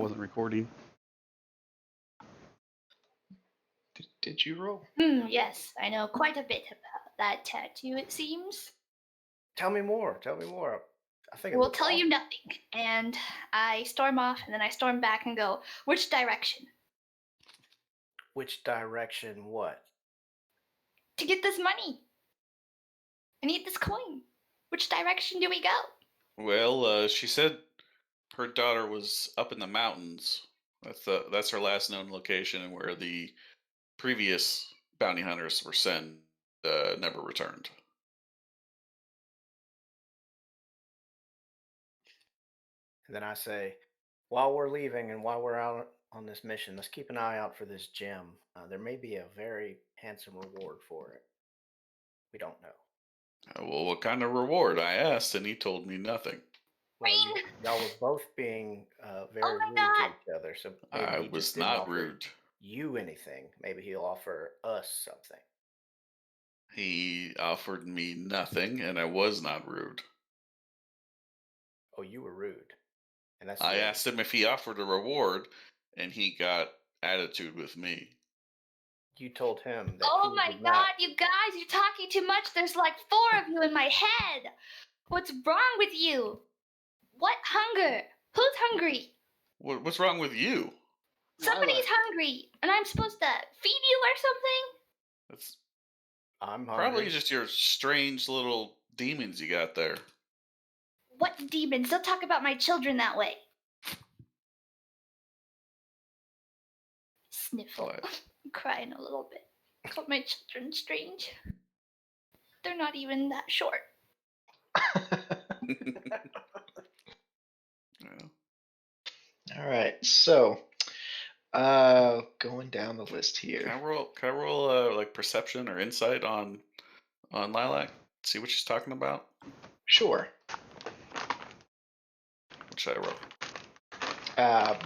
wasn't recording. Did you roll? Yes, I know quite a bit about that tattoo, it seems. Tell me more. Tell me more. I think We'll tell you nothing. And I storm off, and then I storm back and go, which direction? Which direction? What? To get this money. I need this coin. Which direction do we go? Well, she said her daughter was up in the mountains. That's her last known location, and where the previous bounty hunters were sent never returned. And then I say, while we're leaving and while we're out on this mission, let's keep an eye out for this gem. There may be a very handsome reward for it. We don't know. Well, what kind of reward? I asked, and he told me nothing. Well, y'all were both being very rude to each other, so maybe I he was just didn't not offer rude. you anything. Maybe he'll offer us something. He offered me nothing, and I was not rude. Oh, you were rude. And that's I asked him if he offered a reward, and he got attitude with me. You told him that. Oh my god, you guys, you're talking too much. There's like 4 of you in my head. What's wrong with you? What hunger? Who's hungry? What's wrong with you? Somebody's hungry, and I'm supposed to feed you or something? That's I'm hungry. probably just your strange little demons you got there. What demons? Don't talk about my children that way. Sniffle. I'm crying a little bit. Called my children strange. They're not even that short. All right, so going down the list here. Can I roll like perception or insight on Lilac? See what she's talking about? Sure. What should I roll?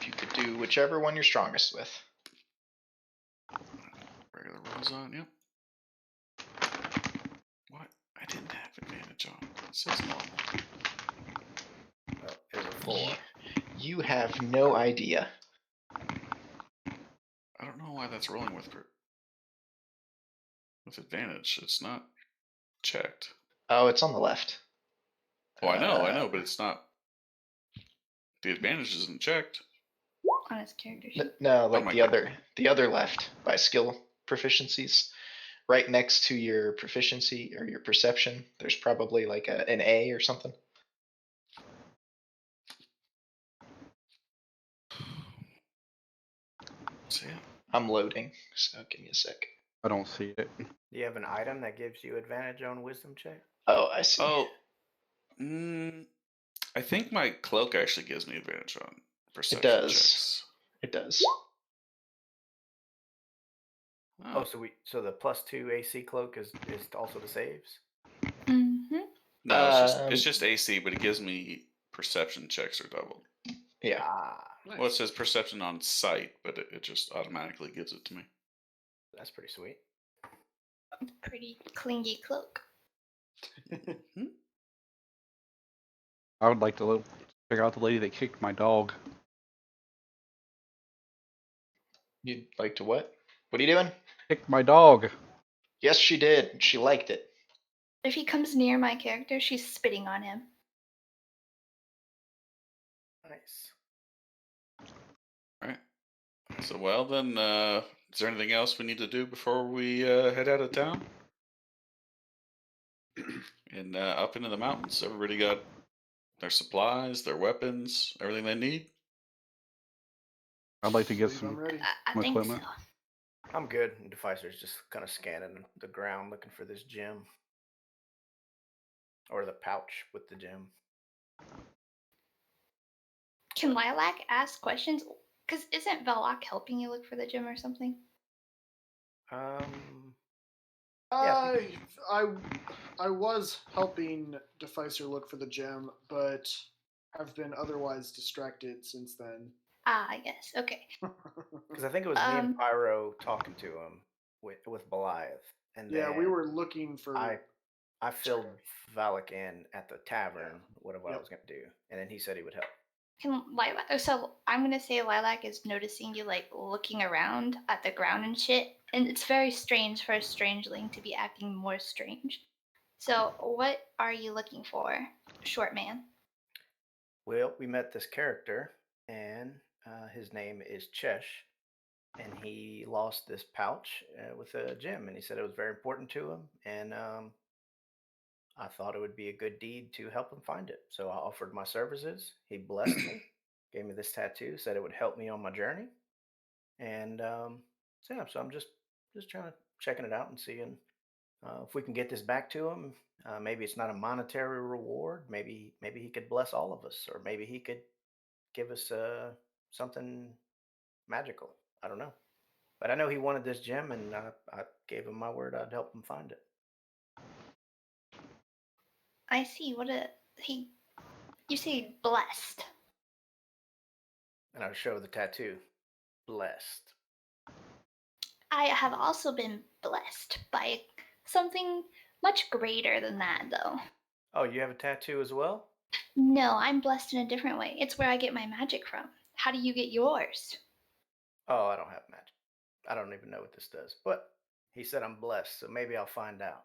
You could do whichever one you're strongest with. Regular rolls on, yep. What? I didn't have advantage on. It says normal. It was a 4. You have no idea. I don't know why that's rolling with advantage. It's not checked. Oh, it's on the left. Oh, I know, but it's not. The advantage isn't checked. On his character sheet. No, like the other left by skill proficiencies. Right next to your proficiency or your perception, there's probably like an A or something. See it? I'm loading, so give me a sec. I don't see it. Do you have an item that gives you advantage on wisdom check? Oh, I see. Oh, I think my cloak actually gives me advantage on perception checks. It does. Oh, so the +2 AC cloak is also the saves? Mm-hmm. No, it's just AC, but it gives me perception checks are doubled. Yeah. Nice. Well, it says perception on sight, but it just automatically gives it to me. That's pretty sweet. Pretty clingy cloak. I would like to figure out the lady that kicked my dog. You'd like to what? What are you doing? Kicked my dog. Yes, she did. She liked it. If he comes near my character, she's spitting on him. Nice. Alright. So, well, then, is there anything else we need to do before we head out of town? And up into the mountains, everybody got their supplies, their weapons, everything they need? I'd like to get some So. equipment. I'm good. Deficer's just kind of scanning the ground looking for this gem. Or the pouch with the gem. Can Lilac ask questions? Because isn't Velak helping you look for the gem or something? I was helping Deficer look for the gem, but have been otherwise distracted since then. I guess. Okay. Because I think it was me and Pyro talking to him with Beliath. And we were looking for... I filled Valak in at the tavern, whatever I was going to do. And then he said he would help. Can Lilac? So I'm gonna say Lilac is noticing you like looking around at the ground and shit, and it's very strange for a strangeling to be acting more strange. So what are you looking for, short man? Well, we met this character, and his name is Chesh, and he lost this pouch with a gem, and he said it was very important to him, and I thought it would be a good deed to help him find it. So I offered my services. He blessed me, gave me this tattoo, said it would help me on my journey, and so yeah, so I'm just trying to checking it out and seeing if we can get this back to him. Maybe it's not a monetary reward. Maybe he could bless all of us, or maybe he could give us something magical. I don't know, but I know he wanted this gem, and I gave him my word I'd help him find it. I see. What a he. You say blessed. And I show the tattoo, blessed. I have also been blessed by something much greater than that, though. Oh, you have a tattoo as well? No, I'm blessed in a different way. It's where I get my magic from. How do you get yours? Oh, I don't have magic. I don't even know what this does. But he said I'm blessed, so maybe I'll find out.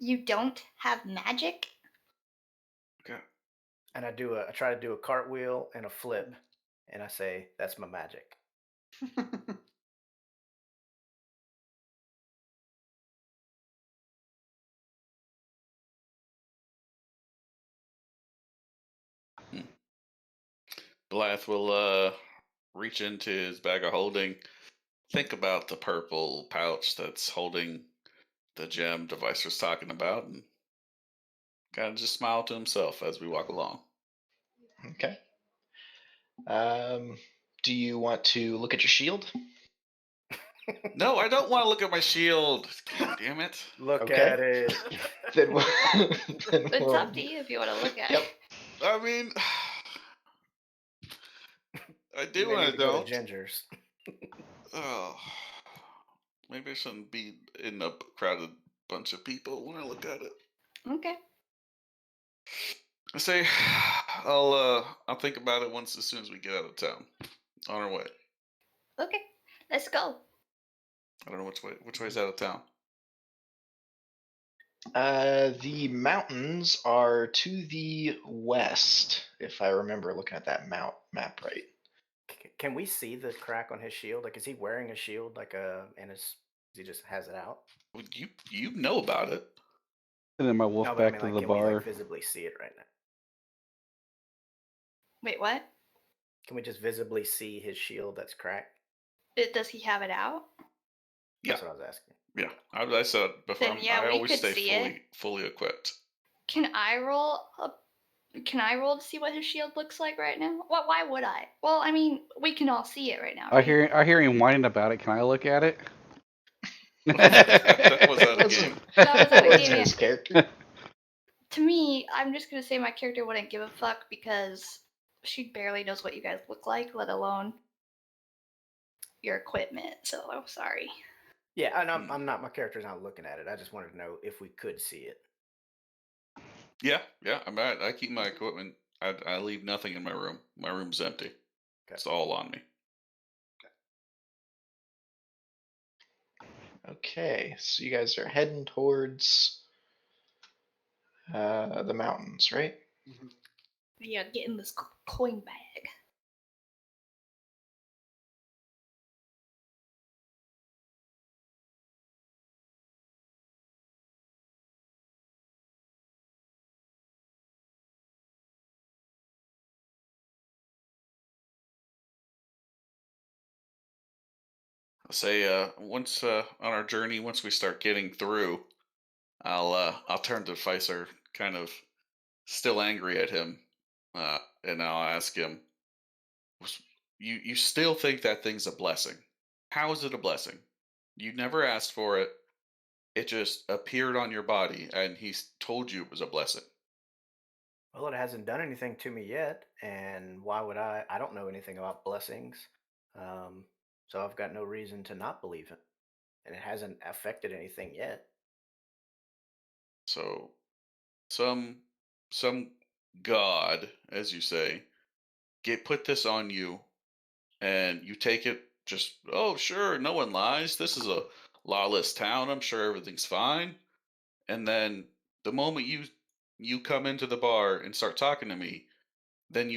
You don't have magic? Okay. And I try to do a cartwheel and a flip, and I say that's my magic. Beliath will reach into his bag of holding, think about the purple pouch that's holding the gem device was talking about, and kind of just smile to himself as we walk along. Okay. Do you want to look at your shield? No, I don't want to look at my shield. God damn it. Look Okay. at it. Then we'll, then It's we'll- up to you if you want to look at Yep. it. I mean, I You do may and I need to go to don't. Ginger's. Oh, maybe I shouldn't be in a crowded bunch of people when I look at it. Okay. I say, I'll think about it once as soon as we get out of town. On our way. Okay. Let's go. I don't know which way's out of town. The mountains are to the west, if I remember looking at that map right. Can we see the crack on his shield? Like, is he wearing a shield and he just has it out? Well, you know about it. And then my wolf No, but I back mean, to like, the can we like bar. visibly see it right now? Wait, what? Can we just visibly see his shield that's cracked? Does he have it out? Yeah. That's what I was asking. Yeah, I said it before. Then, yeah, I we always could stay see it. fully equipped. Can I roll? Can I roll to see what his shield looks like right now? Well, why would I? Well, I mean, we can all see it right now. I Right? hear him whining about it. Can I look at it? That was out of game. That was out of Wasn't game. his character. To me, I'm just gonna say my character wouldn't give a fuck because she barely knows what you guys look like, let alone your equipment. So I'm sorry. Yeah, and I'm not. My character's not looking at it. I just wanted to know if we could see it. Yeah. I keep my equipment. I leave nothing in my room. My room's empty. Okay. It's all on me. Okay, so you guys are heading towards the mountains, right? Yeah, get in this coin bag. I'll say once on our journey, once we start getting through, I'll turn to Pfizer, kind of still angry at him, and I'll ask him, You still think that thing's a blessing? How is it a blessing? You never asked for it. It just appeared on your body, and he's told you it was a blessing. Well, it hasn't done anything to me yet, and why would I? I don't know anything about blessings, um, so I've got no reason to not believe it, and it hasn't affected anything yet. So some god, as you say, put this on you, and you take it just, oh sure, no one lies. This is a lawless town. I'm sure everything's fine. And then the moment you come into the bar and start talking to me, then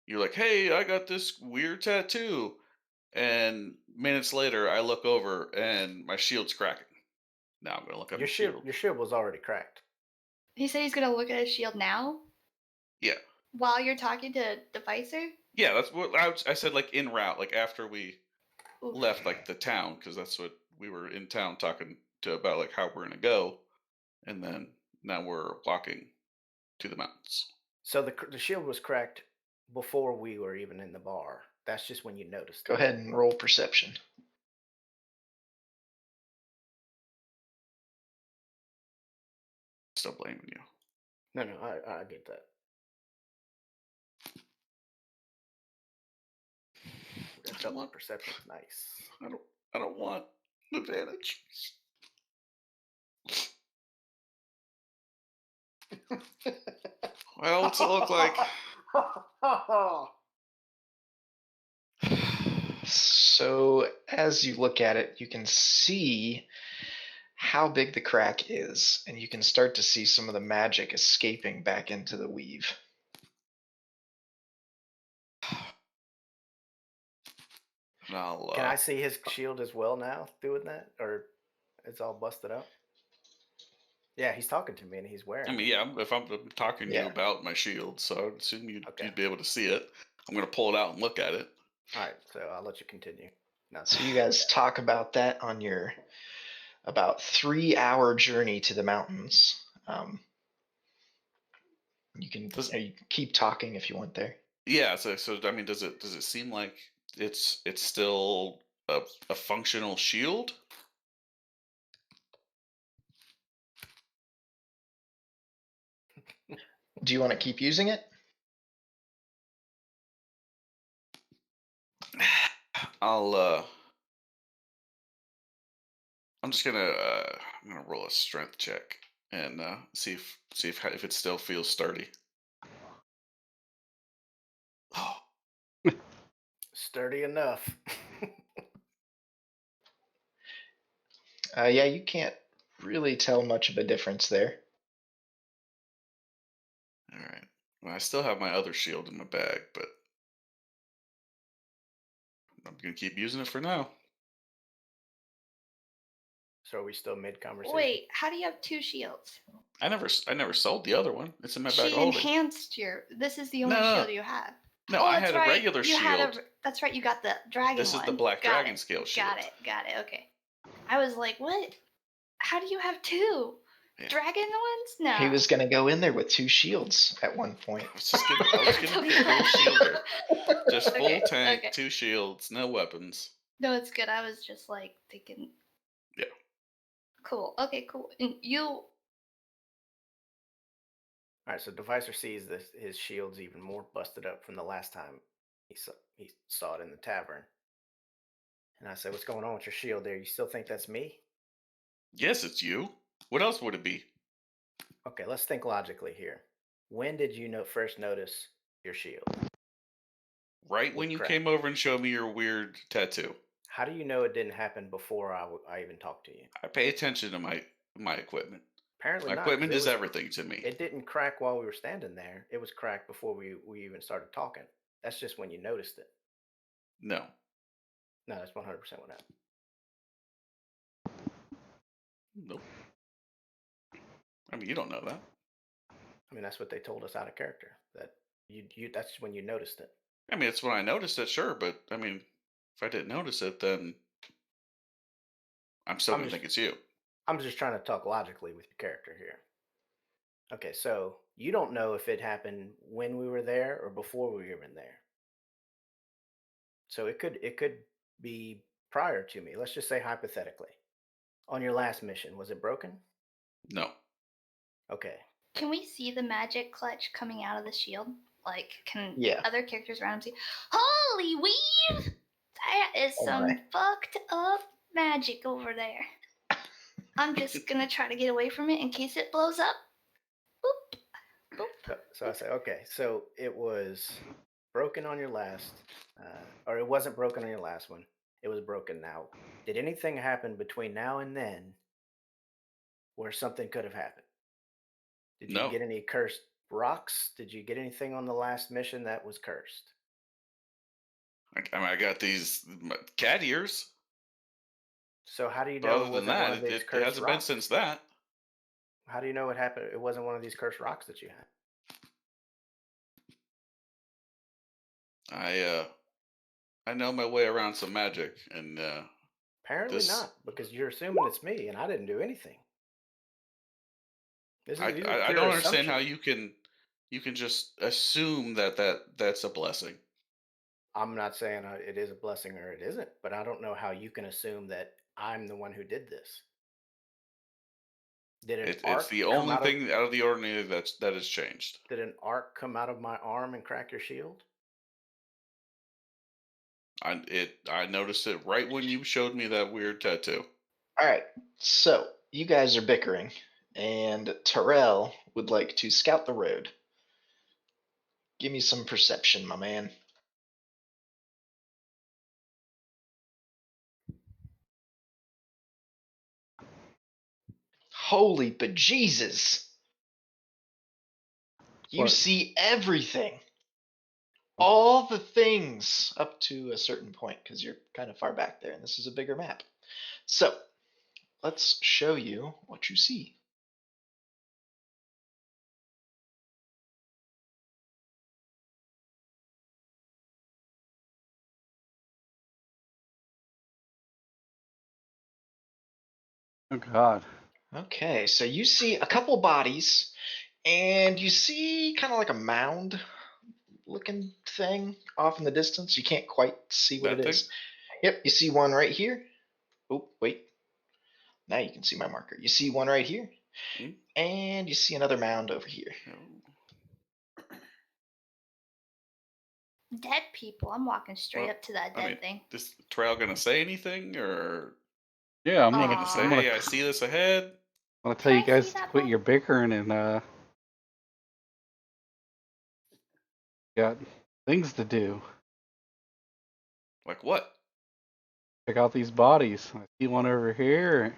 you're like, hey, I got this weird tattoo. And minutes later, I look over and my shield's cracking. Now I'm gonna look at my shield. Your shield was already cracked. He said he's gonna look at his shield now Yeah, while you're talking to Deficer. yeah. That's what I said. Like en route, like after we Oof. left, like the town, because that's what we were in town talking to about, like how we're gonna go, and then now we're walking to the mountains. So the shield was cracked before we were even in the bar. That's just when you noticed. Go ahead and roll perception. Still blaming you. No, I get that. That's up my perception's nice. I don't want advantage. Well, what's it look like? So as you look at it, you can see how big the crack is, and you can start to see some of the magic escaping back into the weave. And I'll, Can I see his shield as well now doing that? Or it's all busted up? Yeah, he's talking to me and he's wearing I mean, it. yeah, if I'm talking to you Yeah. about my shield, so I'd assume you'd Okay. be able to see it. I'm gonna pull it out and look at it. All right, so I'll let you continue. No, So you guys talk about that on your about 3-hour journey to the mountains. You can keep talking if you want there. Yeah, so I mean, does it seem like it's still a functional shield? Do you want to keep using it? I'm just gonna I'm gonna roll a strength check and see if it still feels sturdy. Oh, sturdy enough. Yeah, you can't really tell much of a difference there. all right. Well, I still have my other shield in my bag, but I'm gonna keep using it for now. So are we still mid conversation? Wait, how do you have 2 shields? I never sold the other one. It's in my bag She holding. enhanced your. This is the only No. shield you have. No, Oh, I that's had a right. regular You shield. had that's right. You got the dragon This one. is the black Got dragon it. scale shield. Got it. Okay. I was like, what? How do you have 2 Yeah. dragon ones? No. He was going to go in there with 2 shields at one point. I was just gonna be a full shielder. Just full Okay, tank, okay. 2 shields, no weapons. No, it's good. I was just like thinking. Yeah. Cool. Okay. Cool. And you. All right, so Devicer sees his shield's even more busted up from the last time he saw it in the tavern. And I said, what's going on with your shield there? You still think that's me? Yes, it's you. What else would it be? Okay, let's think logically here. When did you first notice your shield? Right when you came over and showed me your weird tattoo. How do you know it didn't happen before I even talked to you? I pay attention to my equipment. Apparently My not. equipment is everything to me. It didn't crack while we were standing there. It was cracked before we even started talking. That's just when you noticed it. No. No, that's 100% what happened. Nope. I mean, you don't know that. I mean, that's what they told us out of character. That that's when you noticed it. I mean, it's when I noticed it, sure, but I mean, if I didn't notice it, then I'm still gonna think it's you. I'm just trying to talk logically with your character here. Okay, so you don't know if it happened when we were there or before we were even there. So it could be prior to me. Let's just say hypothetically. On your last mission, was it broken? No. Okay. Can we see the magic clutch coming out of the shield? Like, can Yeah. other characters around him see? Holy weave! That is some fucked up magic over there. I'm just gonna try to get away from it in case it blows up. Boop. Boop. So I say, okay, so it was broken on your last, or it wasn't broken on your last one. It was broken now. Did anything happen between now and then where something could have happened? Did you No. get any cursed rocks? Did you get anything on the last mission that was cursed? I mean, I got these cat ears. So how do you But know other it than wasn't one that, of these it cursed hasn't been rocks? since that. How do you know it happened? It wasn't one of these cursed rocks that you had. I know my way around some magic, and Apparently this not, because you're assuming it's me, and I didn't do anything. These are I pure don't understand how assumptions. you can just assume that's a blessing. I'm not saying it is a blessing or it isn't, but I don't know how you can assume that I'm the one who did this. Did an It's arc the come only out of thing out of the ordinary that has changed. Did an arc come out of my arm and crack your shield? I noticed it right when you showed me that weird tattoo. All right. So you guys are bickering, and Terrell would like to scout the road. Give me some perception, my man. Holy bejesus! You What? see everything. All the things up to a certain point, because you're kind of far back there, and this is a bigger map. So let's show you what you see. Oh God. Okay, so you see a couple bodies, and you see kind of like a mound looking thing off in the distance. You can't quite see what it That thing? is. Yep, you see one right here. Oh, wait. Now you can see my marker. You see one right here, Hmm? and you see another mound over here. Oh. Dead people. I'm walking straight Well, up to that I dead mean, thing. this Trail gonna say anything, or Yeah, you gonna say, I'm gonna, "Hey, I see this ahead"? I'm gonna tell Can you I see guys to that quit body? your bickering and got things to do. Like what? Check out these bodies. I see one over here.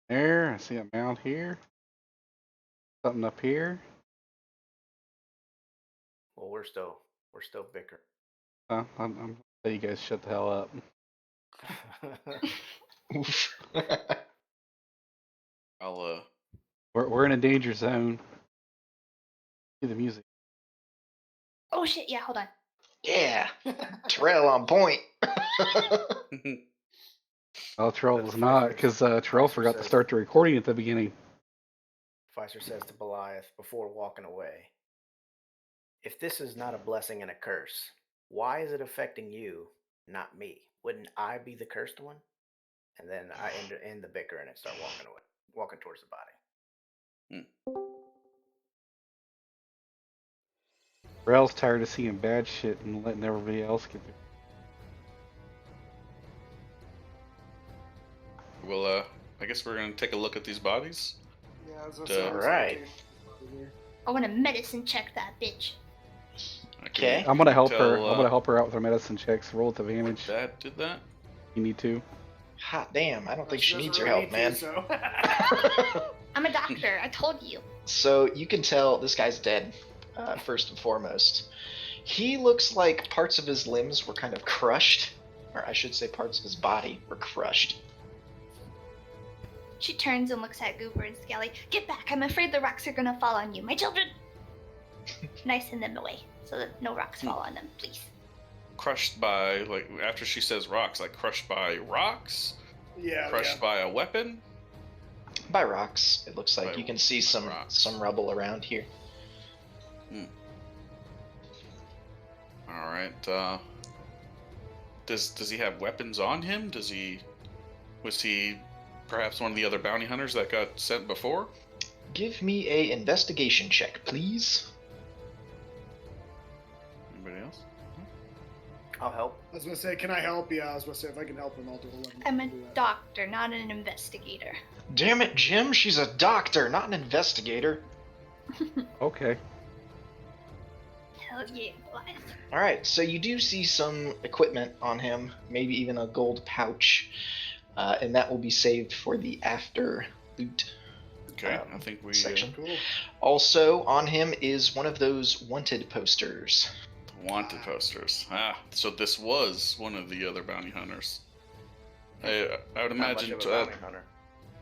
There. I see a mound here. Something up here. Well, we're still bickering. I'm gonna tell you guys shut the hell up. Oof. I'll We're in a danger zone. See the music. Oh shit! Yeah, hold on. Yeah, Terrell on point. Oh, Terrell But was not, because Terrell forgot to start the recording at the beginning. Pfizer says to Beliath before walking away, if this is not a blessing and a curse, why is it affecting you, not me? Wouldn't I be the cursed one? And then I end the bickering and start walking towards the body. Terrell's tired of seeing bad shit and letting everybody else get there. well, I guess we're gonna take a look at these bodies. Yeah, as I Duh. said, All right. I want to medicine check that bitch. Okay. I'm gonna help her. Tell, I'm gonna help her out with her medicine checks. Roll with advantage. That did that. You need to. Hot damn, I don't think she doesn't needs your really help, need man. to, so. I'm a doctor. I told you. So you can tell this guy's dead, first and foremost. He looks like parts of his limbs were kind of crushed, or I should say parts of his body were crushed. She turns and looks at Goober and Skelly. Get back! I'm afraid the rocks are gonna fall on you, my children. And I send them away so that no rocks fall on them, please. Crushed by, like, after she says rocks, like crushed by rocks, Yeah. crushed by a weapon. By rocks, it looks like By you can see some rocks. rubble around here. All right. Does he have weapons on him? Was he perhaps one of the other bounty hunters that got sent before? Give me a investigation check, please. Anybody else? I'll help. I was gonna say, can I help? Yeah, I was gonna say if I can help him, I'll do it. I'm a doctor, not an investigator. Damn it, Jim, she's a doctor, not an investigator. Okay. Hell yeah, Blythe. All right, so you do see some equipment on him, maybe even a gold pouch, and that will be saved for the after loot Okay, I think we section. Cool. Also on him is one of those wanted posters. wanted posters. So this was one of the other bounty hunters. I would Not much imagine of a bounty hunter.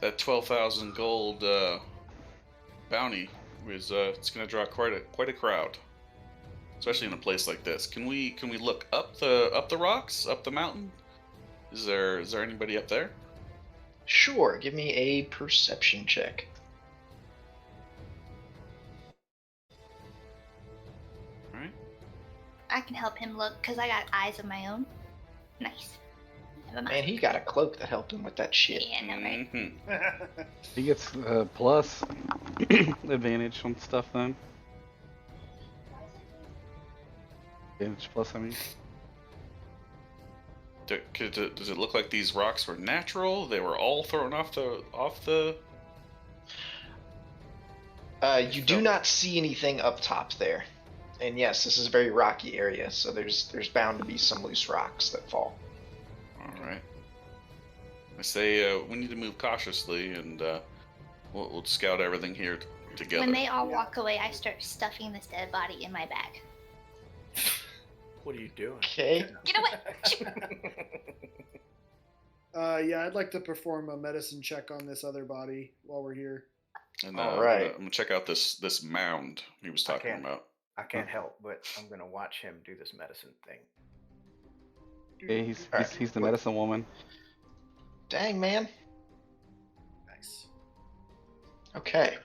that 12,000 gold bounty was it's going to draw quite a crowd, especially in a place like this. Can we look up the rocks, up the mountain? Is there anybody up there? Sure, give me a perception check. All right. I can help him look because I got eyes of my own. Nice. Never mind. Man, he got a cloak that helped him with that shit. Yeah, no, right? Mhm. He gets plus advantage on stuff then. Advantage plus, I mean. Does it look like these rocks were natural? They were all thrown off the. You do not see anything up top there. And yes, this is a very rocky area, so there's bound to be some loose rocks that fall. All right. I say we need to move cautiously, and we'll scout everything here together. When they all walk away, I start stuffing this dead body in my bag. What are you doing? Okay. Get away! Yeah, I'd like to perform a medicine check on this other body while we're here. And All right. I'm gonna check out this mound he was talking Okay. about. I can't help, but I'm gonna watch him do this medicine thing. Okay, he's Alright. he's the medicine woman. Dang, man. Nice. Okay.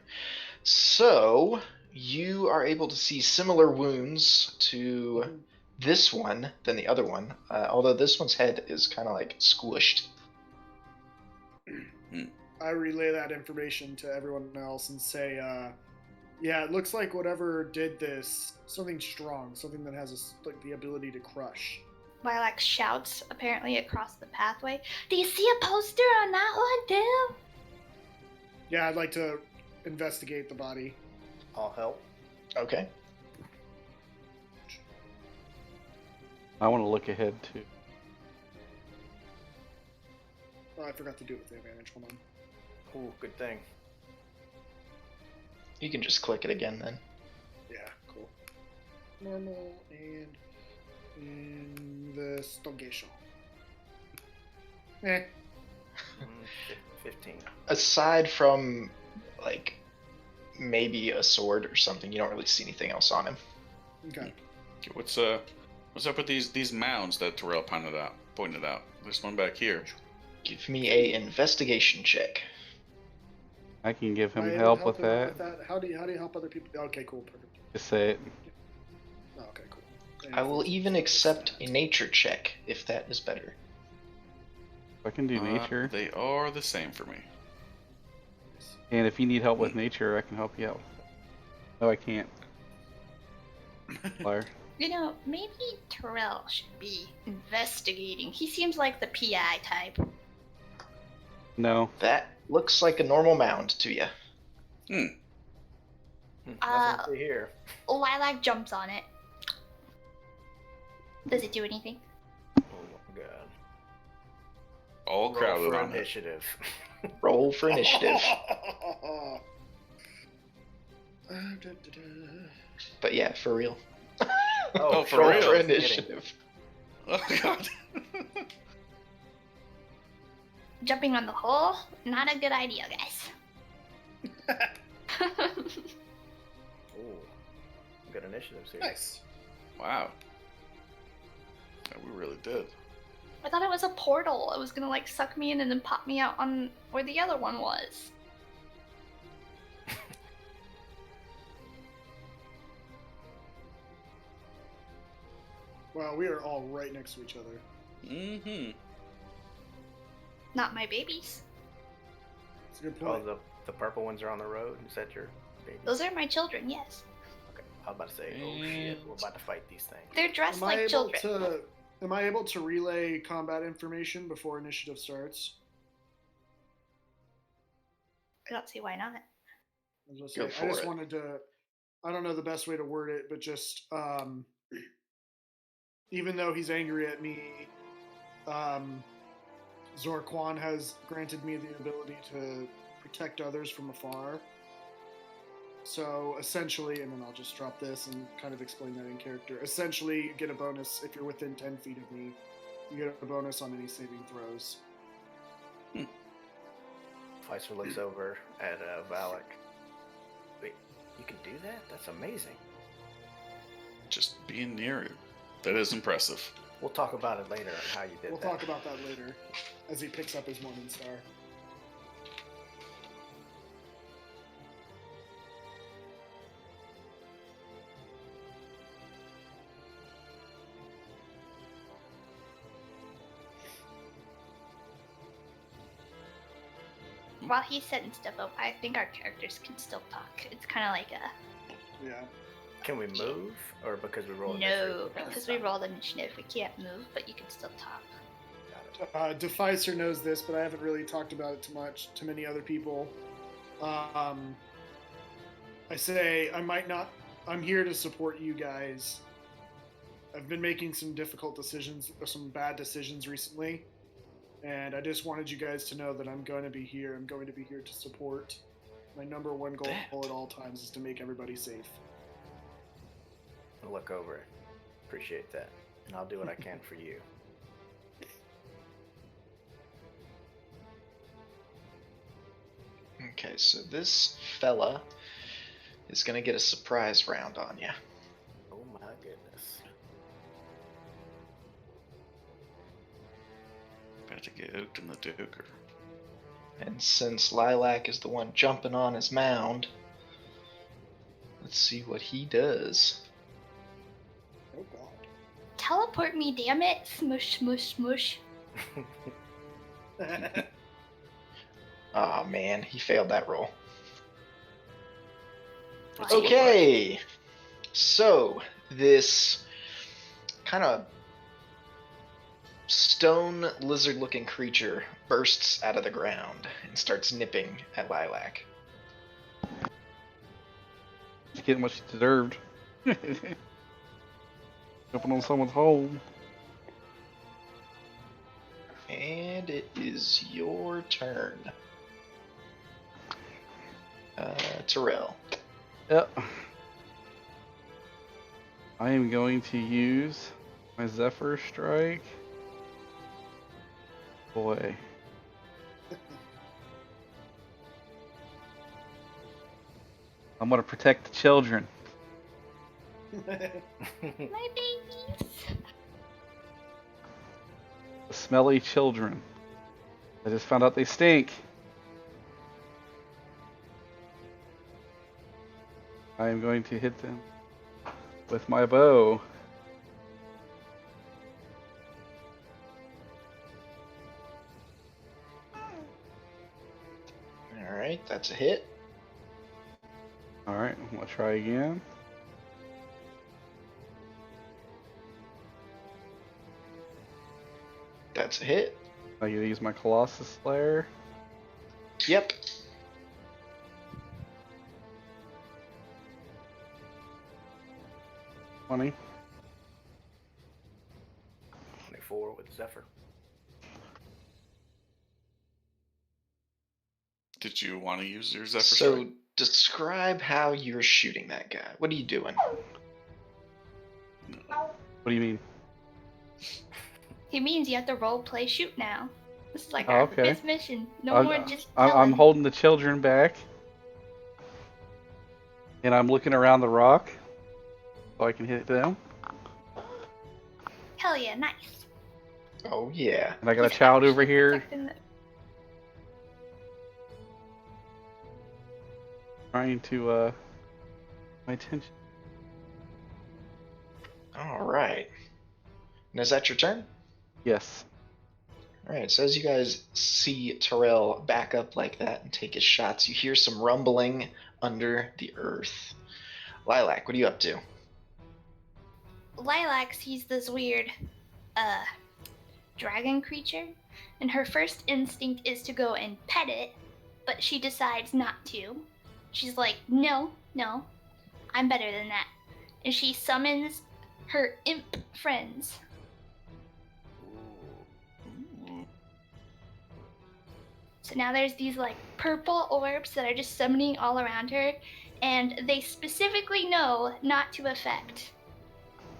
So you are able to see similar wounds to this one than the other one, although this one's head is kind of like squished. I relay that information to everyone else and say, yeah, it looks like whatever did this, something strong, something that has like the ability to crush. Lilac shouts apparently across the pathway. Do you see a poster on that one too? Yeah, I'd like to investigate the body. I'll help. Okay. I want to look ahead too. Oh, I forgot to do it with the advantage. Hold on. Ooh, good thing. You can just click it again then. Yeah, cool. Normal and investigation. Eh. 15. Aside from like maybe a sword or something, you don't really see anything else on him. Okay. Okay, what's up with these mounds that Terrell pointed out? There's one back here. Give me a investigation check. I can give him Am I able to help with him out that. How do you help other people? Okay, cool, perfect. Just say it. Oh, okay, cool. I will even accept a nature check if that is better. I can do nature. They are the same for me. And if you need help with nature, I can help you out. No, I can't. Liar. You know, maybe Terrell should be investigating. He seems like the PI type. No. That looks like a normal mound to you. Nothing to see here. Lilac jumps on it. Does it do anything? Oh my god. All Roll crowded for on it. initiative. Roll for initiative. But yeah, for real. Oh, for Roll real? for Kidding. initiative. Oh god. Jumping on the hole? Not a good idea, guys. Ooh. Good initiatives here. Nice. Wow. Yeah, we really did. I thought it was a portal. It was gonna like suck me in and then pop me out on where the other one was. Wow, we are all right next to each other. Mm-hmm. Not my babies. That's a good Oh, point. the purple ones are on the road? Is that your baby? Those are my children, yes. Okay. I was about to say, oh shit, we're about to fight these things. They're dressed Am I like able children. am I able to relay combat information before initiative starts? I don't see why not. I was gonna Go say, for I just it. wanted to. I don't know the best way to word it, but just even though he's angry at me, Zorquan has granted me the ability to protect others from afar. So essentially, and then I'll just drop this and kind of explain that in character. Essentially, you get a bonus if you're within 10 feet of me. You get a bonus on any saving throws. Pfizer looks over at Valak. Wait, you can do that? That's amazing. Just being near you. That is impressive. We'll talk about it later on how you did We'll that. talk about that later as he picks up his Morning Star. While he's setting stuff up, I think our characters can still talk. It's kind of like a Yeah. Can we move, or because we rolled no, initiative? because we rolled initiative, we can't move, but you can still talk. Got it. Deficer knows this, but I haven't really talked about it to many other people. I say I'm here to support you guys. I've been making some difficult decisions, or some bad decisions recently, and I just wanted you guys to know that I'm going to be here. I'm going to be here to support. My number one goal at all times is to make everybody safe. I'll look over it. Appreciate that. And I'll do what I can for you. Okay, so this fella is gonna get a surprise round on you. Oh my goodness. About to get oaked in the duker. And since Lilac is the one jumping on his mound, let's see what he does. Oh god. Teleport me, damn it! Smush, smush, smush. Aw, man, he failed that roll. What's it look like? Okay, so this kind of stone lizard-looking creature bursts out of the ground and starts nipping at Lilac. She's getting what she deserved. Jumping on someone's hole. And it is your turn. Terrell. Yep. I am going to use my Zephyr Strike. Boy. I'm gonna protect the children. My babies! The smelly children. I just found out they stink. I am going to hit them with my bow. Alright, that's a hit. Alright, I'm gonna try again. That's a hit. I gotta use my Colossus Slayer. Yep. Funny. 24 with Zephyr. Did you want to use your Zephyr So Strike? describe how you're shooting that guy. What are you doing? What do you mean? He means you have to role play shoot now. This is like Oh, our okay. fifth mission. No I'm- more just I'm telling. holding the children back. And I'm looking around the rock so I can hit them. Hell yeah, nice. Oh yeah. And I got a He's child actually over here protecting the- trying to my attention. Alright. And is that your turn? Yes. Alright, so as you guys see Terrell back up like that and take his shots, you hear some rumbling under the earth. Lilac, what are you up to? Lilac sees this weird, dragon creature, and her first instinct is to go and pet it, but she decides not to. She's like, no, I'm better than that. And she summons her imp friends. Ooh. So now there's these like purple orbs that are just summoning all around her, and they specifically know not to affect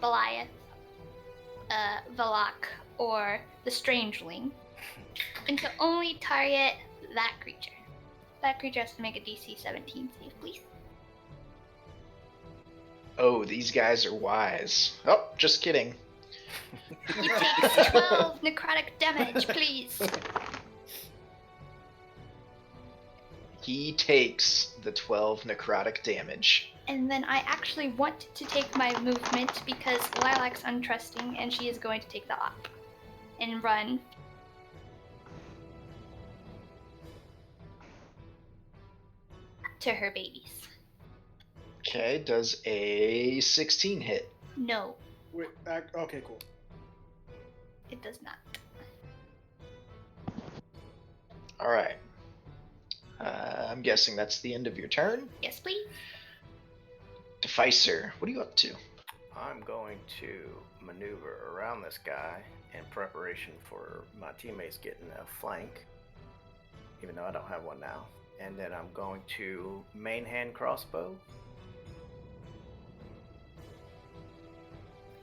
Beliath, Valak, or the Strangeling, and to only target that creature. That creature has to make a DC 17 save, please. Oh, these guys are wise. Oh, just kidding. He takes 12 necrotic damage, please. He takes the 12 necrotic damage. And then I actually want to take my movement because Lilac's untrusting and she is going to take the op and run. To her babies. Okay, does a 16 hit? No, Wait, okay, cool. it does not. All right. I'm guessing that's the end of your turn. Yes, please. Deficer, what are you up to? I'm going to maneuver around this guy in preparation for my teammates getting a flank, even though I don't have one now. And then I'm going to main hand crossbow.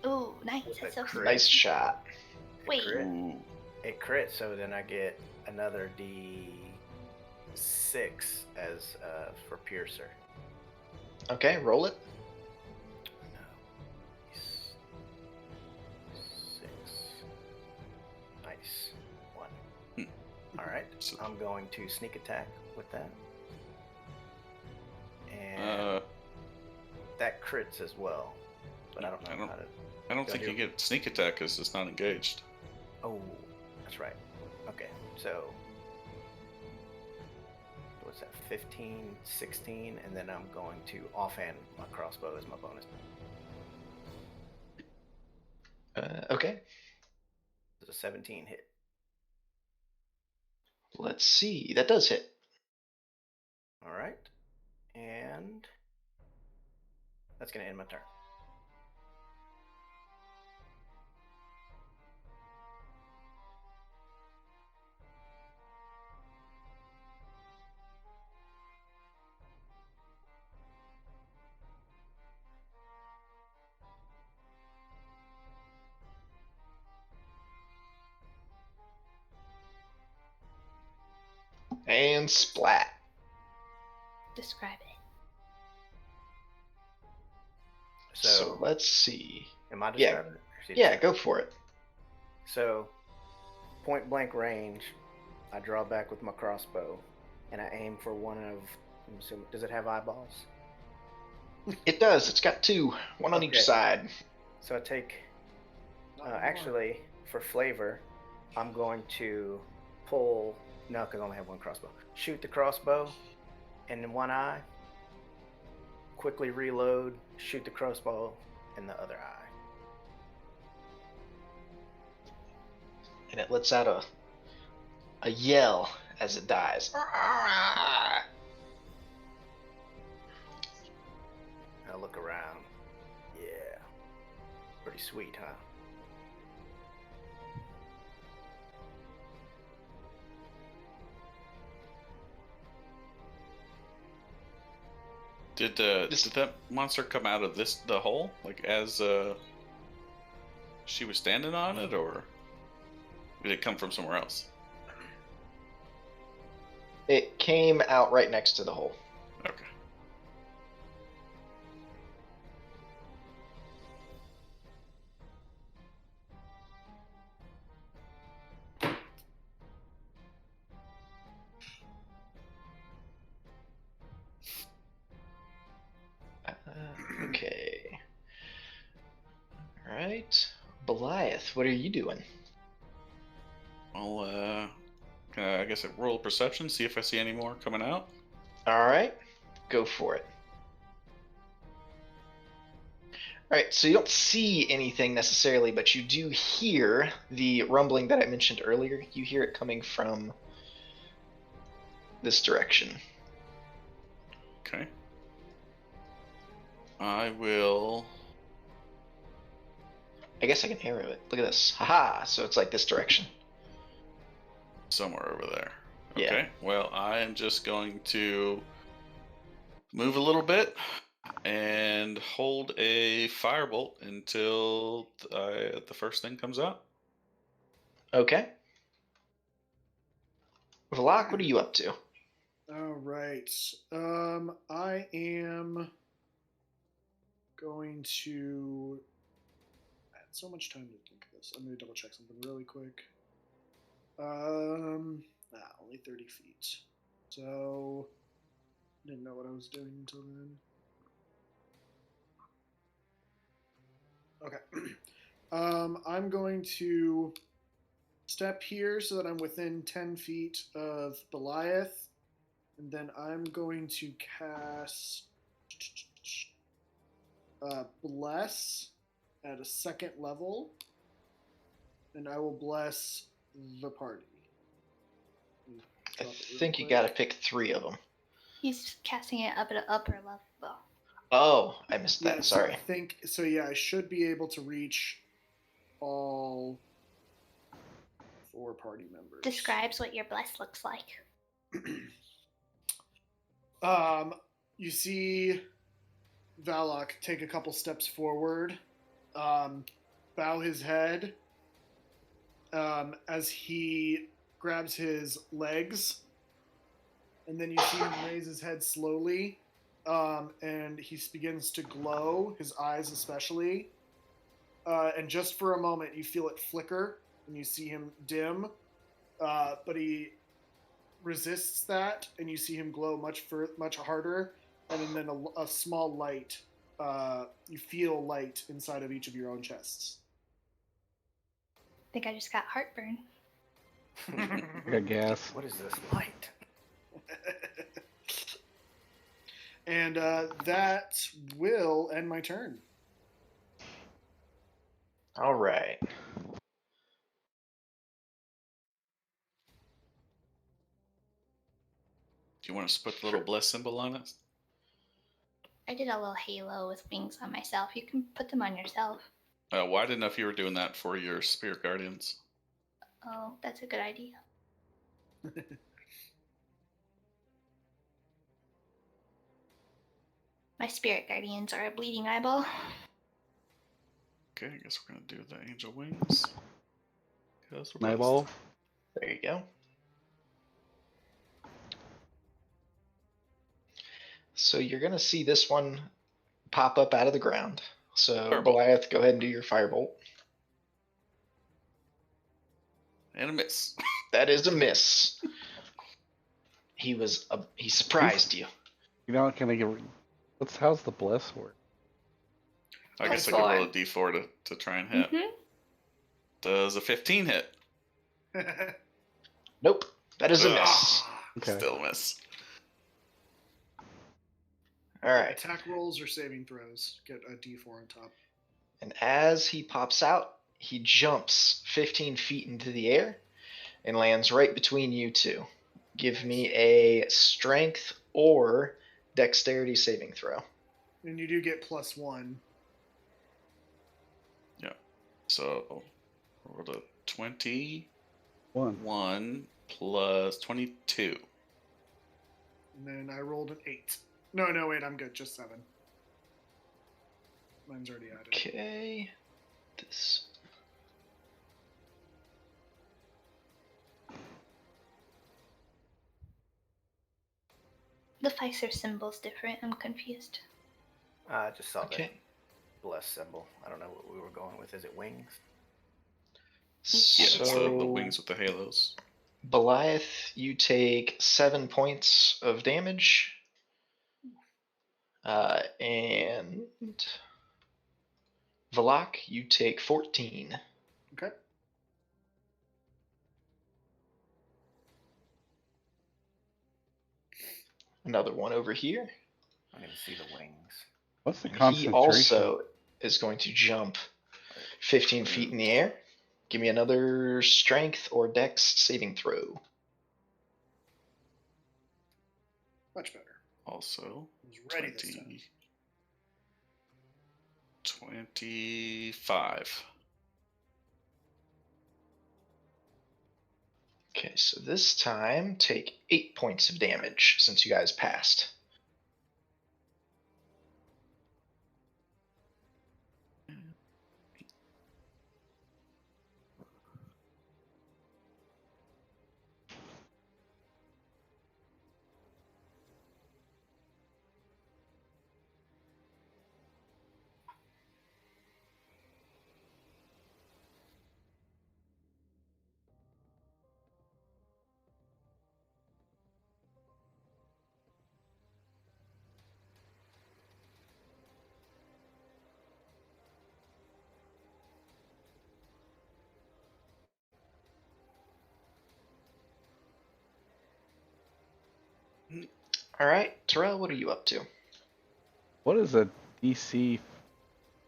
Ooh, nice. That's so Crit. Nice shot. Wait, Crit. Ooh. It crits, so then I get another D6 as for piercer. Okay, roll it. Six. Nice. One. Hmm. All right. So- I'm going to sneak attack with that. And that crits as well. But I don't know how to. I don't Do I think do- you get sneak attack because it's not engaged. Oh, that's right. Okay. So. What's that? 15, 16, and then I'm going to offhand my crossbow as my bonus. Okay, It's a 17 hit. let's see. That does hit. All right. And that's going to end my turn. And splat. describe it. So let's see. Am I Yeah. describing it? Or is it- Yeah, go for it. So, point blank range, I draw back with my crossbow, and I aim for one of. I'm assuming, does it have eyeballs? It does. It's got two, one on each Okay. side. So I take. Not anymore. Actually, for flavor, I'm going to pull. No, because I only have one crossbow. Shoot the crossbow, and in one eye. Quickly reload. Shoot the crossbow in the other eye. And it lets out a yell as it dies. I look around. Yeah. Pretty sweet, huh? Did This- did that monster come out of the hole like as she was standing on it, or did it come from somewhere else? It came out right next to the hole. Okay. Okay. All right. Beliath, what are you doing? Well, I guess roll perception, see if I see any more coming out. All right. Go for it. All right, so you don't see anything necessarily, but you do hear the rumbling that I mentioned earlier. You hear it coming from this direction. Okay. I will. I guess I can arrow it. Look at this. Haha! So it's like this direction. Somewhere over there. Yeah. Okay. Well, I am just going to move a little bit and hold a firebolt until the first thing comes out. Okay. Vlok, what are you up to? All right. I am going to. I had so much time to think of this. I'm going to double check something really quick. Only 30 feet. So, didn't know what I was doing until then. Okay. I'm going to step here so that I'm within 10 feet of Beliath. And then I'm going to cast Bless at a second level. And I will bless the party. I think you gotta pick 3 of them. He's casting it up at an upper level. Oh, I missed that. Yeah, Sorry. So I think so. Yeah, I should be able to reach all 4 party members. Describes what your bless looks like. You see Valak take a couple steps forward, bow his head as he grabs his legs, and then you see him raise his head slowly, and he begins to glow, his eyes especially. And just for a moment, you feel it flicker, and you see him dim, but he resists that, and you see him glow much harder, and then a small light. You feel light inside of each of your own chests. I think I just got heartburn. I got gas. What is this light? And that will end my turn. All right. Do you want us to put the little bless symbol on it? I did a little halo with wings on myself. You can put them on yourself. Well, I didn't know if you were doing that for your spirit guardians. Oh, that's a good idea. My spirit guardians are a bleeding eyeball. Okay, I guess we're gonna do the angel wings. Because we're Eyeball. blessed. There you go. So you're gonna see this one pop up out of the ground. So Firebolt. Goliath, go ahead and do your firebolt. And a miss. That is a miss. He surprised you. You know, can I get? How's the bless work? I guess I Oh, could roll a four. d4 to try and hit. Mm-hmm. Does a 15 hit? Nope. That is a Ugh. miss. Okay. Still a miss. All right. Attack rolls or saving throws. Get a D4 on top. And as he pops out, he jumps 15 feet into the air and lands right between you two. Give me a strength or dexterity saving throw. And you do get +1. So, rolled a 21 One. plus 22. And then I rolled an 8. No, wait, I'm good. Just 7. Mine's already added. Okay. This. The Pfizer symbol's different. I'm confused. I just saw Okay. the bless symbol. I don't know what we were going with. Is it wings? Yeah, So, it's the wings with the halos. Beliath, you take 7 points of damage. And Valak, you take 14. Okay. Another one over here. I didn't see the wings. What's the And he concentration? also is going to jump 15 feet in the air. Give me another strength or dex saving throw. Much better. Also, I was ready this time. 20. 25. Okay, so this time take 8 points of damage since you guys passed. All right, Terrell, what are you up to? What is a DC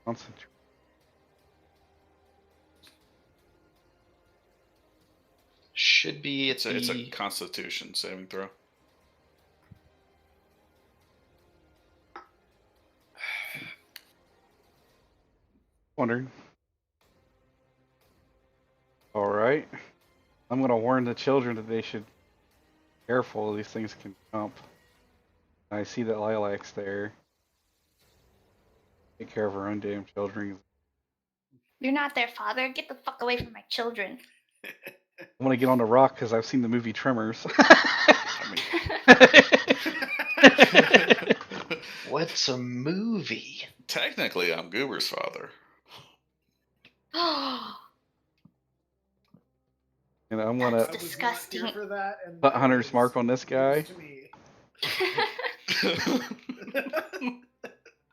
concentration? Should be at It's a the Constitution saving throw. Wondering. All right. I'm gonna warn the children that they should be careful. These things can jump. I see that Lilac's there. Take care of her own damn children. You're not their father. Get the fuck away from my children. I want to get on the rock because I've seen the movie Tremors. What's a movie? Technically, I'm Goober's father. And I'm gonna That's I was disgusting. not here for that, and put that Hunter's is mark on this guy. news to me.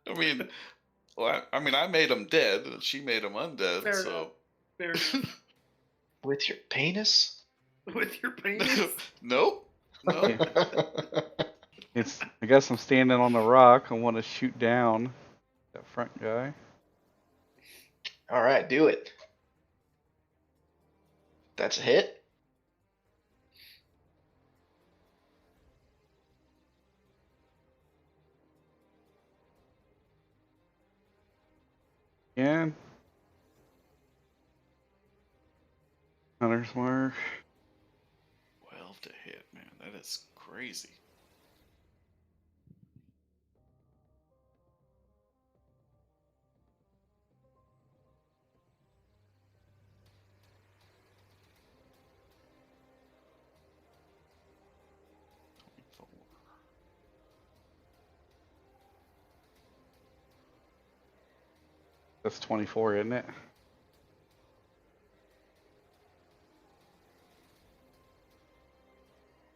I mean, well, I mean, I made him dead, and she made him undead. Fair So Fair enough. With your penis? With your penis? nope, no. I guess I'm standing on the rock. I want to shoot down that front guy. All right, do it. That's a hit. Again. Hunter's mark. 12 to hit, man. That is crazy. That's 24, isn't it?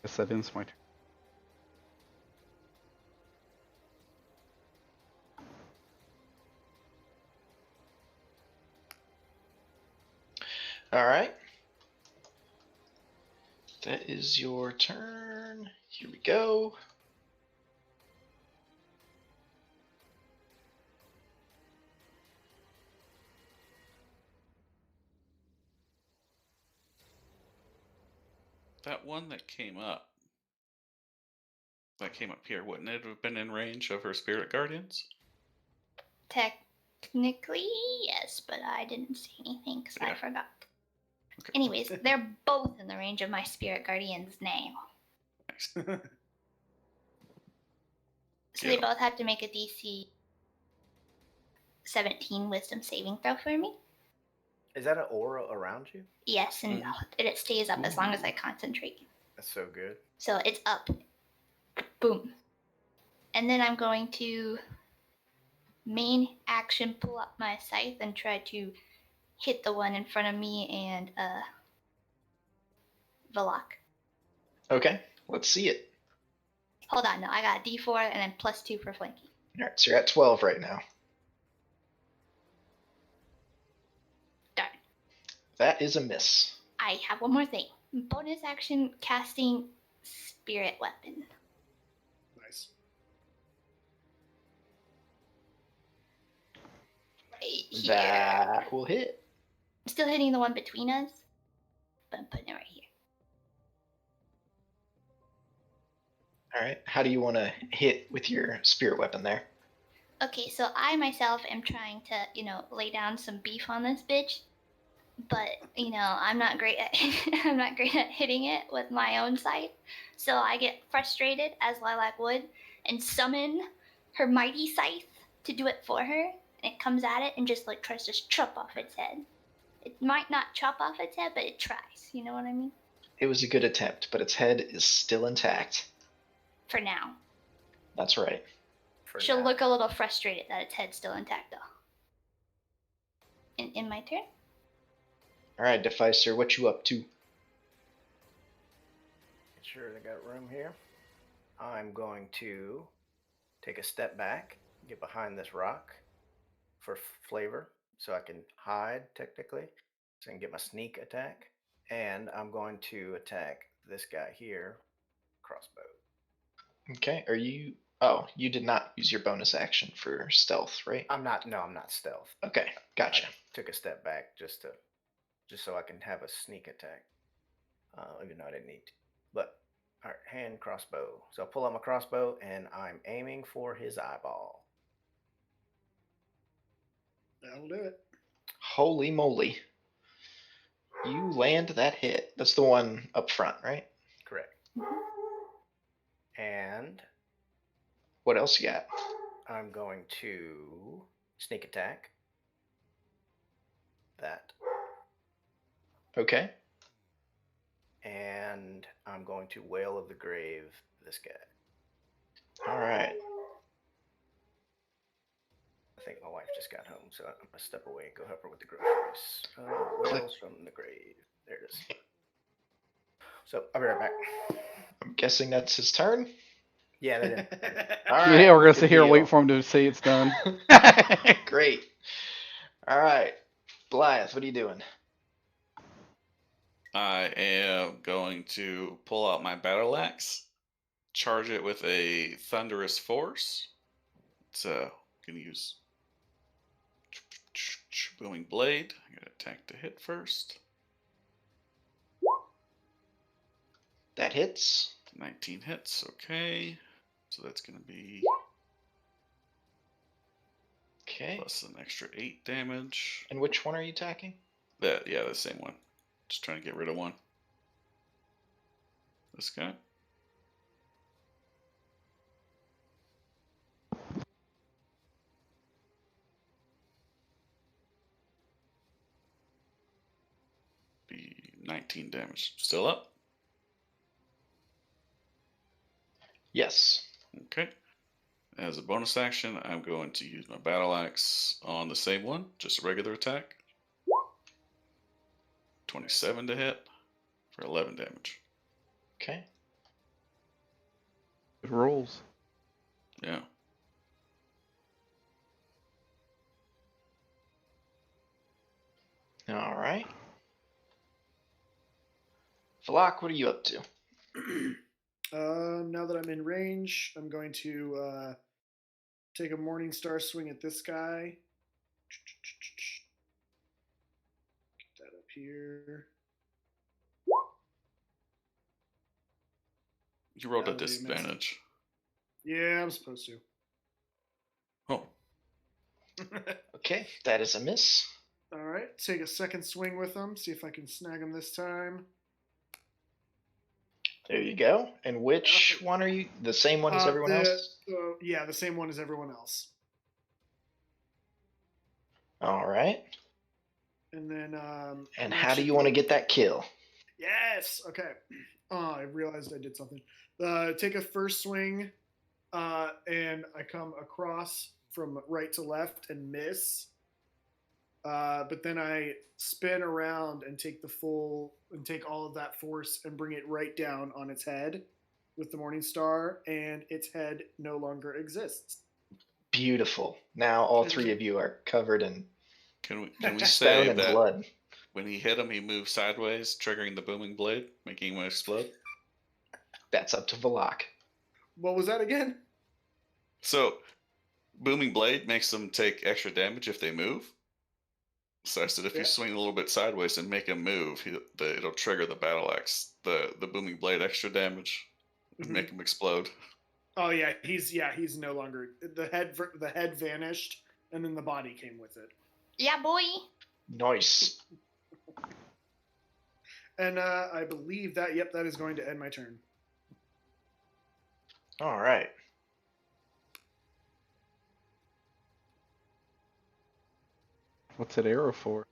Guess that ends my turn. All right. That is your turn. Here we go. That one that came up here, wouldn't it have been in range of her spirit guardians? Technically, yes, but I didn't see anything because I Yeah. forgot. Okay. Anyways, they're both in the range of my spirit guardians now. Nice. So they both have to make a DC 17 wisdom saving throw for me. Is that an aura around you? Yes, and it stays up as long as I concentrate. That's so good. So it's up. Boom. And then I'm going to main action pull up my scythe and try to hit the one in front of me and Velok. Okay, let's see it. Hold on, no, I got a D4 and then +2 for flanking. All right, so you're at 12 right now. Darn. That is a miss. I have one more thing. Bonus action casting spirit weapon. Nice. Right here. That will hit. I'm still hitting the one between us, but I'm putting it right here. All right, how do you want to hit with your spirit weapon there? Okay, so I myself am trying to, lay down some beef on this bitch, but I'm not great at I'm not great at hitting it with my own sight. So I get frustrated as Lilac would and summon her mighty scythe to do it for her. And it comes at it and just like tries to chop off its head. It might not chop off its head, but it tries. You know what I mean? It was a good attempt, but its head is still intact. For now. That's right. She'll look a little frustrated that its head's still intact though. In my turn? Alright, Deficer, what you up to? Make sure they got room here. I'm going to take a step back, get behind this rock for flavor, so I can hide technically, so I can get my sneak attack. And I'm going to attack this guy here, crossbow. Okay, are you... Oh, you did not use your bonus action for stealth, right? I'm not stealth. Okay, gotcha. I took a step back just so I can have a sneak attack, even though I didn't need to. But all right, hand crossbow. So I pull out my crossbow and I'm aiming for his eyeball. That'll do it. Holy moly. You land that hit. That's the one up front, right? Correct. And what else you got? I'm going to sneak attack that. Okay. And I'm going to Wail of the Grave this guy. All right. I think my wife just got home, so I'm going to step away and go help her with the groceries. Wails from the Grave. There it is. So I'll be right back. I'm guessing that's his turn? Yeah, that is. All right. Yeah, we're going to good sit here and deal. wait for him to say it's done. Great. All right. Beliath, what are you doing? I am going to pull out my battle axe, charge it with a thunderous force. It's gonna use booming blade. I'm gonna attack to hit first. That hits. 19 hits. Okay, so that's gonna be okay plus an extra 8 damage. And which one are you attacking? The same one. Just trying to get rid of one. This guy. Be 19 damage. Still up? Yes. Okay. As a bonus action, I'm going to use my battle axe on the same one, just a regular attack. 27 to hit for 11 damage. Okay. Good rolls. Yeah. All right. Phlan, what are you up to? Now that I'm in range, I'm going to take a Morning Star swing at this guy. Get that up here. You rolled a That'll be a miss. disadvantage. Yeah, I'm supposed to. Oh. Okay, that is a miss. All right, take a second swing with him. See if I can snag him this time. There you go. And which one are you? The same one as everyone else? Yeah, the same one as everyone else. All right. And then. And how do you want to get that kill? Yes. Okay. I realized I did something. Take a first swing, and I come across from right to left and miss. But then I spin around and take all of that force and bring it right down on its head with the Morning Star, and its head no longer exists. Beautiful. Now all three of you are covered in Can we stone say and that blood. when he hit him, he moved sideways, triggering the booming blade, making him explode? That's up to Phlan. What was that again? So, booming blade makes them take extra damage if they move. So I said if you swing a little bit sideways and make him move, it'll trigger the battle axe, the booming blade extra damage, and make him explode. Oh yeah, he's no longer the head. The head vanished, and then the body came with it. Yeah, boy. Nice. And I believe that that is going to end my turn. All right. What's that arrow for?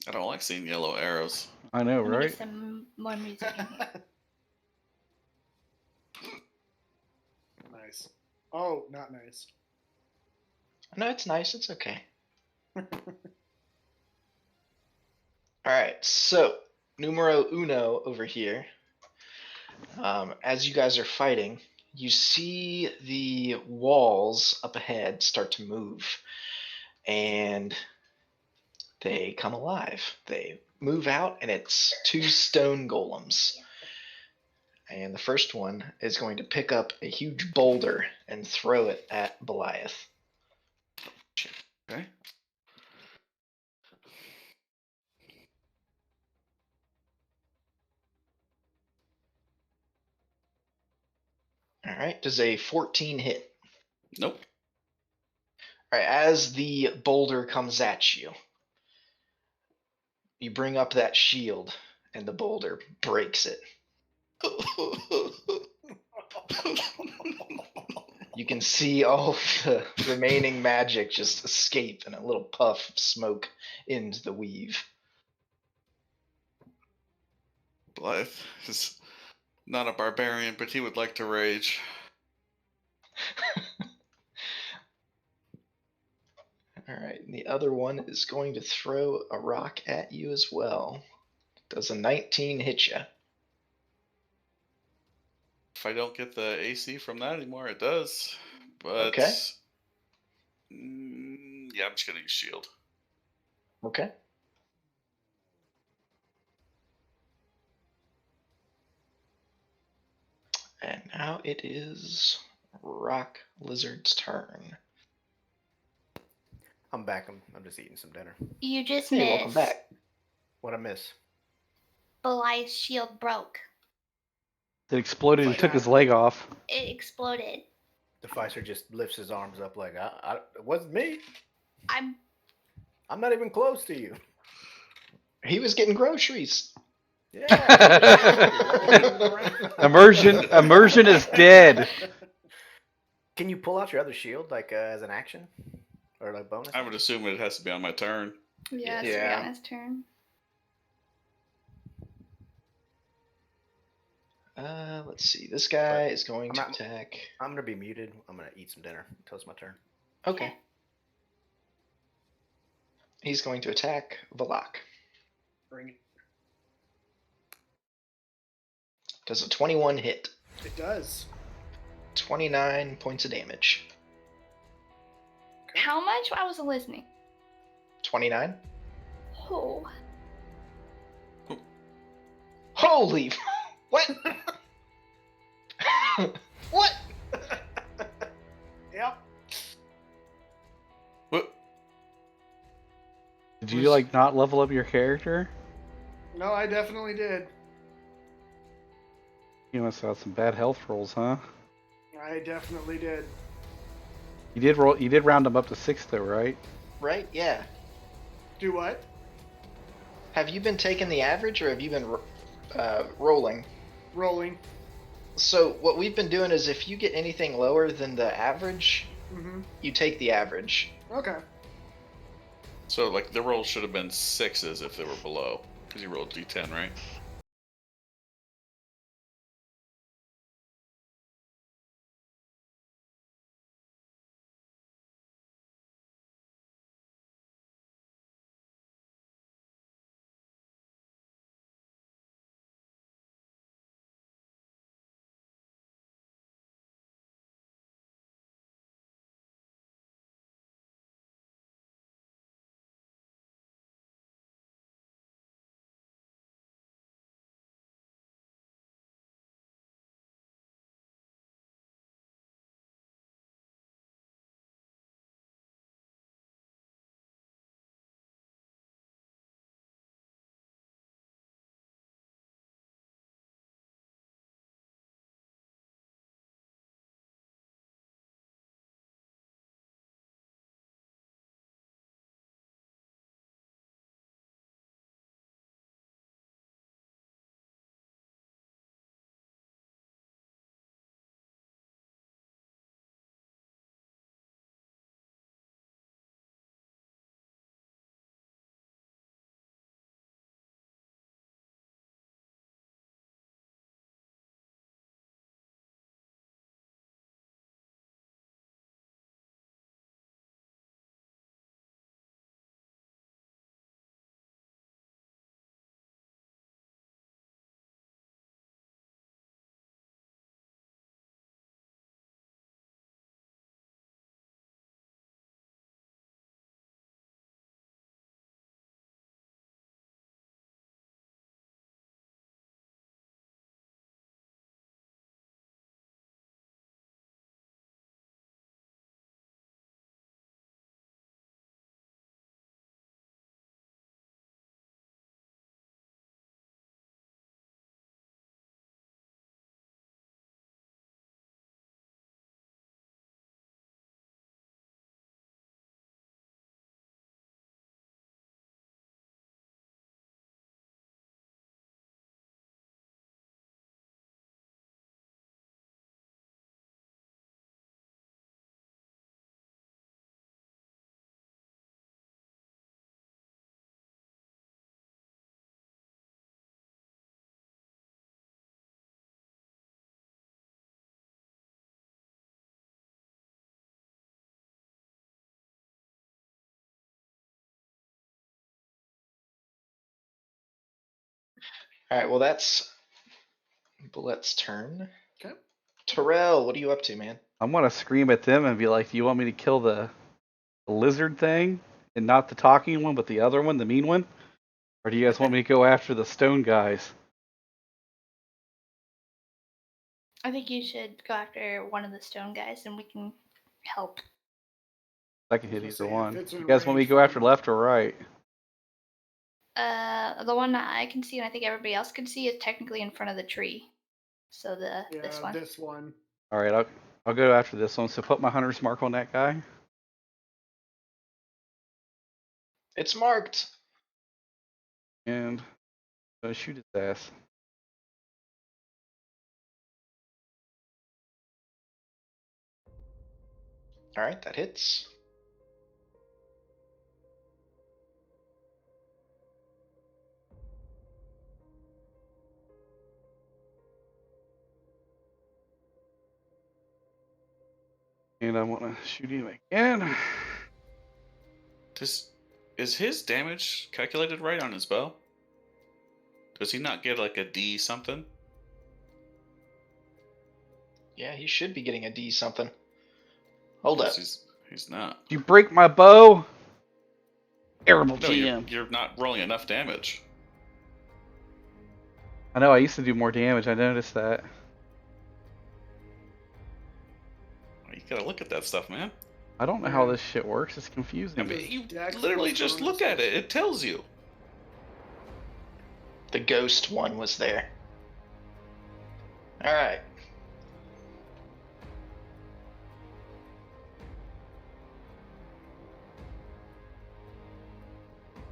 I don't like seeing yellow arrows. I know, Let me right? get some more music in here. Nice. Oh, not nice. No, it's nice. It's okay. All right. So, numero uno over here. As you guys are fighting, you see the walls up ahead start to move, and they come alive. They move out, and it's two stone golems. And the first one is going to pick up a huge boulder and throw it at Beliath. Okay. All right. Does a 14 hit? Nope. All right. As the boulder comes at you, you bring up that shield, and the boulder breaks it. You can see all the remaining magic just escape in a little puff of smoke into the weave. Blythe is not a barbarian, but he would like to rage. All right, and the other one is going to throw a rock at you as well. Does a 19 hit you? If I don't get the AC from that anymore, it does. But Okay. Yeah, I'm just gonna use shield. Okay. And now it is Rock Lizard's turn. I'm back. I'm just eating some dinner. You just Hey, missed. welcome back. What I miss? Beliath's shield broke. It exploded and What took his happened? leg off. It exploded. Deficer just lifts his arms up like, it wasn't me. I'm I'm not even close to you. He was getting groceries. Yeah. Immersion is dead. Can you pull out your other shield like as an action or like bonus? I would assume it has to be on my turn. yeah, it's Yeah. Rihanna's turn. Let's see. This guy is going I'm to not- attack. I'm gonna be muted. I'm gonna eat some dinner until it's my turn. Okay. He's going to attack Valak. Bring it. Does a 21 hit? It does. 29 points of damage. How much? I wasn't listening. 29? Oh. Holy! What? What? Yep. What? Did you like not level up your character? No, I definitely did. You must have some bad health rolls, huh? I definitely did. You did roll. You did round them up to 6, though, right? Right? Yeah. Do what? Have you been taking the average or have you been rolling? Rolling. So what we've been doing is if you get anything lower than the average, Mm-hmm. you take the average. Okay. So like the rolls should have been 6s if they were below, because you rolled d10, right? All right. Well, that's Beliath's turn. Okay. Terrell, what are you up to, man? I'm gonna scream at them and be like, "Do you want me to kill the lizard thing, and not the talking one, but the other one, the mean one, or do you guys want me to go after the stone guys?" I think you should go after one of the stone guys, and we can help. I can I hit was either gonna say, if one. it's in You guys want me range to go for after me- left or right? The one that I can see, and I think everybody else can see, is technically in front of the tree. So Yeah, this one. this one. All right, I'll go after this one. So put my hunter's mark on that guy. It's marked. And shoot his ass. All right, that hits. And I want to shoot him again. Is his damage calculated right on his bow? Does he not get like a D something? Yeah, he should be getting a D something. Hold up. He's not. You break my bow. Terrible No, GM. you're not rolling enough damage. I know I used to do more damage. I noticed that. You gotta look at that stuff, man. I don't know how this shit works. It's confusing. I mean, Because you Dex literally plus just look at it. It tells you. The ghost one was there. All right.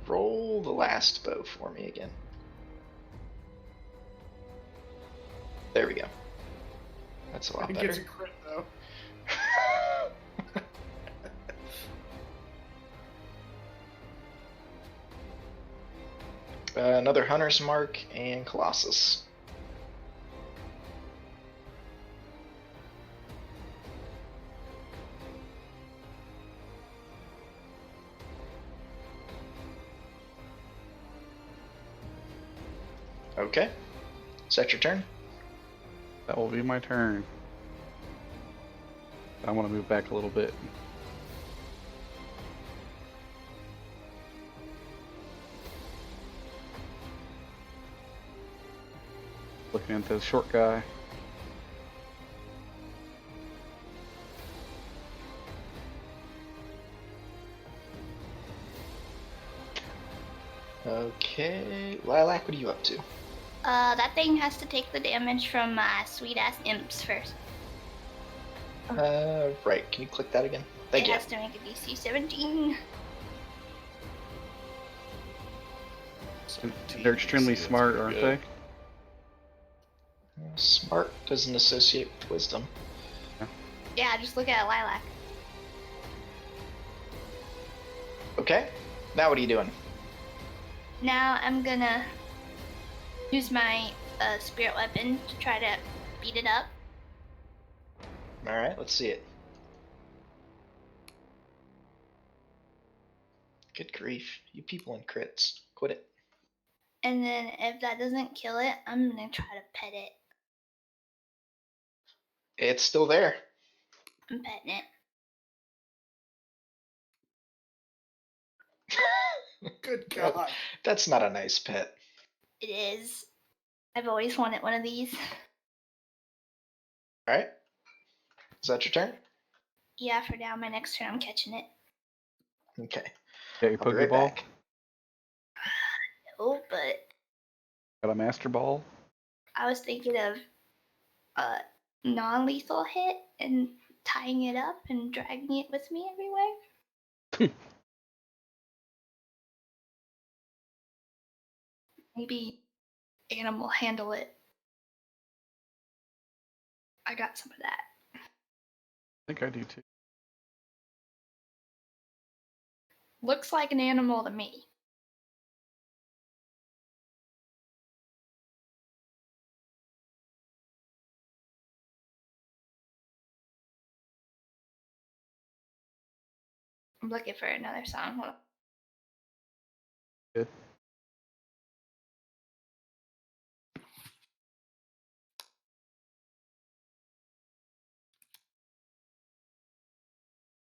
Roll the last bow for me again. There we go. That's a I lot think better. it's a crit though. Another hunter's mark and Colossus. Okay. Is that your turn? That will be my turn. I want to move back a little bit. Looking at the short guy. Okay. Lilac, what are you up to? That thing has to take the damage from my sweet ass imps first. Right. Can you click that again? Thank it you. has to make a DC 17. They're extremely smart, aren't they? Smart doesn't associate with wisdom. Yeah, just look at Lilac. Okay. Now what are you doing? Now I'm gonna use my spirit weapon to try to beat it up. All right. Let's see it. Good grief. You people in crits. Quit it. And then if that doesn't kill it, I'm gonna try to pet it. It's still there. I'm petting it. Good God. That's not a nice pet. It is. I've always wanted one of these. All right. Is that your turn? Yeah, for now, my next turn I'm catching it. Okay. Got your I'll be right Pokeball? back. Oh, but Got a Master Ball? I was thinking of a non-lethal hit and tying it up and dragging it with me everywhere. Maybe animal handle it. I got some of that. I think I do too. Looks like an animal to me. I'm looking for another song. Hold on. Good.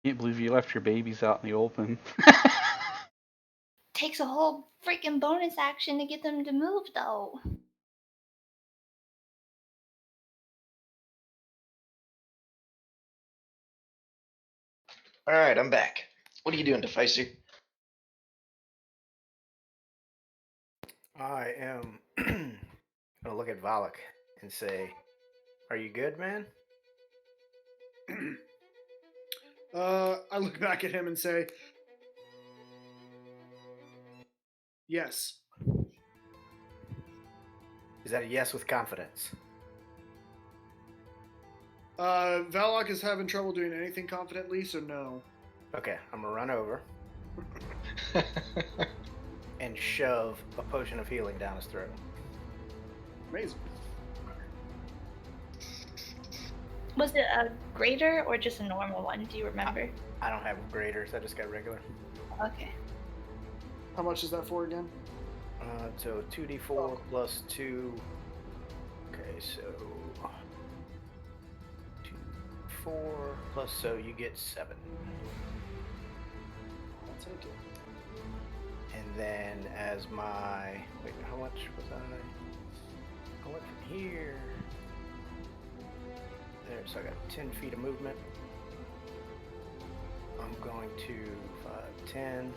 Can't believe you left your babies out in the open. Takes a whole freaking bonus action to get them to move, though. All right, I'm back. What are you doing, Deficer? I am gonna look at Valak and say, "Are you good, man?" I look back at him and say, yes. Is that a yes with confidence? Valak is having trouble doing anything confidently, so no. Okay, I'm gonna run over and shove a potion of healing down his throat. Amazing. Was it a greater or just a normal one? Do you remember? I don't have graders. I just got regular. Okay. How much is that for again? So 2d4 plus 2. Okay, so 2, 4 plus, so you get 7. I'll take it. And then as my, wait, how much was I went from here. There, so I got 10 feet of movement. I'm going to 5, 10.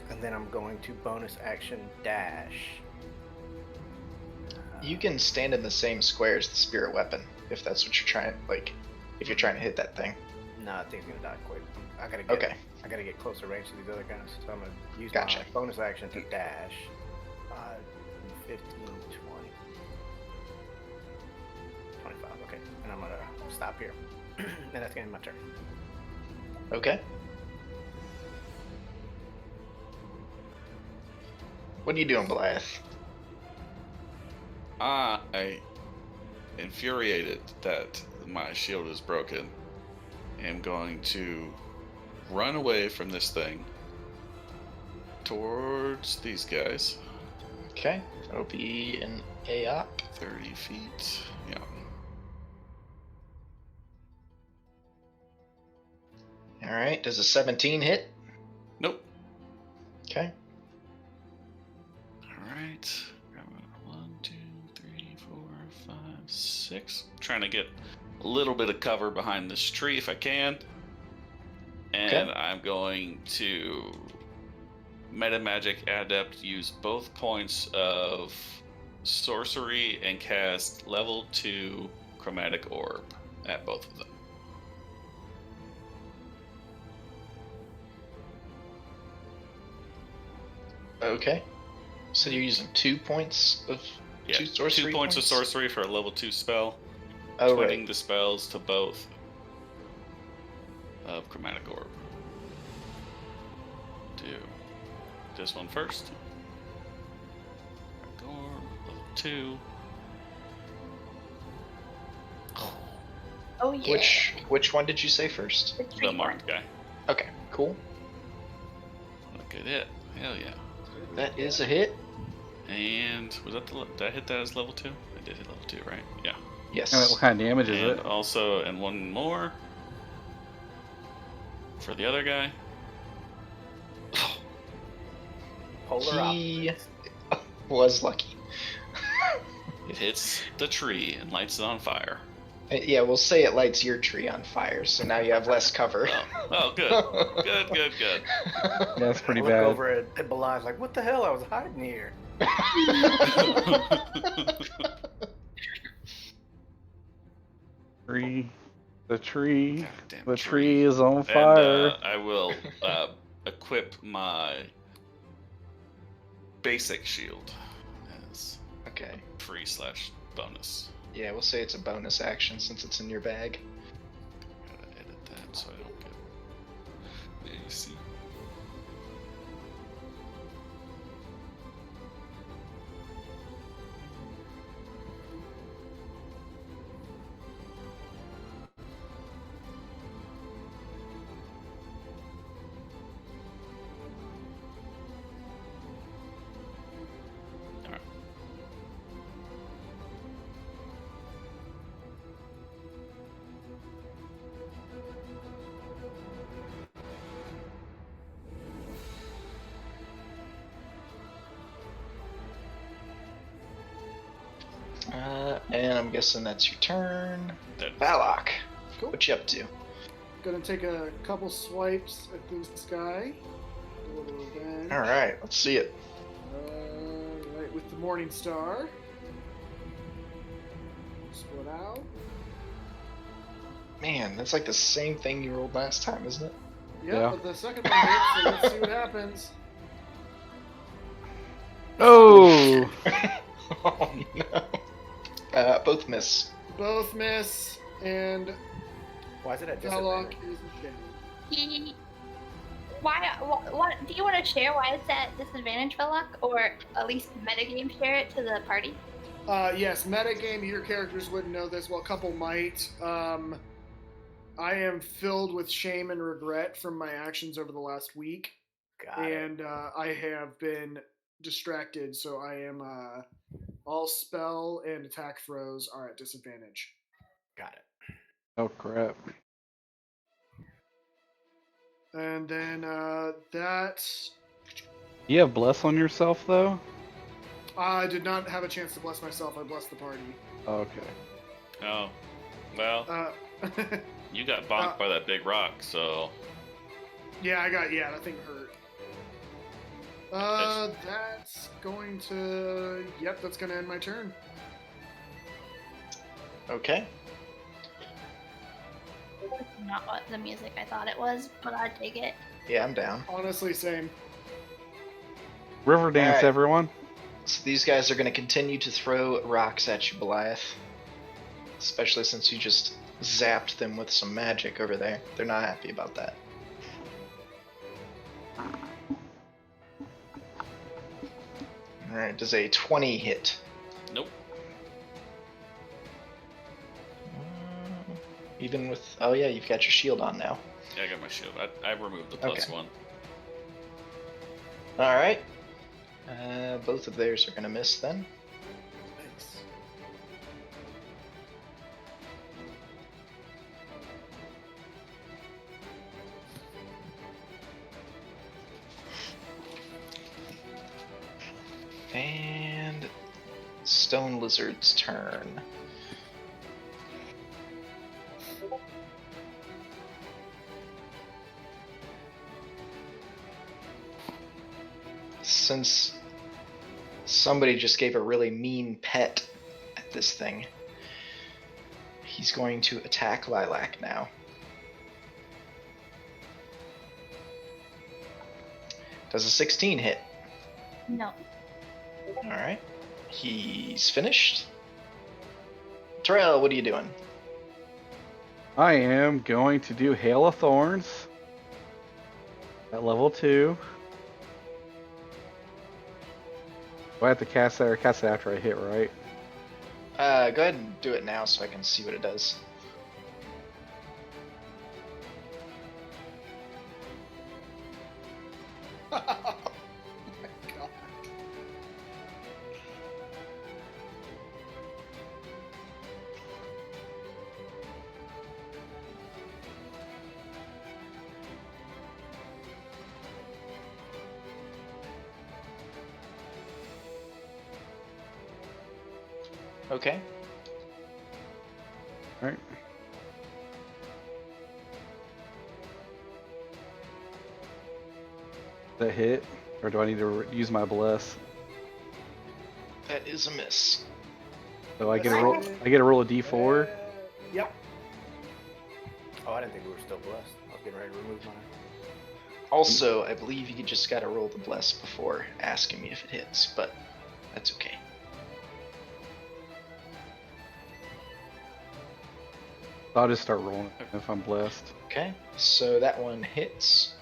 And then I'm going to bonus action dash. You can stand in the same square as the spirit weapon if that's what you're trying. Like, if you're trying to hit that thing. No, I think it's gonna die quick. I gotta get. Okay. I gotta get closer range to these other guys, so I'm gonna use Gotcha. my bonus action to dash. 15, 20, 25. Okay, and I'm gonna stop here, and that's gonna be my turn. Okay. What are you doing, Beliath? I, infuriated that my shield is broken, am going to run away from this thing towards these guys. Okay. That'll be an AOP. 30 feet. Yeah. All right. Does a 17 hit? Nope. Okay. All right. 1, 2, 3, 4, 5, 6. Trying to get a little bit of cover behind this tree if I can. And Okay. I'm going to Meta Magic Adept use both points of sorcery and cast level 2 Chromatic Orb at both of them. Okay. So you're using 2 points of Yeah, 2 sorcery 2 points of sorcery for a level 2 spell. Oh, Twinning right. the spells to both of Chromatic Orb. Do this one first. Chromatic Orb, level 2. Oh yeah. Which one did you say first? The The tree one. marked guy. Okay. Cool. Look at it. Hell yeah. That is a hit. And was that did I hit that as level 2? I did hit level 2, right? Yeah. Yes. What kind of damage is And it? also, and one more for the other guy. Polar He opposites. was lucky. It hits the tree and lights it on fire. Yeah, we'll say it lights your tree on fire, so now you have less cover. Oh, good. Good. That's pretty I look bad. over at Beliath like, what the hell? I was hiding here. Tree. The tree. Goddamn The tree is on And fire. I will equip my basic shield as Okay. free/bonus. Yeah, we'll say it's a bonus action since it's in your bag. Gotta edit that so I don't get the AC. Alright. And I'm guessing that's your turn. That- Valak, Cool. what you up to? Gonna take a couple swipes at this guy. A little revenge. All right, let's see it. Right, with the Morning Star. Split out. Man, that's like the same thing you rolled last time, isn't it? Yeah, but the second one hits, so let's see what happens. Oh! Oh no. Both miss. Both miss, and Why is it at Valak disadvantage? is in shame. What do you want to share why it's at disadvantage, Velok? Or at least metagame share it to the party? Yes, metagame, your characters wouldn't know this. Well, a couple might. I am filled with shame and regret from my actions over the last week. Got it. And I have been distracted, so I am all spell and attack throws are at disadvantage. Got it. Oh crap. And then that You have bless on yourself though? I did not have a chance to bless myself. I blessed the party. Okay. Oh, well, you got bonked by that big rock, so yeah, that thing hurt. That's going to. Yep, that's going to end my turn. Okay. That's not what the music I thought it was, but I dig it. Yeah, I'm down. Honestly, same. River dance, Alright. everyone. So these guys are going to continue to throw rocks at you, Beliath. Especially since you just zapped them with some magic over there. They're not happy about that. Alright, does a 20 hit? nope. Even with... Oh yeah, you've got your shield on now. Yeah, I got my shield. I removed the plus Okay. one. Alright. Both of theirs are going to miss then. Thanks. And Stone Lizard's turn. Since somebody just gave a really mean pet at this thing, he's going to attack Lilac now. Does a 16 hit? No. Alright. He's finished. Terrell, what are you doing? I am going to do Hail of Thorns at level 2. Do I have to cast that or cast it after I hit, right? Go ahead and do it now so I can see what it does. Oh my god. Okay. Alright. That hit? Or do I need to use my bless? That is a miss. So I get a roll. I get a roll of d4. Yep. Oh, I didn't think we were still blessed. I was getting ready to remove mine. Also, I believe you just gotta roll the bless before asking me if it hits, but that's okay. I'll just start rolling if I'm blessed. Okay, so that one hits.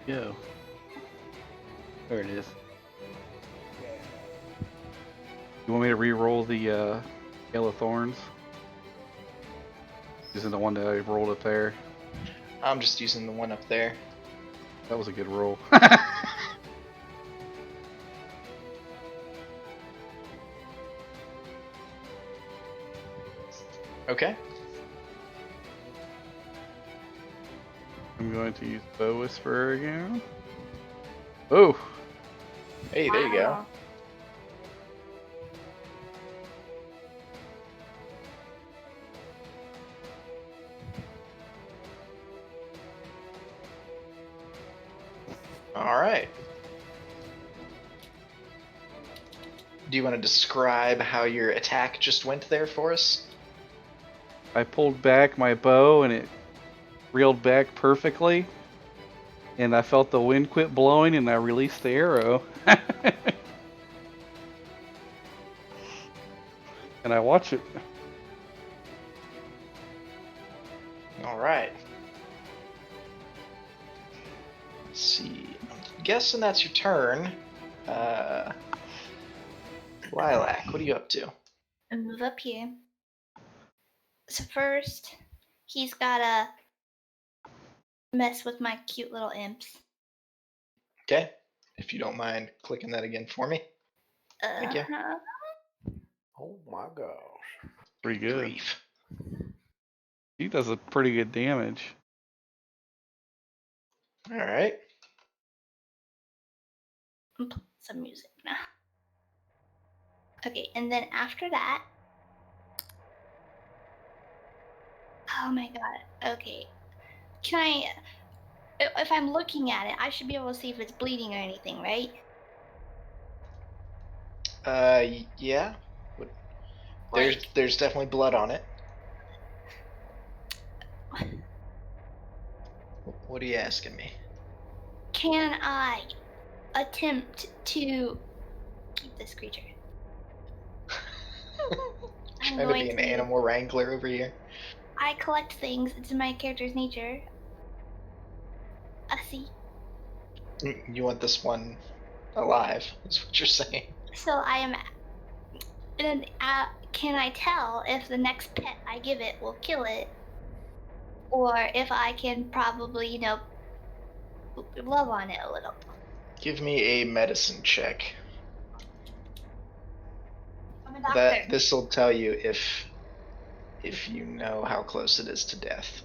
Yo. There it is. You want me to re-roll the Hail of Thorns? Using the one that I rolled up there. I'm just using the one up there. That was a good roll. Okay. I'm going to use Bow Whisperer again. Oh, Hey, there you go. Wow. All right. Do you want to describe how your attack just went there for us? I pulled back my bow and it reeled back perfectly. And I felt the wind quit blowing and I released the arrow. And I watch it. All right. Let's see. I'm guessing that's your turn. Lilac, what are you up to? And move up here. So first, he's gotta mess with my cute little imps. Okay. If you don't mind clicking that again for me. Thank you. Uh-huh. Oh my gosh. Pretty good. Grief. He does a pretty good damage. All right. I'm playing some music now. Okay, and then after that. Oh my god. Okay. Can I. If I'm looking at it, I should be able to see if it's bleeding or anything, right? Yeah. Like, There's definitely blood on it. What are you asking me? can I attempt to keep this creature? I'm Trying to going be an to. animal wrangler over here. I collect things. It's in my character's nature. I see. You want this one alive, is what you're saying. So I am. Then, can I tell if the next pet I give it will kill it? Or if I can probably, love on it a little? Give me a medicine check. I'm a doctor. This will tell you if you know how close it is to death.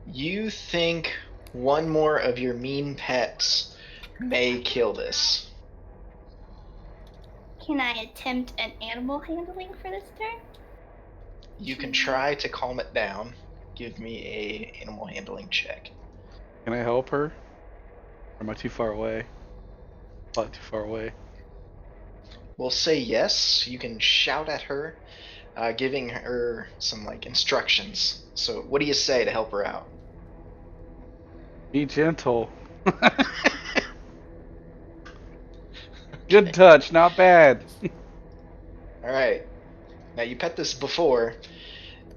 You think one more of your mean pets may kill this. Can I attempt an animal handling for this turn? You can try to calm it down. Give me a animal handling check. Can I help her? Or am I too far away? A lot too far away. We'll say yes. You can shout at her, giving her some instructions. So what do you say to help her out? Be gentle. Good touch, not bad. All right. Now you pet this before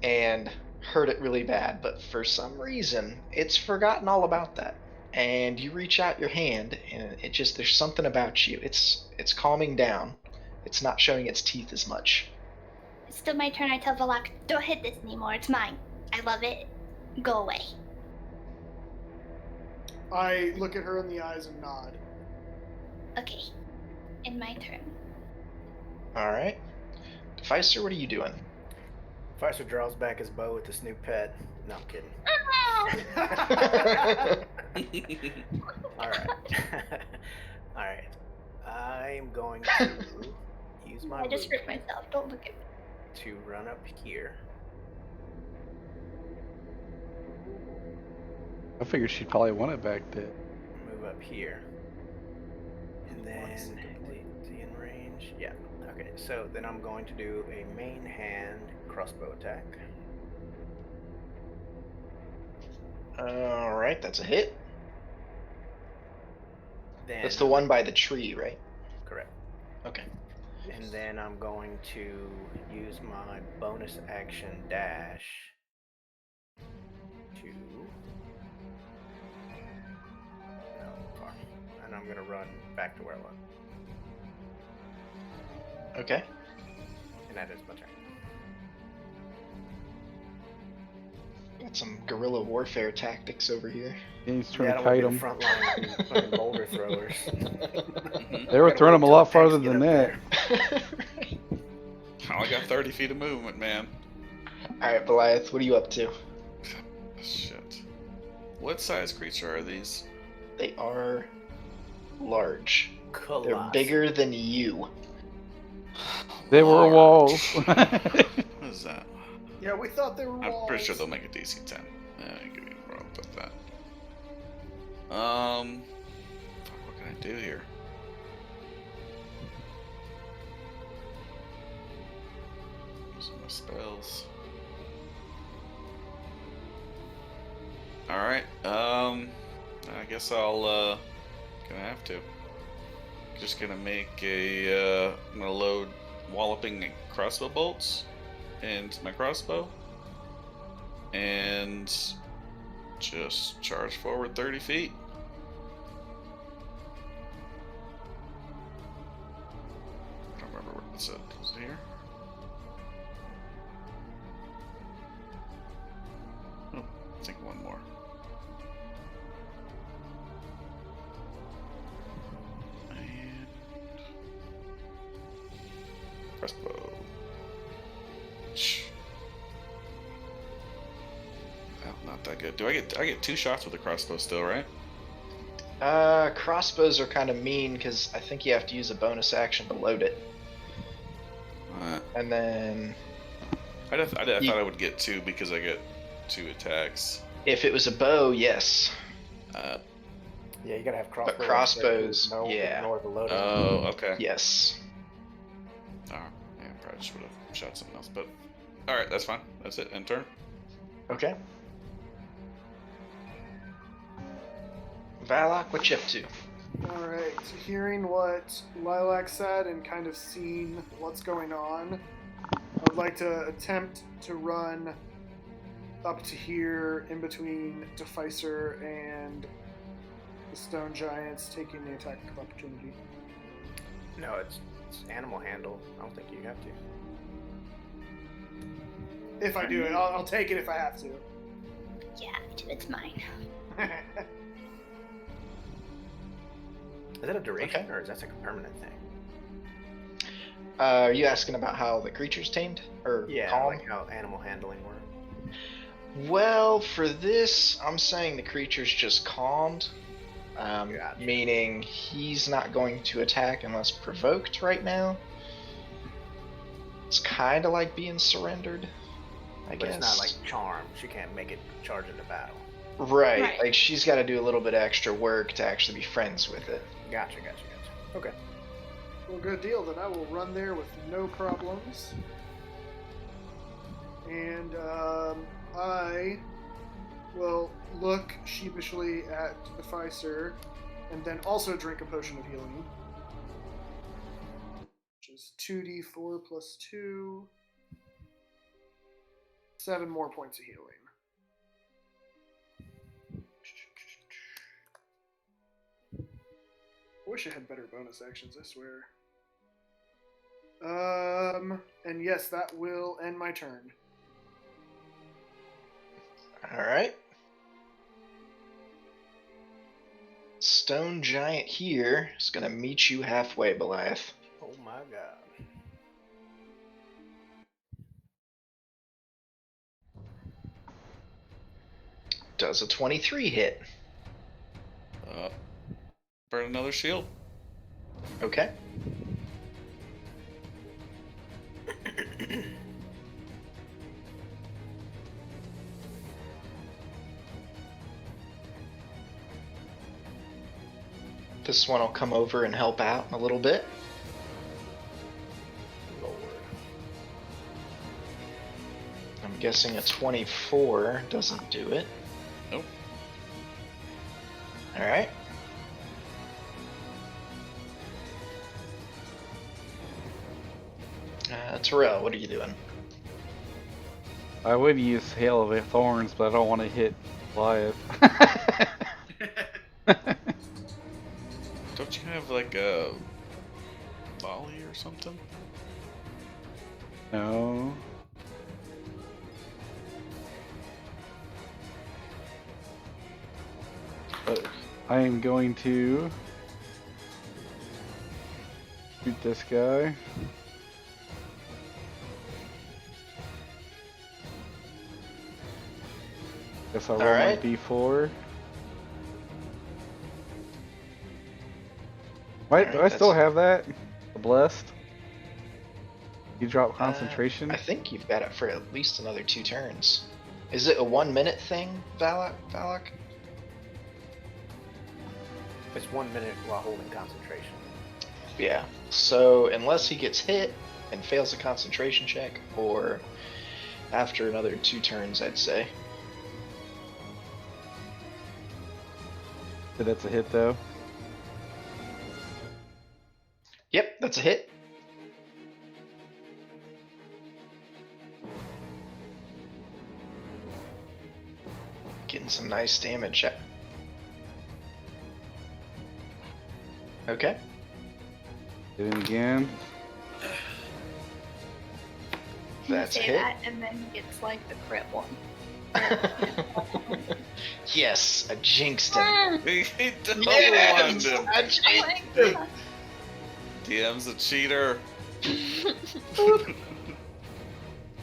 and hurt it really bad, but for some reason it's forgotten all about that. And you reach out your hand, and there's something about you. It's calming down. It's not showing its teeth as much. It's still my turn. I tell Velak, don't hit this anymore. It's mine. I love it. Go away. I look at her in the eyes and nod. Okay. In my turn. All right. Deficer, what are you doing? Pfizer draws back his bow with this new pet. No, I'm kidding. Alright. Alright. I'm going to use my I just hurt movement myself. Don't look at me. to run up here. I figured she'd probably want it back there. Move up here. And then, is he in range? Yeah. Okay, so then I'm going to do a main hand crossbow attack. All right, that's a hit. Then, That's the one by the tree, right? correct. Okay. And then I'm going to use my bonus action dash to... No, far. And I'm going to run back to where I was. Okay. And that is my turn. Got some guerrilla warfare tactics over here. Yeah, he's trying Yeah, to I kite don't them. want to be the front line of fucking boulder throwers. They were Gotta throwing wait them a till lot the farther tanks get than up that. there. I only got 30 feet of movement, man. All right, Beliath, what are you up to? Shit. What size creature are these? They are large. They're Colossal. bigger than you. They were walls. What is that? Yeah, we thought they were I'm walls. pretty sure they'll make a DC 10. I ain't getting wrong about that. Fuck, what can I do here? Using my spells. Alright, I guess I'll, gonna have to. Just gonna make a, I'm gonna load walloping crossbow bolts into my crossbow. And just charge forward 30 feet. I don't remember what it said. Was it here? Oh, I think one more. And crossbow. Oh, not that good. I get 2 shots with a crossbow still, right? Crossbows are kind of mean because I think you have to use a bonus action to load it. And then I thought I would get 2 because I get 2 attacks. if it was a bow, yes. Yeah, you gotta have crossbows. But crossbows, no, yeah. Ignore the loading. Oh, okay. Yes. Oh, yeah, probably just would have shot something else, but alright, that's fine. That's it. End turn. Okay. Valak, what you up to? Alright, hearing what Lilac said and kind of seeing what's going on, I would like to attempt to run up to here in between Deficer and the Stone Giants, taking the attack of opportunity. No, it's animal handle. I don't think you have to. If I do it, I'll take it if I have to. Yeah, it's mine. Is that a duration Okay. or is that like a permanent thing? Are you asking about how the creature's tamed? Or Yeah, calm? like how animal handling works. Well, for this, I'm saying the creature's just calmed. Gotcha. Meaning he's not going to attack unless provoked right now. It's kind of like being surrendered, I But guess. it's not like charmed. She can't make it charge into battle. Right, Right. like she's got to do a little bit of extra work to actually be friends with it. Gotcha. Okay. Well, good deal. Then I will run there with no problems. And I will look sheepishly at the Deficer and then also drink a potion of healing. Which is 2d4 plus 2. 7 more points of healing. I wish I had better bonus actions, I swear. And yes, that will end my turn. Alright. Stone Giant here is going to meet you halfway, Beliath. Oh my god. Does a 23 hit? Burn another shield. Okay. This one will come over and help out a little bit. Lord. I'm guessing a 24 doesn't do it. Nope. Alright. Terrell, what are you doing? I would use Hail of Thorns, but I don't want to hit Goliath. Don't you have like a volley or something? No. But I am going to shoot this guy. Guess I'll All roll right. my d4. All Wait, right, do I still that's- have that? The blessed? You drop concentration? I think you've got it for at least another 2 turns. Is it a 1 minute thing, Valak? It's 1 minute while holding concentration. Yeah. So unless he gets hit and fails a concentration check, or after another 2 turns, I'd say. So that's a hit though. Yep, that's a hit. Getting some nice damage. Okay. Hit him again. You That's a say hit. that, and then he gets like the crit one. Yes, I jinxed him. He double Yes, won him. I Oh jinxed my him. god. DM's a cheater.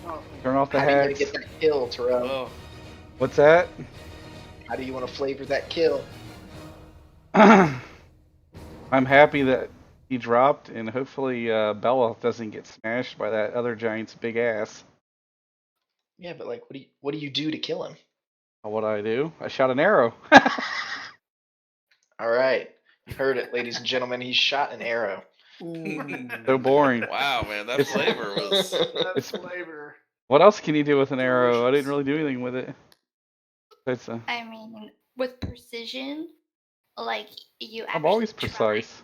Oh, Turn off the How do you want hacks. to get that kill, Terrell? Oh, What's that? How do you want to flavor that kill? I'm happy that he dropped, and hopefully Beliath doesn't get smashed by that other giant's big ass. Yeah, but like, what do you do to kill him? What I do? I shot an arrow. All right, you heard it, ladies and gentlemen. He shot an arrow. So boring. wow, man, that flavor was. that's flavor. What else can you do with an arrow? I didn't really do anything with it. It's I mean, with precision, like you I'm always actually precise.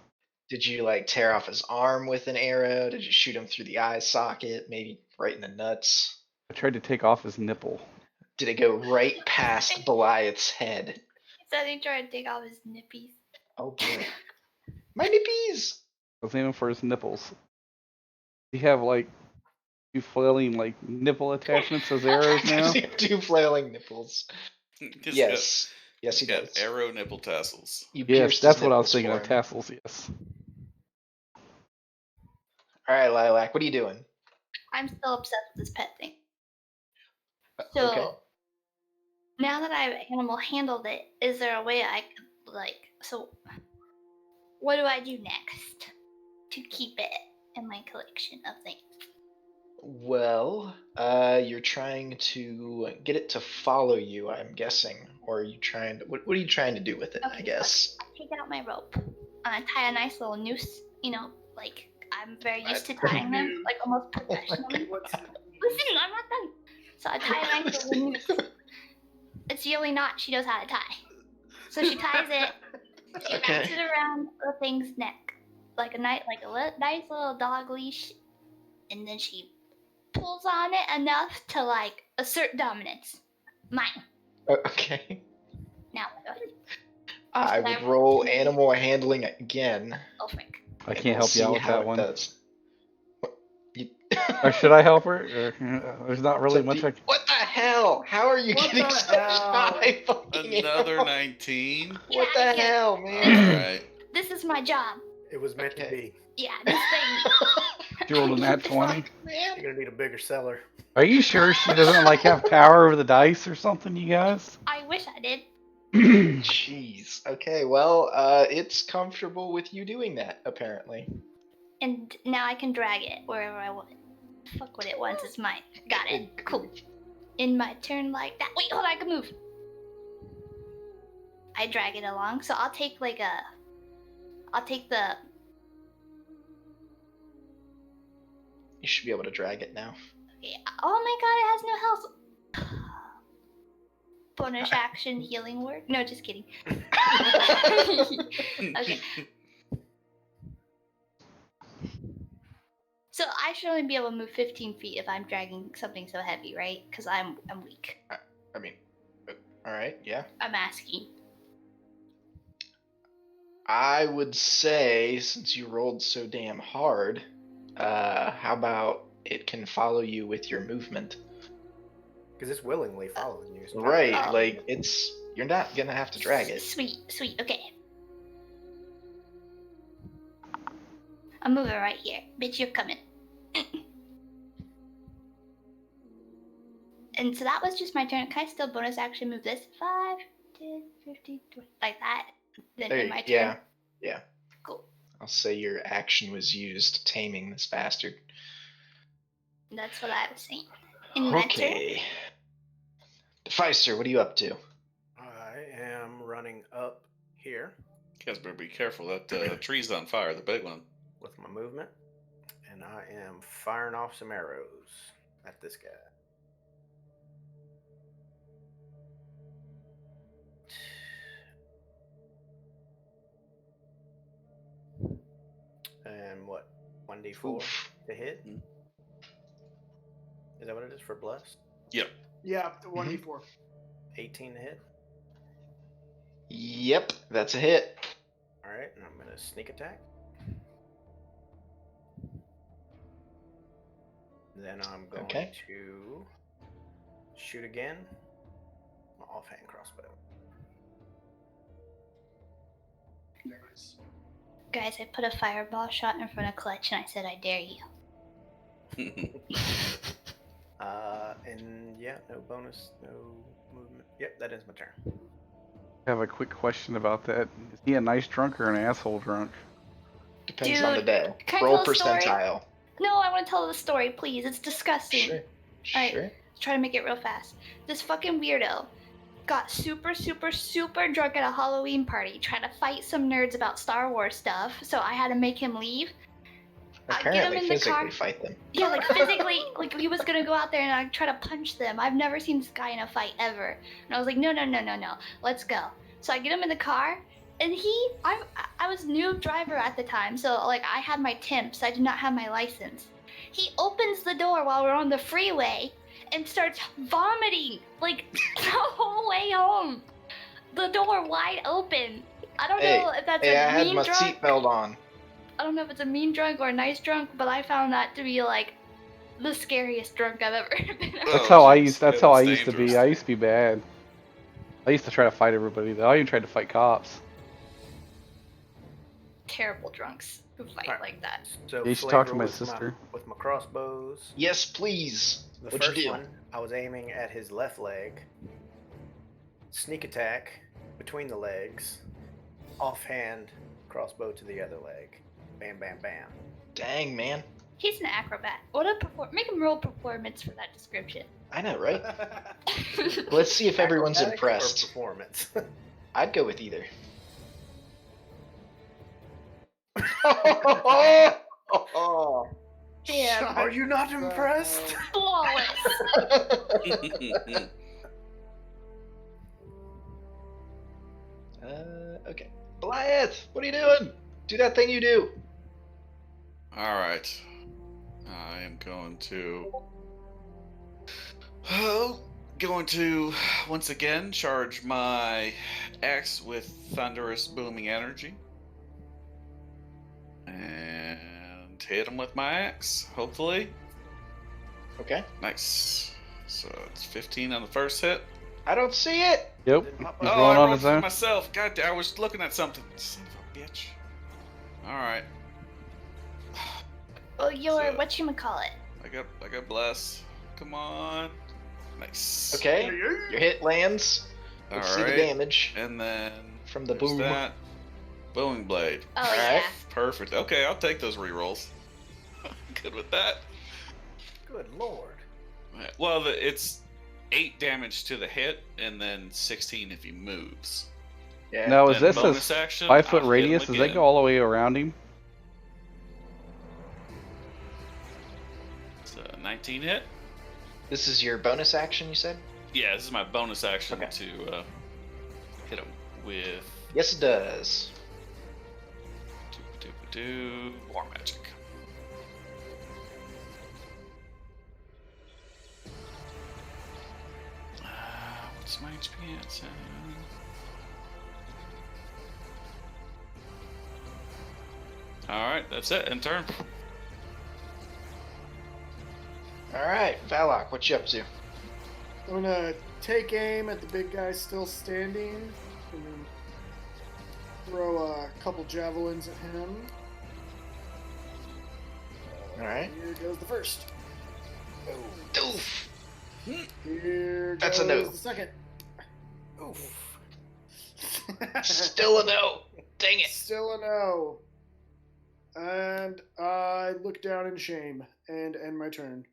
Did you like tear off his arm with an arrow? Did you shoot him through the eye socket? Maybe right in the nuts? I tried to take off his nipple. Did it go right past Beliath's head? He said he tried to take off his nippies. Oh boy. My nippies! I was aiming for his nipples. You have like two flailing like nipple attachments as arrows now. Does he have 2 flailing nipples? He's Yes. Yes, he got does. arrow nipple tassels. You Yes, pierced that's his what I was nipples thinking for of. him. Tassels, yes. All right, Lilac, what are you doing? I'm still obsessed with this pet thing. So Okay. now that I've animal handled it, is there a way I could like? So what do I do next to keep it in my collection of things? Well, you're trying to get it to follow you, I'm guessing, or are you trying to? What are you trying to do with it? I Okay, guess. I take out my rope. I tie a nice little noose. You know, like I'm very used to tying them, like almost professionally. What's Listen, I'm not done. So I tie a nice little noose. It's the only knot she knows how to tie. So she ties it. She Okay. wraps it around the thing's neck, like a nice little dog leash, and then she pulls on it enough to like assert dominance. Mine. Okay. Now what do I do? I Should would I roll roll to- animal handling again. Oh frick. I and can't we'll help you see out with how that it one. does. You- Or should I help her? Or, there's not really So much do- I can. What the hell? How are you What getting the such hell? high fucking Another animal? 19. What Get the outta here. hell, All man? right. This is my job. It was meant to Okay. be. Yeah, this thing. She rolled a nat It's 20. like- Man. You're gonna need a bigger cellar. Are you sure she doesn't like have power over the dice or something, you guys? I wish I did. Jeez. Okay, well, it's comfortable with you doing that, apparently. And now I can drag it wherever I want. Fuck what it wants, it's mine. Got it. Cool. In my turn like that. Wait, hold on, I can move. I drag it along, so I'll take the You should be able to drag it now. okay. Oh my god, it has no health. Bonus action healing word? No, just kidding. Okay. So I should only be able to move 15 feet if I'm dragging something so heavy, right? Because I'm weak. I mean, all right, yeah. I'm asking. I would say, since you rolled so damn hard, how about it can follow you with your movement? Because it's willingly following you. so- Right, Oh. like you're not gonna have to drag it. Sweet. Okay. I'm moving right here. Bitch, you're coming. And so that was just my turn. Can I still bonus action move this? 5, 10, 15, 20, like that? Then in my turn? Yeah. Cool. I'll say your action was used taming this bastard. That's what I was saying. In my turn? Okay. Deficer, what are you up to? I am running up here You guys better be careful. That tree's on fire, the big one. with my movement, and I am firing off some arrows at this guy. And what? 1d4 Oof. to hit? Mhm. Is that what it is for bless? Yep. Yeah, the 1d4. 18 to hit. Yep, that's a hit. All right, and I'm gonna sneak attack. Then I'm going Okay. to shoot again. My offhand crossbow. Nice. Guys, I put a fireball shot in front of Clutch and I said, I dare you. And yeah, no bonus, no movement. Yep, that is my turn. I have a quick question about that. Is he a nice drunk or an asshole drunk? Depends on the Dude, day. can I Roll tell a story? percentile. No, I want to tell the story, please. It's disgusting. Sure. Alright. Sure. Try to make it real fast. This fucking weirdo got super, super, super drunk at a Halloween party, trying to fight some nerds about Star Wars stuff, so I had to make him leave. I get him Apparently in the car. physically fight them. Yeah, like physically, like he was gonna go out there and I'd try to punch them. I've never seen this guy in a fight ever. And I was like, no, let's go. So I get him in the car, and I was new driver at the time, so like I had my temps, I did not have my license. He opens the door while we're on the freeway and starts vomiting, like the whole way home. The door wide open. I don't know if that's Hey, I a had mean my drunk. seatbelt on. I don't know if it's a mean drunk or a nice drunk, but I found that to be like the scariest drunk I've ever been around. That's Oh, how I jeez. used. That's Yeah, how I that's used to be. dangerous. I used to be bad. I used to try to fight everybody though. I even tried to fight cops. Terrible drunks who fight Alright. like that. So You should talk to flavor my with sister. with my crossbows. Yes, please. The What'd you first do? one, I was aiming at his left leg. Sneak attack between the legs. Offhand crossbow to the other leg. Bam, bam, bam. Dang, man. He's an acrobat. What a make him roll performance for that description. I know, right? Let's see if everyone's Acrobatics or impressed. performance. I'd go with either. Damn. Are you not impressed? Flawless. Okay. Beliath, what are you doing? Do that thing you do. All right. I am going to once again charge my axe with thunderous booming energy and hit him with my axe. Hopefully, Okay. nice. So it's 15 on the first hit. I don't see it. Yep. Didn't He's pop Oh, up. going I on rolled his for own. myself. God damn, I was looking at something. Son of a bitch. All right. Well, you're So- whatchamacallit. I got bless. Come on. Nice. Okay. Your hit lands. All Let's see the right. damage And then from the there's boom. that booming blade. Oh, Alright. yeah. Perfect. Okay, I'll take those rerolls. Good with that. Good lord. Well, it's 8 damage to the hit, and then 16 if he moves. Yeah. Now is Then this a bonus action, 5 foot I'll hit him radius? Does that again. go all the way around him? It's a 19 hit. This is your bonus action, you said? Yeah, this is my bonus action Okay. to hit him with Yes, it does. War Magic. What's my HP at? 7? Alright, that's it. End turn. All right, Valak, what you up to? I'm gonna take aim at the big guy still standing, and then throw a couple javelins at him. All right. Here goes the first. Doof. Here That's a goes no. the second. Oof. Still a no. Dang it. Still a no. And I look down in shame and end my turn.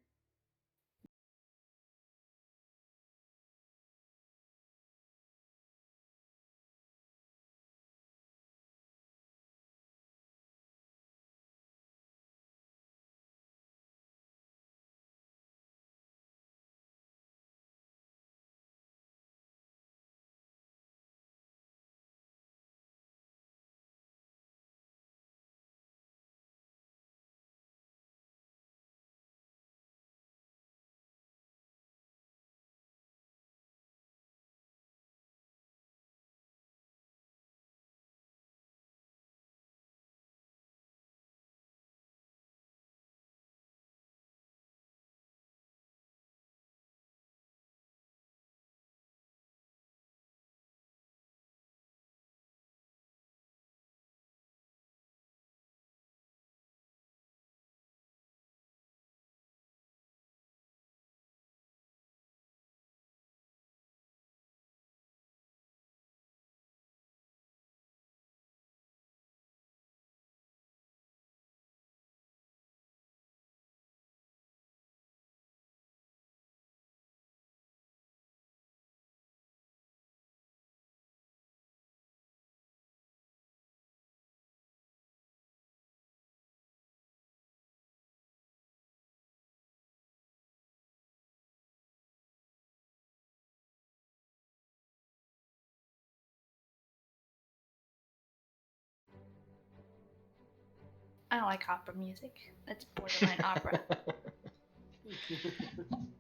I don't like opera music. That's borderline opera.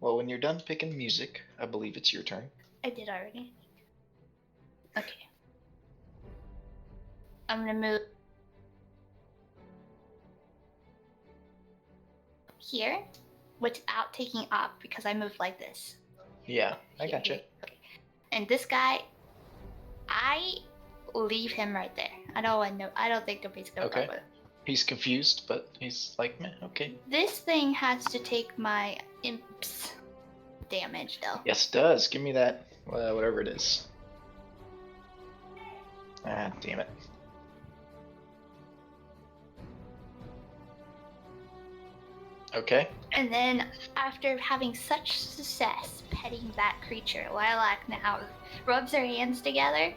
Well, when you're done picking music, I believe it's your turn. I did already. Okay. I'm gonna move here without taking up because I moved like this. Yeah, I Here, gotcha. here. Okay. And this guy, I leave him right there. I don't think nobody's gonna Okay. fuck with him. He's confused, but he's like, meh, okay. This thing has to take my imps damage though. Yes, it does. Give me that, whatever it is. Ah, damn it. Okay. And then, after having such success petting that creature, Lilac now rubs her hands together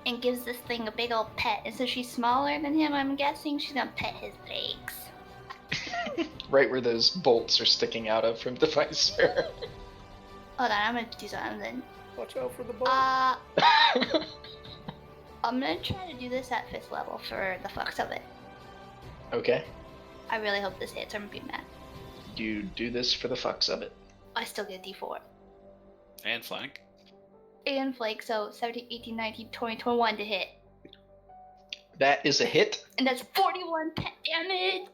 and gives this thing a big old pet. And so she's smaller than him, I'm guessing. She's gonna pet his legs. Right where those bolts are sticking out of from the visor. Hold on, I'm gonna do something. Watch out for the ball. I'm gonna try to do this at 5th level for the fucks of it. Okay. I really hope this hits. I'm gonna be mad. You do this for the fucks of it. I still get D4. And flank. And flake, so 17, 18, 19, 20, 21 to hit. That is a hit. And that's 41 pet damage!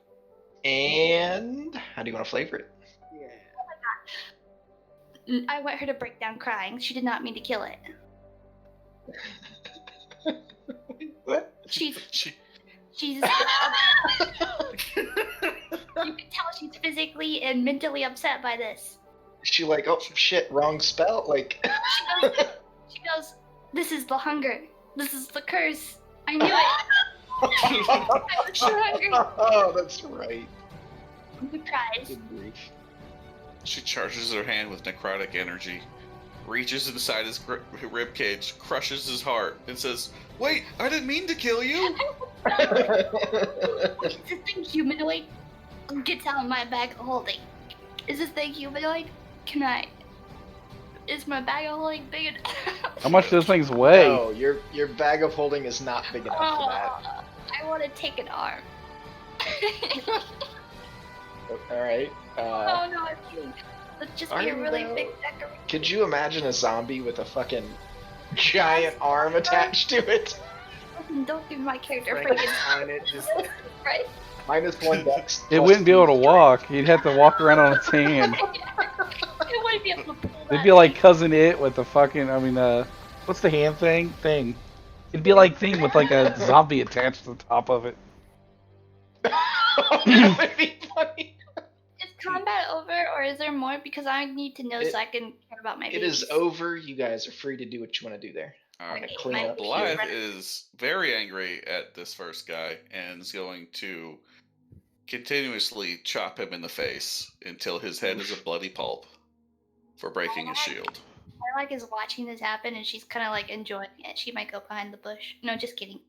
And how do you want to flavor it? Yeah. I want her to break down crying. She did not mean to kill it. What? She's She you can tell she's physically and mentally upset by this. Is she like, oh shit, wrong spell? Like. She goes, this is the hunger. This is the curse. I knew it. I was so hungry. Oh, that's right. I'm surprised. Good grief. She charges her hand with necrotic energy, reaches inside his rib cage, crushes his heart, and says, "Wait, I didn't mean to kill you." Is this thing humanoid? Gets out of my bag of holding. Is this thing humanoid? Can I? Is my bag of holding big enough? How much does things weigh? No, your bag of holding is not big enough for that. I want to take an arm. All right. Oh no, I'm kidding. Let's just Are be a you really though? big decoration. Could you imagine a zombie with a fucking giant arm attached to it? Don't give my character Frank freaking behind it, just right. -1 dex. It wouldn't be able to walk. He'd have to walk around on its hand. It wouldn't be able to pull that. It'd be like Cousin It with the fucking, what's the hand thing? It'd be like Thing with like a zombie attached to the top of it. That would be funny. Is combat over, or or is there more? Because I need to know so I can care about my It babies. is over. You guys are free to do what you want to do there. All I'm right. gonna clean my up babies here. Beliath run- is very angry at this first guy and is going to continuously chop him in the face until his head is a bloody pulp for breaking his shield. Lilac is watching this happen and she's kind of like enjoying it. She might go behind the bush. No, just kidding.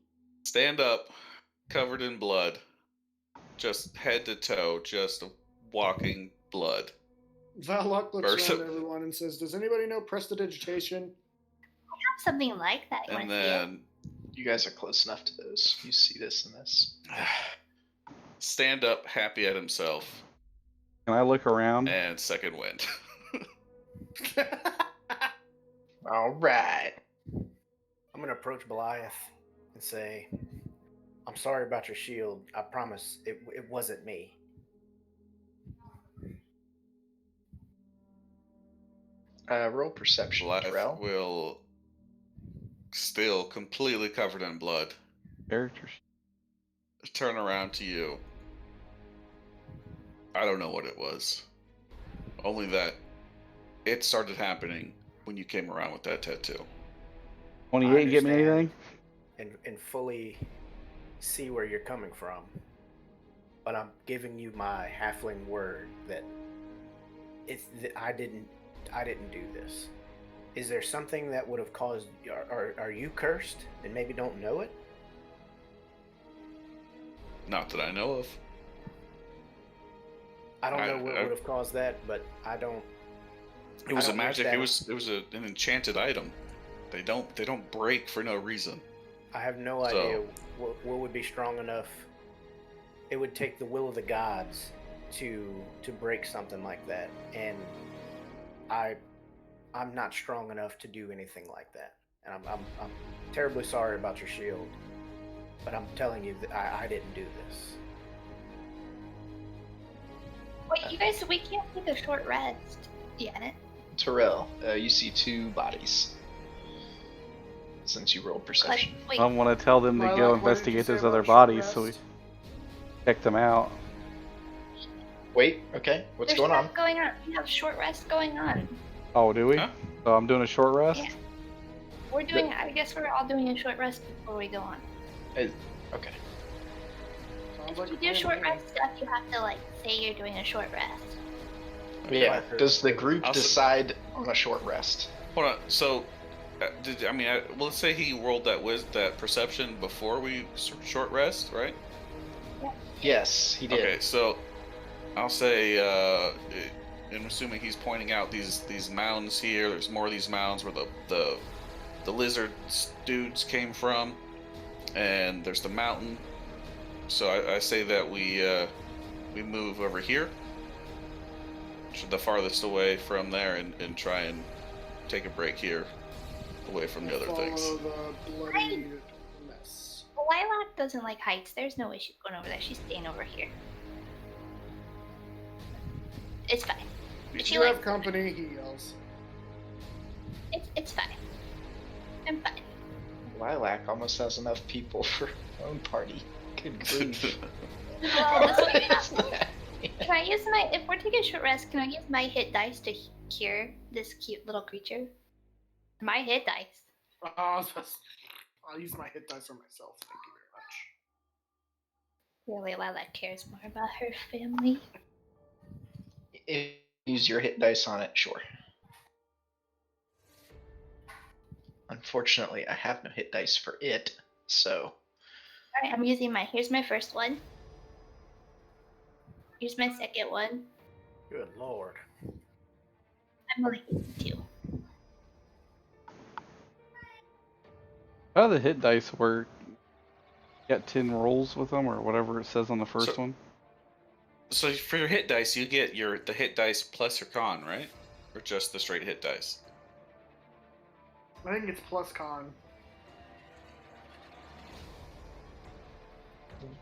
Stand up, covered in blood, just head to toe, just walking blood. Valak looks Burst around up. at everyone and says, "Does anybody know prestidigitation?" Something like that. You And want to see it? then You guys are close enough to those. You see this and this. stand up, happy at himself, Can I look around? and second wind. All right. I'm gonna approach Beliath and say, "I'm sorry about your shield. I promise it wasn't me." Roll perception, Blythe Terrell. will, still completely covered in blood, Characters. turn around to you. I don't know what it was. Only that it started happening when you came around with that tattoo. 28 get me understand. anything? And fully see where you're coming from. But I'm giving you my halfling word that I didn't do this. Is there something that would have caused? Are you cursed and maybe don't know it? Not that I know of. I don't know what would have caused that, but I don't. It was I a don't want magic. that. It was an enchanted item. They don't break for no reason. I have no idea what would be strong enough. It would take the will of the gods to break something like that, and I'm not strong enough to do anything like that. And I'm terribly sorry about your shield, but I'm telling you that I didn't do this. Wait, you guys, we can't take a short rest yet. Terrell, you see two bodies. Since you rolled perception. Wait, I want to tell them to Lilac, go what did you investigate say those about other short bodies so we rest? check them out. Wait, okay. What's there's going on? stuff going on. We have short rest going on. Oh, do we? Huh? So I'm doing a short rest? Yeah. We're doing. I guess we're all doing a short rest before we go on. Okay. Sounds If like you a do plan short to me. rest stuff, you have to like say you're doing a short rest. Yeah. Does the group Also- decide on a short rest? Hold on. So, well, let's say he rolled that perception before we short rest, right? Yes, he did. Okay, so I'll say, I'm assuming he's pointing out these mounds here. There's more of these mounds where the lizard dudes came from, and there's the mountain. So I say that we move over here, the farthest away from there, and try and take a break here, away from the other things. Follow the bloody mess. Lilac doesn't like heights. There's no issue going over there. She's staying over here. It's fine. If She you likes have company, he yells. it's fine. I'm fine. Lilac almost has enough people for her own party. Good grief. Well, this way, What is that? can I use my? If we're taking a short rest, can I use my hit dice to cure this cute little creature? My hit dice. I'll use my hit dice on myself. Thank you very much. Really, Lilac cares more about her family. If you use your hit dice on it, sure. Unfortunately, I have no hit dice for it, so Alright, I'm using my. Here's my first one. Here's my second one. Good lord. I'm only using two. How do the hit dice work? You got 10 rolls with them or whatever it says on the first So- one? So for your hit dice, you get the hit dice plus your con, right? Or just the straight hit dice? I think it's plus con.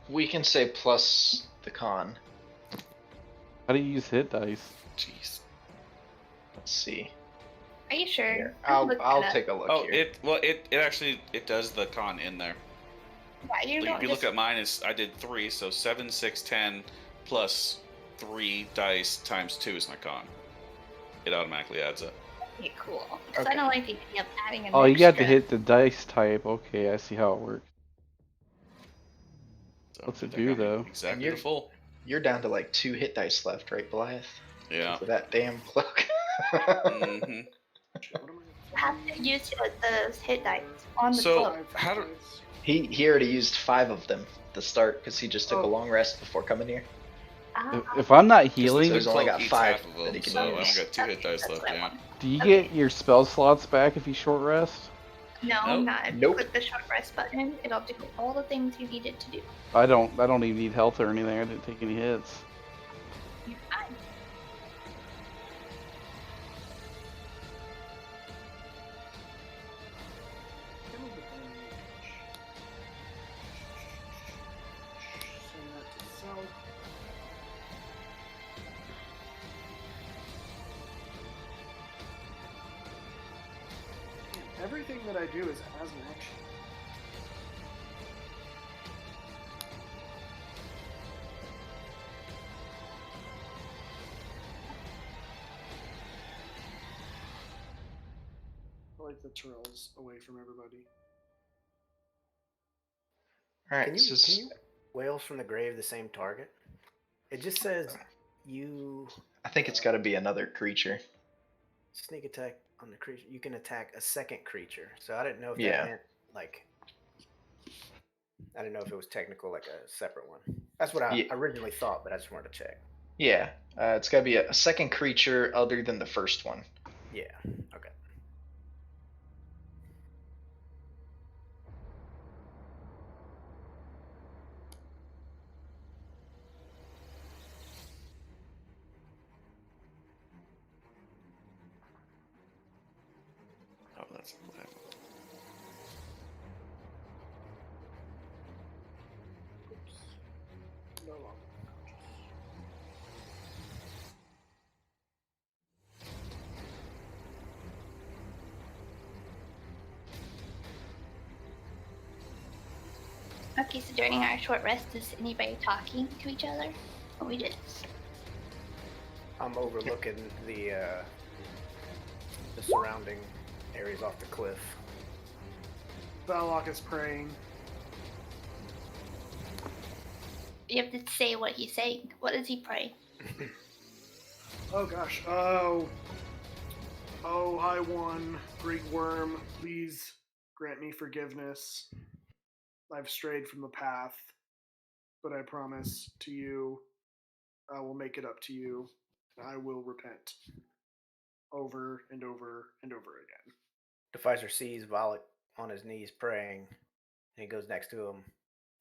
we can say plus the con. How do you use hit dice? Jeez. Let's see. Are you sure? Here, I'm looking I'll it up. take a look Oh, here. it actually does the con in there. Yeah, you Like, don't if you just, look at mine, I did 3, so 7, 6, 10 plus 3 dice times 2 is my con. It automatically adds it. Okay, cool. Because Okay. I don't like the idea of adding an Oh, you got to extra. hit the dice type. Okay, I see how it works. So What's the it deck do, got me though? exactly you're- to full. You're down to like 2 hit dice left, right, Beliath? Yeah. For that damn cloak. Mm-hmm. Shit, what am I You have to use the hit dice on the So, cloak. how do- He already used 5 of them at the start because he just took a Oh. long rest before coming here. If I'm not 'cause the healing, So he's only cloak got eats 5 half of that them, he can so I use. only got 2 hit Okay, dice that's left. what I Yeah. want. do you Okay. get your spell slots back if you short rest? No, Nope. not if you Nope. click the short rest button. It'll do all the things you need it to do. I don't even need health or anything. I didn't take any hits. You're fine. Send that to south. Man, everything that I do is as an action. I like the trails away from everybody. Alright, Can so you wails from the grave the same target? It just says you I think it's got to be another creature. sneak attack on the creature. You can attack a second creature. So I didn't know if that Yeah. meant like I didn't know if it was technical like a separate one. That's what I Yeah. originally thought, but I just wanted to check. Yeah, it's got to be a second creature other than the first one. Yeah. Okay. Oh, that's Oops. No longer unconscious. Okay, so during our short rest, is anybody talking to each other? Or we just... I'm overlooking the surrounding areas off the cliff. Valak is praying. You have to say what he's saying. What does he pray? Oh gosh. Oh, High One, Great Worm, please grant me forgiveness. I've strayed from the path, but I promise to you, I will make it up to you, and I will repent. Over and over and over again. Deficer sees Valak on his knees praying, and he goes next to him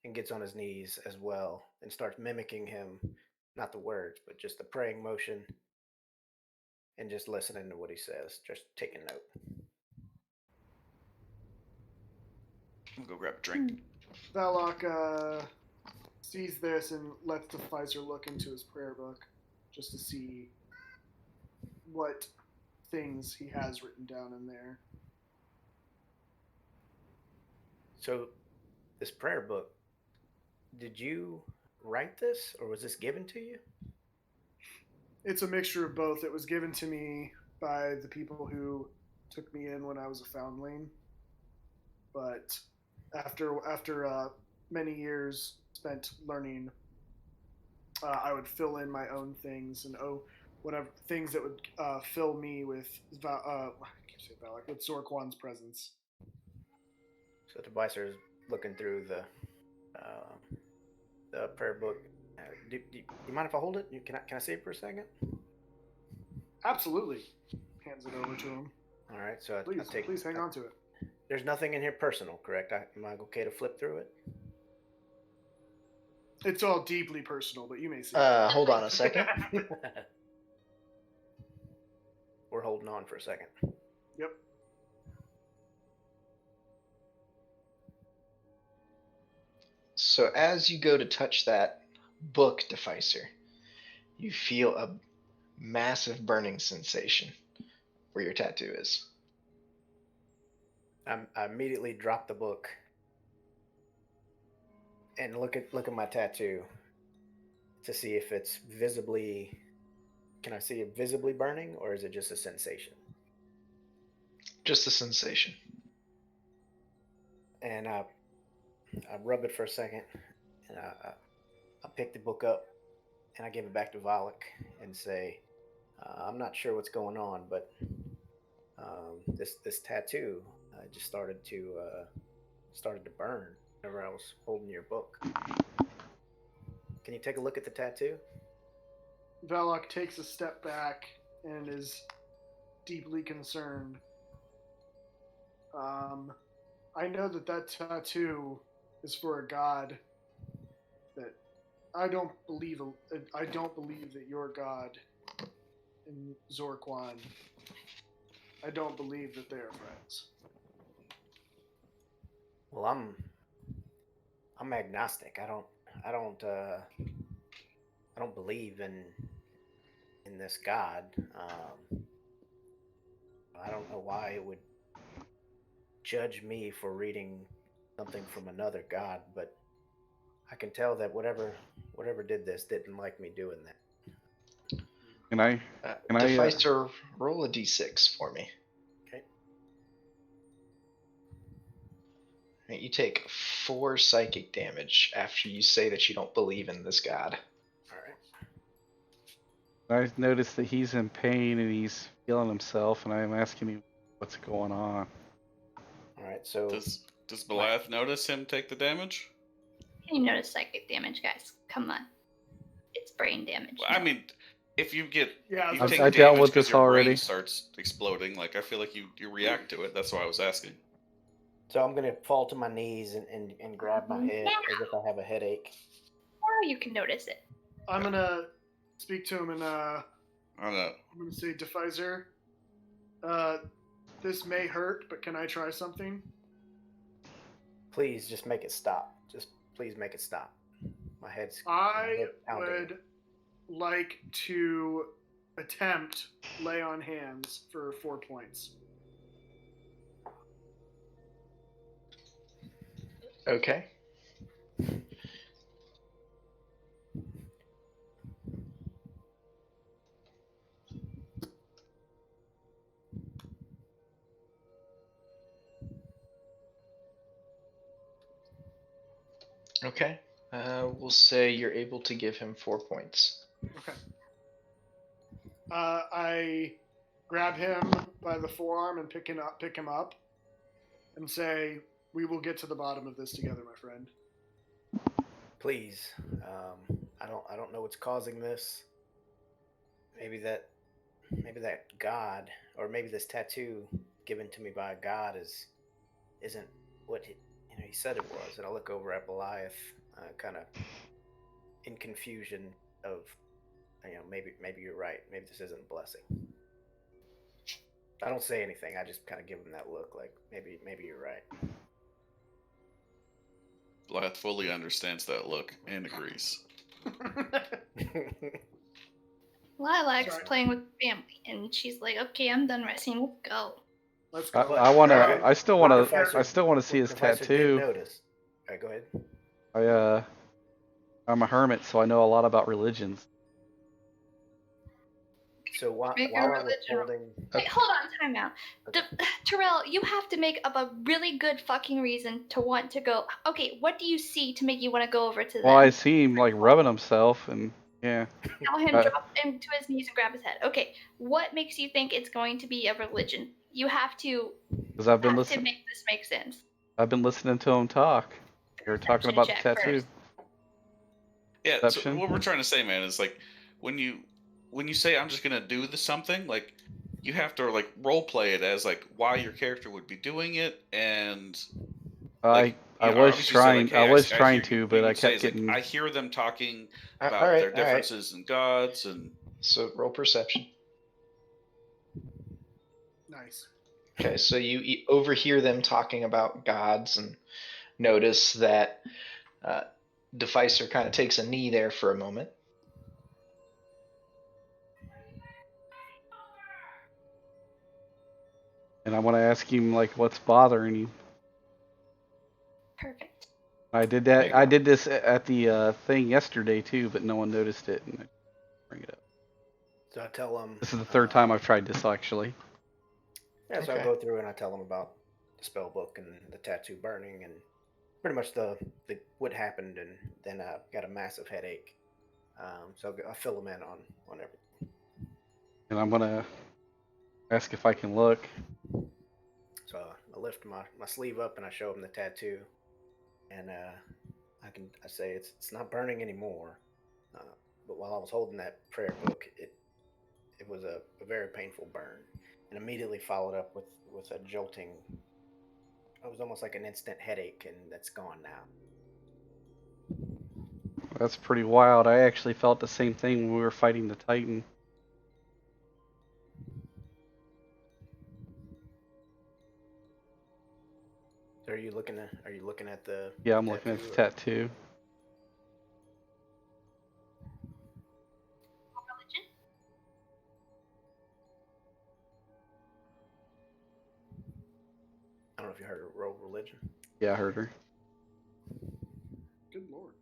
and gets on his knees as well and starts mimicking him, not the words, but just the praying motion, and just listening to what he says, just taking note. I'm gonna go grab a drink. Valak sees this and lets the Pfizer look into his prayer book just to see what things he has written down in there. So, this prayer book, did you write this or was this given to you? It's a mixture of both. It was given to me by the people who took me in when I was a foundling, but after many years spent learning, I would fill in my own things and whatever things that would fill me with I can't say Valak, with Zorquan's presence. So, Deficer is looking through the prayer book. Do you mind if I hold it? Can I see it for a second? Absolutely, hands it over to him. All right, so Please hang on to it. There's nothing in here personal, correct? Am I okay to flip through it? It's all deeply personal, but you may see. Hold on a second. We're holding on for a second. Yep. So as you go to touch that book, Deficer, you feel a massive burning sensation where your tattoo is. I immediately drop the book and look at my tattoo, to see if it's visibly. Can I see it visibly burning, or is it just a sensation? Just a sensation. And I rub it for a second, and I pick the book up, and I give it back to Volok and say, "I'm not sure what's going on, but this tattoo just started to burn whenever I was holding your book. Can you take a look at the tattoo?" Velok takes a step back and is deeply concerned. I know that tattoo is for a god that I don't believe. I don't believe that your god in Zorquan. I don't believe that they are friends. Well, I'm agnostic. I don't believe in this god. I don't know why it would judge me for reading something from another god, but I can tell that whatever did this didn't like me doing that. Can I? Can I? Deficer, roll a d6 for me. Okay. You take 4 psychic damage after you say that you don't believe in this god. All I noticed that he's in pain and he's feeling himself, and I'm asking him what's going on. right. So Does Beliath notice him take the damage? You notice psychic damage, guys. Come on. It's brain damage. Well, I mean, if you take I damage dealt with because this your already. brain starts exploding, like I feel like you react to it. That's why I was asking. So I'm gonna fall to my knees and grab my head as if I have a headache. Or you can notice it. I'm gonna speak to him and I don't know. I'm gonna say, Defizer, this may hurt, but can I try something? Please just make it stop. Just please make it stop. My head's I pounding. would like to attempt lay on hands for 4 points. Okay. Okay. We'll say you're able to give him 4 points. Okay. I grab him by the forearm and pick him up, and say, "We will get to the bottom of this together, my friend." Please, I don't know what's causing this. Maybe that god, or maybe this tattoo given to me by a god isn't what he said it was. And I look over at Beliath, kind of in confusion of, maybe you're right. Maybe this isn't a blessing. I don't say anything. I just kind of give him that look, like maybe you're right. Blythe fully understands that look and agrees. Lilac's Sorry. playing with family, and she's like, "Okay, I'm done resting. Let's go." Let's go. I want to. Alright. I still want to. Professor- I still want to see his Professor did tattoo. notice. All right, go ahead. I'm a hermit, so I know a lot about religions. So while Make a I was religion roll. holding, Wait, hold on, time out. Okay. Terrell, you have to make up a really good fucking reason to want to go. Okay, what do you see to make you want to go over to them? Well, I see him like rubbing himself, and yeah. Tell him drop him to his knees and grab his head. Okay, what makes you think it's going to be a religion? You have to. Because I've been to listening. make this make sense. I've been listening to him talk. You're talking about the Perception check tattoo. first. Yeah, so Perception. what we're trying to say, man, is like when you say I'm just gonna do something, like you have to like role play it as like why your character would be doing it, and like, I you know, was obviously say, trying. like, hey, I was hear trying you- to, what but you I would say kept is, like, getting. I hear them talking about All right, their all right. differences in gods, and So roll perception. Nice. Okay, so you overhear them talking about gods and notice that Deficer kind of takes a knee there for a moment. And I want to ask him like what's bothering him. Perfect. I did There that. you I go. did this at the thing yesterday too, but no one noticed it. And I bring it up. So I tell them. This is the third time I've tried this actually. Yeah, so I Okay. go through and I tell them about the spell book and the tattoo burning and pretty much the what happened, and then I got a massive headache. So I fill them in on everything. And I'm gonna ask if I can look. So I lift my sleeve up and I show them the tattoo, and I say it's not burning anymore. But while I was holding that prayer book, it was a very painful burn, and immediately followed up with a jolting. It was almost like an instant headache, and that's gone now. That's pretty wild. I actually felt the same thing when we were fighting the Titan. So are you looking at the Yeah, I'm looking at tattoo? the Or? tattoo. Religion? I don't know if you heard of rogue religion. Yeah, I heard her. Good lord.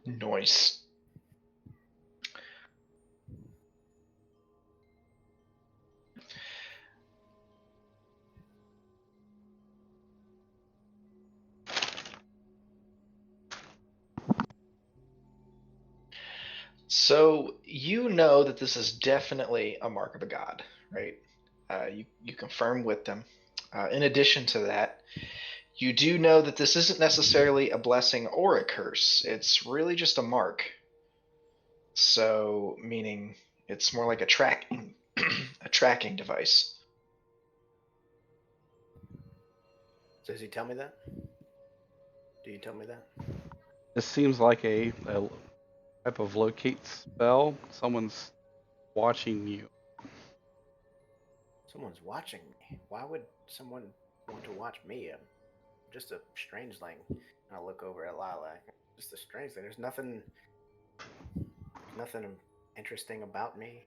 Noise. So you know that this is definitely a mark of a god, right? You confirm with them. In addition to that, you do know that this isn't necessarily a blessing or a curse. It's really just a mark. So meaning it's more like a tracking a tracking device. So does he tell me that? Do you tell me that? This seems like a type of locate spell. Someone's watching you. Someone's watching me. Why would someone want to watch me? I'm just a strangeling. And I look over at Lilac. Just a strangeling. There's nothing interesting about me.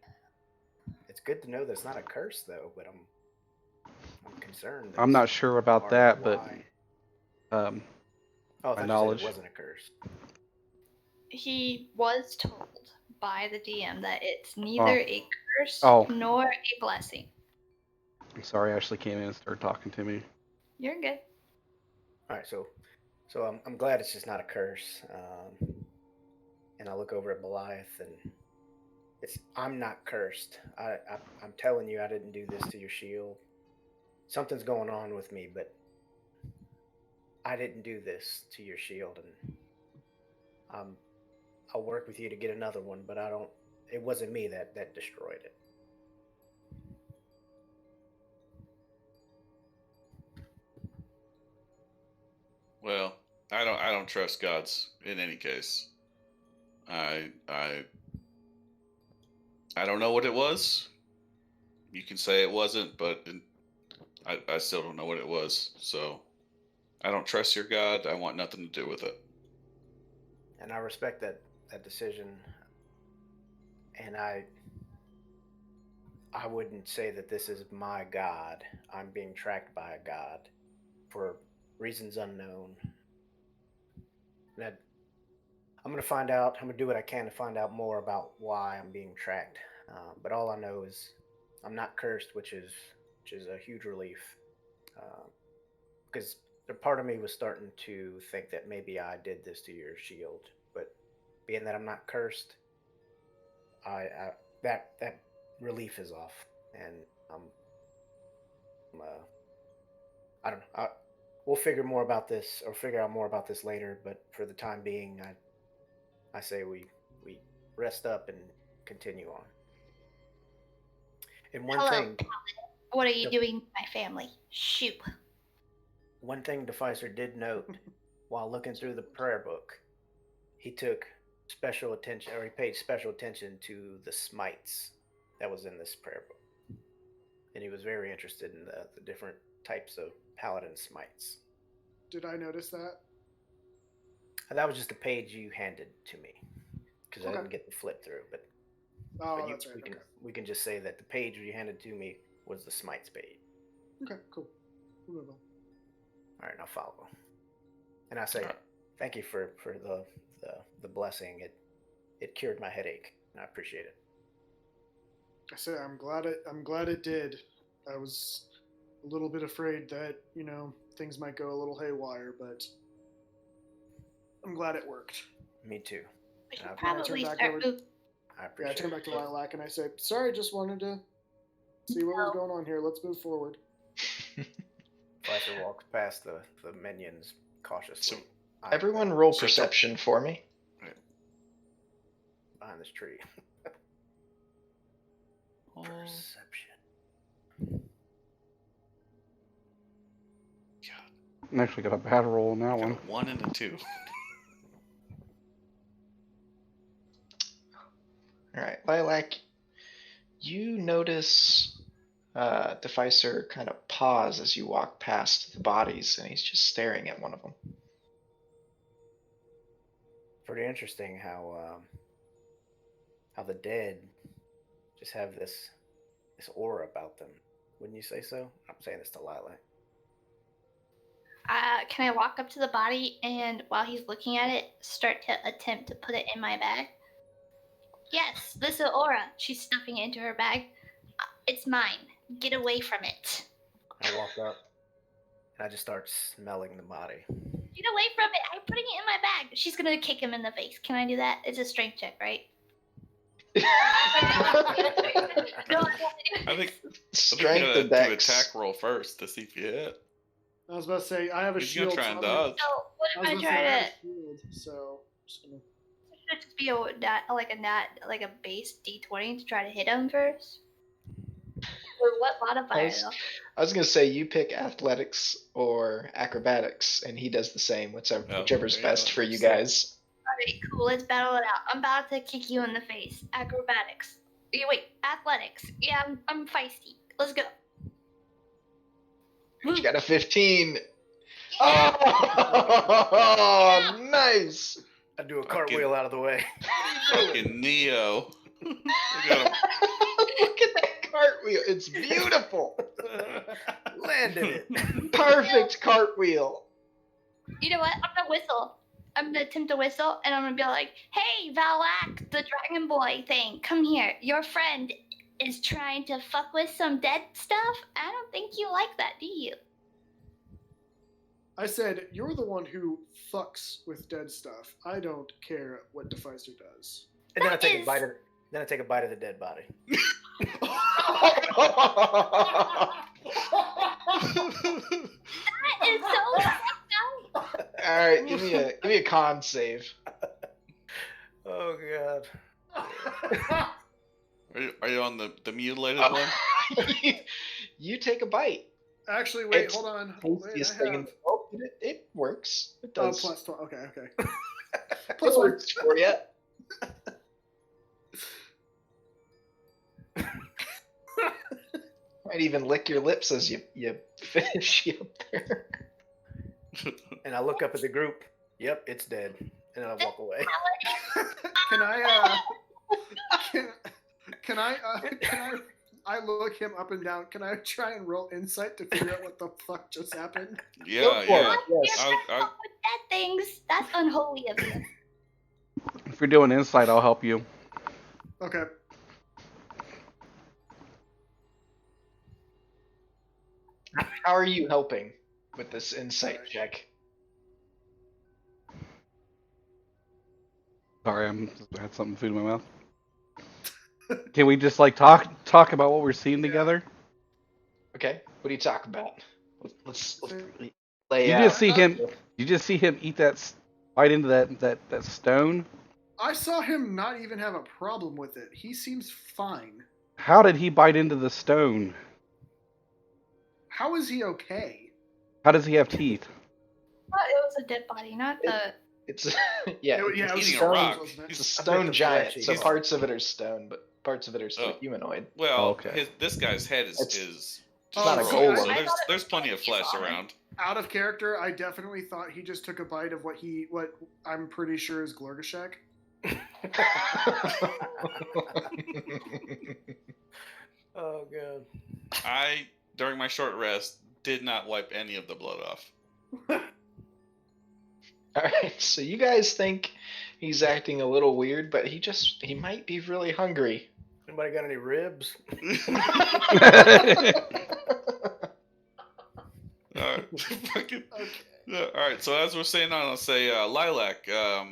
It's good to know that's not a curse, though. But I'm concerned I'm as not sure about far as that, but why. um, Oh, I my thought you said it knowledge. wasn't a curse. He was told by the DM that it's neither Oh. a curse Oh. nor a blessing. I'm sorry, Ashley came in and started talking to me. You're good. All right, so I'm glad it's just not a curse. And I look over at Beliath, and I'm not cursed. I'm telling you, I didn't do this to your shield. Something's going on with me, but I didn't do this to your shield, and I'll work with you to get another one. But I don't. It wasn't me that destroyed it. Well, I don't trust gods in any case. I don't know what it was. You can say it wasn't, but I still don't know what it was. So I don't trust your god. I want nothing to do with it. And I respect that decision. And I wouldn't say that this is my god. I'm being tracked by a god for reasons unknown. And I'm gonna find out. I'm gonna do what I can to find out more about why I'm being tracked. But all I know is I'm not cursed, which is a huge relief. Because part of me was starting to think that maybe I did this to your shield, but being that I'm not cursed, I that relief is off, and I'm I don't know. We'll figure more about this, or figure out more about this later. But for the time being, I say we rest up and continue on. And Hello, what are you doing with my family? Shoot. one thing Deficer did note while looking through the prayer book, he took special attention, or he paid special attention to the smites that was in this prayer book, and he was very interested in the different types of paladin smites. Did I notice that? And that was just a page you handed to me because I Okay. didn't get to flip through. But Oh, that's right. we can just say that the page you handed to me was the smites page. Okay, cool. We'll move on. All right, now follow. And I say, Alright. thank you for the blessing. It cured my headache, and I appreciate it. I say I'm glad it did. I was a little bit afraid that, things might go a little haywire, but I'm glad it worked. Me too. We should And probably back start over- moving. I Yeah, I appreciate turn it. back to Lilac and I say, sorry, just wanted to see what was No. going on here. Let's move forward. Slicer walks past the minions cautiously. So- Everyone roll So- perception for me. Behind this tree. Oh, Perception. God. I actually got a bad roll on that I got one. a 1 and a 2. All right, Lilac, you notice Deficer kind of pause as you walk past the bodies, and he's just staring at one of them. Pretty interesting how the dead just have this aura about them. Wouldn't you say so? I'm saying this to Lilac. Can I walk up to the body and while he's looking at it, start to attempt to put it in my bag? Yes, this is Aura. She's stuffing it into her bag. It's mine. Get away from it. I walk up and I just start smelling the body. Get away from it. I'm putting it in my bag. She's gonna kick him in the face. Can I do that? It's a strength check, right? No, I think Strength you and gotta do dex. attack roll first to see if you hit. I was about to say, I have a He's shield. gonna try and so I'm gonna- dodge. So what I if was I gonna say, try I have to? a shield, so I'm just gonna... Should it just be like a base D20 to try to hit him first? Or what modifier though? I was gonna say you pick athletics or acrobatics, and he does the same. Whichever's okay, best for you so- guys. Alright, cool. Let's battle it out. I'm about to kick you in the face. Acrobatics. Wait, athletics. Yeah, I'm feisty. Let's go. You got a 15. Yeah. Oh, nice. I do a cartwheel out of the way. Fucking Neo. Look at him. Look at that cartwheel. It's beautiful. Landed it. Perfect cartwheel. You know what? I'm gonna whistle. I'm gonna attempt to whistle, and I'm gonna be like, "Hey, Valak, the Dragon Boy thing, come here. Your friend is trying to fuck with some dead stuff. I don't think you like that, do you?" I said, you're the one who fucks with dead stuff. I don't care what Deficer does. And then I That take is- a bite of the dead body. That is so fucked up. All right, give me a con save. Oh god. Are you on the mutilated Oh. one? You take a bite. Actually, wait, It's hold on. Tastiest Wait, thing in the world. It works. It Oh, does. plus 12. Okay. It Plus one. works for you. Might even lick your lips as you finish you up there. And I look up at the group. Yep, it's dead. And I walk away. Can I look him up and down. Can I try and roll insight to figure out what the fuck just happened? Yeah, Go for yeah. it, yes. You're gonna fuck with dead things. That's unholy of you. If you're doing insight, I'll help you. Okay. How are you helping with this insight check? Sorry, I had something food in my mouth. Can we just like talk about what we're seeing together? Okay, what do you talk about? Let's So- lay You out. just see him. You just see him eat bite into that stone. I saw him not even have a problem with it. He seems fine. How did he bite into the stone? How is he okay? How does he have teeth? Oh, it was a dead body, not the. It's yeah, It was eating a stones, rock. wasn't it? it's a He's- stone the giant. flesh So eater. parts of it are stone, but parts of it are still Oh. humanoid. Well, Okay. this guy's head is It's- is Oh, not a just golem. rock, so I there's thought it there's was plenty of flesh solid. around. Out of character, I definitely thought he just took a bite of what I'm pretty sure is Glorgashek. Oh god. I during my short rest did not wipe any of the blood off. All right, so you guys think he's acting a little weird, but he might be really hungry. Anybody got any ribs? Alright. Fucking- Okay. yeah, alright, so as we're saying on, I'll say, Lilac, how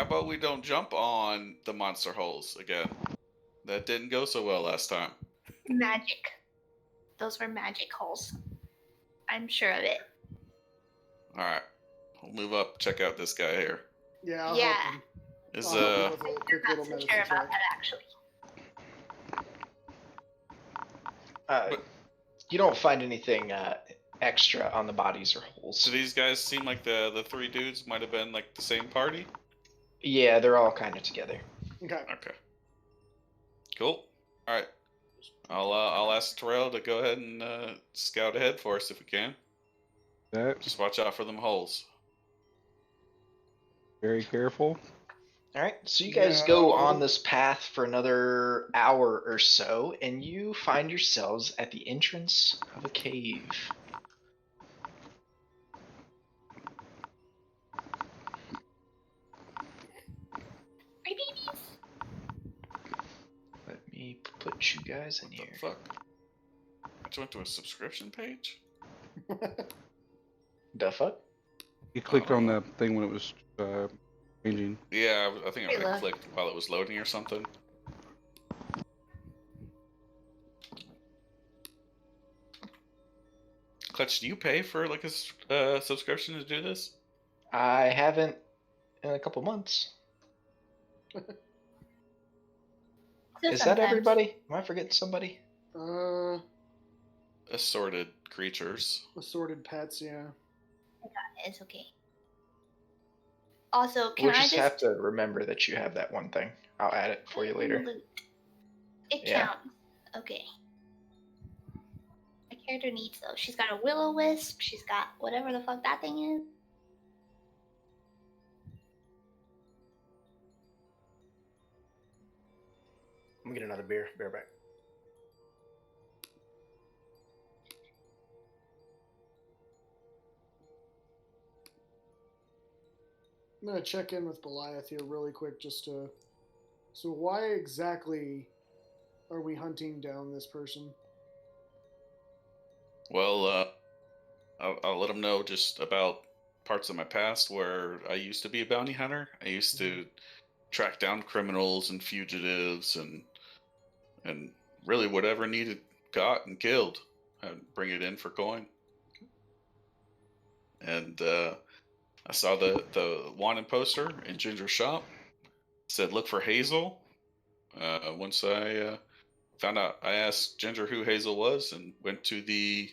about we don't jump on the monster holes again? That didn't go so well last time. Magic. Those were magic holes. I'm sure of it. Alright. We'll move up, check out this guy here. Yeah, I'll Yeah. help him. Is I'll help him uh with a I'm quick not little so medicine sure about check. that, actually. You don't find anything extra on the bodies or do holes. these guys seem like the three dudes might have been like the same party? Yeah, they're all kind of together. Okay. Okay. Cool. Alright. I'll ask Terrell to go ahead and scout ahead for us if we can. That Just watch out for them holes. very careful. All right, so you guys Yeah, go I'll- on this path for another hour or so, and you find yourselves at the entrance of a cave. My babies. Let me put you guys in What here. the fuck? I just went to a subscription page? The fuck? You clicked on know. the thing when it was changing. Yeah, I think I Reload. clicked while it was loading or something. Clutch, do you pay for like a subscription to do this? I haven't in a couple months. So Is that sometimes. everybody? Am I forgetting somebody? Assorted creatures. Assorted pets, yeah. It's okay. Also, can We'll I just have to remember that you have that one thing. I'll add it for you later. Loot. It Yeah. counts. Okay. My character needs those. She's got a will-o-wisp. She's got whatever the fuck that thing is. Let me get another beer. Bear back. I'm gonna check in with Beliath here really quick just to. So why exactly are we hunting down this person? Well, I'll let them know just about parts of my past where I used to be a bounty hunter. I used to track down criminals and fugitives and really whatever needed caught and killed, and bring it in for coin. And I saw the wanted poster in Ginger's shop. It said look for Hazel. Once I found out, I asked Ginger who Hazel was and went to the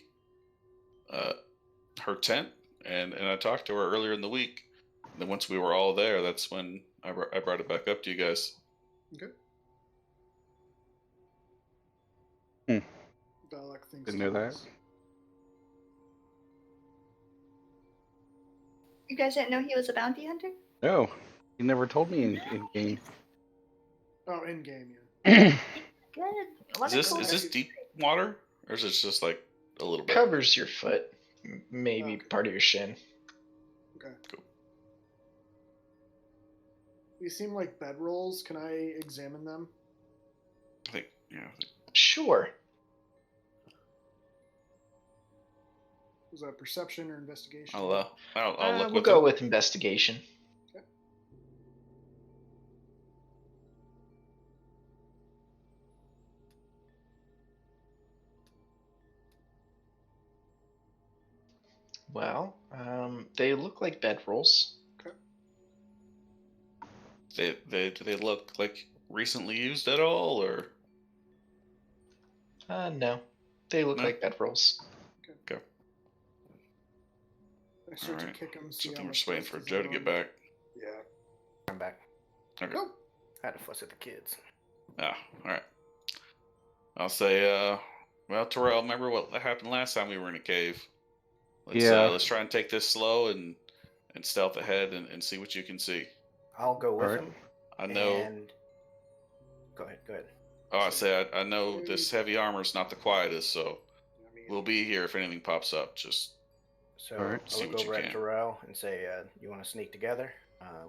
her tent and I talked to her earlier in the week. And then once we were all there, that's when I brought it back up to you guys. Okay. Balak thinks Didn't know that. twice. You guys didn't know he was a bounty hunter? No, you never told me in game. Oh, in game, yeah. Good. What Is a cool this deep water or is it just like a little bit? Covers your foot, maybe Okay. part of your shin. Okay. Cool. These seem like bedrolls. Can I examine them? I think yeah. Sure. Was that perception or investigation? I'll look We'll with go him. with investigation. Okay. Well, they look like bedrolls. Do they look like recently used at all or? No, they look No? like bedrolls. Okay. I start Alright. to kick them. So I think we're just waiting for Joe to get back. Yeah. I'm back. Okay. Go. I had to fuss at the kids. Ah, all right. I'll say, well, Terrell, remember what happened last time we were in a cave? Let's try and take this slow and stealth ahead and see what you can see. I'll go with Alright. him. I know. And... Go ahead. Go ahead. Oh, I say I know this heavy armor is not the quietest, so I mean, we'll be here if anything pops up. Just So Alright. I See look what you over at can. Terrell and say, "You want to sneak together?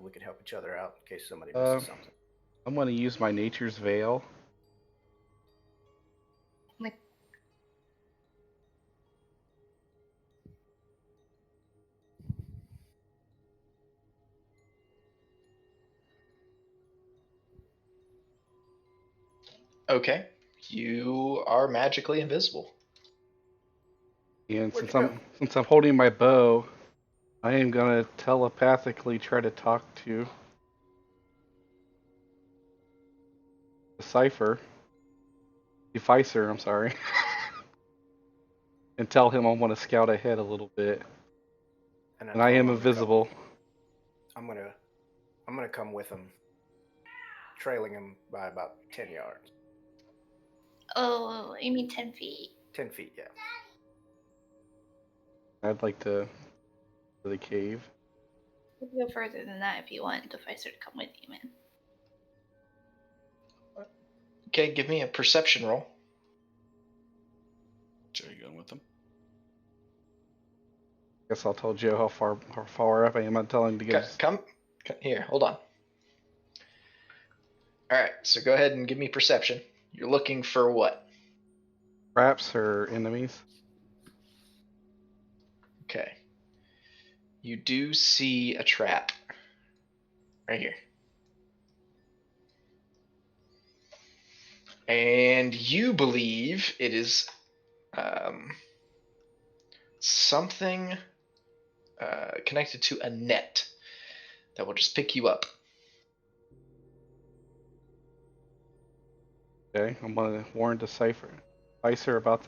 We could help each other out in case somebody Uh, misses something." I'm gonna use my nature's veil. Like, Okay. You are magically invisible. And Where'd since you go? I'm holding my bow, I am gonna telepathically try to talk to Decipher, Deficer, I'm sorry, and tell him I want to scout ahead a little bit. And I And I tell him am invisible. I'm gonna come with him, trailing him by about 10 yards. oh, you mean 10 feet? 10 feet, yeah. I'd like to the cave. We can go further than that if you want Deficer to come with you, man. Okay, give me a perception roll. Joe, you going with them? Guess I'll tell Joe how far up I am. I'm telling him to get his Come here, hold on. Alright, so go ahead and give me perception. You're looking for what? traps or enemies. Okay. You do see a trap. Right here. And you believe it is something connected to a net that will just pick you up. Okay, I'm gonna warn Decipher about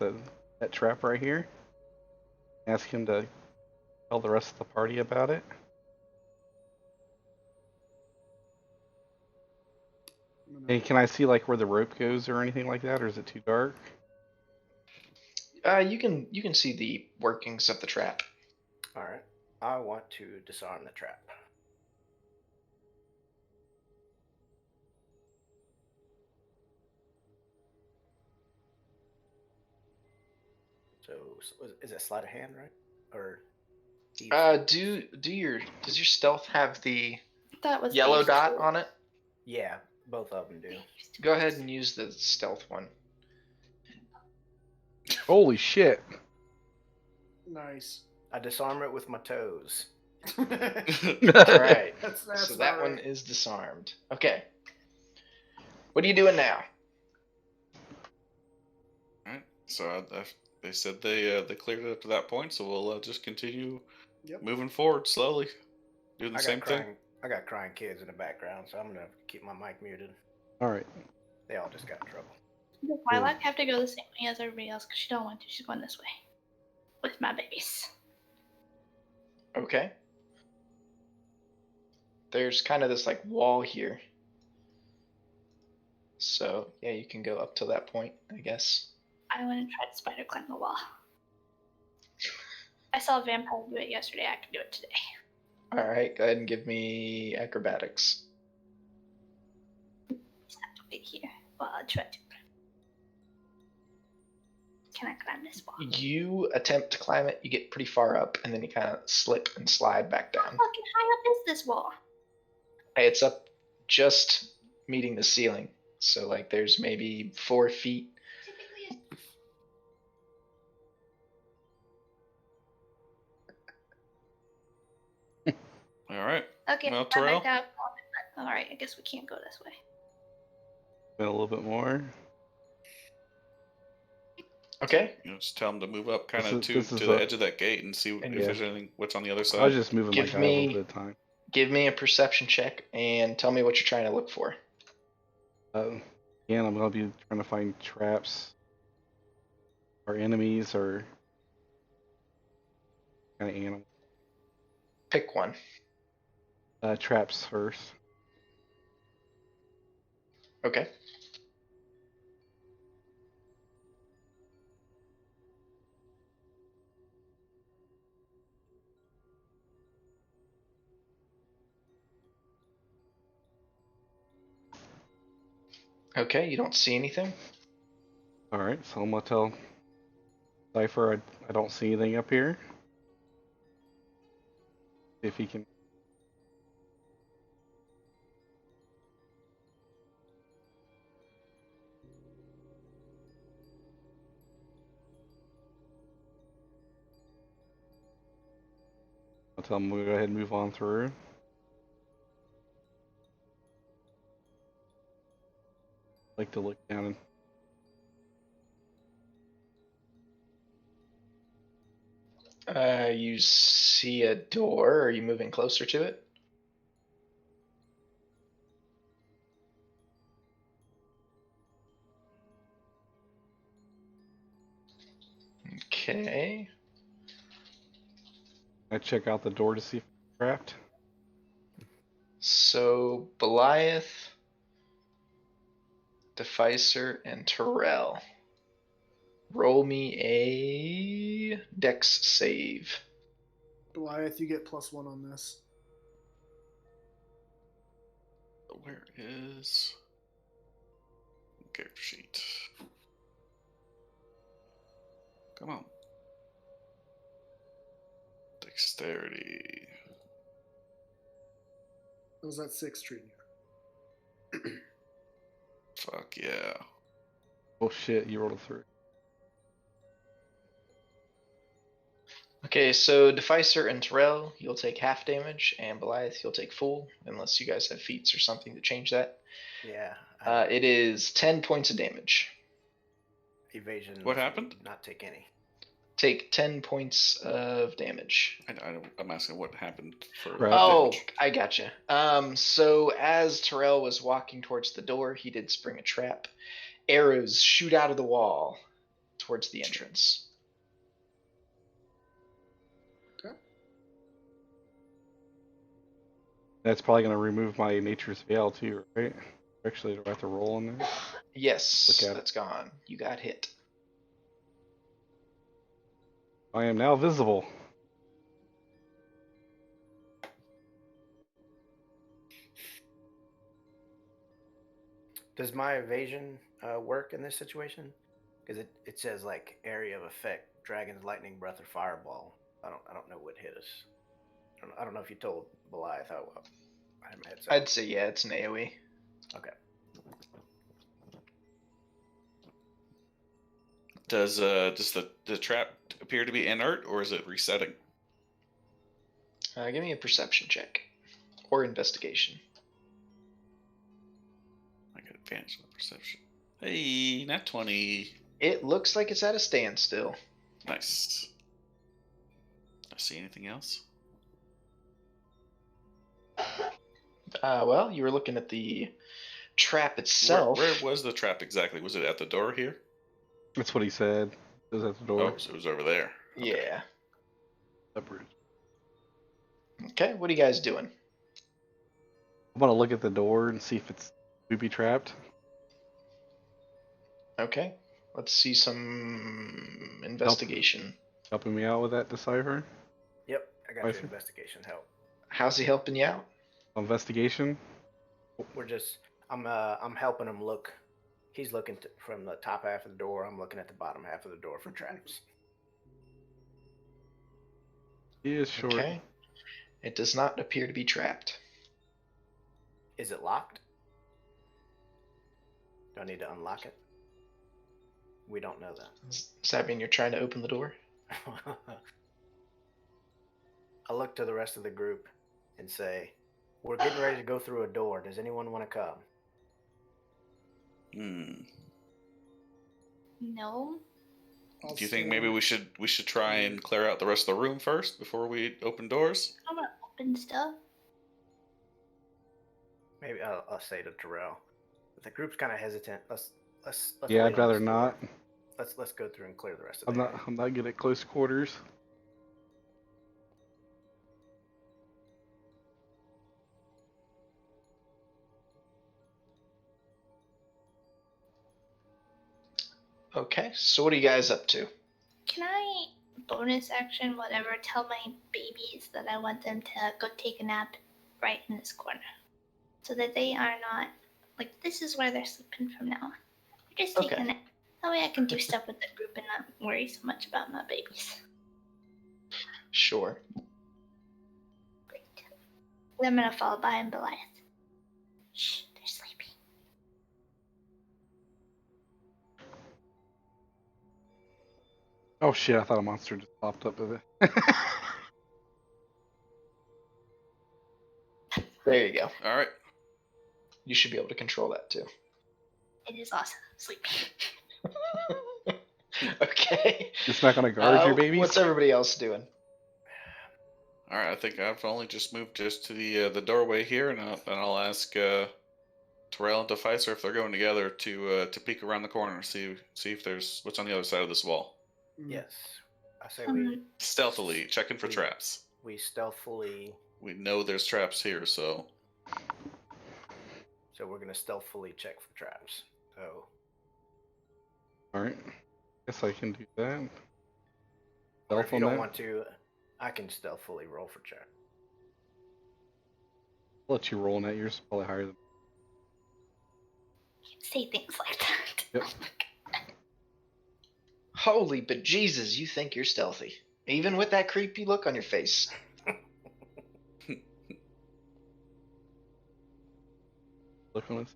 that trap right here. Ask him to tell the rest of the party about it. Hey, can I see like where the rope goes or anything like that, or is it too dark? You can see the workings of the trap. All right. I want to disarm the trap. So is it sleight of hand, right? Or Does your stealth have the That was yellow base dot too. on it? Yeah, both of them do. Go ahead and use the stealth one. Holy shit! Nice. I disarm it with my toes. All right. That's So not that one right. is disarmed. Okay. What are you doing now? Alright, so they said they cleared it up to that point, so we'll just continue Yep. moving forward slowly, doing the same thing. I got crying kids in the background, so I'm gonna keep my mic muted. All right. They all just got in trouble. Does Lilac have to go the same way as everybody else? Because she don't want to. She's going this way. With my babies. Okay. There's kind of this like wall here. So yeah, you can go up to that point, I guess. I want to try to spider climb the wall. I saw a vampire do it yesterday. I can do it today. All right, go ahead and give me acrobatics. Just have to wait here. Well, I'll try to. Can I climb this wall? You attempt to climb it, you get pretty far up, and then you kind of slip and slide back How down. fucking high up is this wall? It's up just meeting the ceiling. So like there's maybe 4 feet. Alright. Okay, Well, I Terrell? backed out. Alright, I guess we can't go this way. A little bit more. Okay. Just tell them to move up kind This of is- to this is the a- edge of that gate and see And if yeah. there's anything what's on the other I was side. just moving my Give guy a little me- bit of time. Give me a perception check and tell me what you're trying to look for. Again, I'm gonna be trying to find traps or enemies or kind of animals. Pick one. Traps first. Okay. Okay, you don't see anything? All right, so I'm gonna tell Cipher I don't see anything up here. if he can. I'll tell him we'll go ahead and move on through. Like to look down and You see a door. Are you moving closer to it? Okay. I check out the door to see if it's trapped. So Beliath, Deficer, and Terrell. Roll me a Dex save. Beliath, you get +1 on this. Where is character sheet? Come on. Dexterity. How's that 6 treating you? Fuck yeah. Oh shit, you rolled a 3. Okay, so Deficer and Terrell, you'll take half damage, and Beliath, you'll take full, unless you guys have feats or something to change that. Yeah. It is 10 points of damage. Evasion. What happened? Not take any. Take 10 points of damage. I'm asking what happened for Right. Oh, damage. I gotcha. So as Terrell was walking towards the door, he did spring a trap. Arrows shoot out of the wall towards the entrance. That's probably going to remove my Nature's Veil too, right? Actually, do I have to roll on that? Yes, Look at that's gone. You got hit. I am now visible. Does my evasion work in this situation? Because it says like area of effect, dragon's lightning breath or fireball. I don't know what hit us. I don't know if you told Beliath. I had my headset. I'd say yeah, it's an AoE. Okay. Does the trap appear to be inert, or is it resetting? Give me a perception check or investigation. I got advantage on perception. Hey, not 20. It looks like it's at a standstill. Nice. I see anything else? Well, you were looking at the trap itself. Where was the trap exactly? Was it at the door here? That's what he said. It was at the door. Oh, so it was over there. Okay. Yeah. Separate. Okay, what are you guys doing? I'm going to look at the door and see if it's booby trapped. Okay, let's see some investigation. Helping me out with that, Decipher? Yep, I got I your see. investigation help. How's he helping you out? Investigation? I'm helping him look. He's looking from the top half of the door. I'm looking at the bottom half of the door for traps. He is short. Okay. It does not appear to be trapped. Is it locked? Do I need to unlock it? We don't know that. Does that mean you're trying to open the door? I look to the rest of the group and say, we're getting ready to go through a door. Does anyone want to come? No. Do you think maybe we should try and clear out the rest of the room first before we open doors? I want to open stuff. Maybe I'll say to Terrell. But the group's kind of hesitant. Let's Yeah, wait I'd on rather this door. not. Let's go through and clear the rest of the area. I'm not good at close quarters. Okay, so what are you guys up to? Can I bonus action whatever tell my babies that I want them to go take a nap right in this corner, so that they are not like this is where they're sleeping from now on. They're just taking a nap. That way I can do stuff with the group and not worry so much about my babies. Sure. Great. I'm gonna follow behind Beliath. Shh, they're sleeping. Oh shit! I thought a monster just popped up with it. There you go. All right. You should be able to control that too. It is also sleeping. Okay. It's not gonna guard your babies. What's everybody else doing? All right. I think I've only just moved just to the doorway here, and I'll ask Terrell and Deficer if they're going together to peek around the corner, see if there's what's on the other side of this wall. Yes. I say we Stealthily checking for traps. we stealthily. We know there's traps here, so So we're gonna stealthily check for traps. So All right. Guess I can do that. or if Stealth you on don't that. want to, I can stealthily roll for check. I'll let you roll on that. Yours probably higher than. Say things like that. Yep. Holy bejesus, you think you're stealthy. Even with that creepy look on your face. Look on this.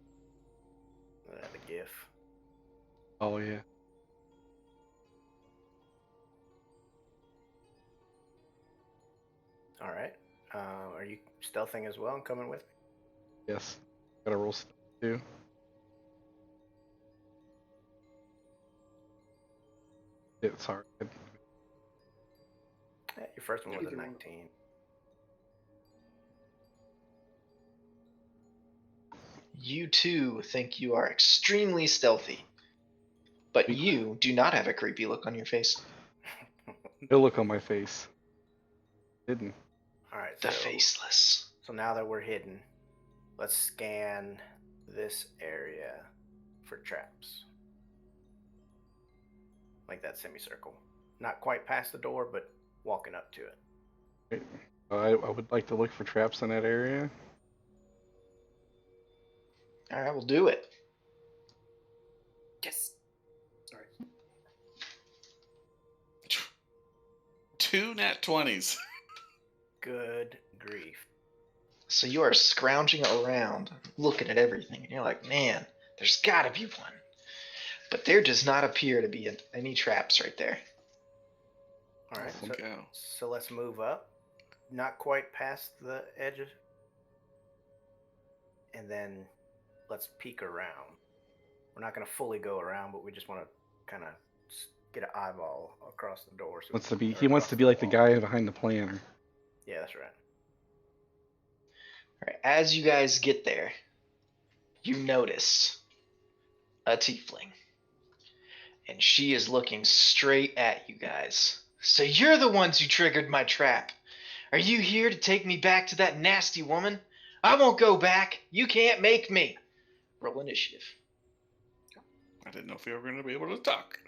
The GIF. Oh yeah. All right. Are you stealthing as well and coming with me? Yes. Gotta roll stealth too. It's hard. Yeah, your first one was a Either one. 19. You too think you are extremely stealthy. But you do not have a creepy look on your face. No look on my face. Hidden. All right. The so, faceless. So now that we're hidden, let's scan this area for traps. Like that semicircle. Not quite past the door, but walking up to it. I would like to look for traps in that area. Alright, we'll do it. Yes. Sorry. 2 nat 20s. Good grief. So you are scrounging around, looking at everything, and you're like, man, there's gotta be one. But there does not appear to be any traps right there. All right. Awesome. So let's move up. Not quite past the edges. And then let's peek around. We're not going to fully go around, but we just want to kind of get an eyeball across the door. So He wants to be like the guy behind the planner. Yeah, that's right. Alright, as you guys get there, you notice a tiefling. And she is looking straight at you guys. So you're the ones who triggered my trap. Are you here to take me back to that nasty woman? I won't go back. You can't make me. Roll initiative. I didn't know if we were going to be able to talk.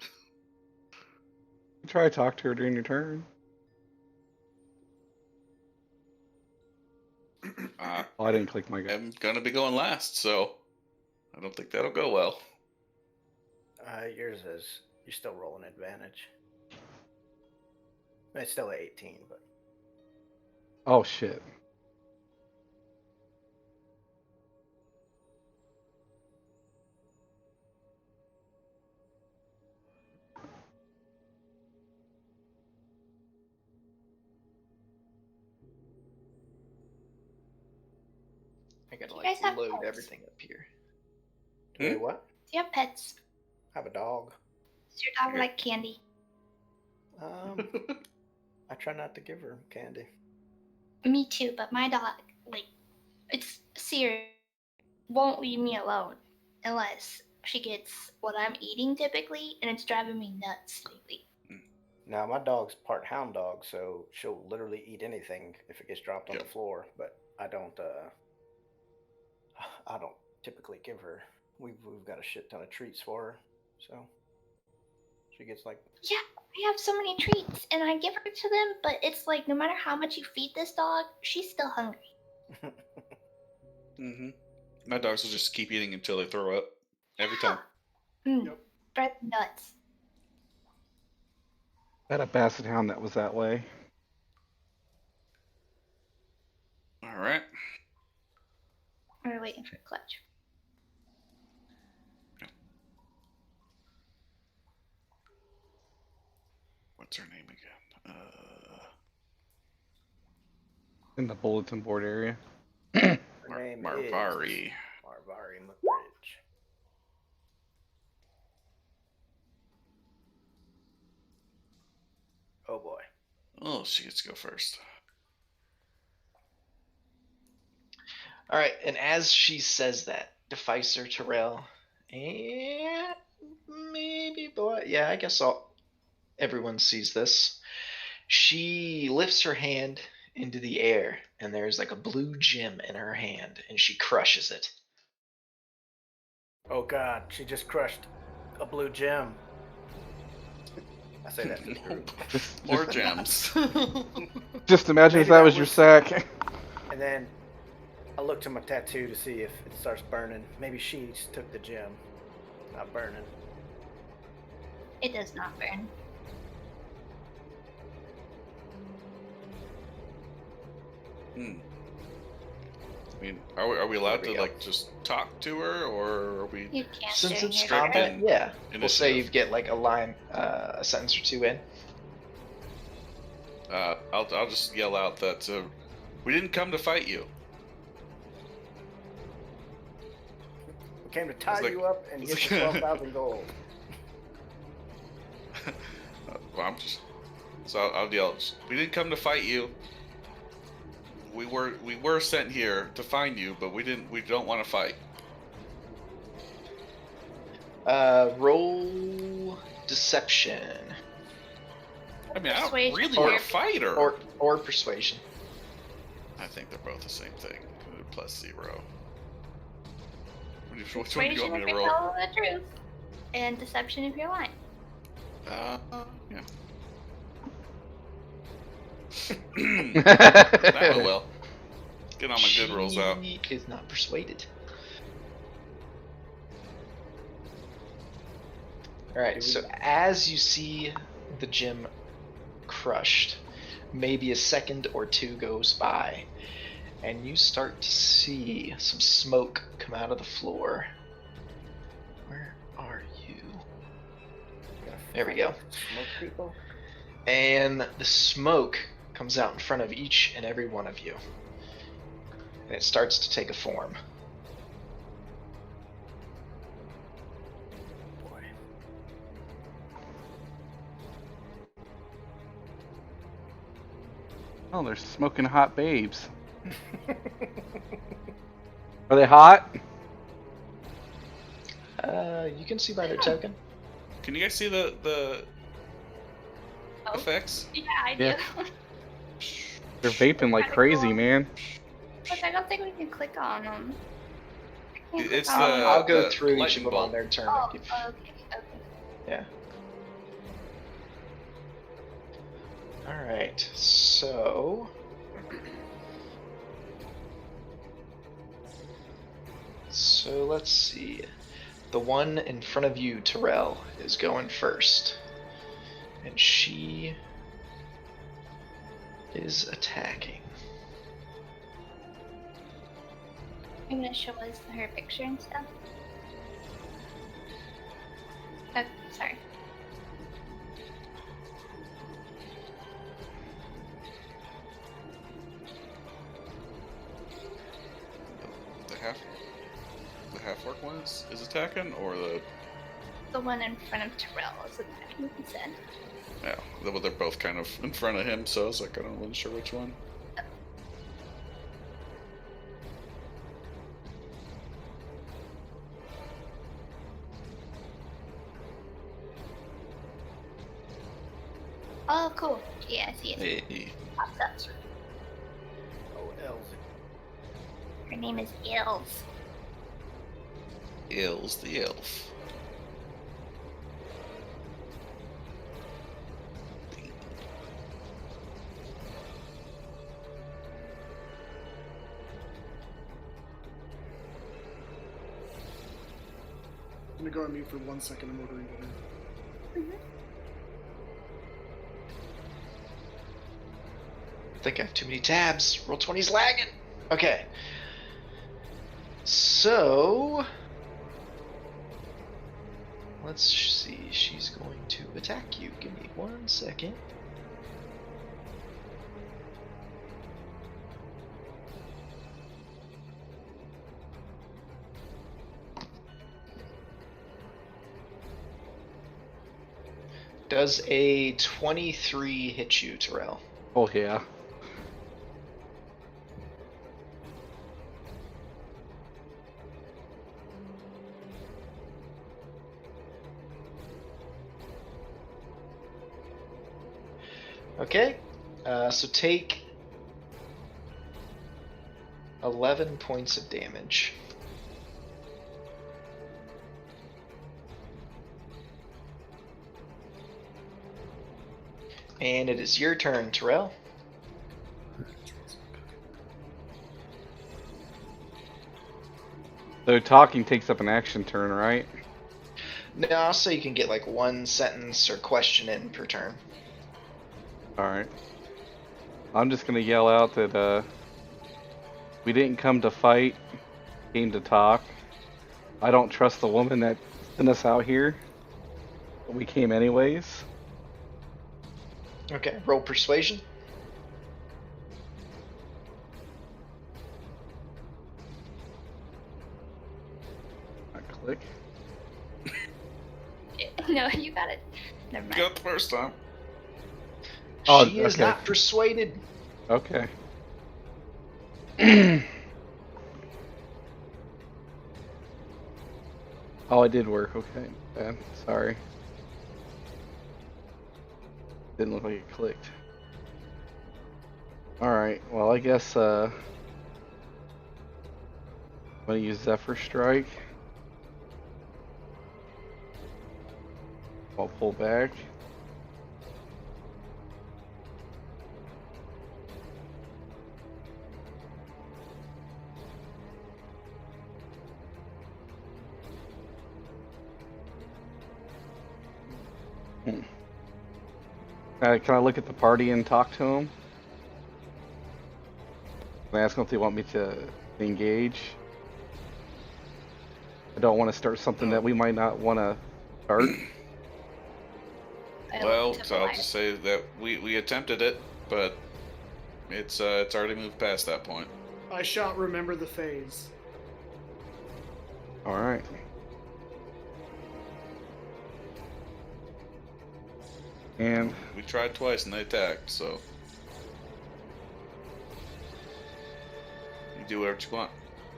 You try to talk to her during your turn. Oh, I didn't click my guy. I'm going to be going last, so I don't think that'll go well. Yours is, you're still rolling advantage. It's still at 18, but Oh shit. I gotta You guys have load pets? everything up here. Wait, what? Do you have pets? I have a dog. Does your dog Okay. like candy? I try not to give her candy. Me too, but my dog, it's serious, won't leave me alone unless she gets what I'm eating typically, and it's driving me nuts lately. Now, my dog's part hound dog, so she'll literally eat anything if it gets dropped on Yep. the floor. But I don't typically give her. We've got a shit ton of treats for her, so she gets like. Yeah, I have so many treats, and I give her to them, but it's like no matter how much you feed this dog, she's still hungry. Mm-hmm. My dogs will just keep eating until they throw up. Every time. Yep. Bread nuts. I had a basset hound that was that way. All All right. We're waiting for Clutch. What's her name again? In the bulletin board area. Her name Marvari. is Marvari McBridge. Oh boy. Oh, she gets to go first. All right, and as she says that, Deficer, Terrell, and maybe boy, yeah, I guess everyone sees this. She lifts her hand into the air, and there's like a blue gem in her hand, and she crushes it. Oh god, she just crushed a blue gem. I say that to the group. More gems. Just imagine if Maybe that that was your was- sack. And then I look to my tattoo to see if it starts burning. Maybe she just took the gem. Not burning. It does not burn. Hmm. I mean, are we allowed There we to go. like just talk to her, or are we? You can't Since during it's your straight combat, turn. in yeah, we'll say initiative. you get like a line, a sentence or two in. I'll just yell out that we didn't come to fight you. We came to tie like- you up and it's get you like- 12,000 gold. Well, I'll yell. We didn't come to fight you. We were sent here to find you, but we don't want to fight. Roll deception I mean, I don't Persuasion really or- want to fight her. or persuasion. I think they're both the same thing. +0. Which one do you Persuasion want me if to you're roll? telling the truth, and deception if you're lying. Yeah. That went well. Get all my good rolls out. She is not persuaded. All right. So as you see the gem crushed, maybe a second or two goes by, and you start to see some smoke come out of the floor. Where are you? There we go. Smoke people. And the smoke comes out in front of each and every one of you. And it starts to take a form. Boy. Oh, they're smoking hot babes. Are they hot? You can see by their token. Can you guys see the Oh, effects? yeah, I do. Yeah. They're vaping like crazy, man. But I don't think we can click on them. I can't It's click on them. I'll go the through each lightning of them on bolt. their turn. Oh, If- okay. Yeah. Alright, so. So let's see. The one in front of you, Terrell, is going first. And she is attacking. You're gonna show us her picture and stuff? Oh, sorry. The half orc one is attacking, or the The one in front of Terrell is attacking, he said. well, they're both kind of in front of him, so I was like, I wasn't sure which one. Oh, cool. Yeah, I see it. Hey, Pops up. Oh, elves. Her name is Ills. Ills the elf. I'm gonna go on mute for 1 second. I'm ordering dinner. I think I have too many tabs. Roll 20's lagging. Okay. So let's see. She's going to attack you. Give me 1 second. Does a 23 hit you, Terrell? Oh yeah. Okay. So take 11 points of damage. And it is your turn, Terrell. So talking takes up an action turn, right? No, so you can get like 1 sentence or question in per turn. Alright. I'm just gonna yell out that we didn't come to fight, came to talk. I don't trust the woman that sent us out here. But we came anyways. Okay, roll persuasion. I click. No, you got it. Never mind. Got the first time. Oh, She is okay. not persuaded. Okay. Oh, it did work. Okay. Bad. Sorry. Didn't look like it clicked. Alright, well I guess I'm gonna use Zephyr Strike. I'll pull back. Can I look at the party and talk to them? Can I ask them if they want me to engage? I don't want to start something that we might not want to start. I Well, looked to so I'll Beliath. just say that we attempted it, but it's already moved past that point. I shout remember the phase. Alright. And We tried twice and they attacked, so you do whatever you want.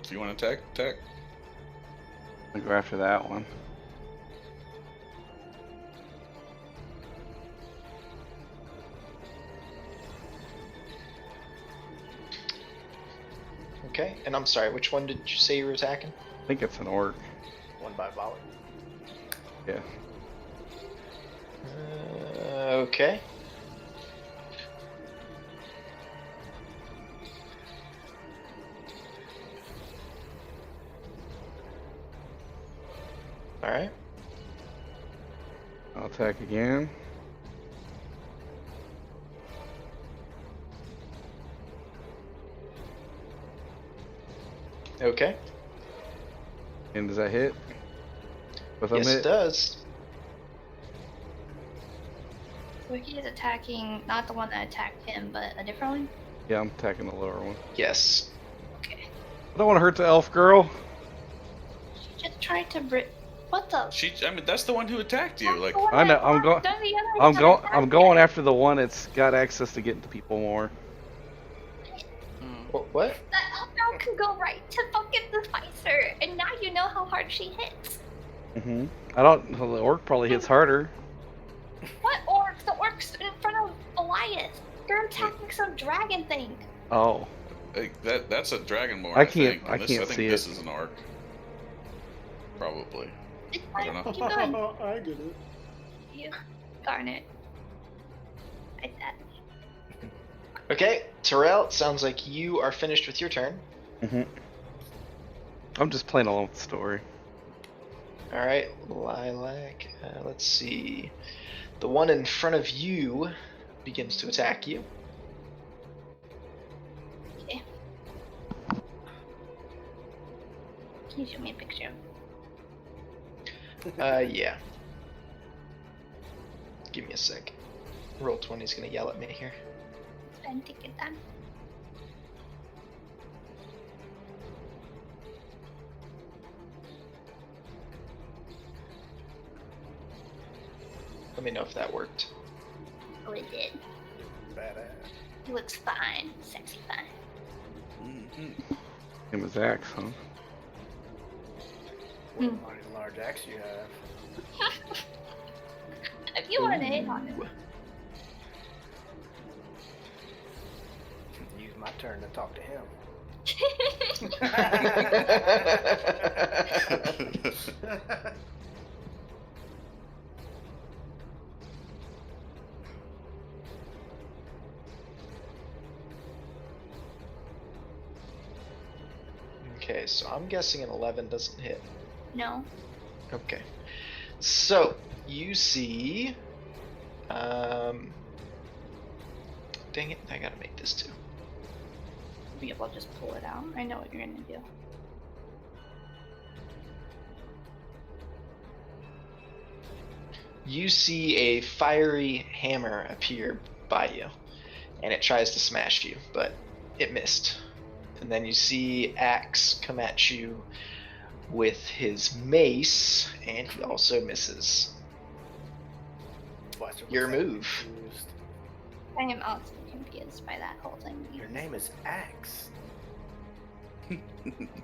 If you want to attack, attack. I'll go after that one. Okay, and I'm sorry, which one did you say you were attacking? I think it's an orc. 1 by volley. Yeah. Okay. Alright. I'll attack again. Okay. And does that hit? With a Yes, it hit? does. Wiki is attacking not the one that attacked him, but a different one. Yeah, I'm attacking the lower one. Yes. Okay. I don't want to hurt the elf girl. She just tried to what the? I mean, that's the one who attacked you. Like, I know, I'm going. I'm going after the one that's got access to getting to people more. What? That elf girl can go right to fucking the Spicer, and now you know how hard she hits. I don't. The orc probably hits harder. What orcs? The orcs in front of Beliath. You're attacking some dragon thing. Oh. that's a dragonborn. I can't- think. I And can't I think see this it. is an orc. Probably. It's I fine. don't know. Keep going. I get it. You, Garnet. Like that. Okay, Terrell, it sounds like you are finished with your turn. I'm just playing along with the story. Alright, Lilac. Let's see. The one in front of you begins to attack you. Okay. Can you show me a picture? Yeah. Give me a sec. Roll 20's gonna yell at me here. It's fine, take your time. Let me know if that worked. Oh, it did. Badass. He looks fine. Sexy fine. Mm-hmm. Him as Axe, huh? What a mighty large axe you have. If you want to hit on it. Use my turn to talk to him. Okay, so I'm guessing an 11 doesn't hit. No. Okay. So, you see... Dang it, I gotta make this too. Maybe I'll just pull it out. I know what you're gonna do. You see a fiery hammer appear by you, and it tries to smash you, but it missed. And then you see Axe come at you with his mace, and he also misses. Buster looks Your like move. confused. I am also confused by that whole thing. Your name is Axe.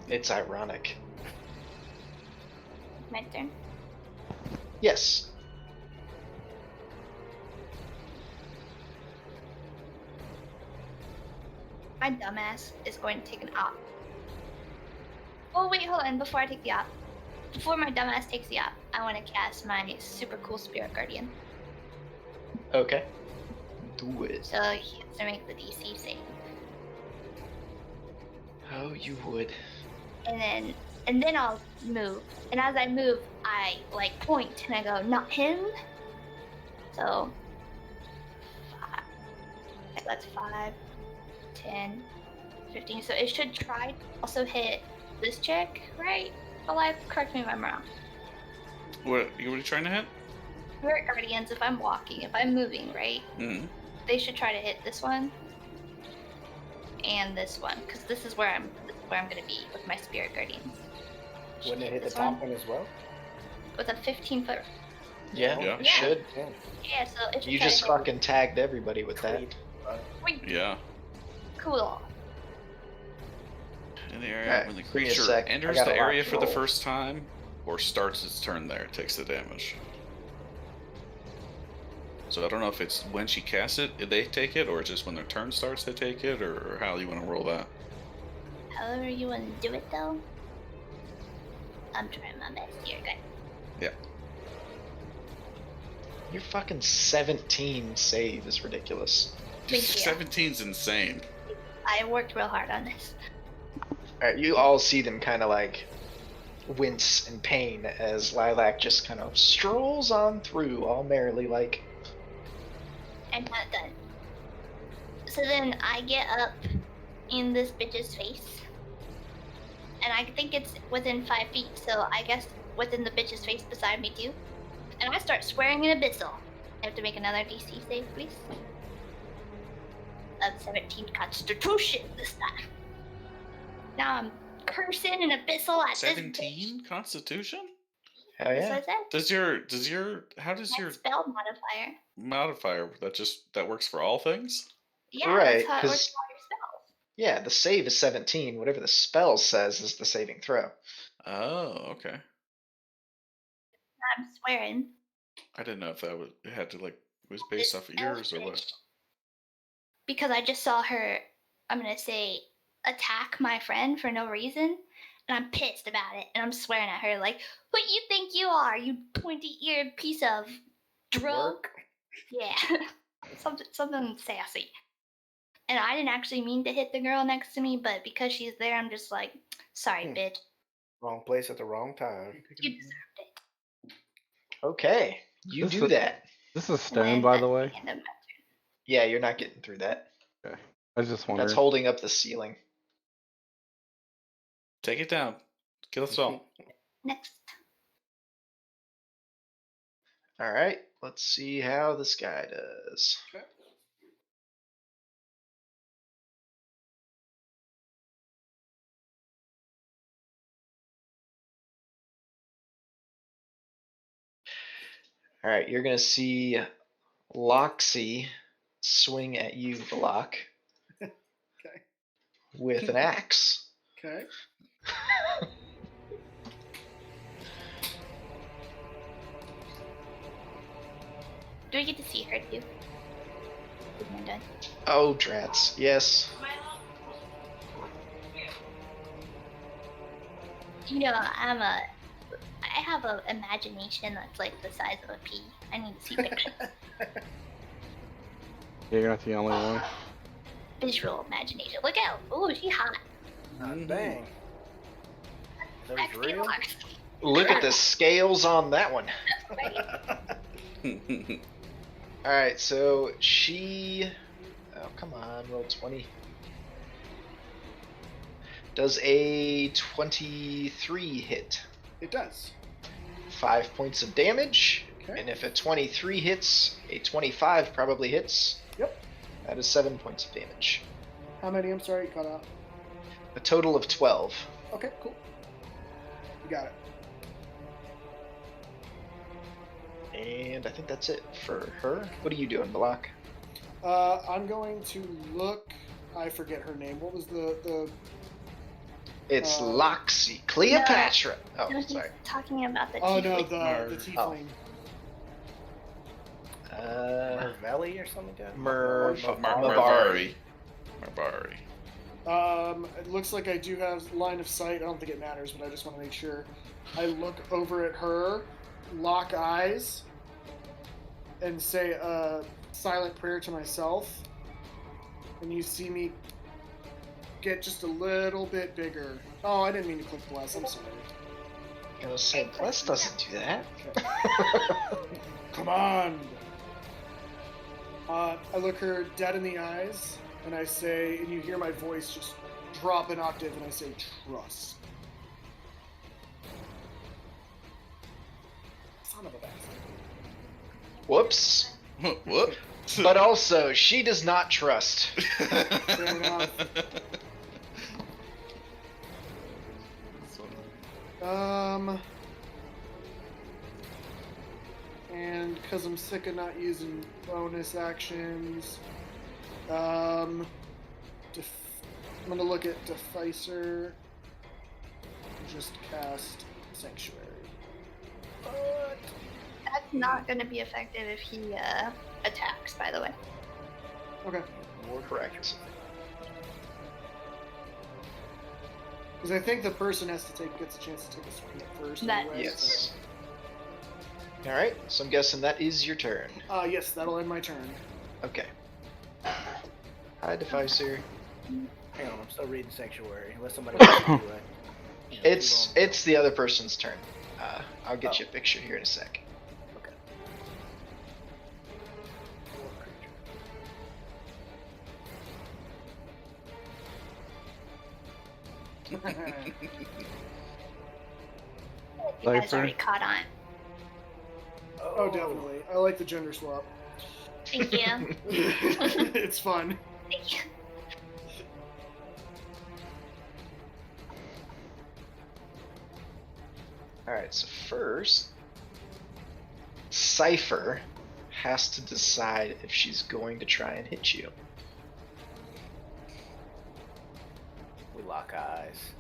It's ironic. My turn. Yes. My dumbass is going to take an op. Oh wait, hold on. Before I take the op, before my dumbass takes the op, I want to cast my super cool Spirit Guardian. Okay. Do it. So he has to make the DC save, Oh, you would. and then I'll move. And as I move, I like point and I go, not him. So that's 5, 10, 15. So it should try to also hit this chick, right? Beliath, correct me if I'm wrong. What are you trying to hit? Spirit Guardians, if I'm walking, if I'm moving, right? Mm-hmm. They should try to hit this one and this one, because this is where I'm gonna be with my Spirit Guardians. Should Wouldn't it hit the this top one as well? with a 15-foot? Yeah, Yeah. it should. Yeah. Yeah, so it should You try just to hit. fucking tagged everybody with that. Wait, Yeah. cool. In the area Alright, when the give me a creature sec. I enters got a the lot area to for the roll. first time or starts its turn there, it takes the damage. So I don't know if it's when she casts it, they take it, or just when their turn starts, they take it, or how you want to roll that. However you want to do it, though. I'm trying my best here, guys. Yeah. Your fucking 17 save is ridiculous. Thank you. 17's insane. I worked real hard on this. Alright, you all see them kind of like wince in pain as Lilac just kind of strolls on through, all merrily like. I'm not done. So then I get up in this bitch's face. And I think it's within 5 feet, so I guess within the bitch's face beside me too. And I start swearing in Abyssal. I have to make another DC save, please. 17 Constitution this time. Now I'm cursing in Abyssal at this bitch. 17 Constitution? Hell That's yeah. what I said. How does My your spell modifier. modifier that works for all things? Yeah, Right, that's how it works 'cause- for all your spells. Yeah, the save is 17. Whatever the spell says is the saving throw. Oh, okay. I'm swearing. I didn't know if it had to it was This based off of elf yours or what. bitch, because I just saw her, I'm gonna say, attack my friend for no reason, and I'm pissed about it, and I'm swearing at her like, "Who you think you are, you pointy-eared piece of drug?" Work. Yeah, something sassy. And I didn't actually mean to hit the girl next to me, but because she's there, I'm just like, "Sorry, bitch, Wrong place at the wrong time. you deserved it." Okay, you This do is- that. This is And stone, then by at the way. end of my Yeah, you're not getting through that. Okay. I was just wondering. That's holding up the ceiling. Take it down. Kill us all. Next. All right, let's see how this guy does. Okay. All right, you're gonna see Loxy swing at you, Block, Okay. with an axe. Okay. Do we get to see her too? When we're done. Oh, drats. Yes. You know, I have an imagination that's like the size of a pea. I need to see pictures. Yeah, you're not the only one. Visual imagination. Look out! Oh, she's hot. Dang. Those Actually, real? Lars. Look at the scales on that one. All right, so she. Oh, come on, roll 20. Does a 23 hit? It does. 5 points of damage. Okay. And if a 23 hits, a 25 probably hits. Yep. That is 7 points of damage. How many? I'm sorry, you cut out. A total of 12. Okay, cool. You got it. And I think that's it for her. What are you doing, Block? I'm going to look. I forget her name. What was the? It's Uh, Loxy. Cleopatra. No, Oh, he's sorry. talking about the Oh no, tiefling. the tiefling. Mervelli or something like that? Marvari. It looks like I do have line of sight. I don't think it matters, but I just want to make sure. I look over at her, lock eyes, and say a silent prayer to myself. And you see me get just a little bit bigger. Oh, I didn't mean to click bless. I'm sorry. I was saying, Bless doesn't do that. Okay. Come on. I look her dead in the eyes, and I say, and you hear my voice just drop an octave, and I say, trust. Son of a bastard. Whoops. What? But also, she does not trust. Fair enough. And because I'm sick of not using bonus actions, I'm gonna look at Deficer and just cast Sanctuary. But That's not going to be effective if he attacks, by the way. okay, Correct. because I think the person gets a chance to take a swing at first. That- Anyway, Yes. Alright, so I'm guessing that is your turn. So, yes, that'll end my turn. Okay. Hi, Deficer. Hang on, I'm still reading Sanctuary. Unless somebody wants to do it. It's the other person's turn. I'll get you a Oh. picture here in a sec. Okay. You guys Cypher. already caught on. Oh, definitely. I like the gender swap. Thank you. It's fun. Thank you. Alright, so first, Cypher has to decide if she's going to try and hit you. We lock eyes.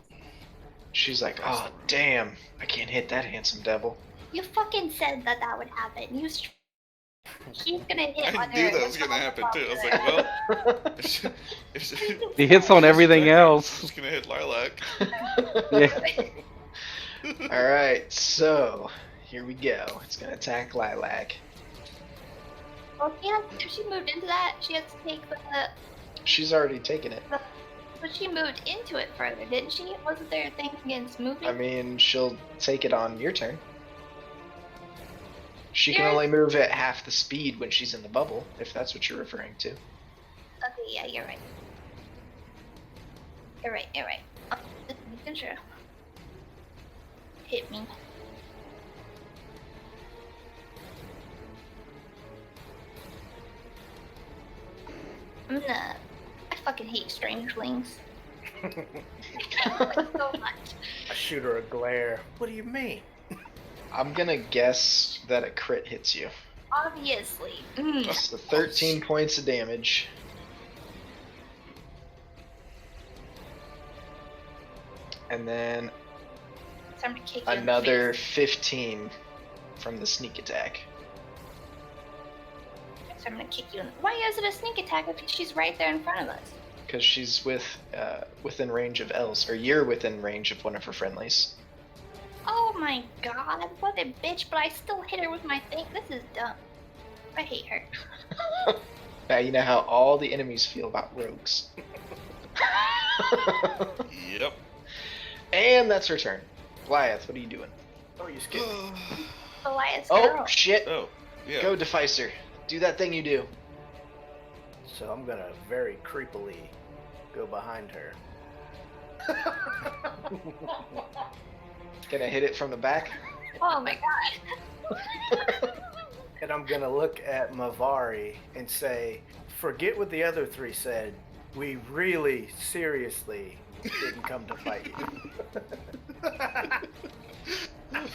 She's like, oh, damn, I can't hit that handsome devil. You fucking said that would happen. He's gonna hit I on knew her. that was gonna happen too. I was like, well, if He hits on everything else. He's gonna hit Lilac. Yeah. Alright, so here we go. It's gonna attack Lilac. Well, if she moved into that, she has to take the. She's already taken it. But she moved into it further, didn't she? Wasn't there a thing against moving? I mean, she'll take it on your turn. She can Yeah. only move at half the speed when she's in the bubble, if that's what you're referring to. Okay, yeah, you're right. You're right. I'm just making sure. hit me. I fucking hate strangelings. So much. I shoot her a glare. What do you mean? I'm gonna guess that a crit hits you. Obviously. So 13 points of damage. And then So I'm gonna kick you in the another face. 15 from the sneak attack. So I'm gonna kick you in. Why is it a sneak attack if she's right there in front of us? Because she's within range of Els, or you're within range of one of her friendlies. Oh my god, what a bitch, but I still hit her with my thing. This is dumb. I hate her. Now you know how all the enemies feel about rogues. Yep. And that's her turn. Blythe, what are you doing? Oh, you skipped me. Elias Oh, girl. shit. Oh, yeah. Go, Deficer. Do that thing you do. So I'm gonna very creepily go behind her. Gonna hit it from the back. Oh my god. And I'm gonna look at Mavari and say, forget what the other three said. We really, seriously didn't come to fight you.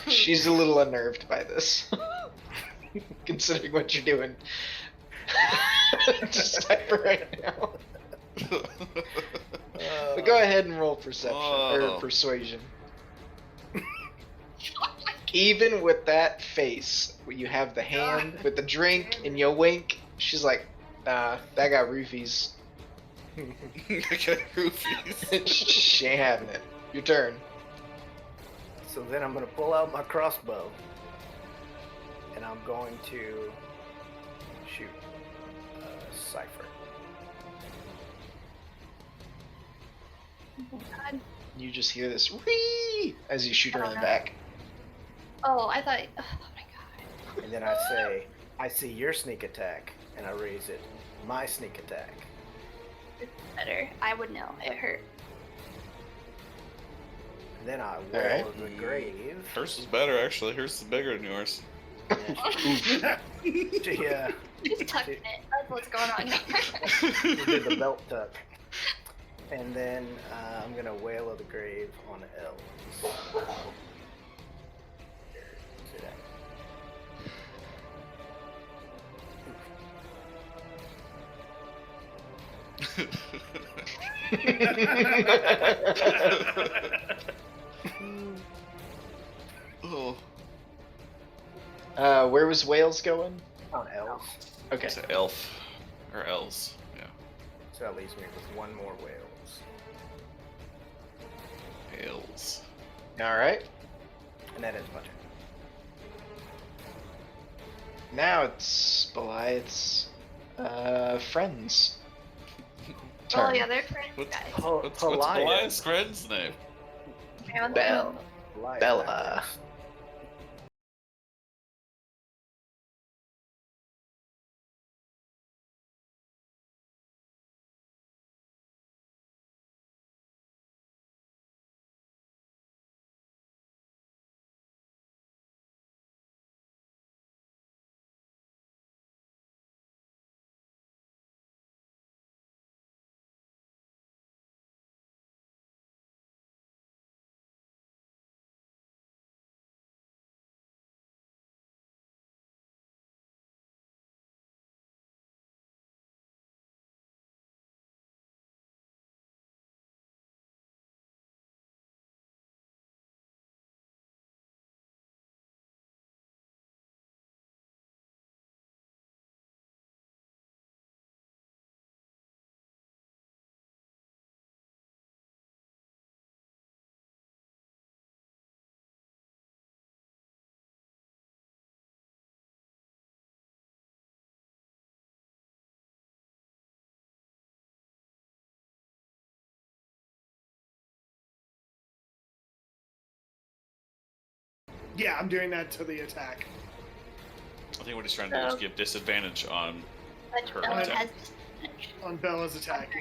She's a little unnerved by this. Considering what you're doing. Just type her right now. But go ahead and roll perception or persuasion. Even with that face, where you have the hand with the drink and you wink, she's like, nah, that got roofies. Okay, roofies. She ain't having it. Your turn. So then I'm gonna pull out my crossbow. And I'm going to shoot Cypher. Oh god. You just hear this wee as you shoot her in the back. Oh, I thought. Oh my god. And then I say, I see your sneak attack, and I raise it. My sneak attack. It's better. I would know. It hurt. And then I Alright. wail the grave. Hers is better, actually. Hers is bigger than yours. She Just tucked it. That's what's going on here. she did the belt tuck. And then I'm gonna wail of the grave on elves. Where's it at? Oh, Where was Wales going? On elves. Okay. it's an elf. Or elves. Yeah. So that leaves me with one more whales. Elves. Alright. And that is my turn. Now it's Beliath's friends. Oh Turn. yeah, they're friends, What's, guys. what's Pelias. Beliath's friend's name? And Bell. Life Bella. matters. Yeah, I'm doing that to the attack. I think what he's trying to do is give disadvantage on But her Bella attack. has disadvantage. On Bella's attack,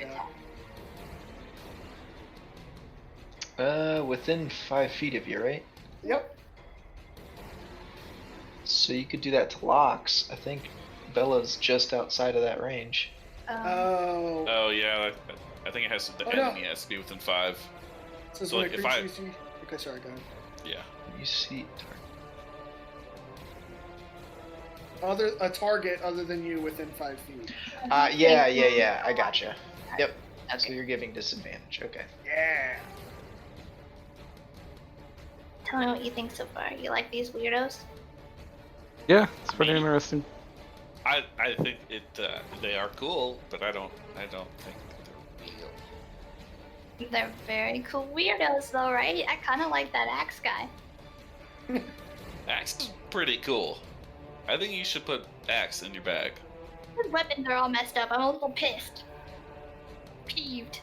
yeah. Within 5 feet of you, right? Yep. So you could do that to Lox. I think Bella's just outside of that range. Oh. Oh yeah, I think it has to. The Oh, no. enemy has to be within 5. Says So, when like, a if creature I- you see. Okay, sorry, go ahead. Yeah. You see. A target other than you within 5 feet. Yeah. I gotcha. Yep. So Okay. you're giving disadvantage. Okay. Yeah. Tell me what you think so far. You like these weirdos? Yeah, it's pretty mean- interesting. I think it. They are cool, but I don't think they're real. They're very cool weirdos, though, right? I kind of like that axe guy. Axe is pretty cool. I think you should put Axe in your bag. His weapons are all messed up. I'm a little pissed. Peeved.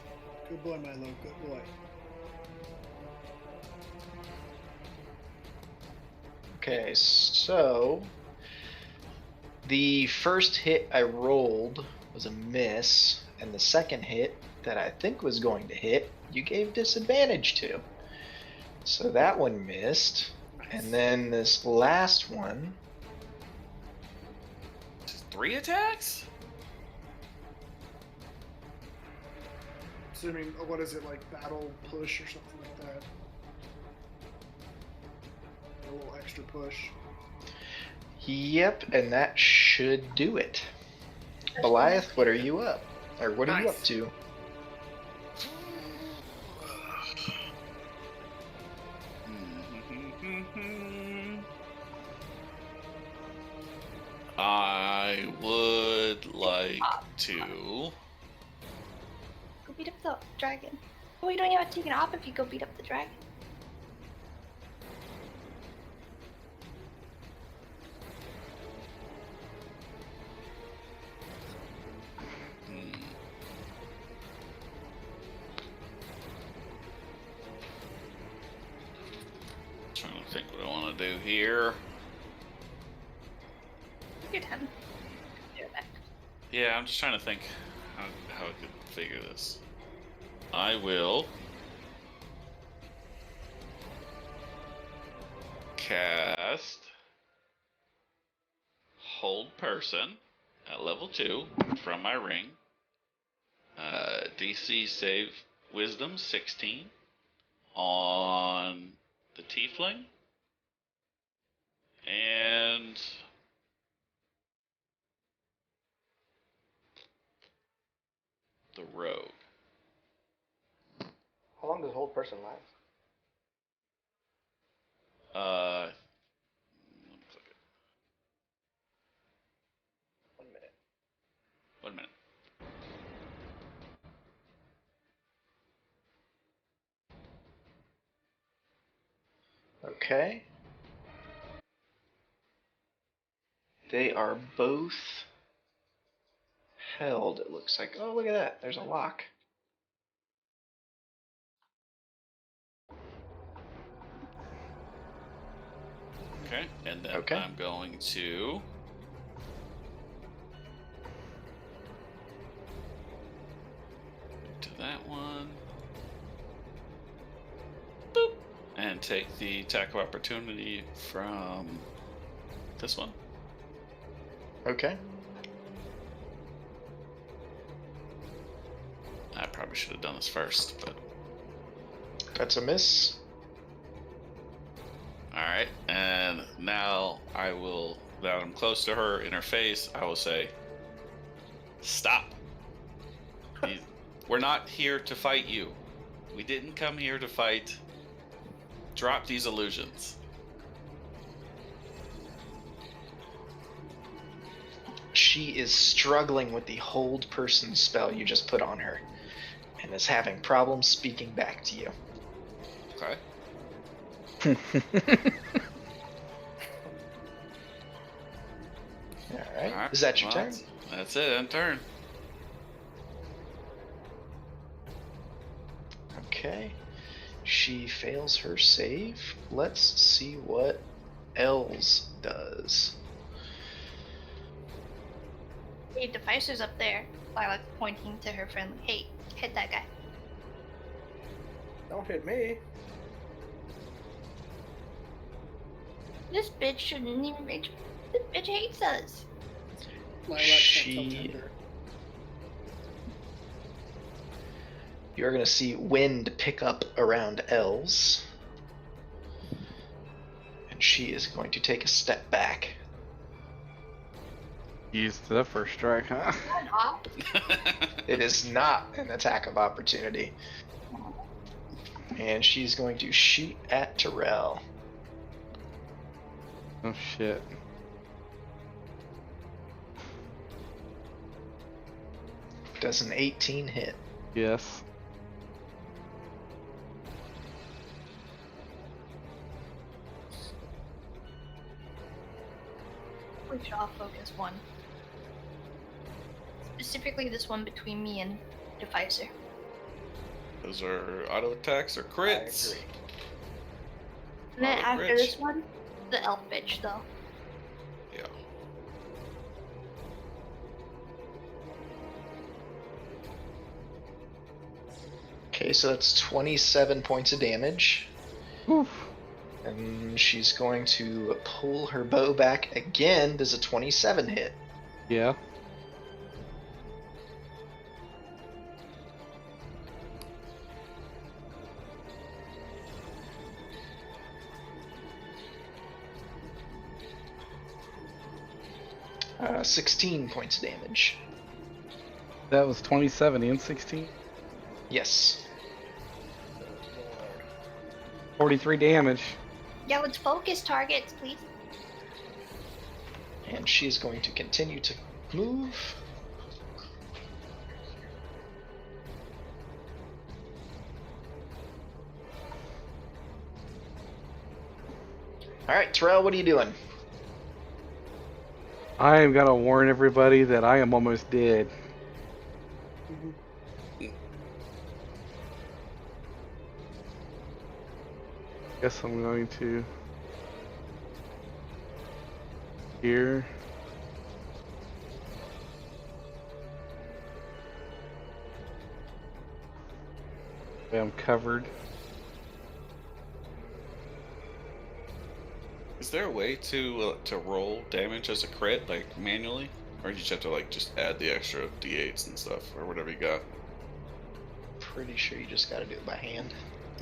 Good boy, Milo. Good boy. Okay, so the first hit I rolled was a miss, and the second hit that I think was going to hit, you gave disadvantage to. So that one missed. And then this last one, 3 attacks? Assuming, what is it, like battle push or something like that? A little extra push. yep, and that should do it. Beliath, what are you up? Or what are you up Nice. to? I would like to. Go beat up the dragon. Oh, you don't even have to take it off if you go beat up the dragon. Trying to think what I want to do here. Take your time. Do it back. Yeah, I'm just trying to think how I could figure this. I will cast Hold Person at level 2 from my ring. DC save Wisdom 16 on the Tiefling. And the Rogue. How long does Hold Person last? One second. 1 minute. 1 minute. Okay. They are both held, it looks like. Oh, look at that. There's a lock. Okay, and then Okay. I'm going to to that one. Boop. And take the attack of opportunity from this one. Okay. I probably should have done this first, but That's a miss. alright. And now I will, that I'm close to her in her face, I will say, stop. We're not here to fight you. We didn't come here to fight. Drop these illusions. She is struggling with the hold person spell you just put on her and is having problems speaking back to you. Okay. Alright. Alright, Is that your well, turn? That's it, end turn. Okay. She fails her save. Let's see what Els does. Hey, Deficer's up there. Lilac pointing to her friend. Hey, hit that guy. Don't hit me. This bitch shouldn't even reach. This bitch hates us. Lilac can't tell She- gender. You're going to see wind pick up around elves. And she is going to take a step back. Used the first strike, huh? Shut up. It is not an attack of opportunity. And she's going to shoot at Terrell. Oh shit. Does an 18 hit? Yes. We should all focus one. Specifically this one between me and Defiance. Those are auto attacks or I crits. agree. And then Oh, after Rich. this one, the elf bitch though. Yeah. Okay, so that's 27 points of damage. Oof. And she's going to pull her bow back again. Does a 27 hit? Yeah. Uh, 16 points of damage. That was 27 and 16. Yes. Good lord. 43 damage. Yeah, let's focus targets, please. And she's going to continue to move. Alright, Terrell, what are you doing? I am gonna warn everybody that I am almost dead. Guess I'm going to here. I'm covered. Is there a way to roll damage as a crit, like manually, or you just have to like just add the extra d8s and stuff, or whatever you got? Pretty sure you just gotta do it by hand.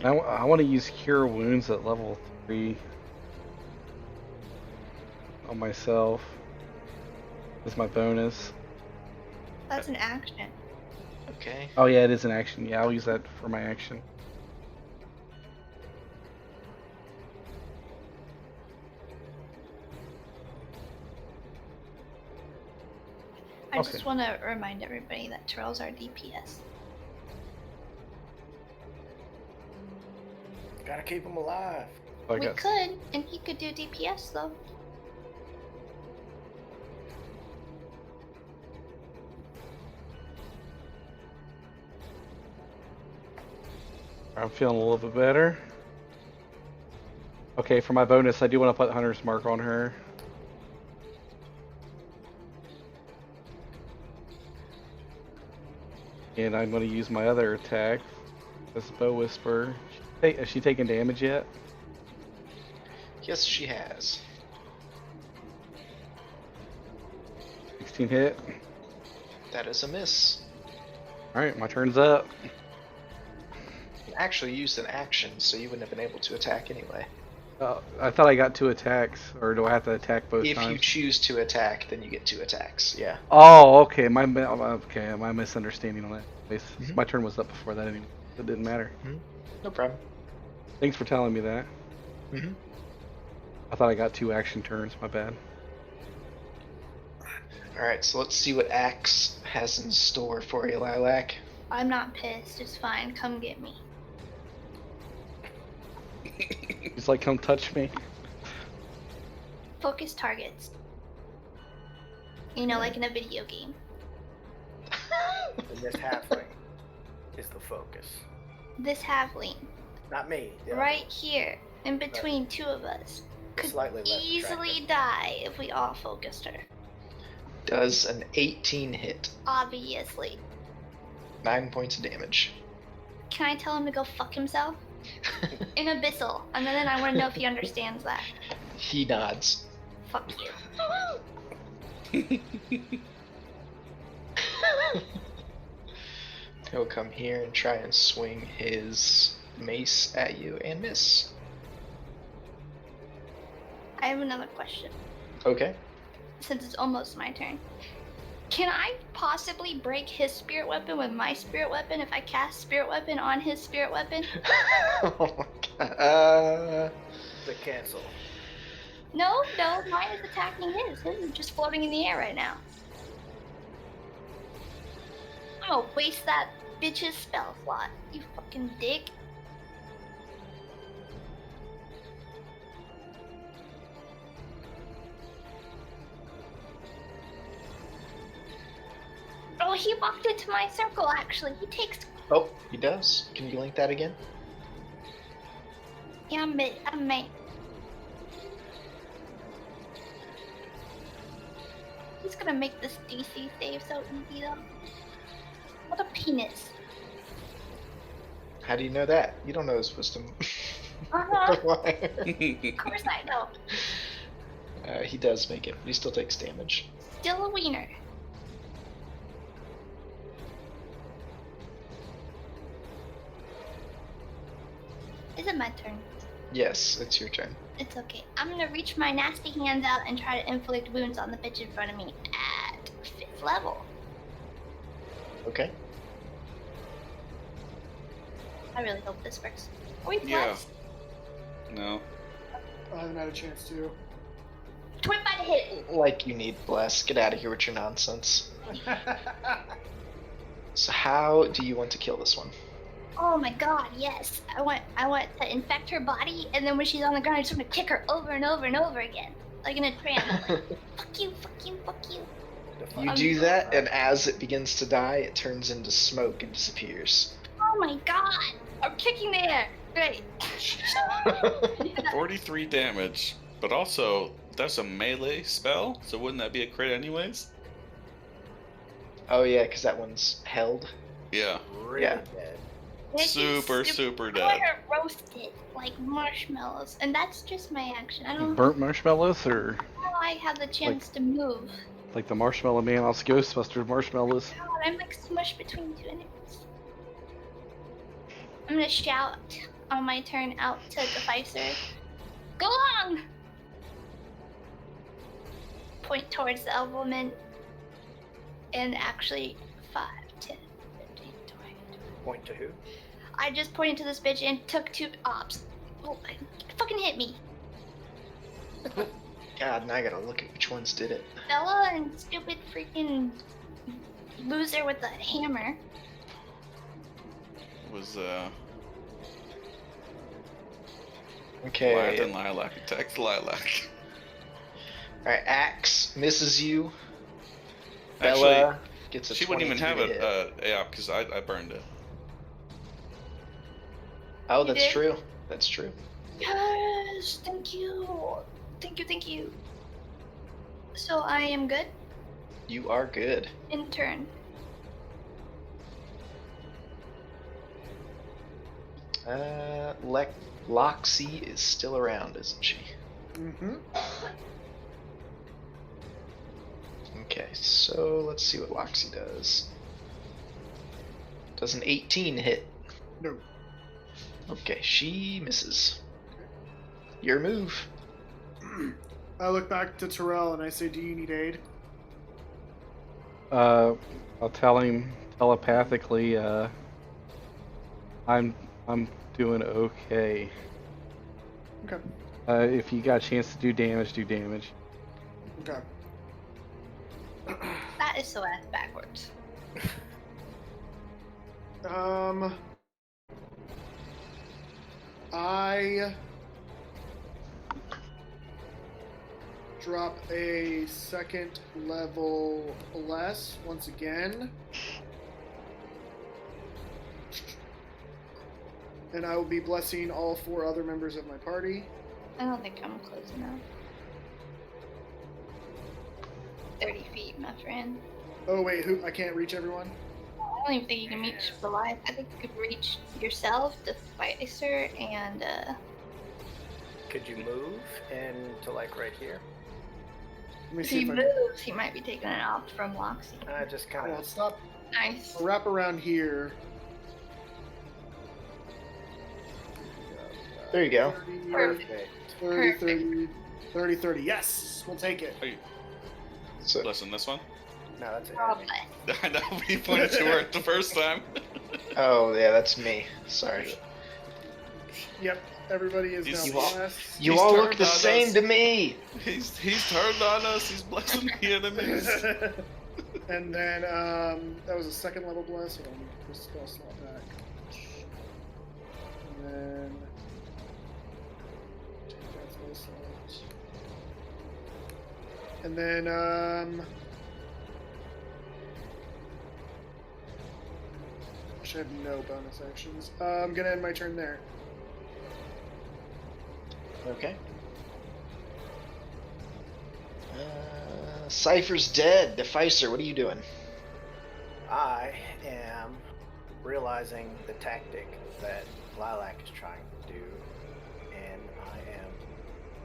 I want to use Cure Wounds at level 3 on myself as my bonus. That's an action. Okay. Oh yeah, it is an action. Yeah, I'll use that for my action. I Okay. just want to remind everybody that Terrell's our DPS. Gotta keep them alive. So I We got could, and he could do DPS though. I'm feeling a little bit better. Okay, for my bonus, I do want to put Hunter's Mark on her. And I'm going to use my other attack. This Bow Whisper. Is she taking damage yet? Yes, she has. 16 hit. That is a miss. Alright, my turn's up. You actually used an action, so you wouldn't have been able to attack anyway. I thought I got 2 attacks, or do I have to attack both If times? you choose to attack, then you get 2 attacks. Yeah. Oh, okay. My misunderstanding on that. Mhm. My turn was up before that anyway. It didn't matter. No problem. Thanks for telling me that. Mm-hmm. I thought I got 2 action turns. My bad. Alright, so let's see what Axe has in store for you, Lilac. I'm not pissed. It's fine. Come get me. He's like, come touch me. Focus targets. You know, like in a video game. And this halfling is the focus. This halfling, Not me. the other right here, in between two of us, could Slightly less easily attractive. die if we all focused her. Does an 18 hit. Obviously. 9 points of damage. Can I tell him to go fuck himself? In Abyssal. And then I want to know if he understands that. He nods. Fuck you. He'll come here and try and swing his mace at you and miss. I have another question. Okay. Since it's almost my turn. Can I possibly break his spirit weapon with my spirit weapon if I cast spirit weapon on his spirit weapon? Oh my god. The cancel. No, mine is attacking his. His is just floating in the air right now. I'm gonna waste that bitch's spell slot, you fucking dick. Oh, he walked into my circle actually. He takes. Oh, he does. Can you link that again? Yeah, I may. He's gonna make this DC save so easy though. What a penis. How do you know that? You don't know his wisdom. Uh-huh. Why? Of course I know. He does make it, but he still takes damage. Still a wiener. Is it my turn? Yes, it's your turn. It's okay. I'm gonna reach my nasty hands out and try to inflict wounds on the bitch in front of me at 5th level. Okay. I really hope this works. Are we Yeah. blessed? No. I haven't had a chance to. 25 to hit. Like you need bless. Get out of here with your nonsense. So how do you want to kill this one? Oh my god, yes. I want to infect her body, and then when she's on the ground, I just want to kick her over and over and over again. Like in a trance. Fuck you, fuck you, fuck you. You do that, and as it begins to die, it turns into smoke and disappears. Oh my god. I'm kicking the air. Great. 43 damage, but also that's a melee spell, so wouldn't that be a crit anyways? Oh yeah, because that one's held. Yeah. Really Yeah. dead. Super I dead. want her roasted like marshmallows, and that's just my action. I don't Burnt marshmallows, or know I have the chance to move. like the Marshmallow Man off Ghostbusters marshmallows? God, I'm like smushed between two enemies. I'm gonna shout on my turn out to Deficer. Go on! Point towards the woman. And actually, 5, 10, 15, 20. Point to who? I just pointed to this bitch and took 2 ops. Oh, fucking hit me. God, now I gotta look at which ones did it. Bella and stupid freaking loser with the hammer. Was Okay. Beliath and Lilac attacks Lilac. Alright, Axe misses you. Actually, Bella gets a she wouldn't even have 23 to hit. a AOP because I burned it. Oh, You that's did? true. That's true. Yes, thank you. Thank you. So I am good You are good. in turn. Loxy is still around, isn't she? Mm-hmm. Okay, so let's see what Loxy does. Does an 18 hit? No. Okay, she misses. Your move. I look back to Terrell and I say, "Do you need aid?" I'll tell him telepathically. I'm doing okay. Okay. If you got a chance to do damage, do damage. Okay. That is so ass backwards. I drop a 2nd level bless once again. And I will be blessing all 4 other members of my party. I don't think I'm close enough. 30 feet, my friend. Oh wait, who? I can't reach everyone? I don't even think you can reach Beliath. I think you could reach yourself, the Deficer, and Could you move into like right here? Let me If see he if I moves, he might be taking it off from Loxy. I just kind Well, of. stop. Nice. I'll wrap around here. There you go. 30, Perfect. 30, Perfect. 30, 30, 30. Yes, we'll take it. Are you So blessing this one? No, that's it. Oh, bless. I know we pointed to her the first time. oh yeah, that's me. Sorry. Yep, everybody is He's- now You all- blessed. You He's all look turned the on same us. to me. He's turned on us. He's blessing the enemies. And then that was a second level bless. Hold on, let me put this spell slot back. And then take that spell slot. And then I should have no bonus actions. I'm gonna end my turn there. Okay. Cypher's dead. Deficer, what are you doing? I am realizing the tactic that Lilac is trying to do, and I am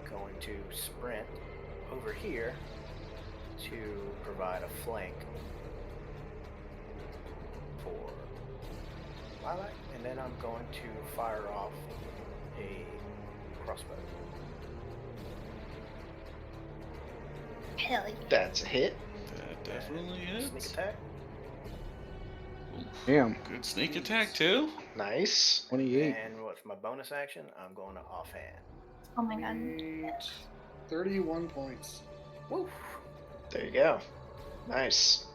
going to sprint over here to provide a flank for Lilac, and then I'm going to fire off a crossbow. Hell yeah. That's a hit. That definitely Sneak is. attack. Damn. Good sneak attack too. Nice. 28. And what's my bonus action? I'm going to offhand. Oh my god. 31 points. Woo! There you go. Nice.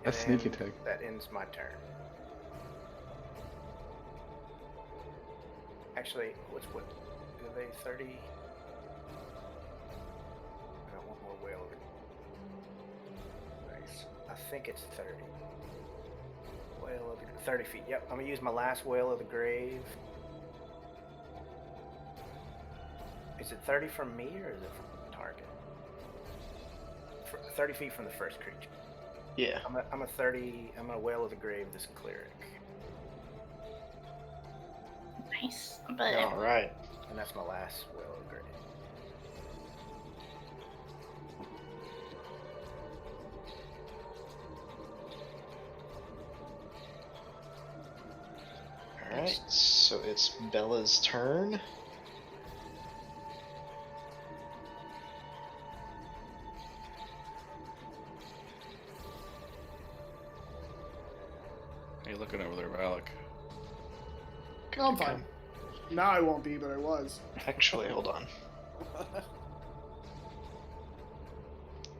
That's And sneak attack. That ends my turn. Actually, what? Are they 30? I got one more whale. Nice. I think it's 30. Whale of the 30 feet. Yep. I'm gonna use my last whale of the grave. Is it 30 from me or is it from the target? 30 feet from the first creature. Yeah. I'm a 30. I'm a whale of the grave. This cleric, Nice. But All right. and that's my last whale of the grave. All right. So it's Bella's turn. Hey, looking over there, Alec. No, I'm fine. Now I won't be, but I was. Actually, hold on.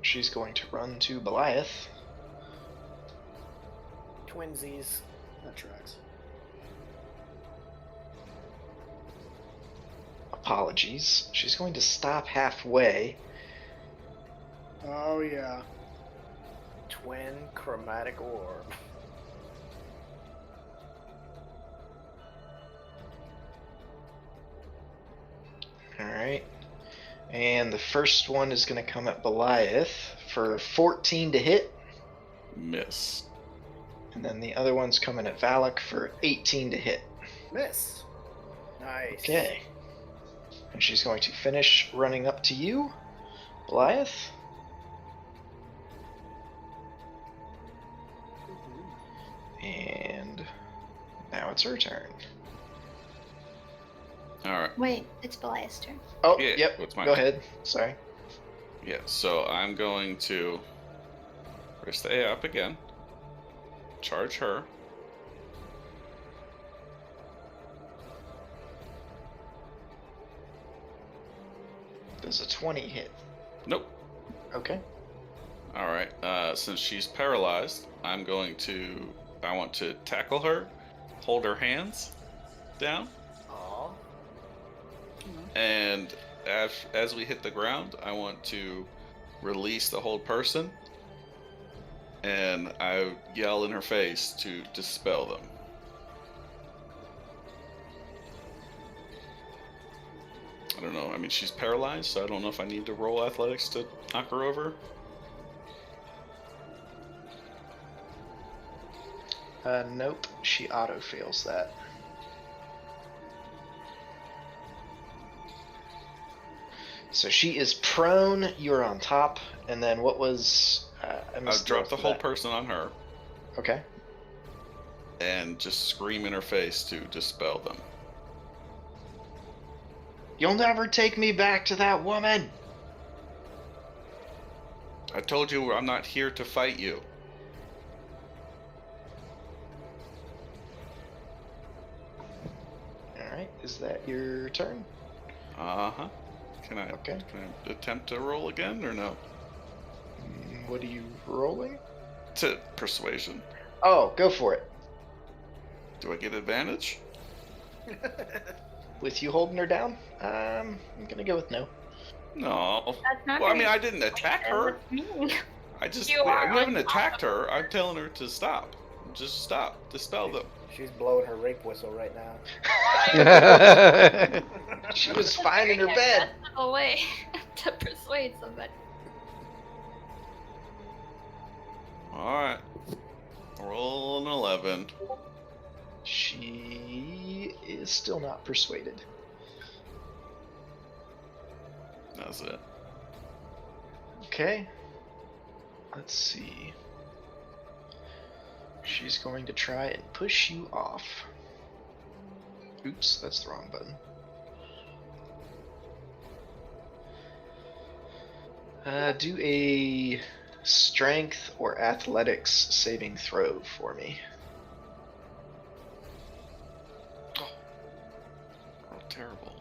She's going to run to Beliath. Twinsies. That tracks. Apologies. She's going to stop halfway. Oh, yeah. Twin chromatic orb. Alright. And the first one is going to come at Beliath for 14 to hit. Miss. And then the other one's coming at Valak for 18 to hit. Miss. Nice. Okay. And she's going to finish running up to you, Beliath. And now it's her turn. All right. wait, it's Beliath's turn. Oh, Yeah, yep. it's my Go turn. ahead. Sorry. Yeah. So I'm going to raise the A up again. Charge her. Does a 20 hit? Nope. Okay. All right. Since she's paralyzed, I want to tackle her, hold her hands down, Aw. and as we hit the ground, I want to release the hold person, and I yell in her face to dispel them. I don't know. I mean, she's paralyzed, so I don't know if I need to roll athletics to knock her over. Nope. She auto fails that. So she is prone. You're on top, and then what was? I I'll missed drop the rest of whole that. person on her Okay. and just scream in her face to dispel them. You'll never take me back to that woman. I told you I'm not here to fight you. All right. Is that your turn? Uh-huh. Can I attempt to roll again or no? What are you rolling? To persuasion. Oh, go for it. Do I get advantage? With you holding her down? I'm gonna go with no. No. That's not Well, I very mean, I didn't attack her. That's mean. I just You we are haven't on attacked top of her. I'm telling her to stop. Just stop. Dispel them. She's blowing her rape whistle right now. She was fine in her Very bed. accessible way to persuade somebody. All right. Roll an 11. She is still not persuaded. That's it. Okay. Let's see. She's going to try and push you off. Oops, that's the wrong button. Do a strength or athletics saving throw for me. Oh, terrible.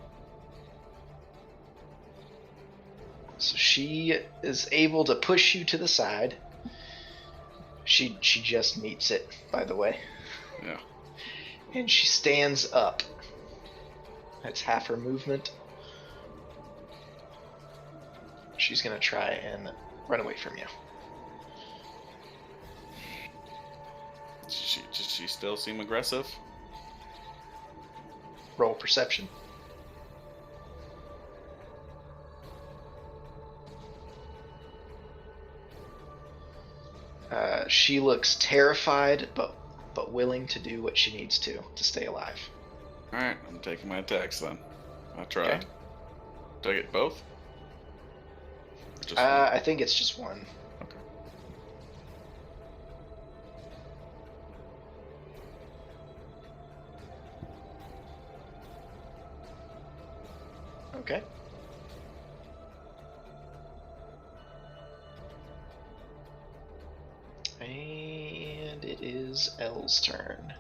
So she is able to push you to the side. She just meets it, by the way. Yeah. And she stands up. That's half her movement. She's gonna try and run away from you. Does she still seem aggressive? Roll perception. She looks terrified, but willing to do what she needs to stay alive. All right, I'm taking my attacks then. I tried. Okay. Do I get both? Or just one? I think it's just one. Okay. Okay. And it is L's turn.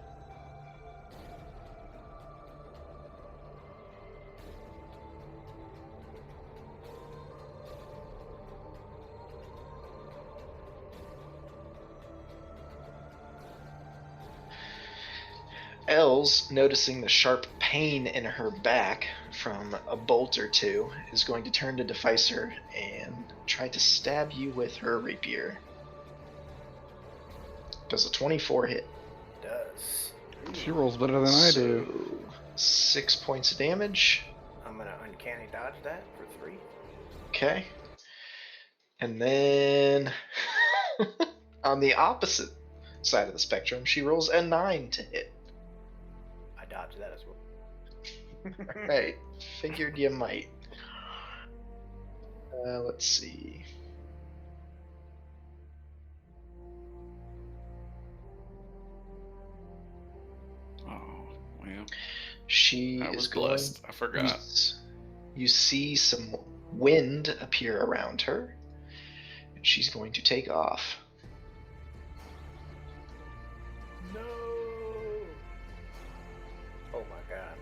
Els, noticing the sharp pain in her back from a bolt or two, is going to turn to Deficer and try to stab you with her rapier. Does a 24 hit? Does. She rolls better than I do. 6 points of damage. I'm gonna uncanny dodge that for 3. Okay. And then on the opposite side of the spectrum, she rolls a 9 to hit. I dodge that as well. Right. Figured you might. Let's see. Oh, well. She I is was going. blessed. I forgot. You see some wind appear around her, and she's going to take off. No. Oh my god.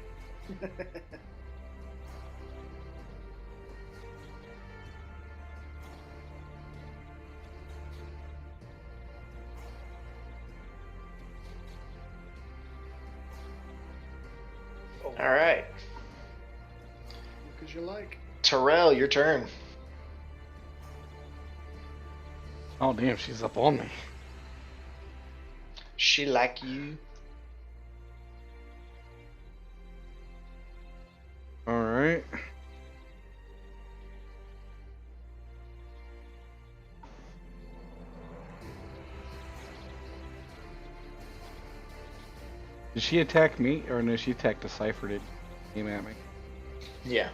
Oh, All right, Because you like. Terrell, your turn. Oh damn, she's up on me. She like you. All right. Did she attack me, or no? She attacked the cipher. Did came at me. Yeah.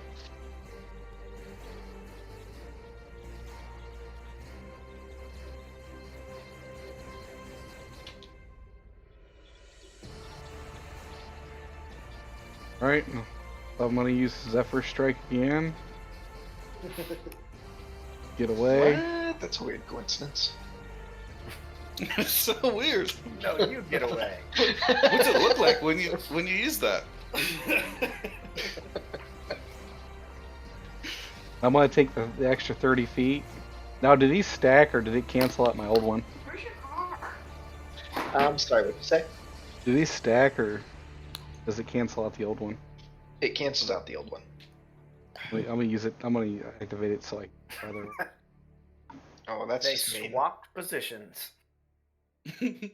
Alright. I'm gonna use Zephyr Strike again. Get away. What? That's a weird coincidence. It's so weird. No, you get away. What's it look like when you use that? I'm gonna take the extra 30 feet. Now, did these stack or did it cancel out my old one? I'm sorry, what you say? Do these stack or does it cancel out the old one? It cancels out the old one. I'm gonna use it. I'm gonna activate it so I can rather. Oh, that's They just mean. swapped positions. This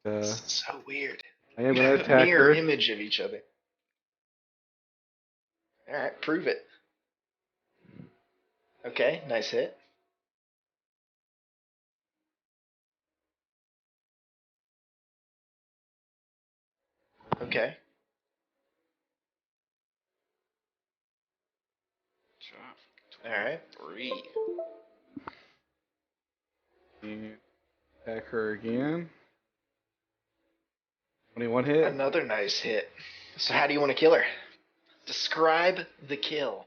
is so weird. I am gonna attack Mirror her. image of each other. Alright, prove it. Okay, nice hit. Okay. Alright. 3. And attack her again. 21 hit. Another nice hit. So how do you want to kill her? Describe the kill.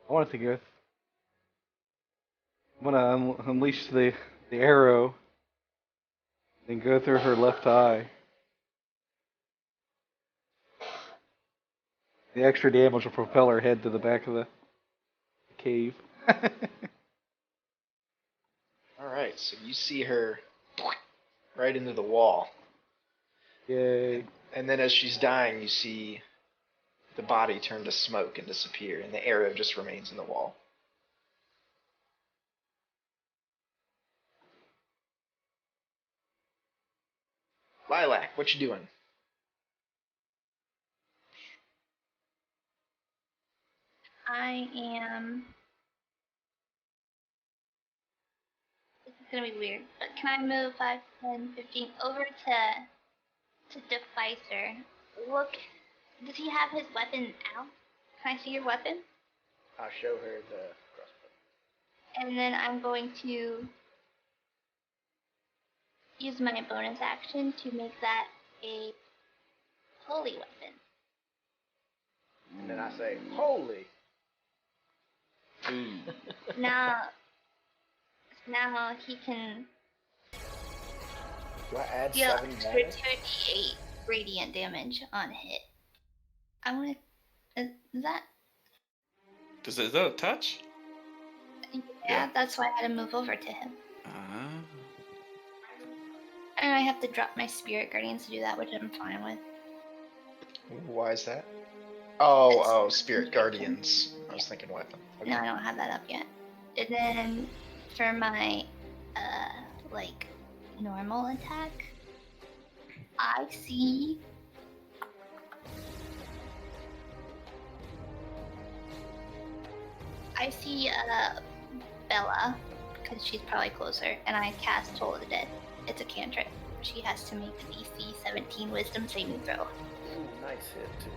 I want it to go. I'm gonna unleash the arrow and go through her left eye. The extra damage will propel her head to the back of the cave. Alright, so you see her right into the wall. Yay. And then as she's dying, you see the body turn to smoke and disappear, and the arrow just remains in the wall. Lilac, what you doing? I am. This is gonna be weird, but can I move 5, 10, 15 over to Deficer? Look, does he have his weapon out? Can I see your weapon? I'll show her the crossbow. And then I'm going to use my bonus action to make that a holy weapon. And then I say, holy! Now he can Do I add deal 7 extra damage? 38 radiant damage on hit. I want to. Is that? Is that a touch? Yeah, that's why I had to move over to him. Uh, And I have to drop my spirit guardians to do that, which I'm fine with. Why is that? Oh, It's Spirit concentration. Guardians. I was thinking weapon. Okay. No, I don't have that up yet. And then for my like normal attack, I see Bella, because she's probably closer, and I cast Toll of the Dead. It's a cantrip. She has to make a DC 17 Wisdom saving throw. Ooh, nice hit, too.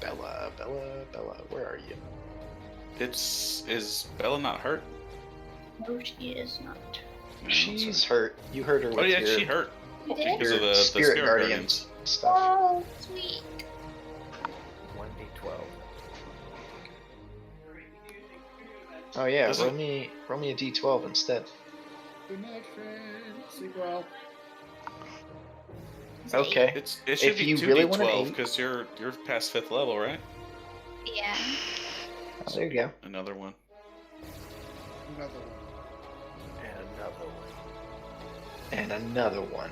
Bella, where are you? is Bella not hurt? No, she is not. No, She's hurt. You hurt her with Oh yeah, your, she hurt You did? because of the Spirit Spirit Guardians Guardians. stuff. Oh, sweet. 1d12. Oh yeah, Doesn't- roll me a d12 instead. Good night, friend. Sleep well. It's an Okay. It should If be you 2d12 really want an 8. because you're past 5th level, right? 8. Yeah. Oh, there you go. Another one. Another one. And another one. And another one.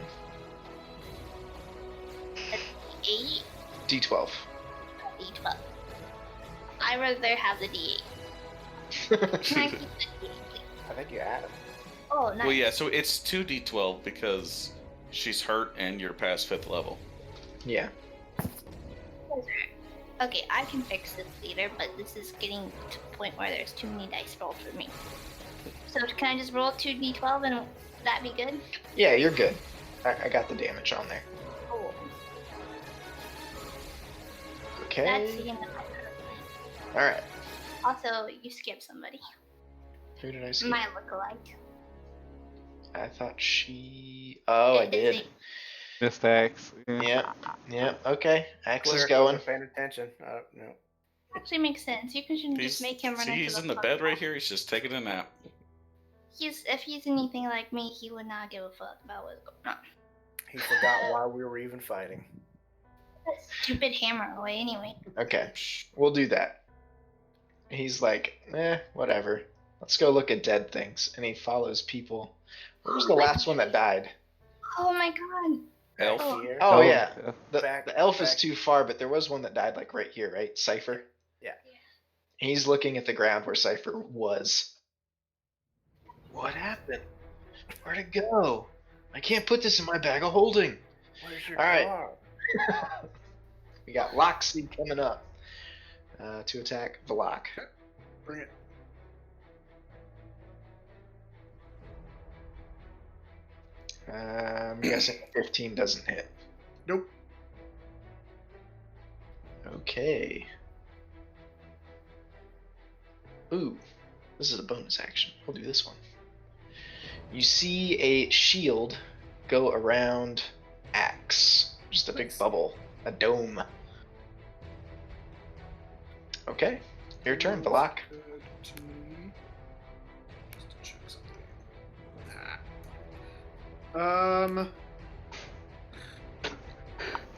8. D12. D12. I'd rather have the D8. Can I keep the D8, please? I think you add them. Oh, nice. Well, yeah. So it's 2d12 because she's hurt and you're past 5th level. Yeah. Okay, I can fix this later, but this is getting to a point where there's too many dice rolled for me. So can I just roll 2d12 and that be good? Yeah, you're good. I got the damage on there. Cool. That's Okay. the end of my turn. Alright. Also, you skipped somebody. Who did I see? My lookalike. I thought she. Oh, I did. Missed X. Yeah. Yep. Okay. X is Cleric going. wasn't paying attention. No. Actually makes sense. You can just make him run into He's the in the fuck bed right wall. here. He's just taking a nap. If he's anything like me, he would not give a fuck about what's going on. He forgot why we were even fighting. That stupid hammer away anyway. Okay, we'll do that. He's like, whatever. Let's go look at dead things. And he follows people. Where was the last one that died? Oh my god. Elf. Oh. Here. Oh, yeah. Back- The elf is back- too far, but there was one that died like right here, right? Cypher? Yeah. He's looking at the ground where Cypher was. What happened? Where'd it go? I can't put this in my bag of holding. Where's your All right. car? We got Loxy coming up to attack Velok. Bring it. I'm guessing 15 doesn't hit. Nope. Okay. Ooh, this is a bonus action. We'll do this one. You see a shield go around Axe. Just a big Nice. bubble. A dome. Okay. Your turn, Velok. Good to me. Just to check something.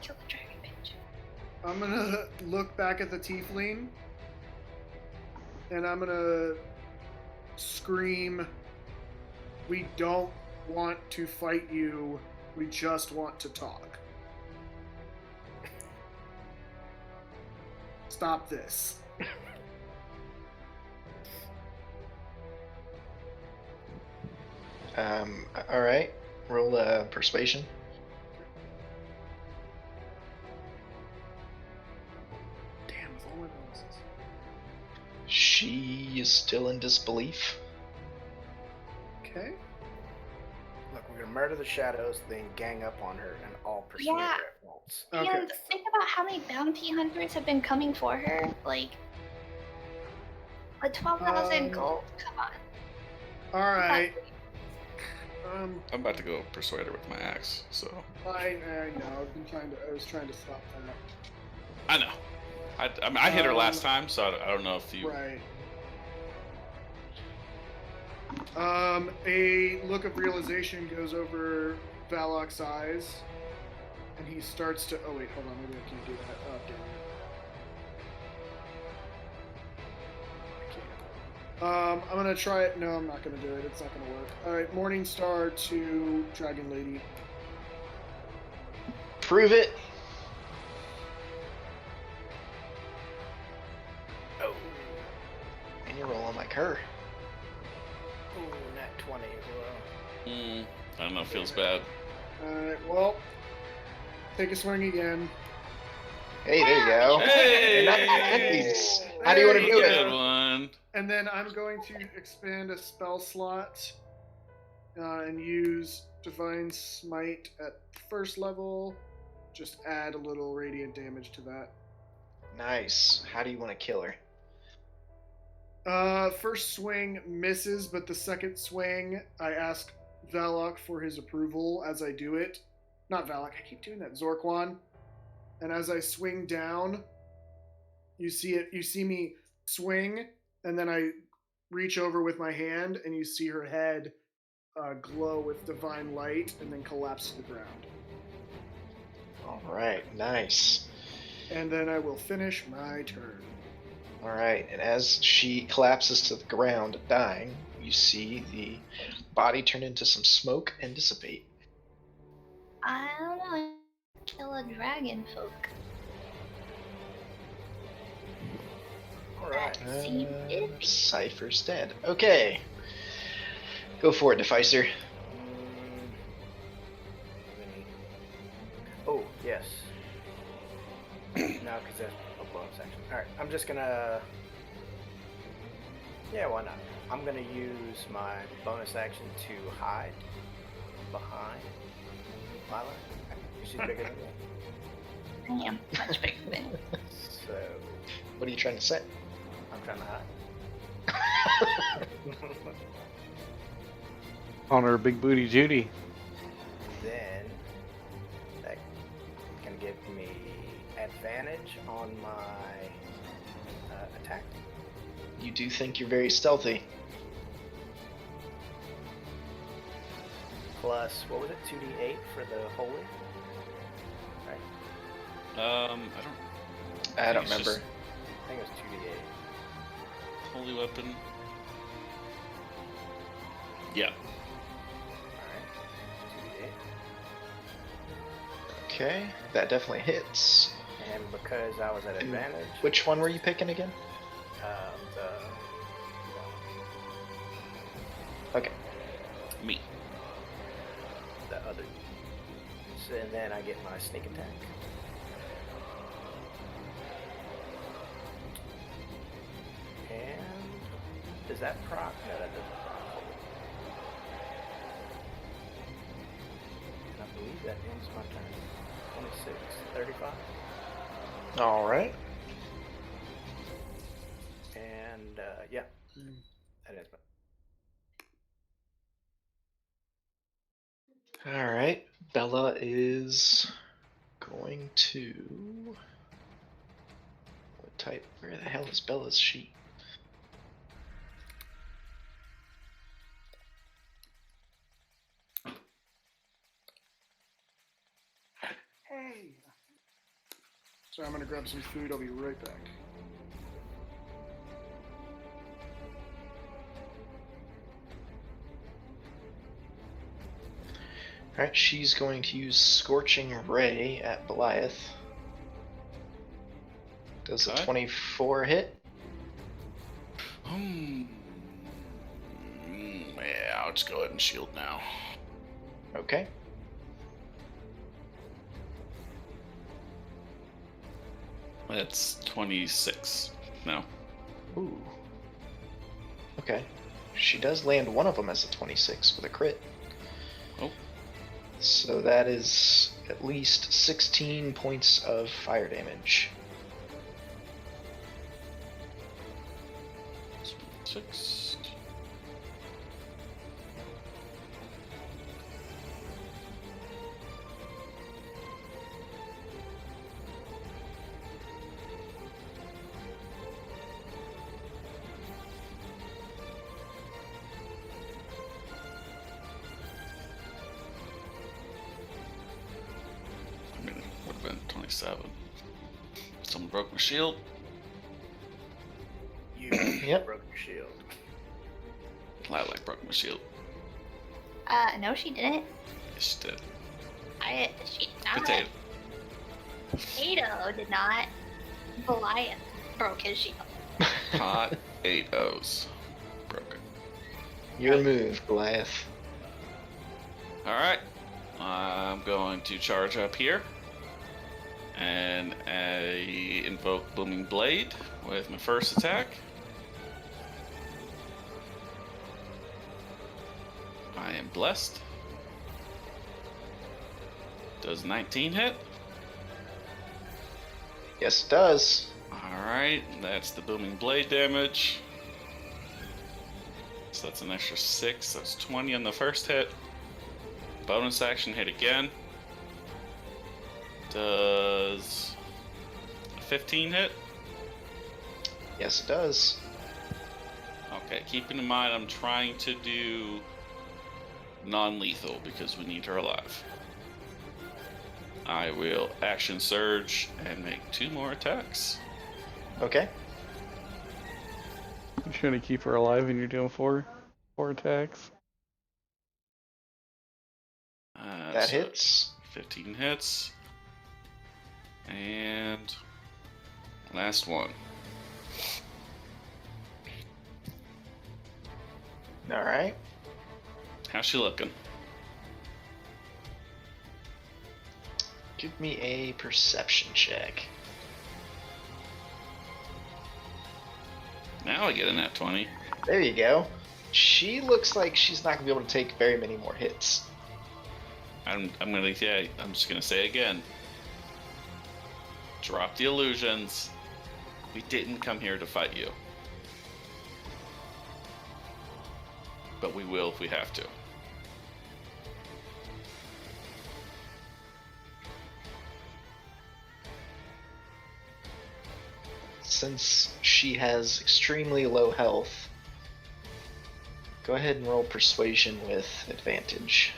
Kill the dragon bitch. I'm gonna look back at the tiefling, and I'm gonna scream, "We don't want to fight you. We just want to talk. Stop this." All right. Roll persuasion. Damn, with all my bonuses. She is still in disbelief. Okay. Look, we're gonna murder the shadows, then gang up on her and all pursue Yeah. her at once. Okay. And think about how many bounty hunters have been coming for her. Like, a 12,000 gold. Come on. All right. I'm about to go persuade her with my axe. So I know. I was trying to stop that. I know. I mean, I hit her last time, so I don't know if you. Right. A look of realization goes over Valok's eyes, and he starts to. Oh wait, hold on. Maybe I can't do that. Oh damn it. I can't. I'm gonna try it. No, I'm not gonna do it. It's not gonna work. All right, Morning Star to Dragon Lady. Prove it. Oh. And you're rolling like her. Ooh, nat 20 as well. I don't know. Feels bad. All right. Well, take a swing again. Hey, there you go. Hey! You're not 50s. How do you want to There do you it? Good one. And then I'm going to expand a spell slot and use Divine Smite at first level. Just add a little radiant damage to that. Nice. How do you want to kill her? First swing misses, but the second swing, I ask Valak for his approval as I do it. Not Valak, I keep doing that. Zorquan. And as I swing down, you see me swing, and then I reach over with my hand, and you see her head glow with divine light, and then collapse to the ground. All right. Nice. And then I will finish my turn. All right. And as she collapses to the ground, dying, you see the body turn into some smoke and dissipate. I don't know. Kill a dragon folk. Alright. That seemed iffy. Cypher's dead. Okay. Go for it, Deficer. Oh, yes. No, because that's a bonus action. Alright, I'm just gonna... Yeah, why not? I'm gonna use my bonus action to hide behind Lila. She's bigger than me. I am much bigger than you. So, What are you trying to say? I'm trying to hide. On her big booty Judy. Then that can give me advantage on my attack. You do think you're very stealthy. Plus, what was it? 2d8 for the holy. Right. I don't it's remember. just- I think it was 2d8. Holy weapon. Yeah. Alright. 2d8. Okay, that definitely hits. And because I was at And advantage, Which one were you picking again? Okay. Me. The other. So, and then I get my sneak attack. And does that proc? No, that doesn't proc. And I believe that ends my turn. 26, 35. All right. And yeah, that ends my. All right. Bella is going to. What type? Where the hell is Bella's sheet? Hey. So I'm gonna grab some food. I'll be right back. Alright, she's going to use Scorching Ray at Beliath. Does a Okay. 24 hit? Yeah, I'll just go ahead and shield now. Okay. That's 26. No. Ooh. Okay. She does land one of them as a 26 with a crit. Oh. So that is at least 16 points of fire damage. 6. I mean, it would have been 27. Someone broke my shield. You Yep. broke your shield. Lilac broke my shield. No, she didn't. Yes, she did. She did not. Potato. Potato did not. Beliath broke his shield. Potatoes. Broken. Your move, Goliath. Alright. I'm going to charge up here. And I invoke Booming Blade with my first attack. I am blessed. Does 19 hit? Yes, it does. Alright, that's the Booming Blade damage. So that's an extra 6, that's 20 on the first hit. Bonus action hit again. Does 15 hit? Yes, it does. Okay, keeping in mind I'm trying to do non-lethal because we need her alive. I will action surge and make 2 more attacks. Okay. You're trying to keep her alive and you're doing four attacks. That So hits. 15 hits. And last one. Alright. How's she looking? Give me a perception check. Now I get a nat 20. There you go. She looks like she's not going to be able to take very many more hits. I'm just gonna say again. Drop the illusions. We didn't come here to fight you. But we will if we have to. since she has extremely low health, go ahead and roll persuasion with advantage.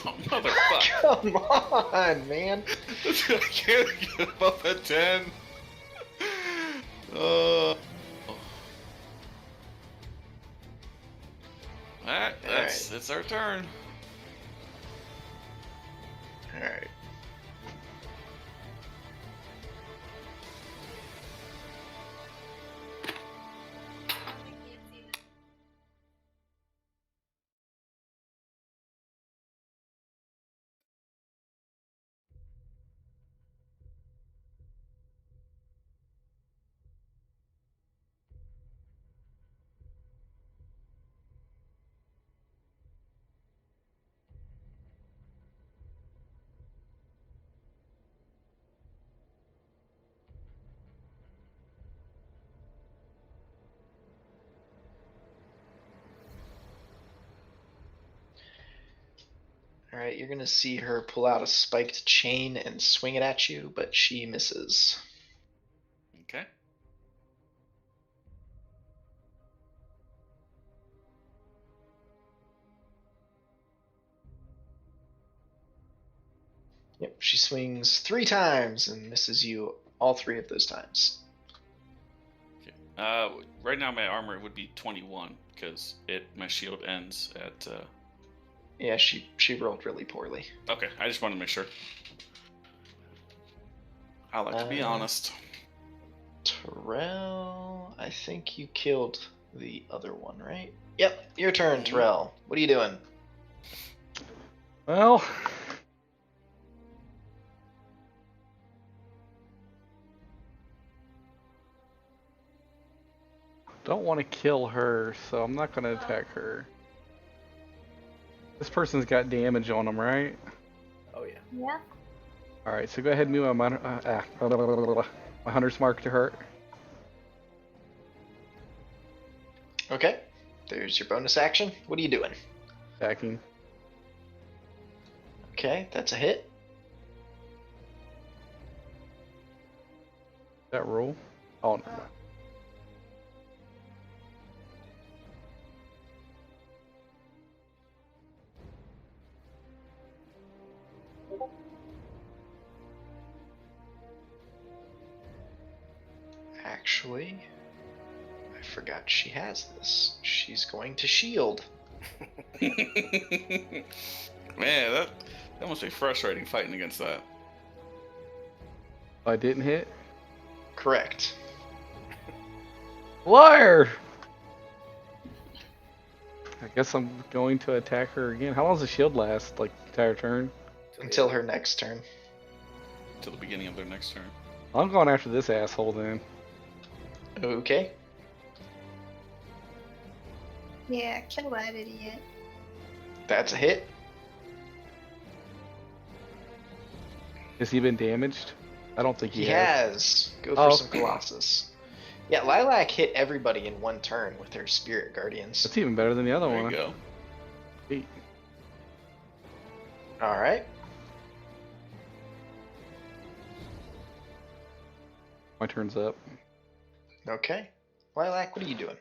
Oh, motherfucker. Come on, man. I can't get above a 10. Alright, it's our turn. Alright. Alright, you're gonna see her pull out a spiked chain and swing it at you, but she misses. Okay. Yep, she swings 3 times and misses you all 3 of those times. Right now my armor would be 21 because my shield ends at. Yeah, she rolled really poorly. Okay, I just wanted to make sure. I like to be honest. Terrell, I think you killed the other one, right? Yep, your turn, Mhm. Terrell. What are you doing? Well, don't want to kill her, so I'm not going to attack her. This person's got damage on them, right? Oh yeah. Yeah. Alright, so go ahead and move my hunter's mark to hurt. Okay, there's your bonus action. What are you doing? Attacking. Okay, that's a hit. That roll? Oh, no. Actually, I forgot she has this. She's going to shield. Man, that must be frustrating fighting against that. I didn't hit? Correct. Liar! I guess I'm going to attack her again. How long does the shield last? Like, the entire turn? Until her next turn. Till the beginning of their next turn. I'm going after this asshole then. Okay. Yeah, kill that idiot. That's a hit. Has he been damaged? I don't think He he has. has. Go for Oh. some Colossus. Yeah, Lilac hit everybody in one turn with her Spirit Guardians. That's even better than the other There one. you go. Eight. Alright. My turn's up. Okay. Lilac, what are you doing?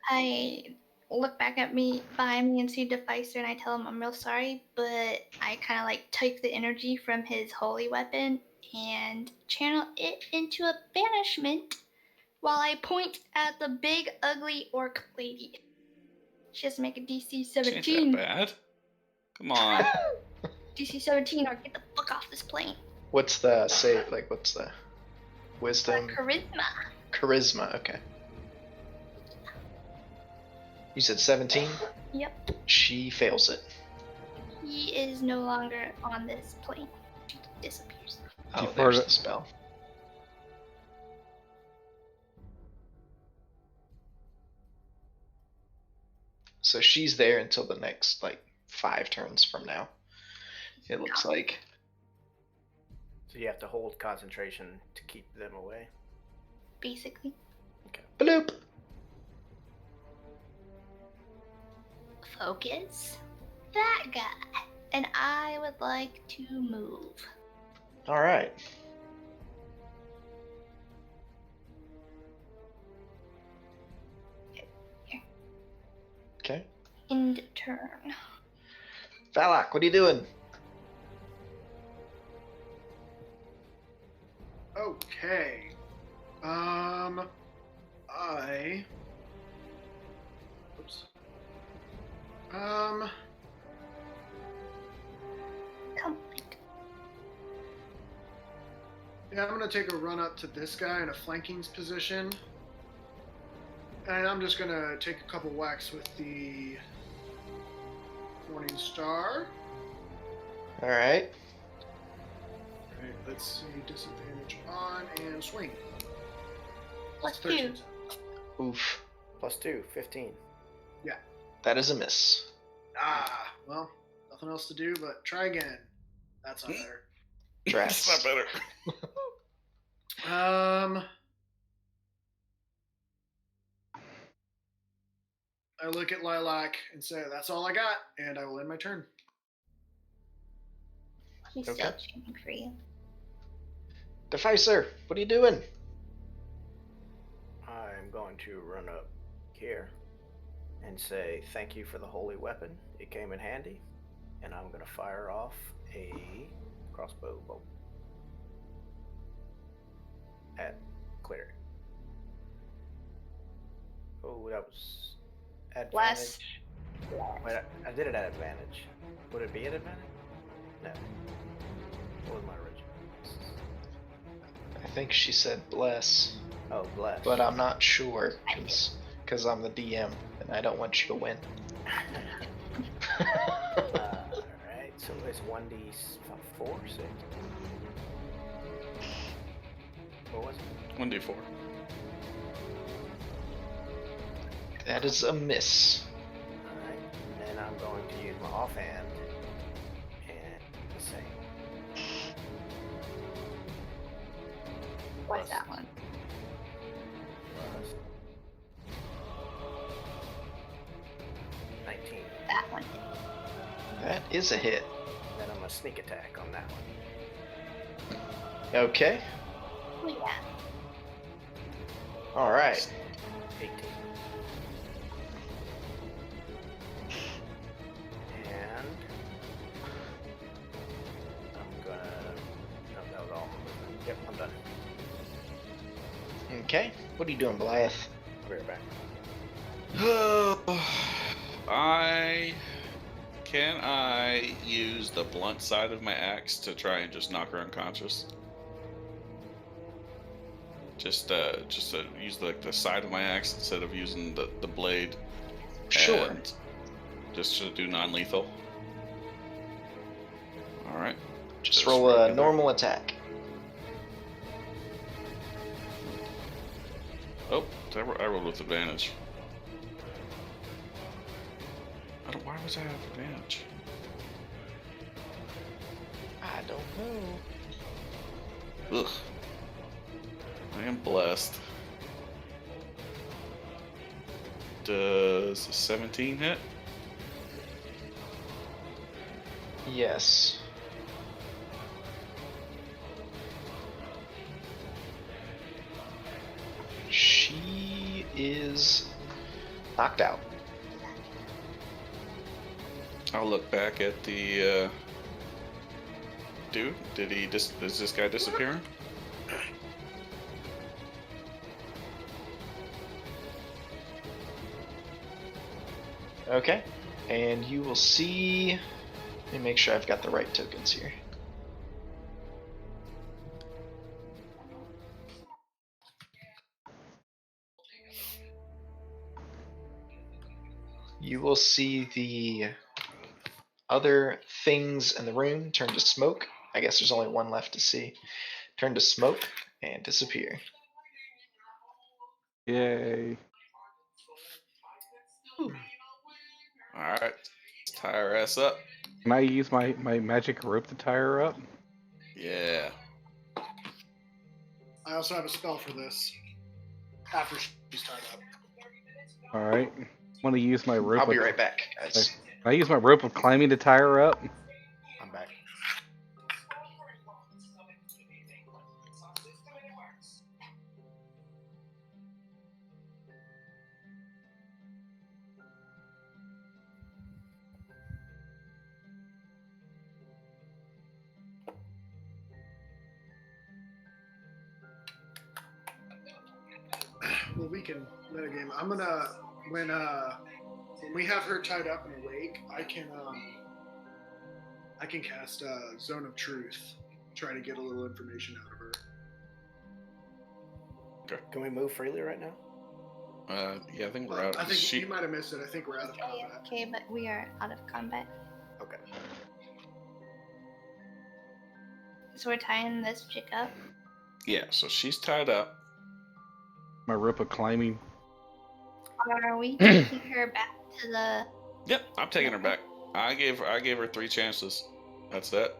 I look back at me behind me and see Deficer, and I tell him I'm real sorry, but I kind of like take the energy from his holy weapon and channel it into a banishment while I point at the big ugly orc lady. She has to make a DC She ain't 17. that bad. Come on. DC 17 or get the fuck off this plane. What's the save? Like, what's the wisdom? Charisma. Charisma, okay. You said 17? Yep. She fails it. He is no longer on this plane. She disappears. Oh, You there's further- the spell. So she's there until the next, like, 5 turns from now. It looks like. So you have to hold concentration to keep them away. Basically. Bloop! Focus. That guy. And I would like to move. All right. Okay. End turn. Valak, what are you doing? Okay. Oops. Complete. Yeah, I'm gonna take a run up to this guy in a flanking position. And I'm just gonna take a couple whacks with the Morning Star. All right. Alright, let's see. Disadvantage on and swing. Plus 13. 2. Oof. +2, 15. That is a miss. Ah, well, nothing else to do but try again. That's not better. It's not better. I look at Lilac and say, "That's all I got," and I will end my turn. He's Okay. still cheering for you. Deficer, what are you doing? I'm going to run up here and say thank you for the holy weapon. It came in handy. And I'm going to fire off a crossbow bolt at cleric. Oh, that was advantage. Less. Wait, I did it at advantage. Would it be at advantage? No. What was my original? I think she said bless, Oh, bless. but I'm not sure because I'm the DM and I don't want you to win. Alright, so it's 1d4, 6. What was it? 1d4. That is a miss. Alright, and then I'm going to use my offhand and the same. What's that one? Plus 19. That one. That is a hit. Then I'm a sneak attack on that one. Okay. Oh, yeah. All right. 18. And I'm gonna. No, that was all. Yep, I'm done. Okay. What are you doing, Beliath? I'll be right back. Can I use the blunt side of my axe to try and just knock her unconscious? Just to use the side of my axe instead of using the blade. Sure. And just to do non-lethal. All right. Just roll a regular. normal attack. Oh, I rolled with advantage. Why was I have advantage? I don't know. Ugh. I am blessed. Does a 17 hit? Yes. She is knocked out. I'll look back at the dude. Is this guy disappearing? Okay. And you will see. Let me make sure I've got the right tokens here. You will see the other things in the room turn to smoke. I guess there's only one left to see. Turn to smoke and disappear. Yay. Alright. Let's tie her ass up. Can I use my magic rope to tie her up? Yeah. I also have a spell for this. After she's tied up. Alright. Want to use my rope I'll be of- right back, guys. Can I use my rope of climbing to tie her up? well, we can metagame. I'm gonna when we have her tied up and awake, I can cast Zone of Truth, try to get a little information out of her. Can we move freely right now? Yeah, I think we're out. I think you might have missed it. I think we're out of combat. Okay, but we are out of combat. Okay. So we're tying this chick up. Yeah, so she's tied up. My Ripa climbing. Are we taking her back to the? Yep, I'm taking her back. I gave her 3 chances. That's that.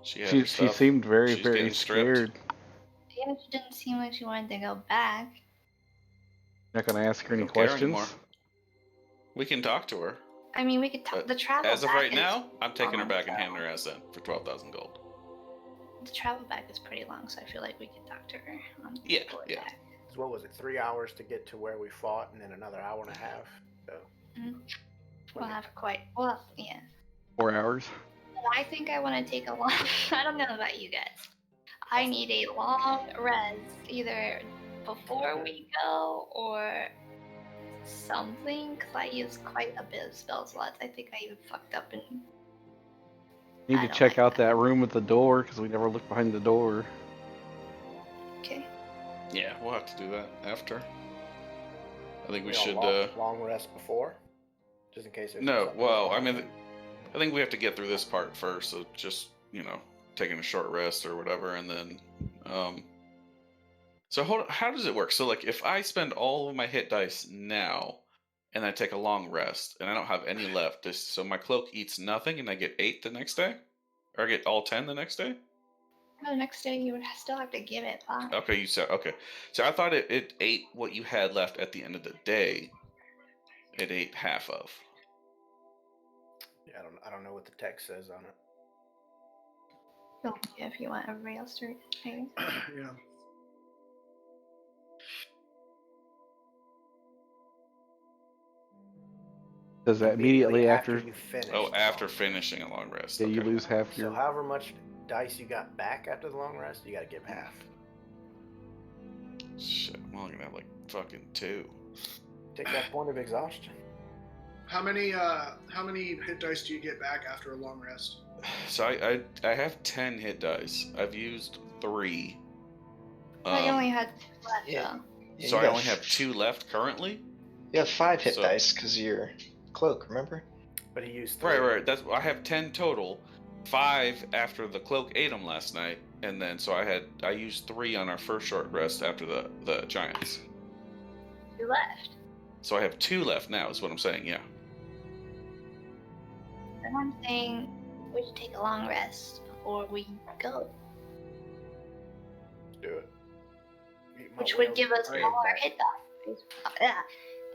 She had her She stuff. seemed very, She's very getting stripped. scared. Yeah, she didn't seem like she wanted to go back. Not gonna ask her I any don't care questions. anymore. We can talk to her. I mean, we could talk. But The travel. as of back right is now, I'm taking her long, back and so- handing her ass in for 12,000 gold. The travel back is pretty long, so I feel like we could talk to her. On the Yeah, way yeah. back. So what was it? 3 hours to get to where we fought, and then another hour and a half. So We'll have quite. Well, yeah. 4 hours. But I think I want to take a long. I don't know about you guys. I need a long rest, either before we go or something, because I used quite a bit of spell slots. I think I even fucked up and. Need I to don't check like out that. that room with the door because we never looked behind the door. Okay. Yeah, we'll have to do that after. I think we all should. long rest before, just in case. There's No, something well, I wrong. mean, I think we have to get through this part first. So just taking a short rest or whatever, and then. So how does it work? So like, if I spend all of my hit dice now, and I take a long rest, and I don't have any left, so my cloak eats nothing, and I get 8 the next day, or I get all 10 the next day. No, the next day you would still have to give it 5. Okay, you said okay. So I thought it ate what you had left at the end of the day. It ate half of. Yeah, I don't know what the text says on it. Oh, yeah, if you want everybody else to read it. Yeah. Does that immediately after? you finish. Oh, the after long finishing a long rest. Yeah, Okay. you lose half rest. your. So however much dice you got back after the long rest, you got to give half. Shit, I'm only gonna have like fucking 2. Take that point of exhaustion. How many hit dice do you get back after a long rest? So I have 10 hit dice. I've used 3. I only had 2 left, yeah. though. Yeah, So you I got only have 2 left currently. You have 5 hit So- dice because your cloak. Remember? But he used 3. Right. That's I have 10 total. 5 after the cloak ate them last night, and then so I used 3 on our first short rest after the giants. 2 left. So I have 2 left now. Is what I'm saying. Yeah. And I'm saying we should take a long rest before we go, Do it. Eat my which would wheels give us and all pray. our hit dice. Yeah.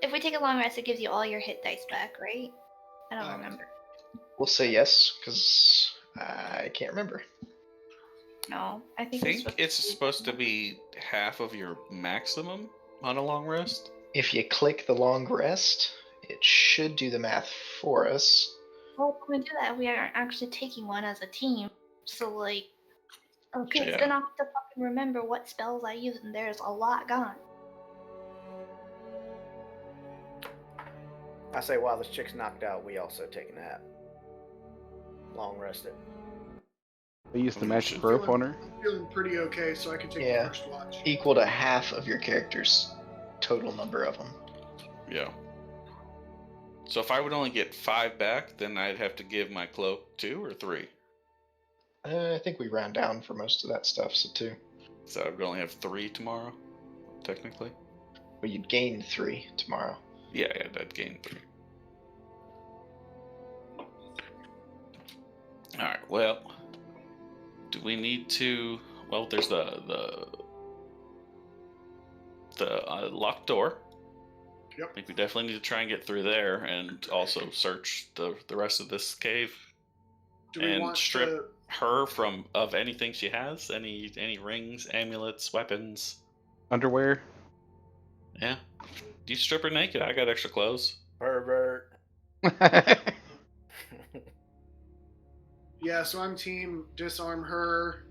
If we take a long rest, it gives you all your hit dice back, right? I don't remember. We'll say yes because I can't remember. No, I I think think it's supposed to be half of your maximum on a long rest. If you click the long rest, it should do the math for us. Well, when we do that, we aren't actually taking one as a team. So, like, okay, Yeah. then I'll have to fucking remember what spells I use, and there's a lot gone. I say while this chick's knocked out, we also take a nap. Long rested. They used the I'm magic feeling- rope on her. I'm feeling pretty okay, so I can take Yeah. the first watch. Equal to half of your character's total number of them. Yeah. So if I would only get 5 back, then I'd have to give my cloak 2 or 3. I think we round down for most of that stuff, so 2. So I would only have 3 tomorrow, technically. But you'd gain 3 tomorrow. Yeah, I'd gain 3. All right. Well, do we need to? Well, there's the locked door. Yep. I think we definitely need to try and get through there, and also search the rest of this cave Do we and want strip to? her of anything she has, any rings, amulets, weapons. Underwear. Yeah. Do you strip her naked? I got extra clothes. Pervert. Yeah, so I'm team disarm her,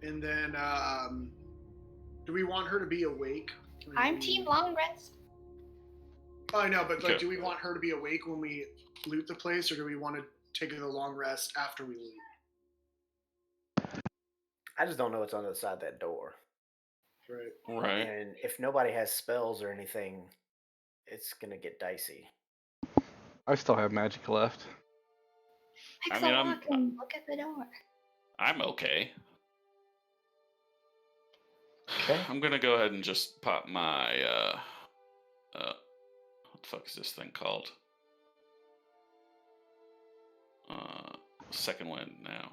and then do we want her to be awake? I'm team long rest. Oh, I know, but like, Okay. do we want her to be awake when we loot the place, or do we want to take the long rest after we loot? I just don't know what's on the other side of that door. Right. Right. And if nobody has spells or anything, it's gonna get dicey. I still have magic left. Pick I the mean, lock and look at the door. I'm okay. Okay. I'm gonna go ahead and just pop my what the fuck is this thing called? Second wind now.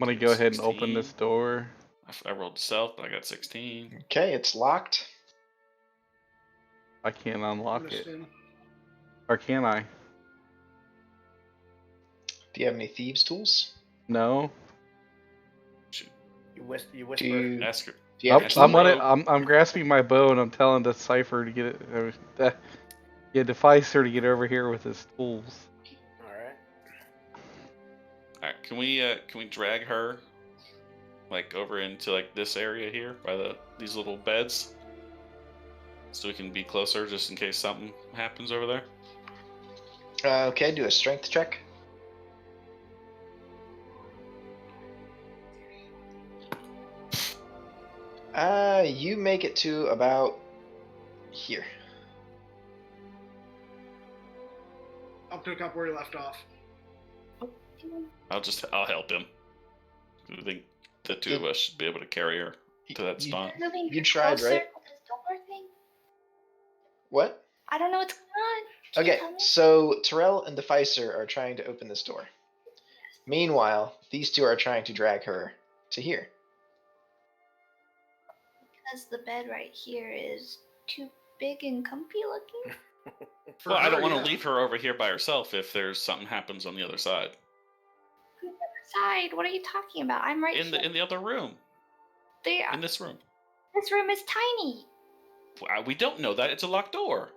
I'm gonna go ahead and open 16. this door. I rolled stealth, but I got 16. Okay, it's locked. I can't unlock it. Understand. Or can I? Do you have any thieves' tools? No. You whisper. Do you, Ask her. do you have a Ask key? I'm grasping my bow and I'm telling the cipher to get it. Yeah, Deficer to get over here with his tools. All right. All right, can we drag her like over into like this area here by these little beds, so we can be closer just in case something happens over there? Okay, do a strength check. You make it to about here. I'll pick up where he left off. I'll help him. I think the two of us should be able to carry her to that You- spot. Moving You tried, closer right? with this door thing. What? I don't know what's going on. Can you Okay, tell me? so Terrell and Deficer are trying to open this door. Meanwhile, these two are trying to drag her to here. Because the bed right here is too big and comfy looking. For Well, I her, don't want to yeah. leave her over here by herself if there's something happens on the other side. Side, what are you talking about? I'm right In here. the other room. There. In this room. This room is tiny. We don't know that. It's a locked door.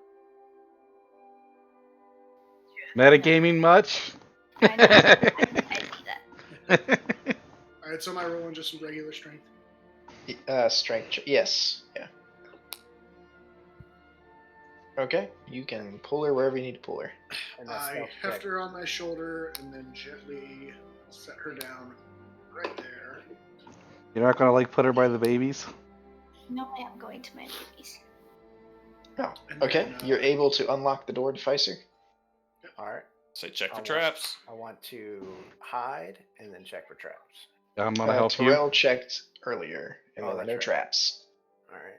Metagaming much? I know. I see that. All right, so am I rolling just some regular strength? Strength. Yes. Yeah. Okay, you can pull her wherever you need to pull her. And that's I stealth heft check. her on my shoulder and then gently set her down right there. You're not gonna like put her by the babies? No, I am going to my babies. Oh, And okay. then, You're able to unlock the door, Deficer. All right. Say check for want- traps. I want to hide and then check for traps. I'm gonna help Terrell checked earlier, and Oh, there were that's no right. traps. All right.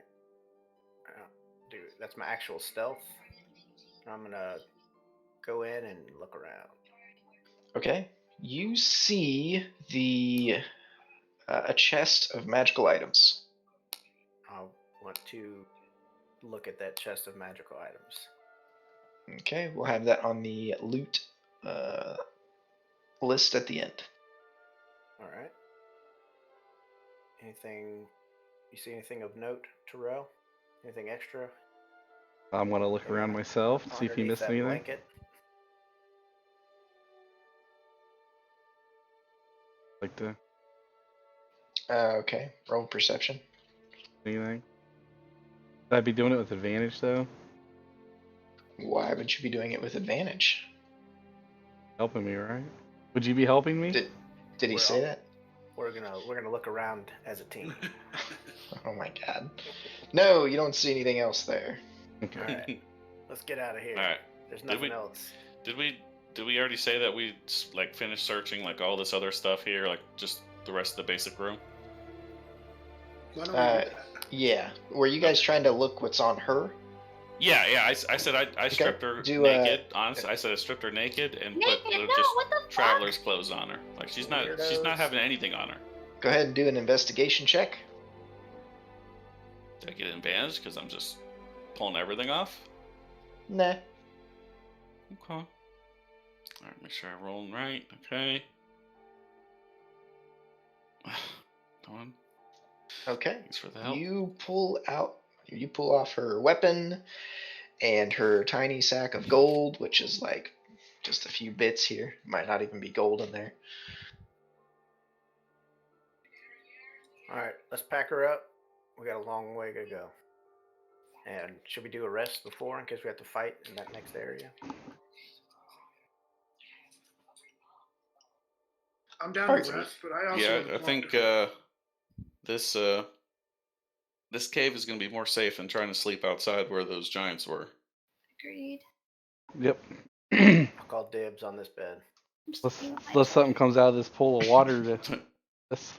Dude, that's my actual stealth. I'm gonna go in and look around. Okay. You see a chest of magical items. I want to look at that chest of magical items. Okay, we'll have that on the loot list at the end. All right. Anything? You see anything of note, Terrell? Anything extra? you. I'm gonna look Maybe around un- myself, see if he underneath missed that anything. blanket? Like to Okay, roll perception. anything. Should I be doing it with advantage though? Why would you be doing it with advantage? Helping me, right? Would you be helping me? Did he We're say all- that? We're gonna look around as a team. Oh my god. No, you don't see anything else there. Okay. All right. Let's get out of here. All right. There's Did nothing we- else. Did we already say that we like finished searching like all this other stuff here, like just the rest of the basic room? Why don't we do that? Yeah. Were you guys trying to look what's on her? Yeah. I said I stripped her Do, naked. Honestly, I said I stripped her naked and Naked? put No, just what the fuck? traveler's clothes on her. Like she's not Weirdos. having anything on her. Go ahead and do an investigation check. Did I get an advantage because I'm just pulling everything off? Nah. Okay. All right, make sure I'm rolling right. Okay. Going. Okay. Thanks for the help. You pull off her weapon and her tiny sack of gold, which is like just a few bits here. Might not even be gold in there. All right. Let's pack her up We got a long way to go. And should we do a rest before in case we have to fight in that next area? I'm down Parts to of it. rest, but I also Yeah, would I want think to- this this cave is going to be more safe than trying to sleep outside where those giants were. Agreed. Yep. I'll call dibs on this bed. I'm Let's sleeping with my unless something children. comes out of this pool of water to this.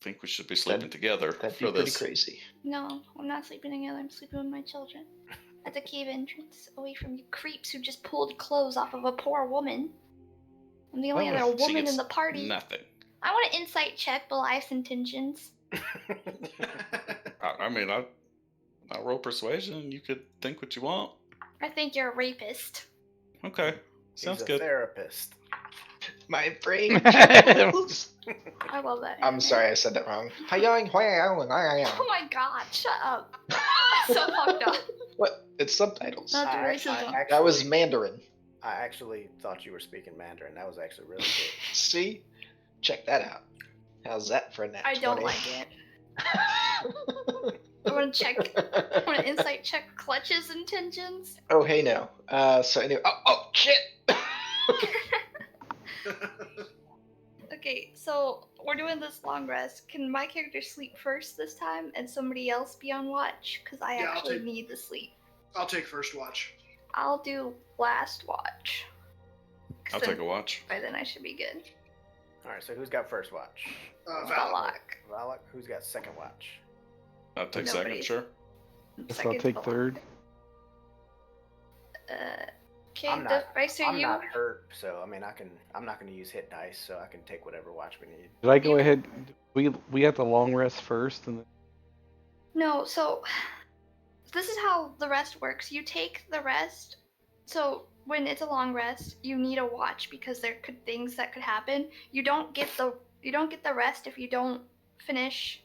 Think we should be sleeping That'd- together That'd be for pretty this. crazy. No, I'm not sleeping together. I'm sleeping with my children. At the cave entrance, away from you creeps who just pulled clothes off of a poor woman. I'm the only Oh, other She woman in gets the party. nothing. I want to insight check Beliath's intentions. I mean, I roll persuasion. You could think what you want. I think you're a rapist. Okay, sounds He's a good. therapist. My brain jingles. I love that. I'm anime. sorry, I said that wrong. Oh my god, shut up. So fucked up. What? It's subtitles. Not the racism. That was Mandarin. I actually thought you were speaking Mandarin. That was actually really good. See? Check that out. How's that for a nat I don't 20? like it. I want to check. I want to insight check Clutch's intentions. Oh, hey, no. So anyway, oh, shit! Okay, so we're doing this long rest. Can my character sleep first this time and somebody else be on watch? Because I Yeah, I'll actually take- need the sleep. I'll take first watch. I'll do last watch. 'Cause I'll then take a watch. by then I should be good. All right, so who's got first watch? Val. Balak. Valak. Who's got second watch? I'll take Nobody. second, sure. Guess I'll Second take Balak. third. Okay, I'm the not- Vice, are I'm you? not hurt, so I mean, I'm not going to use hit dice, so I can take whatever watch we need. Did I go ahead? We have the long rest first, and then No, so this is how the rest works. You take the rest. So when it's a long rest, you need a watch because there could things that could happen. You don't get the rest if you don't finish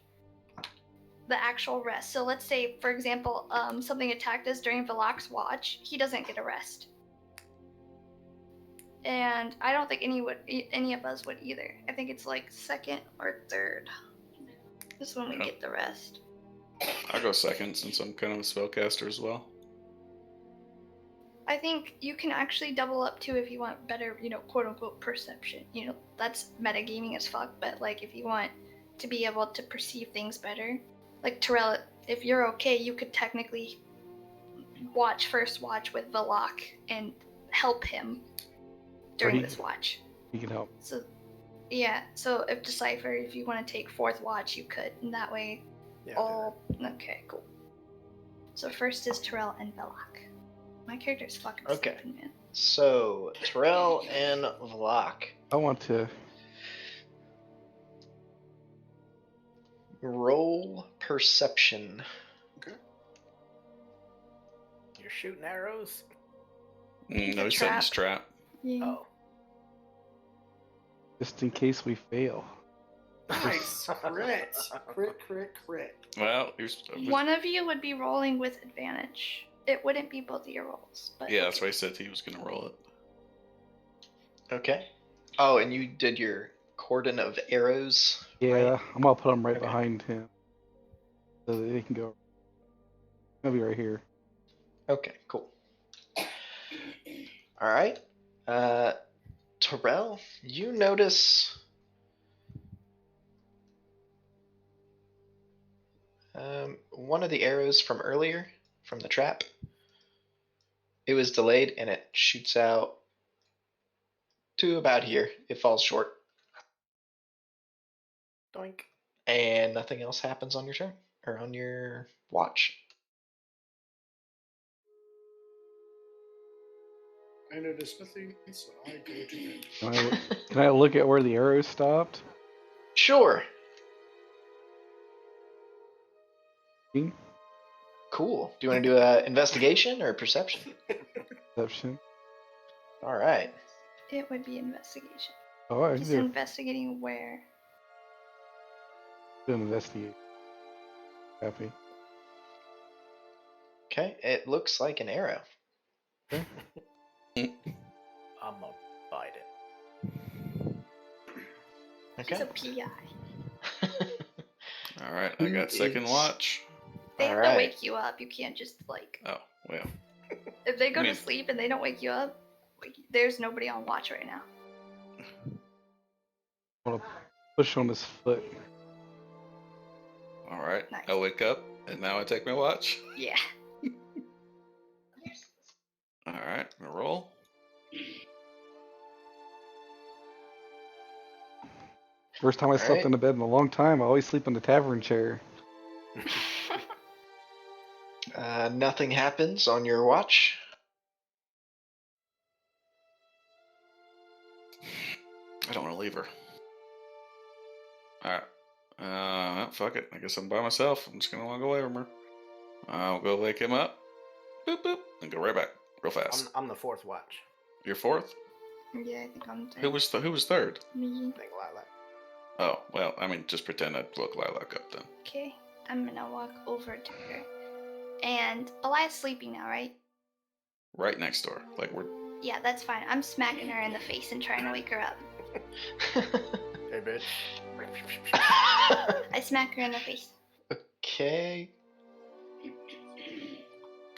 the actual rest. So let's say, for example, something attacked us during Velok's watch. He doesn't get a rest. And I don't think any of us would either. I think it's like second or third. This is when we Yeah. get the rest. I'll go second since I'm kind of a spellcaster as well. I think you can actually double up too if you want better, quote unquote perception. That's metagaming as fuck, but like if you want to be able to perceive things better. Like Terrell, if you're okay, you could technically first watch with Velok and help him during he- this watch. you can help. So yeah, so if Decipher, if you want to take fourth watch, you could, and that way Yeah. all okay, cool. So first is Terrell and Velok. My character's fucking Okay. sleeping, man. So, Terrell and Vlak. I want to. Roll perception. You're shooting arrows? He's No, a he's setting his trap. trap. Yeah. Oh. Just in case we fail. Nice. Crit. Crit. Well, One of you would be rolling with advantage. It wouldn't be both of your rolls, but yeah, that's why he said he was going to roll it. Okay. Oh, and you did your cordon of arrows. Yeah, right? I'm gonna put them right Okay. behind him, so that they can go. I'll be right here. Okay, cool. All right. Terrell, you notice one of the arrows from earlier, from the trap. It was delayed and it shoots out to about here. It falls short, Doink. and nothing else happens on your turn or on your watch. I noticed nothing, so I go to bed. Can I look at where the arrow stopped? Sure. Hmm? Cool. Do you want to do a investigation or perception? Perception. All right. it would be investigation. Oh, I can Just do investigating where. an investigation. Happy. Okay. It looks like an arrow. I'm gonna bite it. She's Okay. a PI. All right, I got second Is- watch. They have to Alright. wake you up. You can't just like. Oh, well. If they go I mean- to sleep and they don't wake you up, there's nobody on watch right now. I want to push on his foot. All right. Nice. I wake up, and now I take my watch. Yeah. All right. I'm gonna roll. First time I slept Alright. in a bed in a long time. I always sleep in the tavern chair. Nothing happens on your watch. I don't want to leave her. All right. Well, fuck it. I guess I'm by myself. I'm just gonna walk away from her. I'll go wake him up. Boop boop, and go right back, real fast. I'm the fourth watch. You're fourth. Yeah, I think I'm third. Who was third? Me. I think Lilac. Oh well, I mean, just pretend I'd woke Lilac up then. Okay, I'm gonna walk over to her. And Beliath's sleeping now, right? Right next door. Like we're. Yeah, that's fine. I'm smacking her in the face and trying to wake her up. Hey, bitch. I smack her in the face. Okay.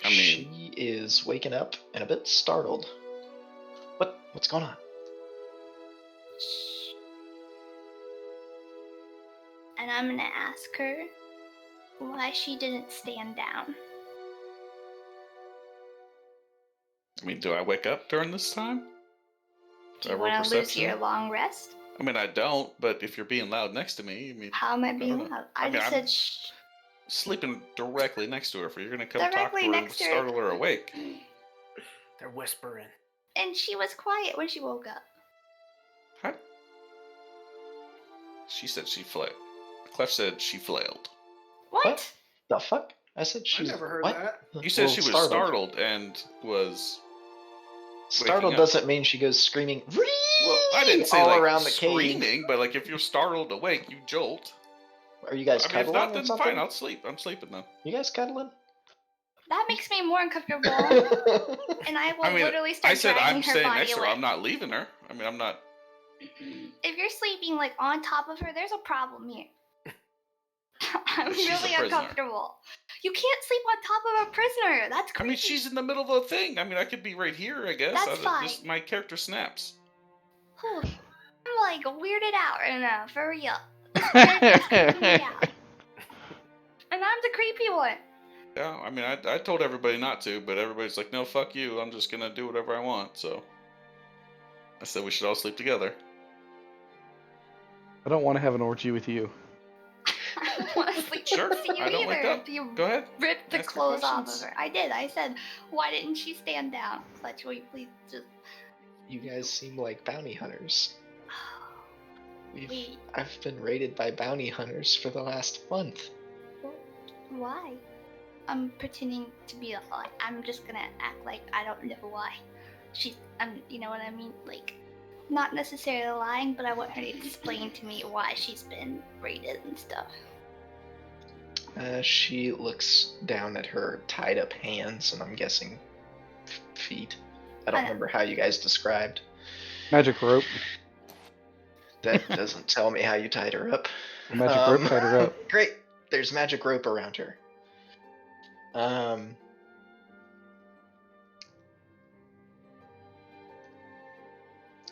I mean, She is waking up and a bit startled. What's going on? Shh. And I'm gonna ask her why she didn't stand down. do I wake up during this time? Do I you roll want to lose perception? your long rest? I mean, I don't. But if you're being loud next to me, How am I being don't know. loud? I I mean, just I'm- said shh. sleeping directly next to her. If you're gonna come Directly talk to her, next to her. startle her awake. They're whispering. And she was quiet when she woke up. How? She said she flailed. Clef said she flailed. What? The fuck? I said she I was. never heard what? that. You said Well, she was startled and was. Startled waking up. doesn't mean she goes screaming. Well, I didn't say all like around the cave. screaming, but like if you're startled awake, you jolt. Are you guys I mean, if cuddling not, or then something? fine. I'll sleep. I'm sleeping then. You guys cuddling? That makes me more uncomfortable. And I will I mean, literally start I said dragging I'm her staying body next to her. away. I'm not leaving her. I mean, I'm not. If you're sleeping like on top of her, there's a problem here. I'm She's a really prisoner. uncomfortable. You can't sleep on top of a prisoner. That's I creepy. mean, she's in the middle of a thing. I mean, I could be right here. I guess. That's Just fine. my character snaps. Whew. I'm like weirded out right now, for real. This character's creeping me out. And I'm the creepy one. Yeah, I mean, I told everybody not to, but everybody's like, no, fuck you. I'm just gonna do whatever I want. So I said we should all sleep together. I don't want to have an orgy with you. I don't want to sleep Sure, next to you I don't either. wake up. You Go ahead. ripped the Ask your clothes off of questions. her. I did. I said, why didn't she stand down? Clutch, will you please just... You guys seem like bounty hunters. Wait. I've been raided by bounty hunters for the last month. Why? I'm pretending to be like, I'm just gonna act like I don't know why. You know what I mean? Like, not necessarily lying, but I want her to explain to me why she's been raided and stuff. She looks down at her tied up hands, and I'm guessing feet. I don't remember how you guys described. Magic rope. That doesn't tell me how you tied her up. The magic rope tied her up. Great. There's magic rope around her.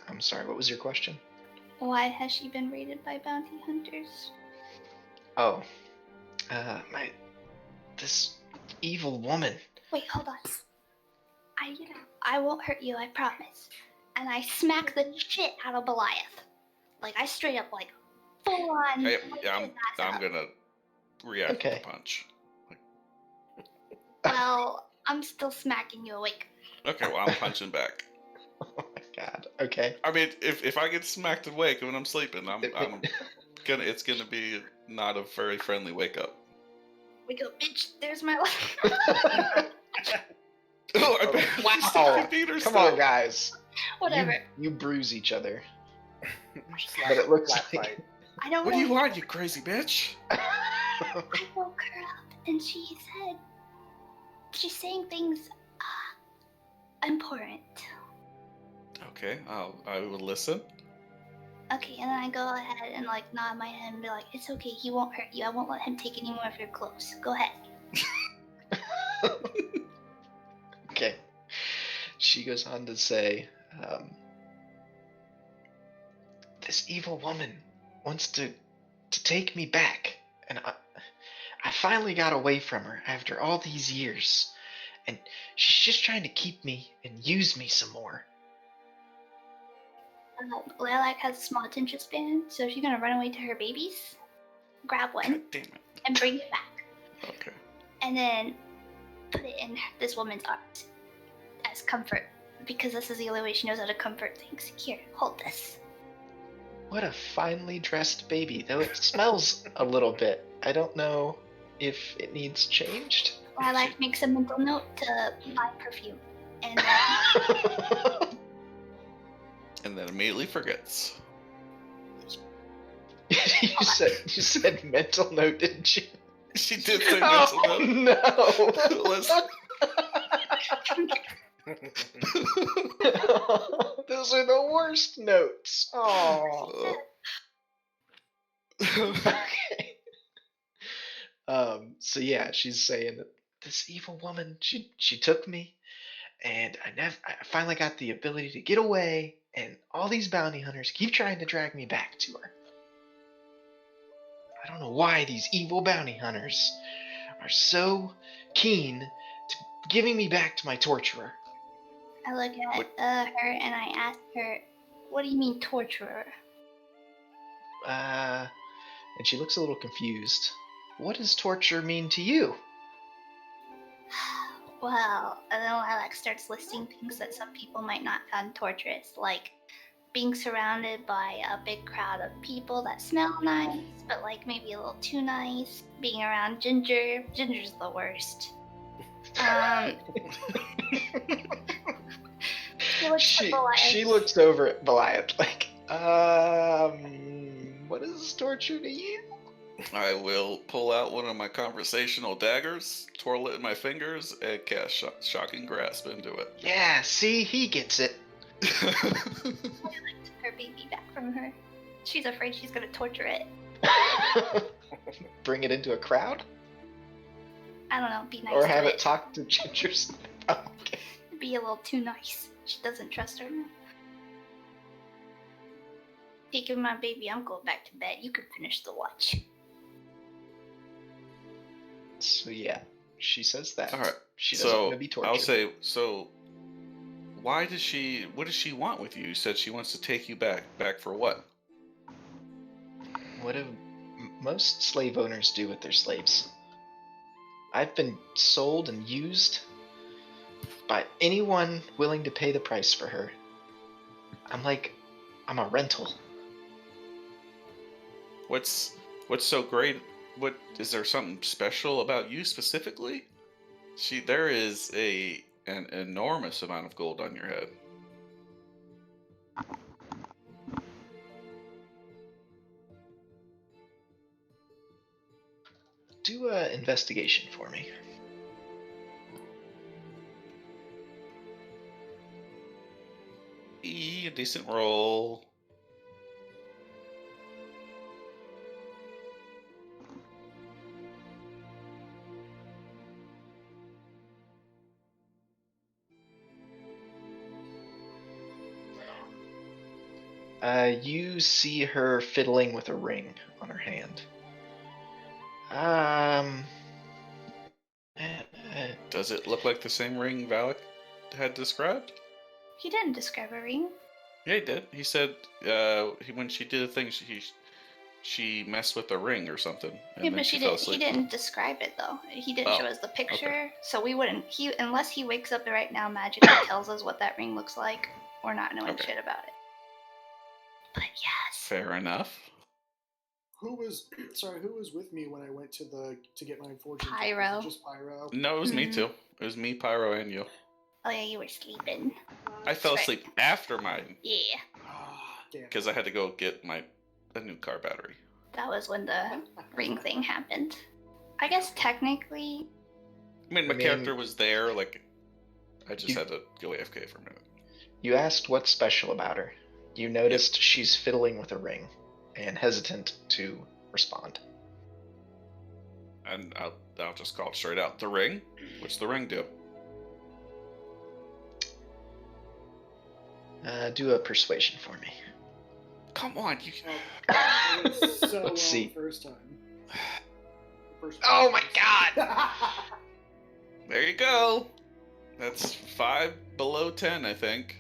I'm sorry, what was your question? Why has she been raided by bounty hunters? Oh. This evil woman. Wait, hold on. I won't hurt you, I promise. And I smack the shit out of Beliath. Like, I straight up, like, full on. Hey, light yeah, his ass I'm up. gonna react Okay. with a punch. Well, I'm still smacking you awake. Okay, well, I'm punching back. Oh my god. Okay. I mean, if I get smacked awake when I'm sleeping, it's gonna be not a very friendly wake up. We go, bitch, there's my life. Oh, I bet Wow. beat her Come still. on, guys. Whatever. You bruise each other. Slap- But it looks slap like- fight. I don't What do know. you want, you crazy bitch? I woke her up and she's saying things important. Okay, I will listen. Okay, and then I go ahead and like nod my head and be like, it's okay, he won't hurt you. I won't let him take any more of your clothes. Go ahead. she goes on to say, this evil woman wants to take me back, and I finally got away from her after all these years, and she's just trying to keep me and use me some more. Lilac has a small attention span, so she's gonna run away to her babies, grab one, God damn it. and bring it back, Okay. and then put it in this woman's arms as comfort, because this is the only way she knows how to comfort things. Here, hold this. What a finely dressed baby, though it smells a little bit. I don't know if it needs changed. Lilac makes a mental note to buy perfume, and And then immediately forgets. you said mental note, didn't you? She did say mental Oh note. no! Let's- Those are the worst notes. Oh. Okay. So yeah, she's saying that this evil woman, she took me, and I finally got the ability to get away, and all these bounty hunters keep trying to drag me back to her. I don't know why these evil bounty hunters are so keen to giving me back to my torturer. I look at her and I ask her, "What do you mean torturer?" And she looks a little confused. What does torture mean to you? Well, and then Lilac starts listing things that some people might not find torturous, like being surrounded by a big crowd of people that smell nice, but like maybe a little too nice. Being around Ginger. Ginger's the worst. She looks over at Beliath like, what is torture to you? I will pull out one of my conversational daggers, twirl it in my fingers, and cast Shocking Grasp into it. Yeah, see, he gets it. Her baby back from her. She's afraid she's gonna torture it. Bring it into a crowd? I don't know, be nice Or to have it. it talk to Ginger's. Oh, okay. Be a little too nice. She doesn't trust her now. Taking my baby, I'm going back to bed. You can finish the watch. So yeah, she says that. All right. She doesn't So want to be tortured. I'll say, so what does she want with you? You said she wants to take you back. Back for what? What do most slave owners do with their slaves? I've been sold and used by anyone willing to pay the price for her. I'm a rental. What's so great? What is there something special about you specifically? There is an enormous amount of gold on your head. Do a investigation for me. A decent roll. You see her fiddling with a ring on her hand. Does it look like the same ring Valak had described? He didn't describe a ring. Yeah, he did. He said when she did a thing, she messed with the ring or something. And Yeah, then but she she fell didn't. He asleep. didn't describe it though. He didn't show us the picture, so we wouldn't. Unless he wakes up right now, magically tells us what that ring looks like. We're not knowing shit about it. But yes. Fair enough. Who was with me when I went to get my fortune? Pyro. Was it just Pyro? No, it was me too. It was me, Pyro, and you. Oh yeah, you were sleeping. I fell right. asleep after mine Yeah. Damn. because I had to go get a new car battery. That was when the ring thing happened. I guess technically. I mean, my character was there. Like, I just had to go AFK for a minute. You asked what's special about her. You noticed she's fiddling with a ring and hesitant to respond. And I'll just call it straight out. The ring? What's the ring do? Do a persuasion for me. Come on, you. I did so well Let's see. the first time. Oh my god! There you go. That's 5 below 10, I think.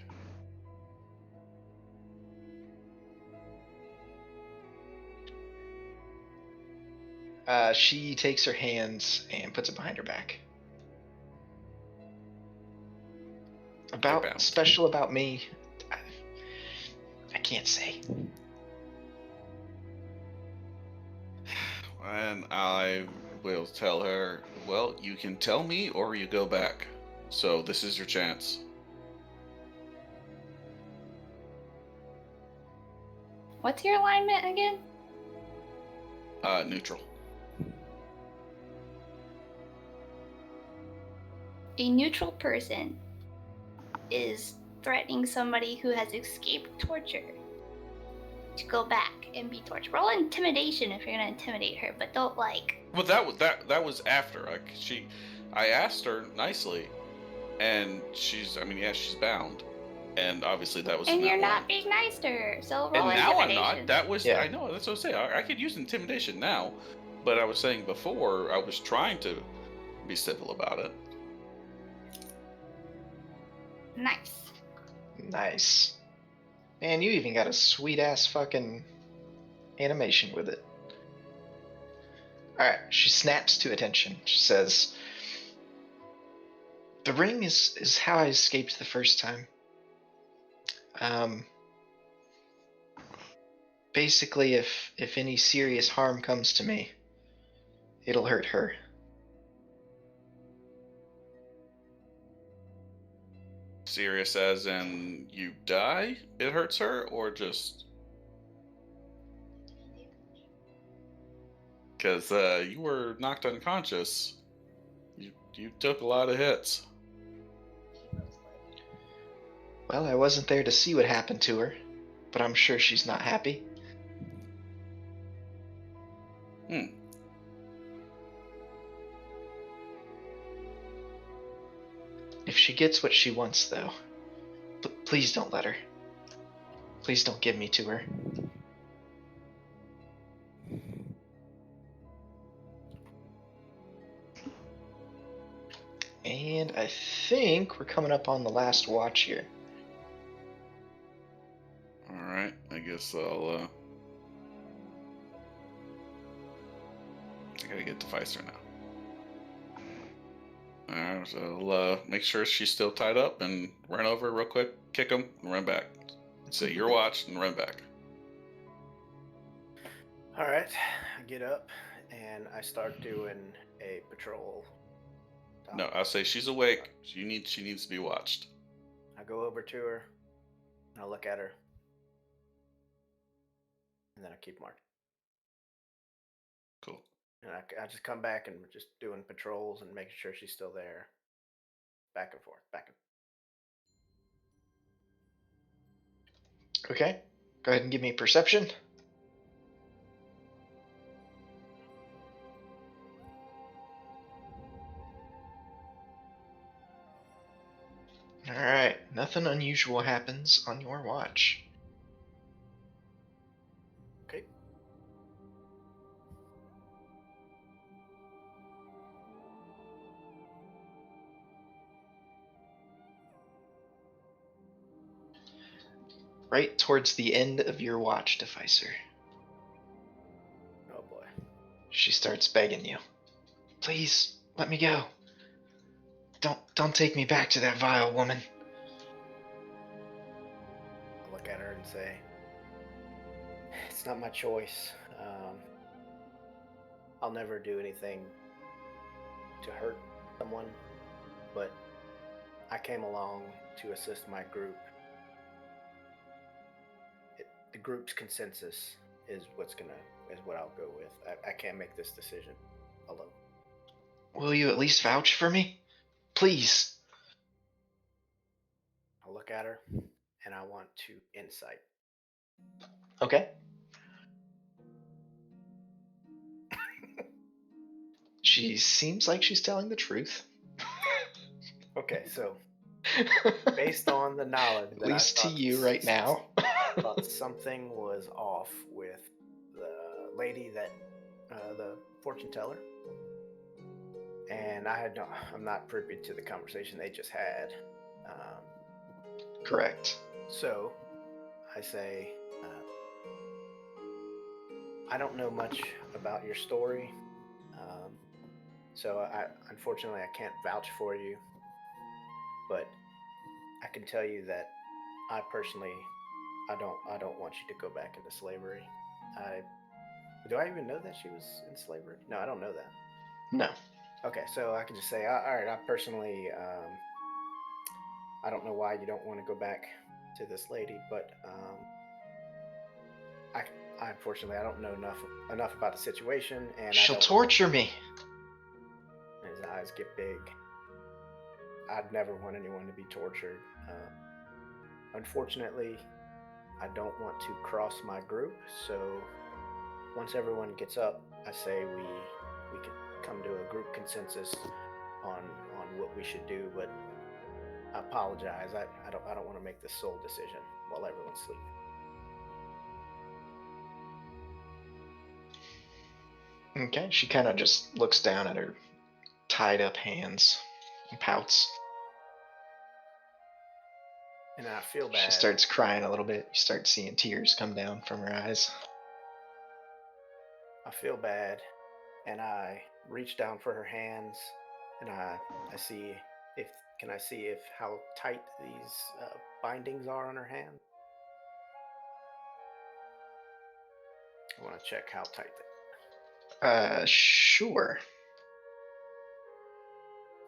She takes her hands and puts it behind her back. bound. About special about me, I can't say. And I will tell her, well, you can tell me or you go back. So this is your chance. What's your alignment again? Neutral. A neutral person is threatening somebody who has escaped torture to go back and be tortured. Roll intimidation if you're gonna intimidate her, but don't Well, that was after. Like I asked her nicely, and she's bound, and obviously that was. And in you're that not line. being nice to her, so roll And now I'm intimidation. not. That was. Yeah. I know. That's what I'm saying. I could use intimidation now, but I was saying before I was trying to be civil about it. Nice. Nice. Man, you even got a sweet ass fucking animation with it. Alright, she snaps to attention. She says, "The ring is how I escaped the first time. Basically, if any serious harm comes to me, it'll hurt her." Serious as in you die, it hurts her, or just because you were knocked unconscious. You took a lot of hits. Well, I wasn't there to see what happened to her, but I'm sure she's not happy. If she gets what she wants, though, please don't let her. Please don't give me to her. And I think we're coming up on the last watch here. All right, I guess I'll. I gotta get Deficer now. Alright, so I'll make sure she's still tied up and run over real quick, kick him, and run back. Say your watch and run back. All right, I get up and I start doing a patrol. No, I'll say she's awake. She needs to be watched. I go over to her and I look at her, and then I keep marching. Cool. And I just come back and we're just doing patrols and making sure she's still there. Back and forth, back and Okay, go ahead and give me perception. Alright, nothing unusual happens on your watch. Okay. Right towards the end of your watch, Deficer, Oh boy. she starts begging you. Please, let me go. Don't take me back to that vile woman. I look at her and say, it's not my choice. I'll never do anything to hurt someone, but I came along to assist my group. The group's consensus is what I'll go with. I can't make this decision alone. Will you at least vouch for me? Please. I look at her and I want to insight. Okay. She seems like she's telling the truth. Okay, so Based on the knowledge At that least to you right now. I thought something was off with the lady that, the fortune teller, and I'm not privy to the conversation they just had. Correct. So I say, I don't know much about your story, so unfortunately I can't vouch for you, but I can tell you that I personally, I don't want you to go back into slavery. Do I even know that she was in slavery? No, I don't know that. No. Okay, so I can just say, all right, I personally, I don't know why you don't want to go back to this lady, but I unfortunately I don't know enough about the situation, and She'll torture me. His eyes get big. I'd never want anyone to be tortured. Unfortunately, I don't want to cross my group, so once everyone gets up, I say we can come to a group consensus on what we should do. But I apologize. I don't want to make this sole decision while everyone's sleeping. Okay, she kind of just looks down at her tied up hands and pouts. And I feel bad. She starts crying a little bit. You start seeing tears come down from her eyes. I feel bad, and I reach down for her hands, and I see if how tight these bindings are on her hand. I want to check how tight they. Sure.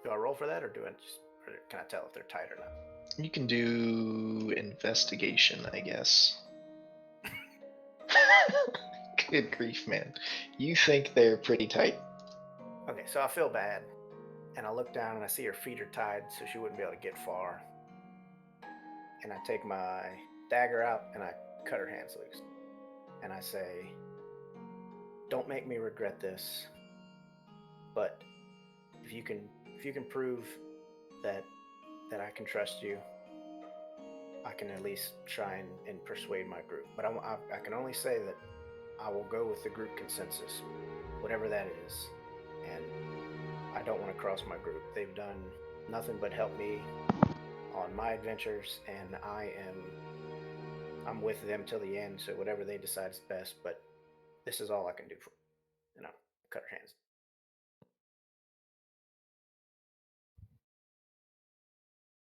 Do I roll for that, or can I tell if they're tight or not? You can do investigation, I guess. Good grief, man. You think they're pretty tight. Okay, so I feel bad, and I look down and I see her feet are tied, so she wouldn't be able to get far. And I take my dagger out and I cut her hands loose. And I say, "Don't make me regret this, but if you can prove that I can trust you, I can at least try and persuade my group. But I can only say that I will go with the group consensus, whatever that is. And I don't want to cross my group. They've done nothing but help me on my adventures, and I'm with them till the end. So whatever they decide is best. But this is all I can do for, cut her hands."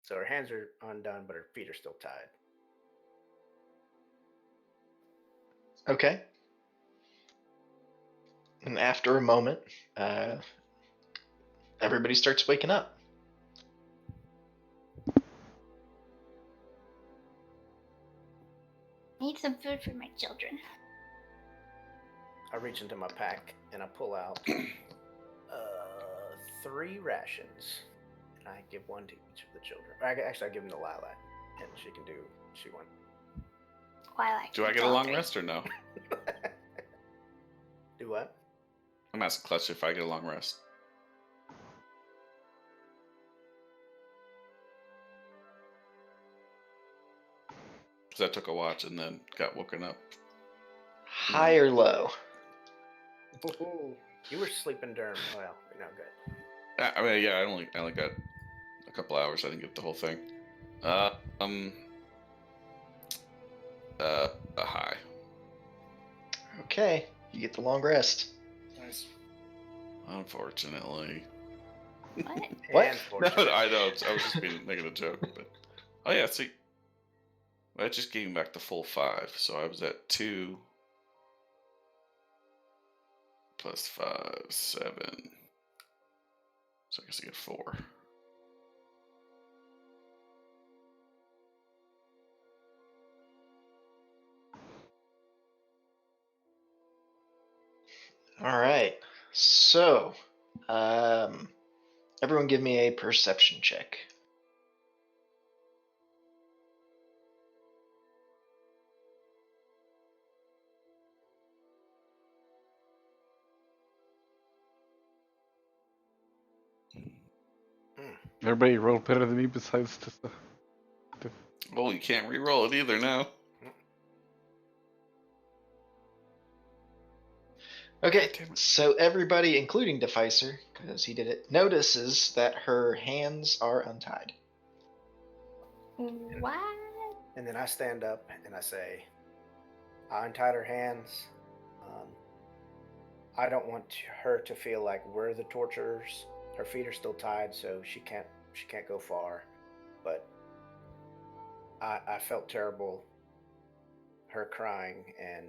So her hands are undone, but her feet are still tied. Okay. And after a moment, everybody starts waking up. I need some food for my children. I reach into my pack and I pull out 3 rations, and I give one to each of the children. Actually, I give them to Lilac, and she can do what she wants. Lilac. Do I get a long rest or no? Do what? I'm asking Clutch if I get a long rest. Because I took a watch and then got woken up. High or low? You were sleeping during. Well, no good. I mean, yeah, I only got a couple hours. I didn't get the whole thing. A high. Okay, you get the long rest. Nice. Unfortunately. What? What? No, I know. I was just making a joke, but oh yeah, see, I just gave him back the full 5, so I was at 2 plus 5, 7. So I guess I get 4. All right. So, everyone give me a perception check. Everybody rolled better than me besides just Well, you can't re-roll it either now. Okay, Damn it. so everybody, including Deficer, because he did it, notices that her hands are untied. What? And then I stand up and I say, I untied her hands. I don't want her to feel like we're the torturers. Her feet are still tied, so she can't go far. But I felt terrible, her crying and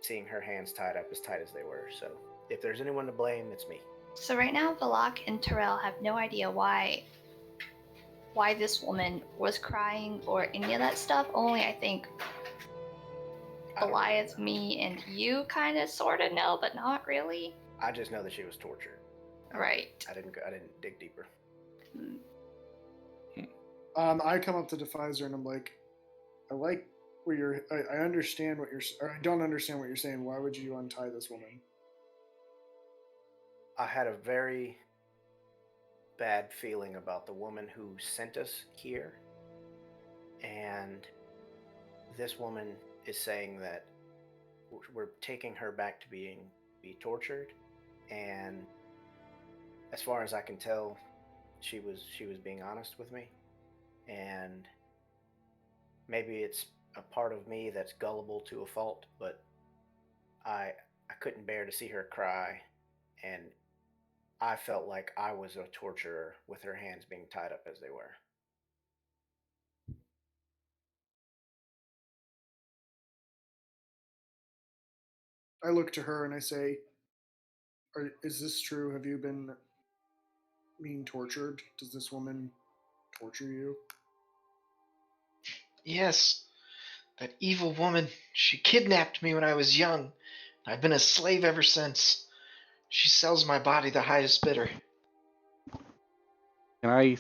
seeing her hands tied up as tight as they were. So if there's anyone to blame, it's me. So right now, Valak and Terrell have no idea why this woman was crying or any of that stuff. Only I think Beliath, me, and you kind of sort of know, but not really. I just know that she was tortured. Right. I didn't dig deeper. I come up to Defizer and I'm like, I like what you're. I understand what you're. Or I don't understand what you're saying. Why would you untie this woman? I had a very bad feeling about the woman who sent us here, and this woman is saying that we're taking her back to be tortured, and as far as I can tell, she was being honest with me, and maybe it's a part of me that's gullible to a fault, but I couldn't bear to see her cry, and I felt like I was a torturer with her hands being tied up as they were. I look to her and I say, "Is this true? Have you been being tortured? Does this woman torture you?" Yes, that evil woman. She kidnapped me when I was young. I've been a slave ever since. She sells my body the highest bidder. Can I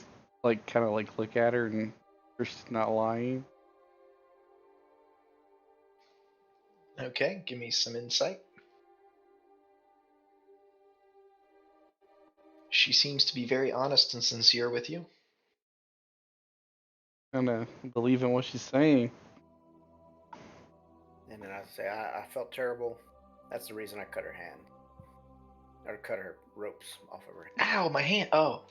kind of look at her and she's not lying? Okay, give me some insight. She seems to be very honest and sincere with you. Kind of believe in what she's saying. And then I say, I felt terrible. That's the reason I cut her hand. Or cut her ropes off of her hand. Ow, my hand. Oh.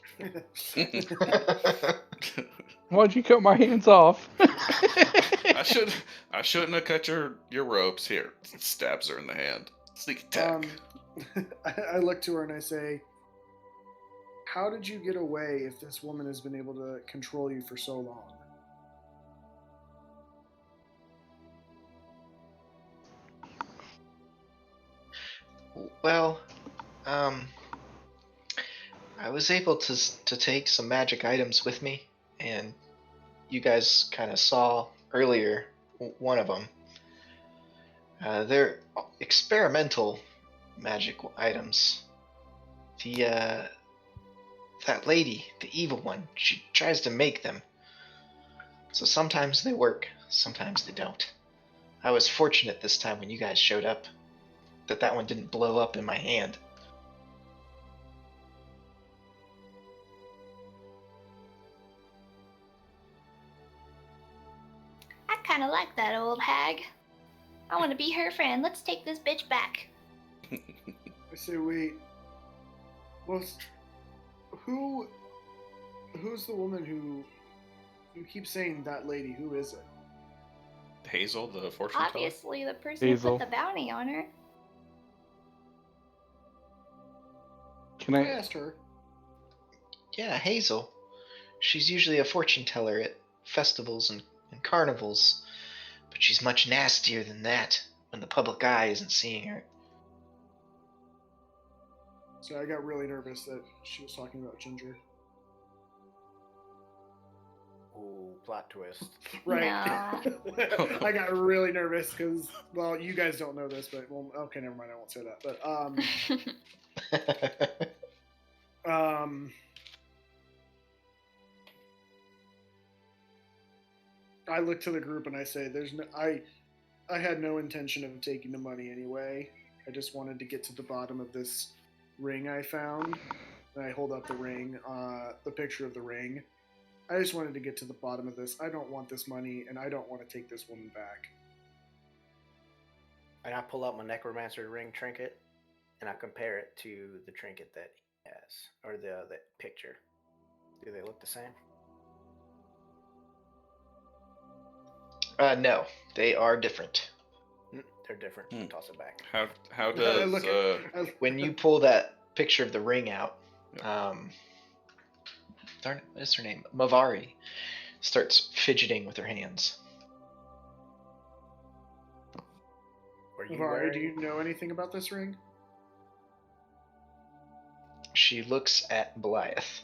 Why'd you cut my hands off? I shouldn't have cut your ropes. Here, stabs her in the hand. Sneak attack. I look to her and I say, "How did you get away if this woman has been able to control you for so long?" Well, I was able to take some magic items with me, and you guys kind of saw earlier one of them. They're experimental magic items. The that lady, the evil one, she tries to make them. So sometimes they work, sometimes they don't. I was fortunate this time when you guys showed up that one didn't blow up in my hand. I kind of like that old hag. I want to be her friend. Let's take this bitch back. I say, "Wait, who's the woman who you keep saying that lady? Who is it?" Hazel, the fortune teller. Obviously, the person Hazel. who put the bounty on her. Can I I? asked her. Yeah, Hazel. She's usually a fortune teller at festivals and carnivals, but she's much nastier than that when the public eye isn't seeing her. So I got really nervous that she was talking about Ginger. Ooh, plot twist. Right. Nah. I got really nervous because, well, you guys don't know this, but well, okay, never mind. I won't say that. But I look to the group and I say, "There's no. I had no intention of taking the money anyway. I just wanted to get to the bottom of this ring I found, And I hold up the ring, the picture of the ring. I just wanted to get to the bottom of this. I don't want this money, and I don't want to take this woman back. And I pull out my necromancer ring trinket, and I compare it to the trinket that he has, or the picture. Do they look the same? No, they are different. They're different. Hmm. Toss it back. How I does look at, When you pull that picture of the ring out, darn it, what is her name? Mavari starts fidgeting with her hands. Were you Vari, wearing? do you know anything about this ring? She looks at Beliath.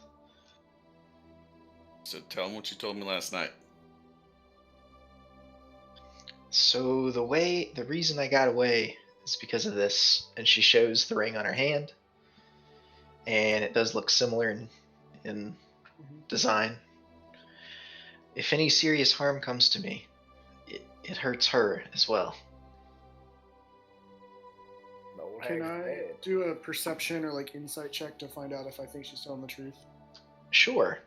so tell him what you told me last night. So the reason I got away is because of this. And she shows the ring on her hand, and it does look similar in design. If any serious harm comes to me, it hurts her as well. Can I do a perception or like insight check to find out if I think she's telling the truth? Sure.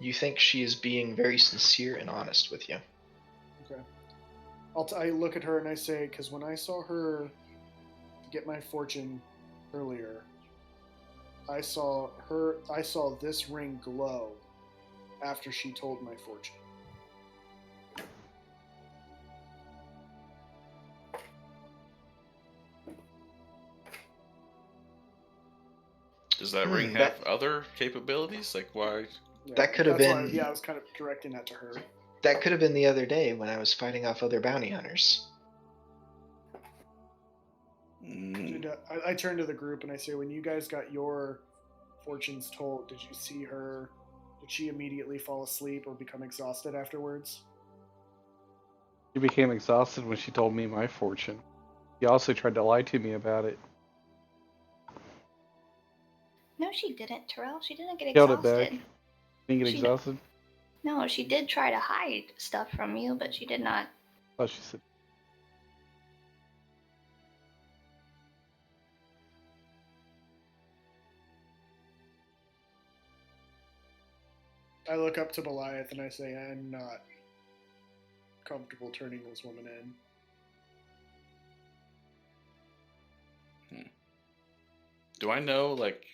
You think she is being very sincere and honest with you. Okay. I look at her and I say, because when I saw her get my fortune earlier, I saw this ring glow after she told my fortune. Does that ring have other capabilities? Like why? Yeah, that could have been. I was kind of directing that to her. That could have been the other day when I was fighting off other bounty hunters. I turn to the group and I say, when you guys got your fortunes told, did you see her? Did she immediately fall asleep or become exhausted afterwards? She became exhausted when she told me my fortune. She also tried to lie to me about it. No, she didn't, Terrell. She didn't get Held it back. exhausted. Didn't get She- exhausted? No, she did try to hide stuff from you, but she did not. Oh, she said. I look up to Beliath and I say, I'm not comfortable turning this woman in. Do I know? Like,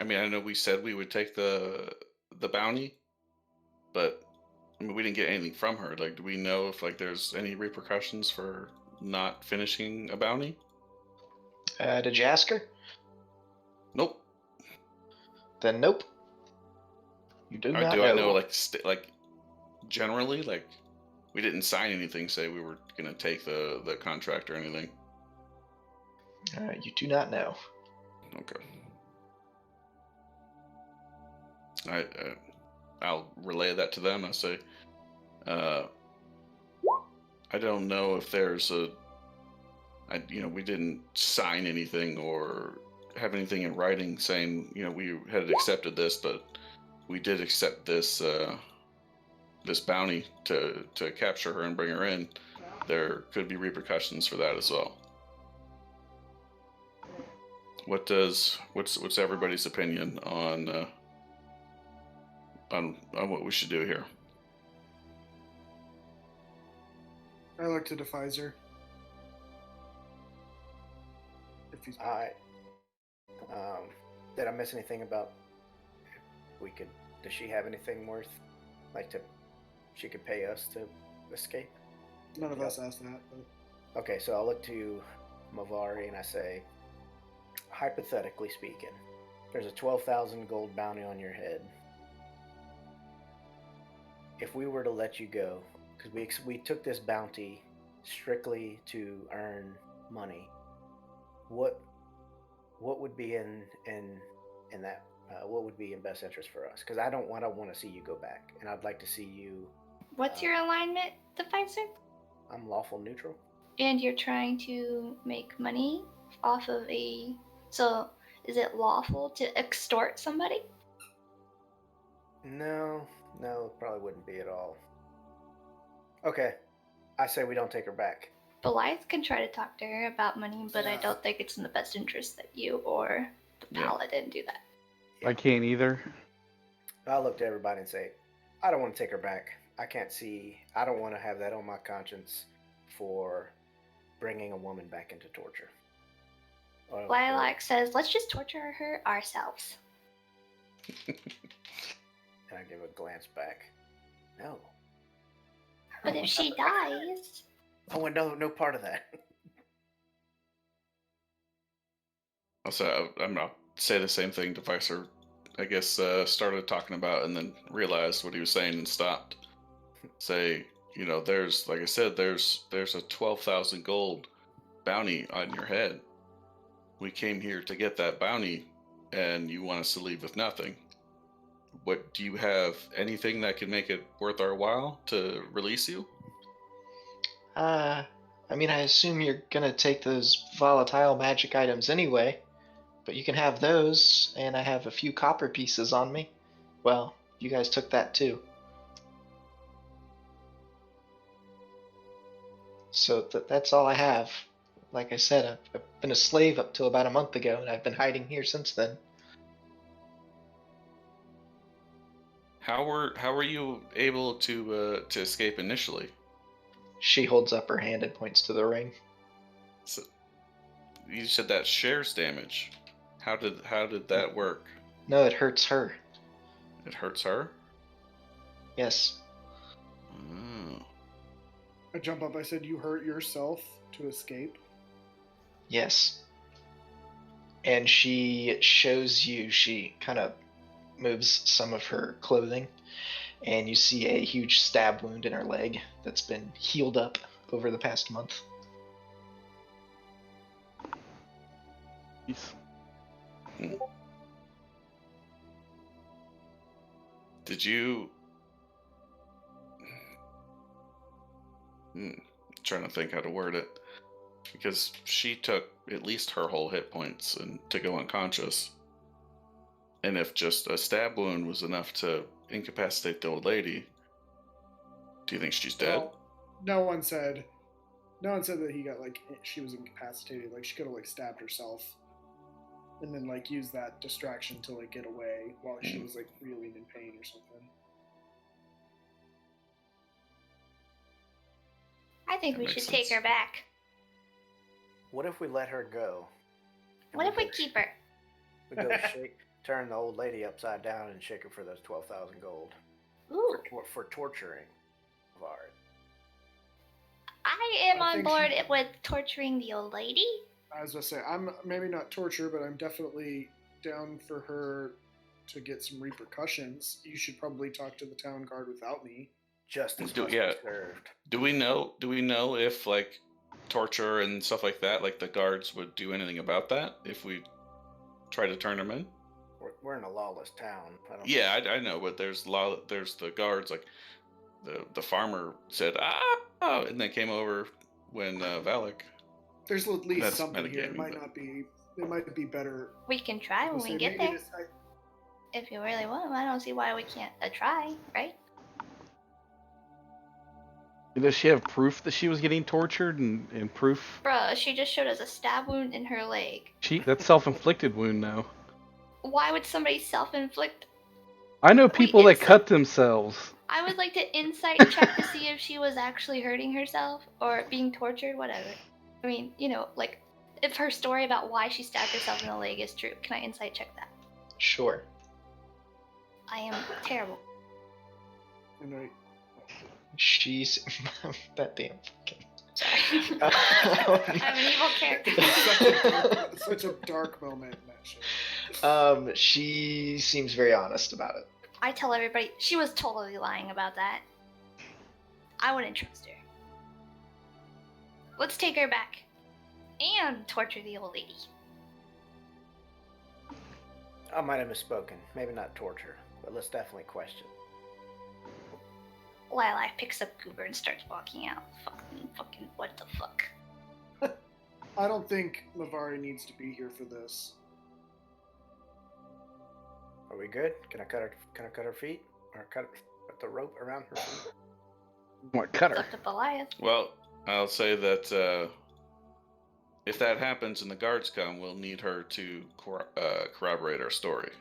I mean, I know we said we would take the bounty, but I mean, we didn't get anything from her. Like, do we know if like there's any repercussions for not finishing a bounty? Did you ask her? Nope. Then nope. You do not know. I know like generally like we didn't sign anything say we were gonna take the contract or anything. You do not know. Okay. I'll relay that to them. I say, I don't know if there's we didn't sign anything or have anything in writing saying, we had accepted this, but we did accept this this bounty to capture her and bring her in. There could be repercussions for that as well. What's everybody's opinion on what we should do here? I look to Defizer. If he's did I miss anything about does she have anything worth she could pay us to escape? None of us asked that. But... Okay, so I'll look to Mavari and I say, hypothetically speaking, there's a 12,000 gold bounty on your head. If we were to let you go, because we took this bounty strictly to earn money, what would be in that? What would be in best interest for us? Because I don't want to see you go back, and I'd like to see you. What's your alignment, Deficer? I'm lawful neutral. And you're trying to make money off of a... So, is it lawful to extort somebody? No, it probably wouldn't be at all. Okay, I say we don't take her back. Beliath can try to talk to her about money, but I Yeah. don't think it's in the best interest that you or the Yeah. paladin do that. I can't either. I'll look to everybody and say, I don't want to take her back. I don't want to have that on my conscience for bringing a woman back into torture. Lilac says, let's just torture her ourselves. And I give a glance back. No. But if she dies... Oh, no part of that. Also, I'm not say the same thing Devicer, I guess, started talking about and then realized what he was saying and stopped. Say, there's, like I said, there's a 12,000 gold bounty on your head. We came here to get that bounty, and you want us to leave with nothing. What, do you have anything that can make it worth our while to release you? I assume you're gonna take those volatile magic items anyway, but you can have those, and I have a few copper pieces on me. Well, you guys took that too. So that's all I have. Like I said, I've been a slave up till about a month ago, and I've been hiding here since then. How were you able to escape initially? She holds up her hand and points to the ring. So, you said that shares damage. How did that work? No, it hurts her. It hurts her? Yes. Oh. I jump up. I said, you hurt yourself to escape? Yes. And she shows you, she kind of moves some of her clothing, and you see a huge stab wound in her leg that's been healed up over the past month. Jeez. Did you... trying to think how to word it. Because she took at least her whole hit points and to go unconscious. And if just a stab wound was enough to incapacitate the old lady, do you think she's dead? Well, no one said that he got she was incapacitated. Like she could have stabbed herself, and then used that distraction to get away while she was reeling in pain or something. I think That we makes should take sense. her back. What if we let her go? and What if we go keep her? We go turn the old lady upside down and shake her for those 12,000 gold Ooh, for torturing Vard. I am I on think board with torturing the old lady. I was gonna say, I'm maybe not torture, but I'm definitely down for her to get some repercussions. You should probably talk to the town guard without me. Justice Do- must yeah. be served. Do we know if torture and stuff like that, the guards would do anything about that if we try to turn them in? We're in a lawless town. Yeah, I know, but there's the guards. The farmer said and they came over when Valak. There's at least That's something here. It metagaming, might but- not be. It might be better. We can try when we get there. If you really want, I don't see why we can't try, right? Does she have proof that she was getting tortured and proof? Bruh, she just showed us a stab wound in her leg. That's self-inflicted wound now. Why would somebody self-inflict? I know people that insight- cut themselves. I would like to insight check to see if she was actually hurting herself or being tortured, whatever. I mean, if her story about why she stabbed herself in the leg is true, can I insight check that? Sure. I am terrible. And She's that damn fucking. Sorry. I'm an evil character. such a dark moment in that shit. She seems very honest about it. I tell everybody she was totally lying about that. I wouldn't trust her. Let's take her back and torture the old lady. I might have misspoken. Maybe not torture, but let's definitely question. Lilac picks up Goober and starts walking out. Fucking, what the fuck? I don't think Mavari needs to be here for this. Are we good? Can I cut her feet, or cut the rope around her feet? What, cut It's her? up to Beliath. Well, I'll say that if that happens and the guards come, we'll need her to corroborate our story.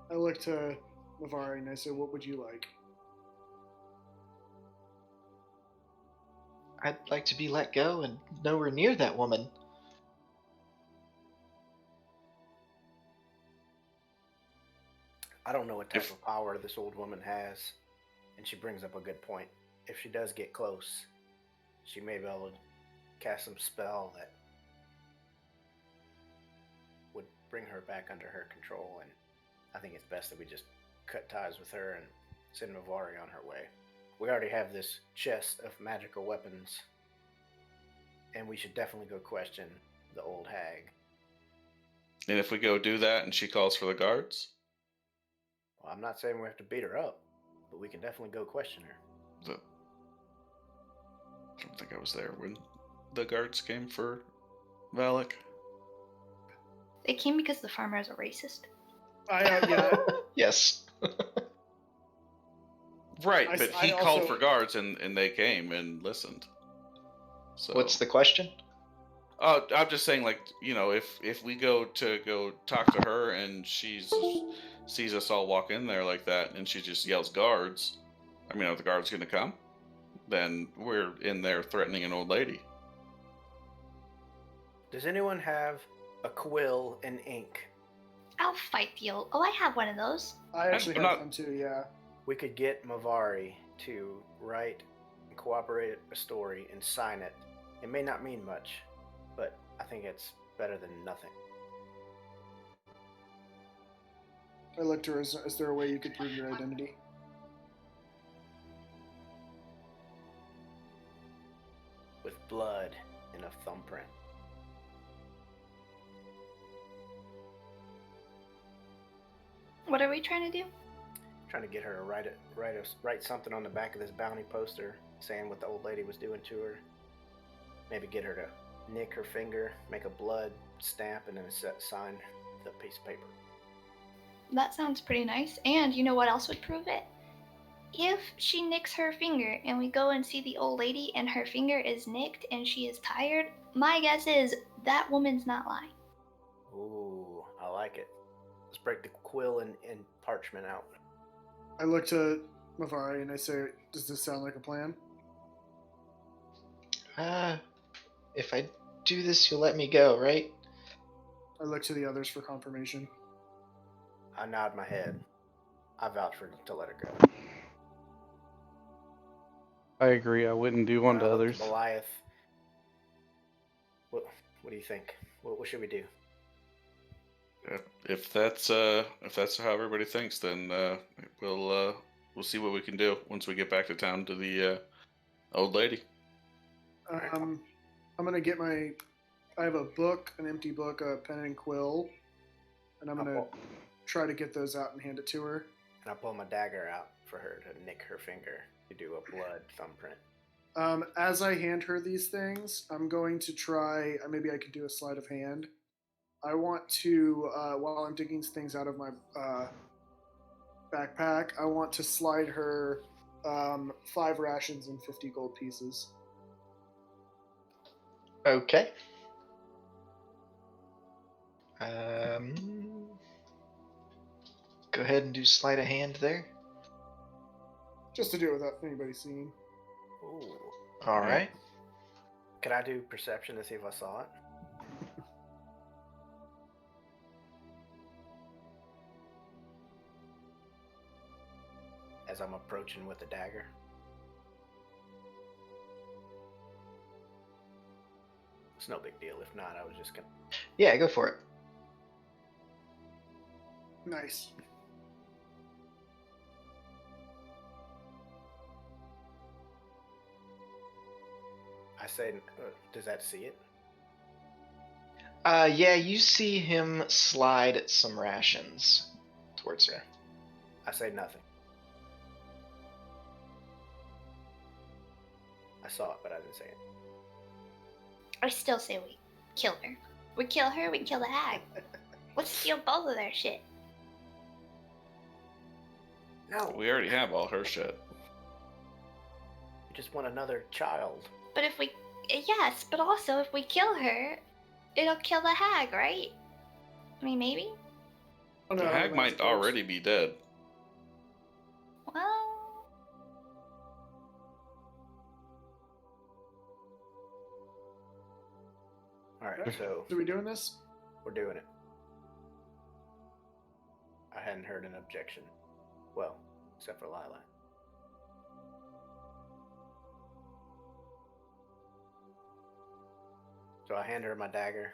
I look to Lavari and I say, "What would you like?" I'd like to be let go and nowhere near that woman. I don't know what type If- of power this old woman has, and she brings up a good point. If she does get close, she may be able to cast some spell that would bring her back under her control, and I think it's best that we just cut ties with her and send Mavari on her way. We already have this chest of magical weapons, and we should definitely go question the old hag. And if we go do that and she calls for the guards, Well, I'm not saying we have to beat her up, but we can definitely go question her. I don't think I was there when the guards came for Valak. They came because the farmer is a racist. Yeah. Yes. Right, I- but I he called also- for guards and they came and listened. So What's the question? Oh, I'm just saying, like, you know, if we go talk to her and sees us all walk in there like that, and she just yells guards, I mean, are the guards going to come? Then we're in there threatening an old lady. Does anyone have a quill and ink? I'll fight the old. Oh, I have one of those. I actually I'm have not- some too. Yeah. We could get Mavari to write and cooperate a story and sign it. It may not mean much, but I think it's better than nothing. I looked to her. Is there a way you could prove your identity? With blood and a thumbprint. What are we trying to do? Trying to get her to write something on the back of this bounty poster saying what the old lady was doing to her. Maybe get her to nick her finger, make a blood stamp, and then sign the piece of paper. That sounds pretty nice. And you know what else would prove it? If she nicks her finger and we go and see the old lady and her finger is nicked and she is tired, my guess is that woman's not lying. Ooh, I like it. Let's break the quill and parchment out. I look to Mavari and I say, "Does this sound like a plan?" If I do this, you'll let me go, right? I look to the others for confirmation. I nod my head. I vouch to let her go. I agree. I wouldn't do one I to look others. Beliath. What do you think? What should we do? If that's how everybody thinks, then we'll see what we can do once we get back to town to the old lady. I'm gonna get I have a book, an empty book, a pen and quill, and I'm gonna try to get those out and hand it to her. And I pull my dagger out for her to nick her finger to do a blood thumbprint. As I hand her these things, I'm going to try. Maybe I could do a sleight of hand. I want to, while I'm digging things out of my backpack, I want to slide her 5 rations and 50 gold pieces. Okay. Go ahead and do sleight of hand there. Just to do it without anybody seeing. Ooh. All right. Can I do perception to see if I saw it? As I'm approaching with the dagger. It's no big deal. If not, I was just gonna. Yeah, go for it. Nice. I say, does that see it? Yeah, you see him slide some rations towards her. I say nothing. I saw it, but I didn't say it. I still say we kill her. We kill her, we kill the hag. Let's steal both of their shit. No. We already have all her shit. You just want another child. But if we, yes, but also if we kill her, it'll kill the hag, right? I mean, maybe. I don't The know how hag math might works. already be dead. Well, All right, Okay. so So we doing this? we're doing it. I hadn't heard an objection. Well, except for Lilac. So I hand her my dagger,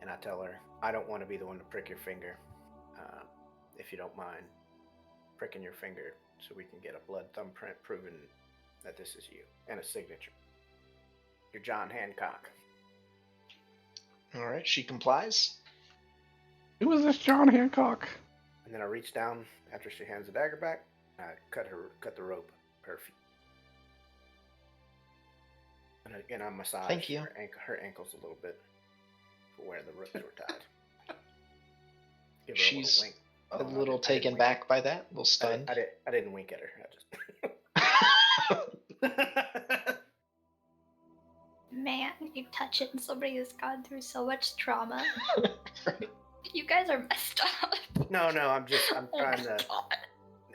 and I tell her, I don't want to be the one to prick your finger. If you don't mind pricking your finger so we can get a blood thumbprint proving that this is you, and a signature. You're John Hancock. All right, she complies. Who was this John Hancock? And then I reach down after she hands the dagger back, and I cut the rope her feet. And again, I massage Thank you. her ankles a little bit for where the ropes were tied. Give her She's a little wink. a Oh, I little didn't taken wink. back by that, a little stunned. I didn't wink at her. man, you touch it and somebody has gone through so much trauma. Right. You guys are messed up. No, I'm Oh trying my to, God.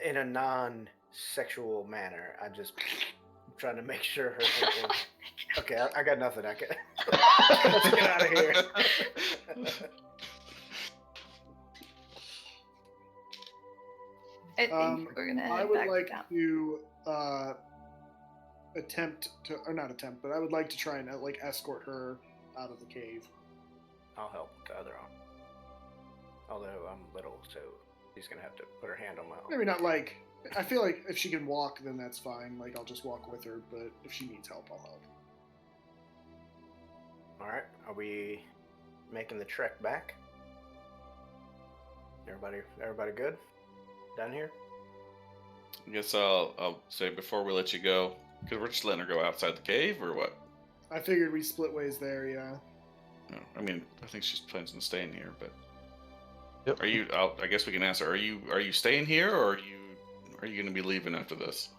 in a non-sexual manner, I'm trying to make sure her ankles. Okay, I got nothing. I can. Let's get out of here. I think we're gonna head I would back like down. to I would like to try and escort her out of the cave. I'll help with the other arm. Although I'm little, so she's gonna have to put her hand on my arm. Maybe not I feel like if she can walk, then that's fine. Like, I'll just walk with her, but if she needs help, I'll help. Alright, are we making the trek back? Everybody good? Done here? I guess I'll say before we let you go, because we're just letting her go outside the cave, or what? I figured we split ways there, yeah. No, I mean, I think she's plans on staying here, but Yep. are you? I guess we can ask her. Are you staying here, or are you going to be leaving after this?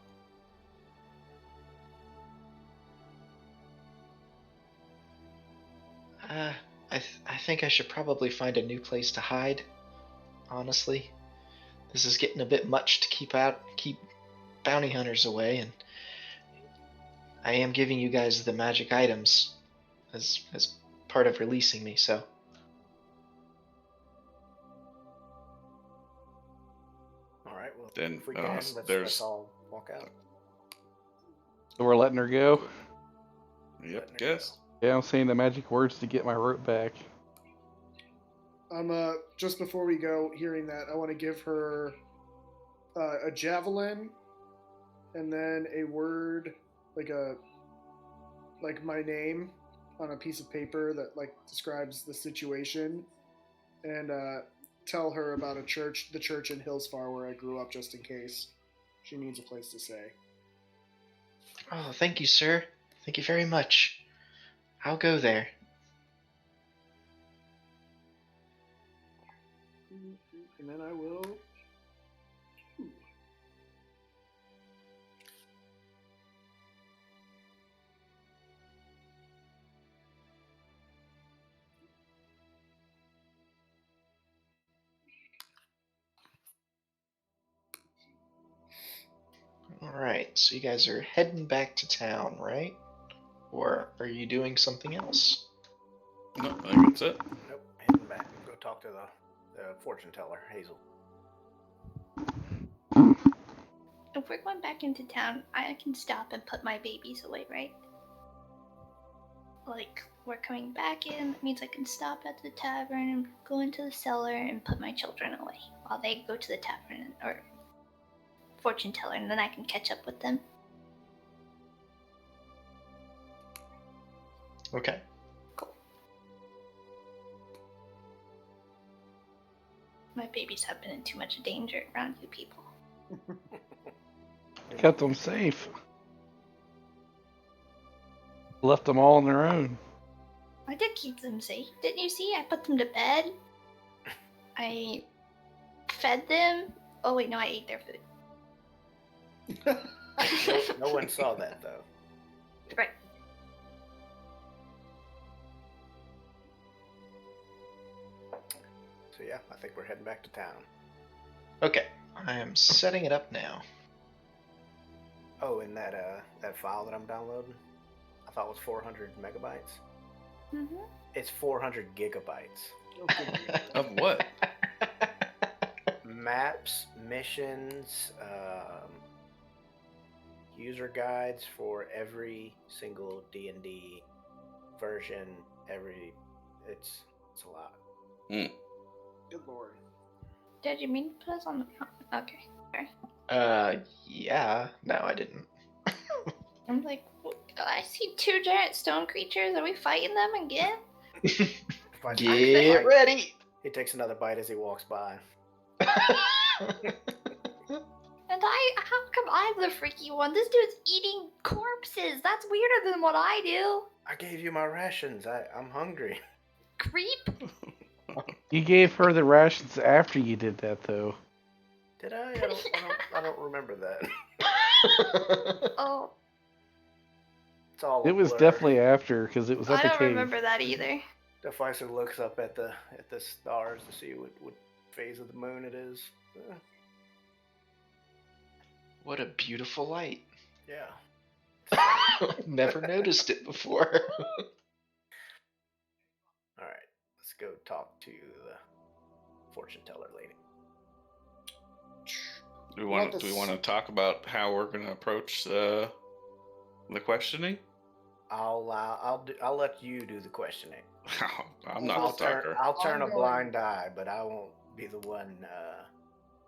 I think I should probably find a new place to hide. Honestly, this is getting a bit much to keep bounty hunters away, and I am giving you guys the magic items as part of releasing me. So All right. Well, Then, if we can, let's there's- all walk out. So we're letting her go. Yep. Letting her Guess. Yeah, I'm saying the magic words to get my rope back. Just before we go, hearing that, I want to give her a javelin, and then a word like my name on a piece of paper that describes the situation, and tell her about the church in Hillsfar where I grew up, just in case she needs a place to stay. oh, thank you, sir. Thank you very much. I'll go there. And then I will. Alright, so you guys are heading back to town, right? Or are you doing something else? No, I think that's it. Nope, heading back. Go talk to the fortune teller, Hazel. If we're going back into town, I can stop and put my babies away, right? Like, we're coming back in, that means I can stop at the tavern and go into the cellar and put my children away while they go to the tavern or fortune teller, and then I can catch up with them. Okay. Cool. My babies have been in too much danger around you people. Kept them safe. Left them all on their own. I did keep them safe. Didn't you see? I put them to bed. I fed them. Oh wait, no, I ate their food. No one saw that though. Right. So yeah, I think we're heading back to town. Okay, I am setting it up now. Oh, and that file that I'm downloading, I thought was 400 megabytes. Mm-hmm. It's 400 gigabytes. Oh, good grief. Of what? Maps, missions, user guides for every single D&D version. It's a lot. Good lord. Did you mean to put us on the? Okay. Sorry. Yeah. No, I didn't. I'm like, I see 2 giant stone creatures. Are we fighting them again? Get ready. He takes another bite as he walks by. And how come I'm the freaky one? This dude's eating corpses. That's weirder than what I do. I gave you my rations. I'm hungry. Creep. You gave her the rations after you did that, though. Did I? I don't remember that. Oh, It's all. It was definitely after, because it was at I the don't cave. remember that either. Deficer looks up at the stars to see what phase of the moon it is. What a beautiful light. Yeah. Never noticed it before. All right, let's go talk to the fortune teller lady. Do we want to talk about how we're going to approach the questioning? I'll let you do the questioning. I'm not the talker. I'll turn a Ongoing. blind eye, but I won't be the one.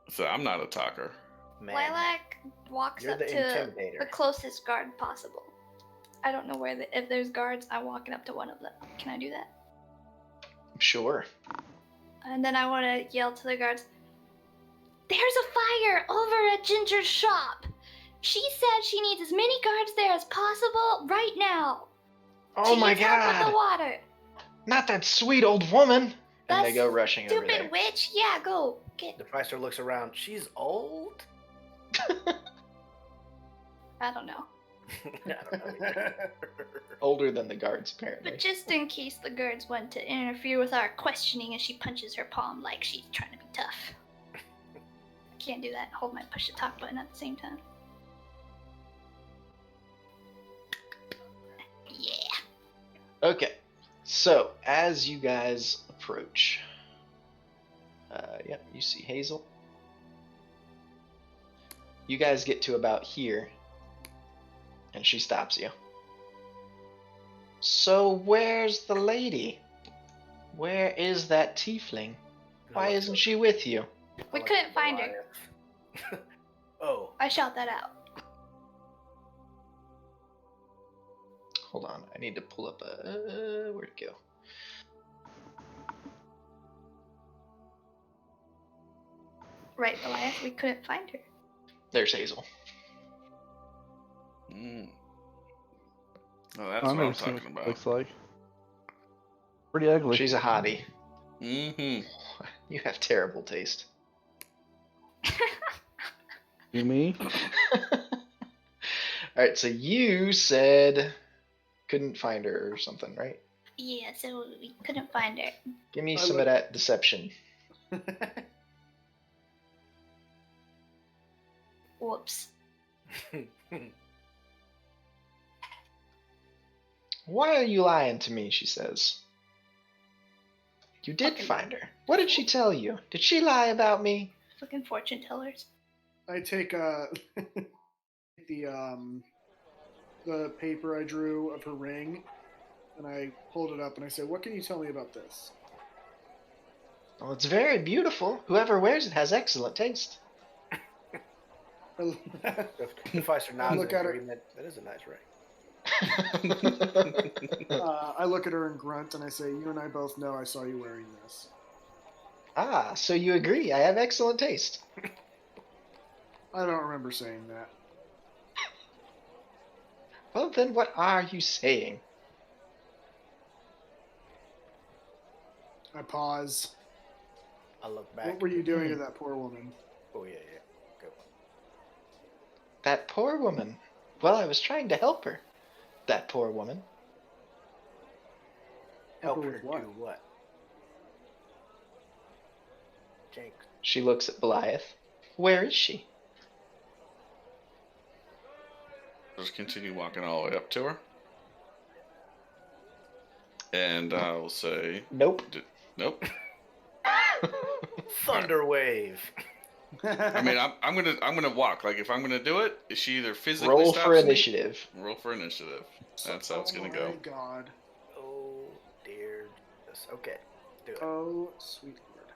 So I'm not a talker. Man, Lilac walks you're up the to intimidator. the closest guard possible. I don't know if there's guards. I'm walking up to one of them. Can I do that? Sure. And then I want to yell to the guards, "There's a fire over at Ginger's shop. She said she needs as many guards there as possible right now. Oh she my needs help with god. the water." Not that sweet old woman. And That they go rushing over stupid there. witch. Yeah, go. Get. Deficer looks around. She's old. I don't know. I don't know. Older than the guards, apparently. But just in case the guards want to interfere with our questioning and she punches her palm like she's trying to be tough. I can't do that and hold my push to talk button at the same time. Yeah. Okay. So, as you guys approach, you see Hazel. You guys get to about here, and she stops you. So, where's the lady? Where is that tiefling? Why isn't she with you? We couldn't find her. Oh. I shout that out. Hold on, I need to pull up a. Where'd it go? Right, Beliath, we couldn't find her. There's Hazel. Mm. Oh, that's I've what never I'm seen talking what she about. looks like. Pretty ugly. She's a hottie. Mm-hmm. You have terrible taste. You me? Alright, so you said couldn't find her or something, right? Yeah, so we couldn't find her. Give me I some look- of that deception. Whoops. Why are you lying to me? She says. You did Fucking- find her. What did she tell you? Did she lie about me? Fucking fortune tellers. I take the paper I drew of her ring, and I hold it up and I say, "What can you tell me about this?" Well, it's very beautiful. Whoever wears it has excellent taste. Deficer nods Look in at her. agreement. That is a nice ring. I look at her and grunt and I say, "You and I both know I saw you wearing this." Ah, so you agree. I have excellent taste. I don't remember saying that. Well, then what are you saying? I pause. I look back. What were you doing to that poor woman? Oh yeah. Go. That poor woman. Well, I was trying to help her. That poor woman. Help Help her her with what? do what? Jinx. She looks at Beliath. Where is she? Just continue walking all the way up to her. And I will say, Nope. nope. Thunder wave. I mean, I'm gonna walk. Like, if I'm gonna do it, she either physically Roll stops for me. initiative. Roll for initiative. That's how it's gonna Oh go. my god. Oh dear Jesus. Okay, do it. Oh, sweet lord.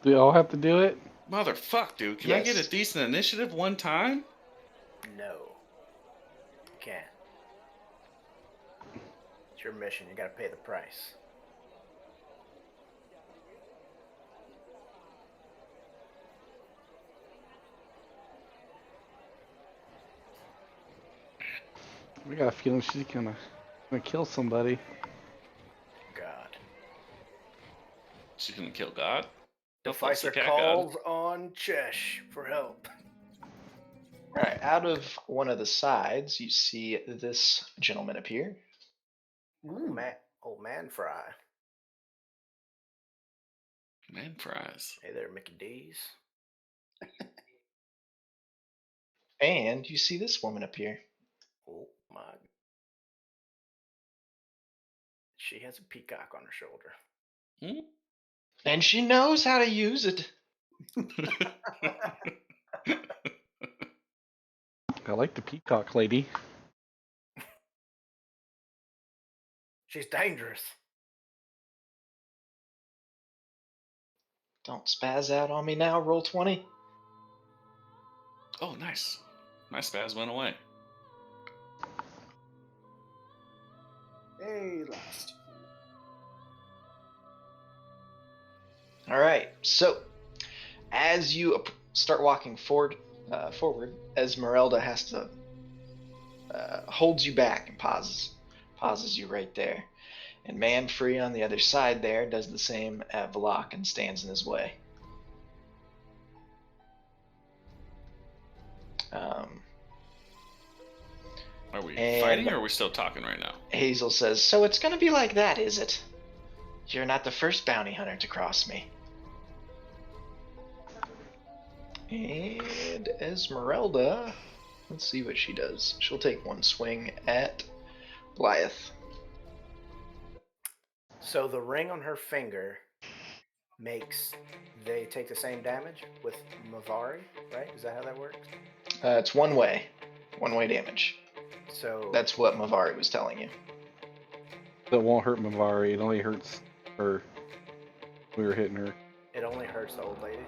Do we all have to do it? Motherfuck, dude. Can I get a Yes. decent initiative one time? No. You can't. It's your mission. You gotta pay the price. We got a feeling she's gonna kill somebody. God. She's gonna kill God. The Help us, fighter cat calls on Chesh for help. All right, out of one of the sides, you see this gentleman appear. Old man fry. Man fries. Hey there, Mickey D's. And you see this woman appear. Oh my. She has a peacock on her shoulder. And she knows how to use it. I like the peacock lady. She's dangerous. Don't spaz out on me now. Roll 20. Oh, nice. My spaz went away. Hey, last. All right. So, as you start walking forward, Esmeralda has to holds you back and pauses you right there. And Manfree on the other side there does the same at Velok and stands in his way. Are we And- fighting or are we still talking right now? Hazel says, "So it's going to be like that, is it? You're not the first bounty hunter to cross me." And Esmeralda, let's see what she does. She'll take one swing at Beliath. So the ring on her finger makes they take the same damage with Mavari, right? Is that how that works? It's one way damage. So That's what Mavari was telling you. That won't hurt Mavari. It only hurts her. We were hitting her. it only hurts the old lady.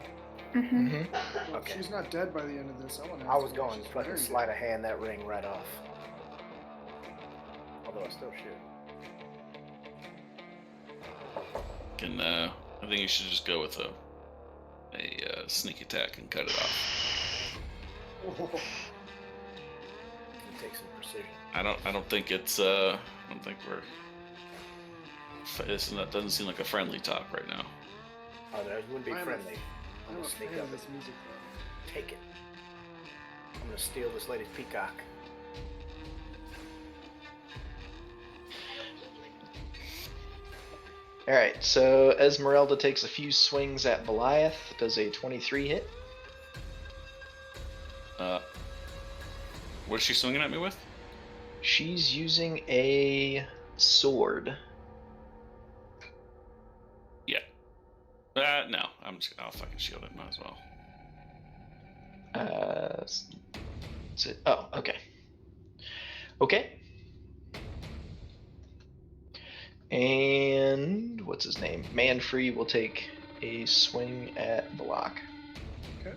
Mm-hmm. Mm-hmm. Well, Okay. She's not dead by the end of this. I want to. I was going to fucking sleight of hand that ring right off. Although I still should. I think you should just go with a sneak attack and cut it off. Oh, Take some precision. I don't think it's. I don't think we're. That doesn't seem like a friendly talk right now. Oh, that wouldn't be I'm a- friendly. I'm I'm a gonna sneak fan up of and this music though. take it. I'm gonna steal this lady's peacock. All right, so Esmeralda takes a few swings at Beliath. Does a 23 hit? What is she swinging at me with? She's using a sword. Yeah. No. I'll fucking shield it. Might as well. Oh, okay. Okay. And what's his name? Manfree will take a swing at Belloc. Okay.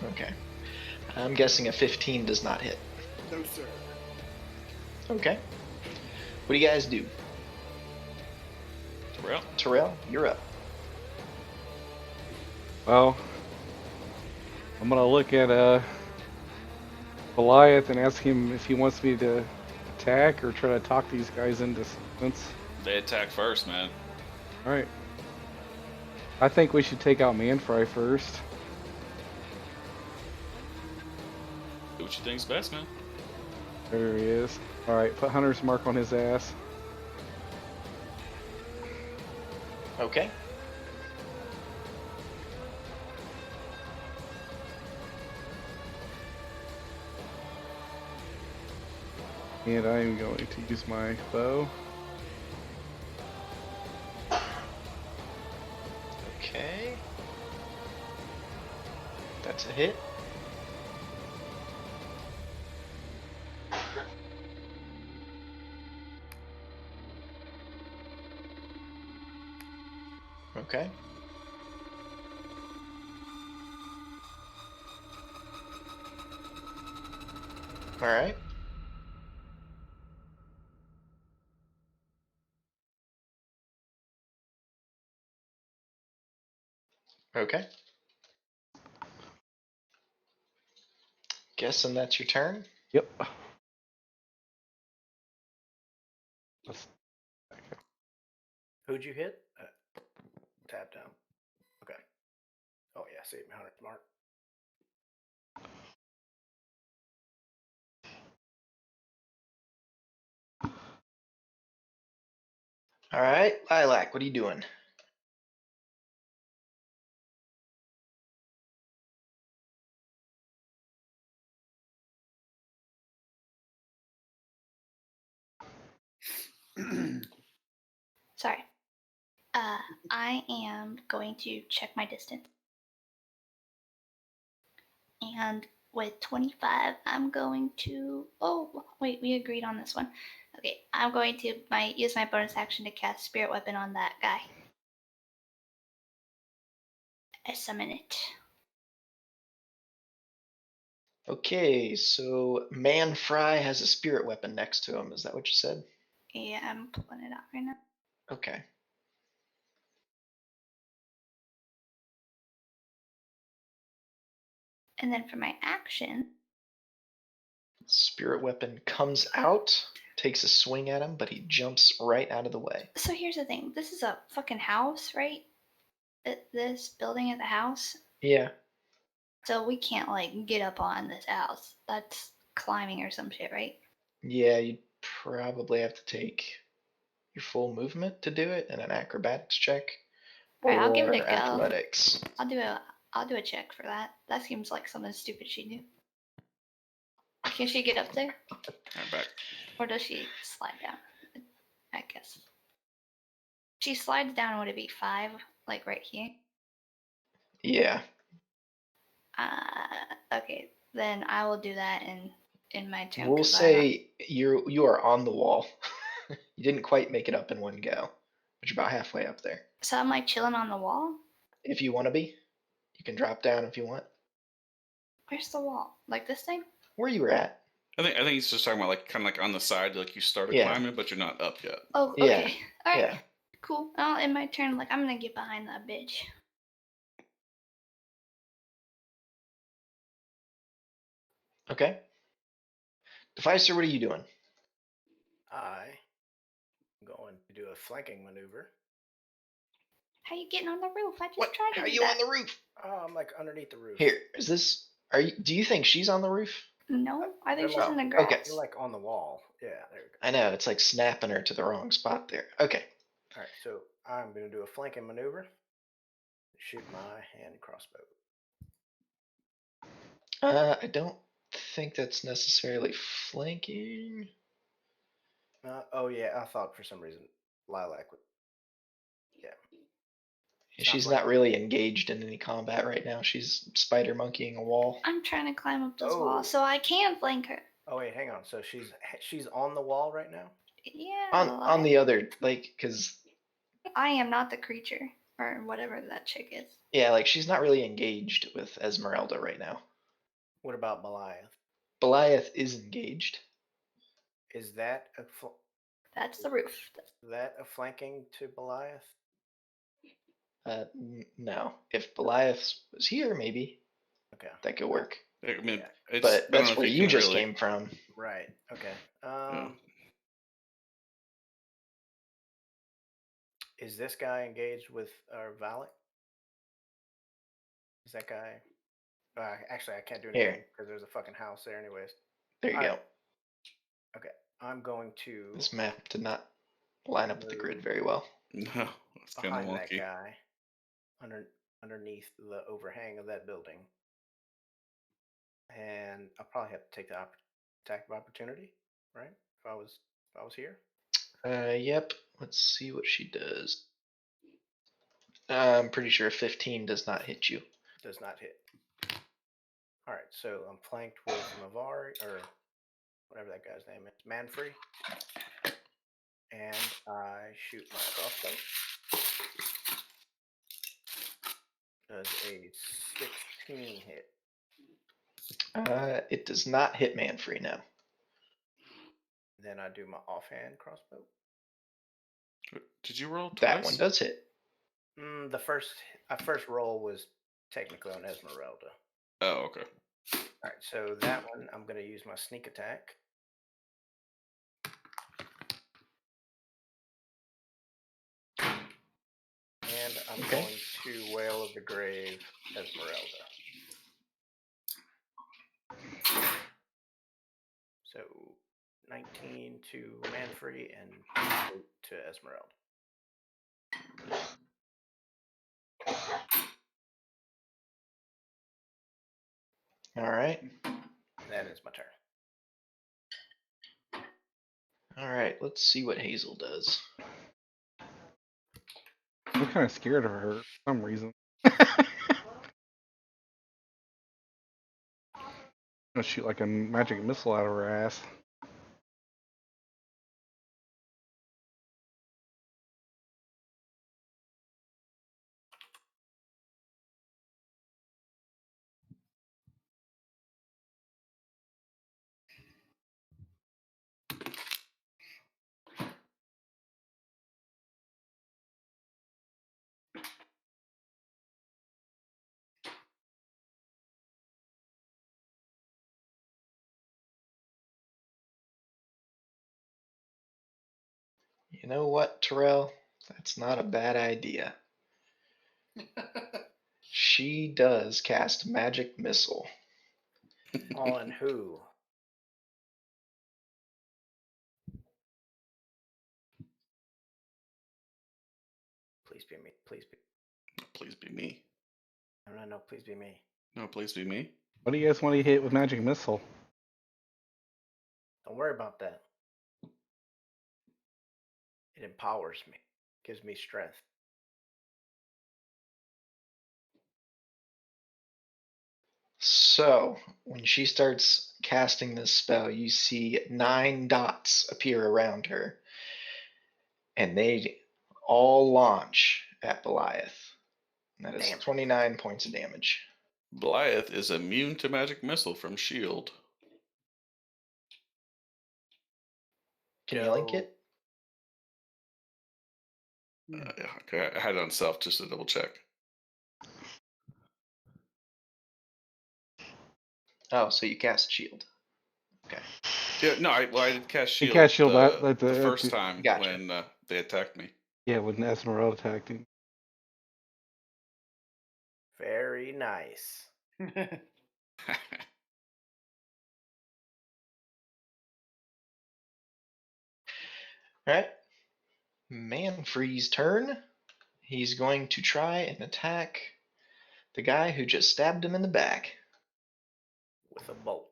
Okay. I'm guessing a 15 does not hit. No, sir. Okay. What do you guys do? Well, Terrell, you're up. Well, I'm gonna look at Beliath and ask him if he wants me to attack or try to talk these guys into silence. they attack first, man. All right. I think we should take out Manfry first. Do what you think's best, man. There he is. All right, put Hunter's mark on his ass. Okay. And I am going to use my bow. Okay. That's a hit. Okay. All right. Okay. Guessing that's your turn. Yep. Let's- Who'd you hit? Tap down. Okay. Oh yeah, save me 100 mark. All right, Lilac, what are you doing? Sorry. I am going to check my distance. And with 25, I'm going to. Oh, wait, we agreed on this one. Okay, I'm going to use my bonus action to cast Spirit Weapon on that guy. I summon it. Okay, so Manfry has a spirit weapon next to him. Is that what you said? Yeah, I'm pulling it out right now. Okay. And then for my action, Spirit weapon comes out, takes a swing at him, but he jumps right out of the way. so here's the thing. This is a fucking house, right? This building is a house. Yeah. So we can't, like, get up on this house. That's climbing or some shit, right? Yeah, you'd probably have to take your full movement to do it and an acrobatics check. Alright, I'll give it a Or go. athletics. I'll do a check for that. That seems like something stupid she'd do. Can she get up there? I'm back. Or does she slide down? I guess. She slides down, would it be 5? Like right here? Yeah. Okay. Then I will do that in my turn. We'll 'cause I'm not- say you are on the wall. You didn't quite make it up in one go, but you're about halfway up there. So I'm like chilling on the wall? If you want to be, you can drop down if you want. Where's the wall? Like this thing? Where you were at. I think he's just talking about like kind of like on the side, like you started Yeah. climbing, but you're not up yet. Oh, Yeah, okay. Alright. Yeah. Cool. Well, in my turn, like, I'm gonna get behind that bitch. Okay. Deficer, what are you doing? I'm going to do a flanking maneuver. How you getting on the roof? I just What? tried to How are do you that. on the roof? Oh, I'm like underneath the roof. Here, is this? Do you think she's on the roof? No, I think They're she's in the like- grass. okay. You're like on the wall. Yeah, there we go. I know, it's like snapping her to the wrong spot there. Okay. All right, so I'm going to do a flanking maneuver. Shoot my hand crossbow. I don't think that's necessarily flanking. Oh yeah, I thought for some reason Lilac would. Yeah. It's not She's flanking. not really engaged in any combat right now. She's spider monkeying a wall. I'm trying to climb up this Oh. wall so I can flank her. Oh wait, hang on. So she's on the wall right now. Yeah. On the other, like, because I am not the creature or whatever that chick is. yeah, like she's not really engaged with Esmeralda right now. What about Beliath? Beliath is engaged. Is that That's the roof. a flanking to Beliath? No. If Beliath was here, maybe Okay. that could work. I mean, Yeah. it's, But I don't that's know if where you you can just really- came from. Right. Okay. Yeah. Is this guy engaged with our valet? Is that guy? Actually, I can't do Here. anything because there's a fucking house there, anyways. There you All go. right. Okay, I'm going to This map did not line up with the grid move very well. No, it's kind of behind that wonky. guy, underneath the overhang of that building, and I'll probably have to take the attack of opportunity, right? If I was here, Yep. Let's see what she does. I'm pretty sure 15 does not hit you. does not hit. All right, so I'm flanked with Mavari or whatever that guy's name is, Manfrey, and I shoot my crossbow. Does a 16 hit? It does not hit Manfrey now. Then I do my offhand crossbow. Did you roll That twice? one does hit. The first roll was technically on Esmeralda. Oh, okay. All right, so that one I'm going to use my sneak attack. And I'm Okay. going to Whale of the Grave Esmeralda. So 19 to Manfrey and 8 to Esmeralda. All right. That is my turn. All right. Let's see what Hazel does. I'm kind of scared of her for some reason. Gonna shoot like a magic missile out of her ass. You know what, Terrell? That's not a bad idea. She does cast magic missile. On who? Please be me. Please be. Please be me. No. Please be me. No, please be me. What do you guys want to hit with magic missile? Don't worry about that. It empowers me. Gives me strength. So, when she starts casting this spell, you see 9 dots appear around her, and they all launch at Beliath. And that is Damn. 29 points of damage. Beliath is immune to magic missile from shield. Can you link it? Yeah, okay, I had it on self just to double check. Oh, so you cast shield. Okay. Yeah, no, I did cast He shield. cast shield the, at the the- first time Gotcha. when they attacked me. Yeah, when Esmeralda attacked him. Very nice. Alright. Manfrey's turn. He's going to try and attack the guy who just stabbed him in the back. With a bolt.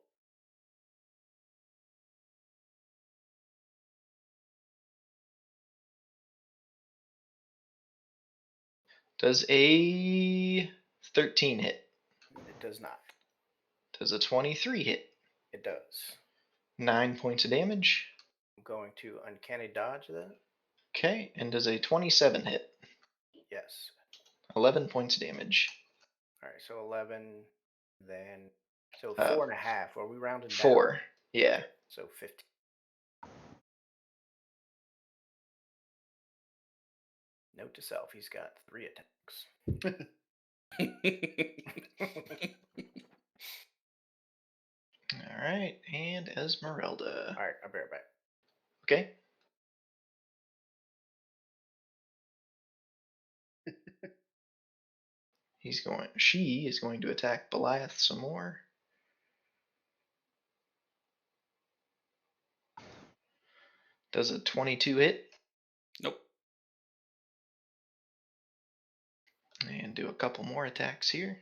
Does a 13 hit? It does not. Does a 23 hit? It does. 9 points of damage. I'm going to uncanny dodge that. Okay, and does a 27 hit? Yes. 11 points of damage. All right, so 11, then so Uh, 4.5. Are we rounding down? 4. Yeah. So 15. Note to self: he's got 3 attacks. All right, and Esmeralda. All right, I'll be right back. Okay. She is going to attack Beliath some more. Does a 22 hit? Nope. And do a couple more attacks here.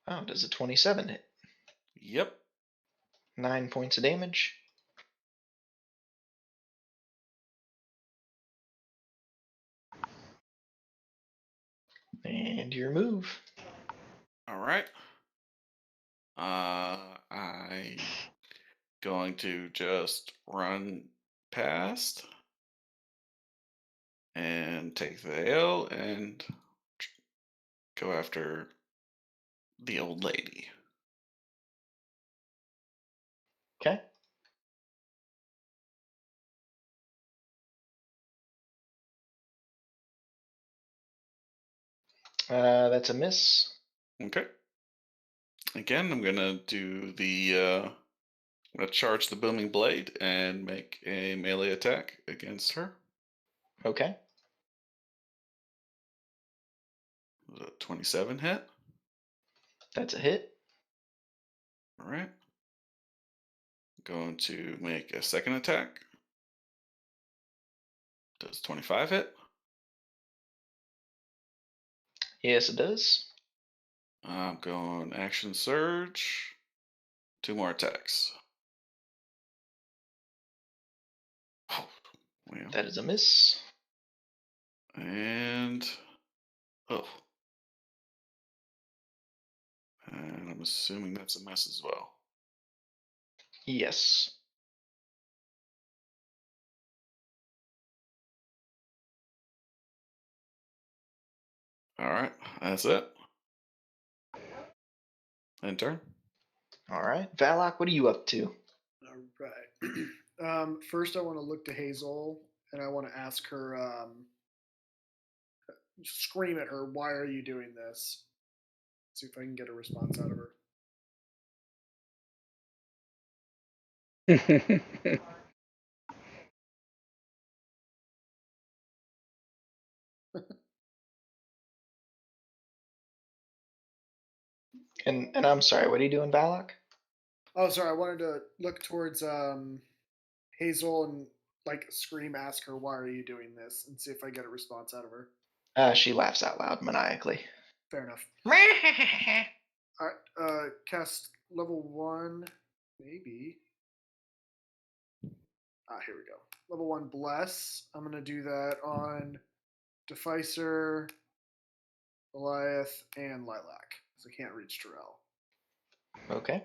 Oh, does a 27 hit? Yep. 9 points of damage. And your move. All right. I going to just run past and take the L and go after the old lady. Okay. That's a miss. Okay. Again, I'm gonna do the. I'm gonna charge the booming blade and make a melee attack against her. Okay. Was it 27 hit? That's a hit. All right. Going to make a second attack. Does 25 hit? Yes, it does. I'm going action surge. 2 more attacks. Oh, well, That is a miss. and oh, and I'm assuming that's a mess as well. Yes. All right, that's it. End turn. All right. Valak, what are you up to? All right. First, I want to look to Hazel and I want to ask her, scream at her, "Why are you doing this?" See if I can get a response out of her. And I'm sorry, what are you doing, Valak? Oh, sorry. I wanted to look towards Hazel and like scream, ask her, "Why are you doing this?" and see if I get a response out of her. She laughs out loud maniacally. Fair enough. All right. Cast level 1, maybe. Here we go. Level 1 bless. I'm gonna do that on Deficer, Beliath, and Lilac, because I can't reach Terrell. Okay.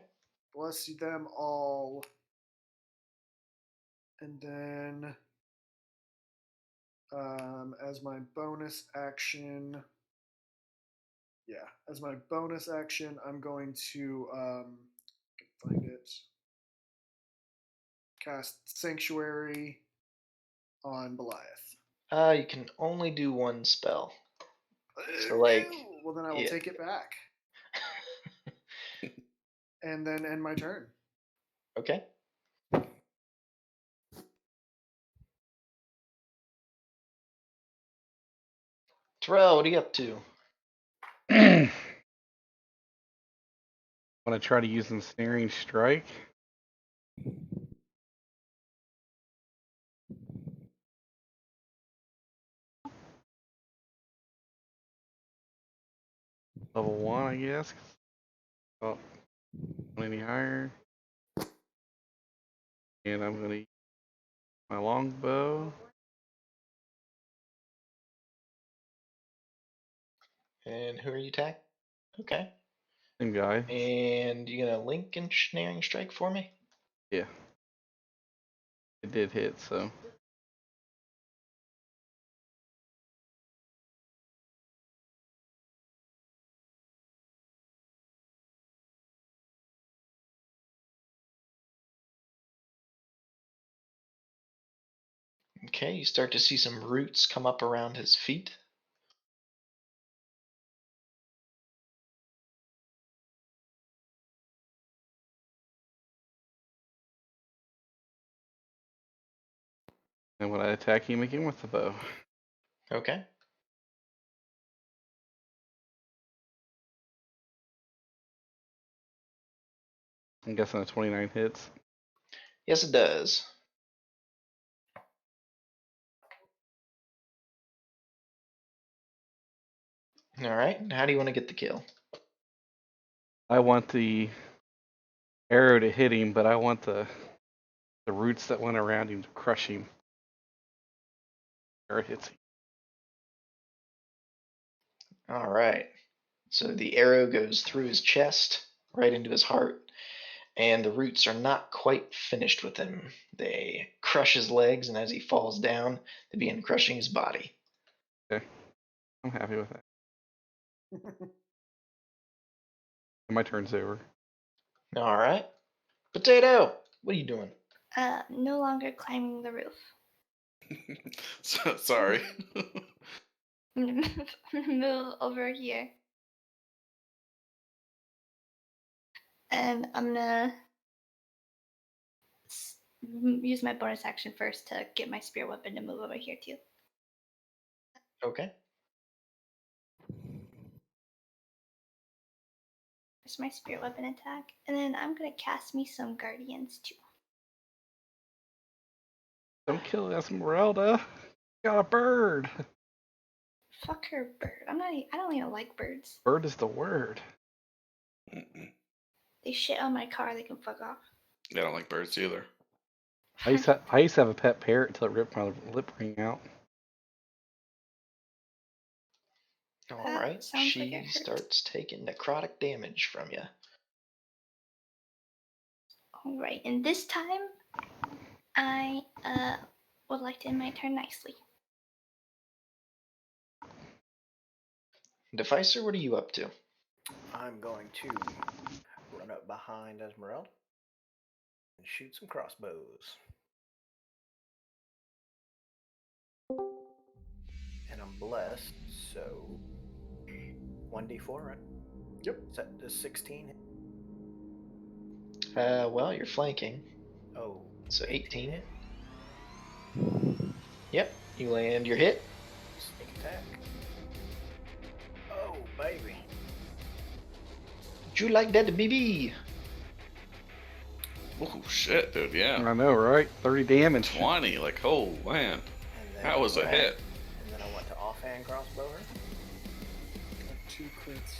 Bless them all. And then, as my bonus action, I'm going to find it. Cast Sanctuary on Beliath. You can only do one spell. So, Oh, like, no! Well, then I will yeah. take it back, and then end my turn. Okay. Terrell, what are you up to? Want to try to use ensnaring strike? Level 1, I guess. Oh, not any higher. And I'm gonna use my longbow. And who are you attacking? Okay. Same guy. And you gonna link ensnaring strike for me? Yeah. It did hit, so. Okay, you start to see some roots come up around his feet. And when I attack him again with the bow. Okay. I'm guessing a 29 hits. Yes, it does. All right. How do you want to get the kill? I want the arrow to hit him, but I want the roots that went around him to crush him. Arrow hits him. All right. So the arrow goes through his chest, right into his heart, and the roots are not quite finished with him. They crush his legs, and as he falls down, they begin crushing his body. Okay. I'm happy with that. My turn's over. All right. Potato, what are you doing? No longer climbing the roof. Sorry. I'm gonna move over here. And I'm gonna use my bonus action first to get my spear weapon to move over here too. Okay. There's my spear weapon attack. And then I'm gonna cast me some guardians too. Don't kill Esmeralda. Got a bird. Fuck her, bird. I don't even like birds. Bird is the word. They shit on my car, they can fuck off. I don't like birds either. I used to have a pet parrot until it ripped my lip ring out. All That right. sounds like it She hurt. starts taking necrotic damage from you. Alright, and this time I would like to end my turn nicely. Deficer, what are you up to? I'm going to run up behind Esmeralda and shoot some crossbows. And I'm blessed, so 1d4, right? Yep. Set to 16. Well, you're flanking. Oh, So 18. hit. Yep. You land your hit. Sneak attack. Oh, baby. Would you like that, BB? Oh shit, dude. Yeah. I know, right? 30 damage. 20. Like, oh man, And then that was a Right. hit. And then I went to offhand crossbow her. Got 2 crits.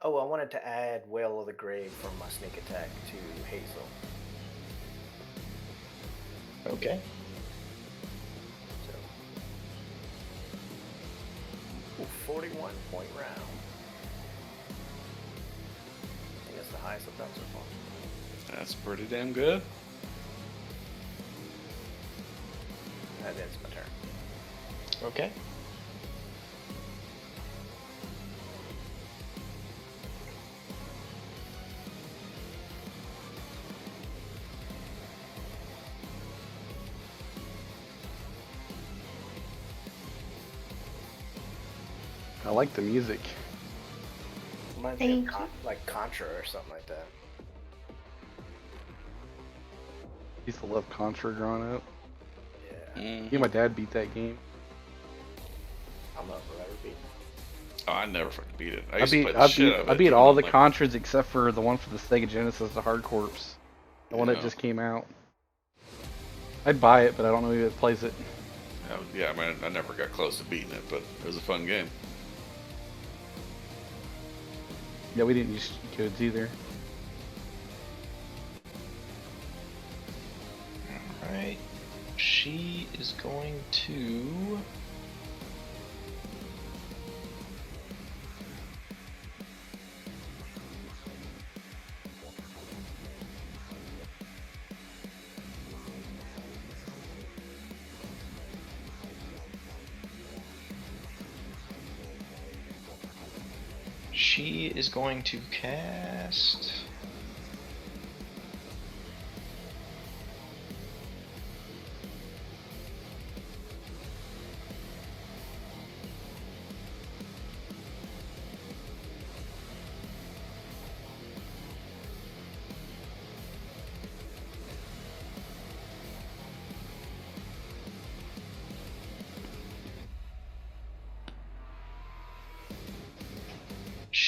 Oh, I wanted to add Wail of the Grave from my sneak attack to Hazel. Okay. So, 41 point round. I think that's the highest I've done so far. That's pretty damn good. That ends my turn. Okay. I like the music. Reminds me of Thank you. like Contra or something like that. Used to love Contra growing up. Yeah, Me and my dad beat that game. I'm up for ever beat. Oh, I never fucking beat it. I I used to beat play the shit out of it. I beat even all on, the like, Contras except for the one for the Sega Genesis, the Hard Corpse. The one that Yeah. just came out. I'd buy it, but I don't know who plays it. Yeah, I mean, I never got close to beating it, but it was a fun game. Yeah, we didn't use cheat codes either. Alright. She is going to. She is going to cast.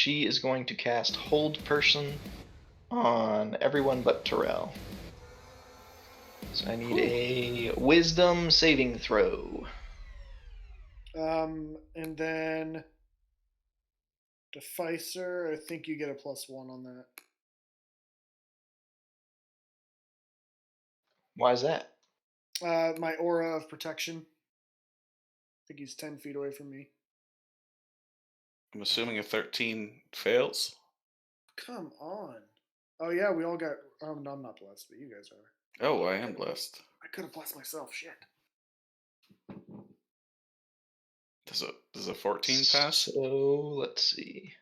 she is going to cast Hold Person on everyone but Terrell. So I need a Wisdom saving throw. And then Deficer, I think you get a +1 on that. Why is that? My aura of protection. I think he's 10 feet away from me. I'm assuming a 13 fails. Come on. Oh yeah, we all got. No, I'm not blessed, but you guys are. Oh, I am blessed. I could have blessed myself. Shit. Does a 14 pass? So let's see.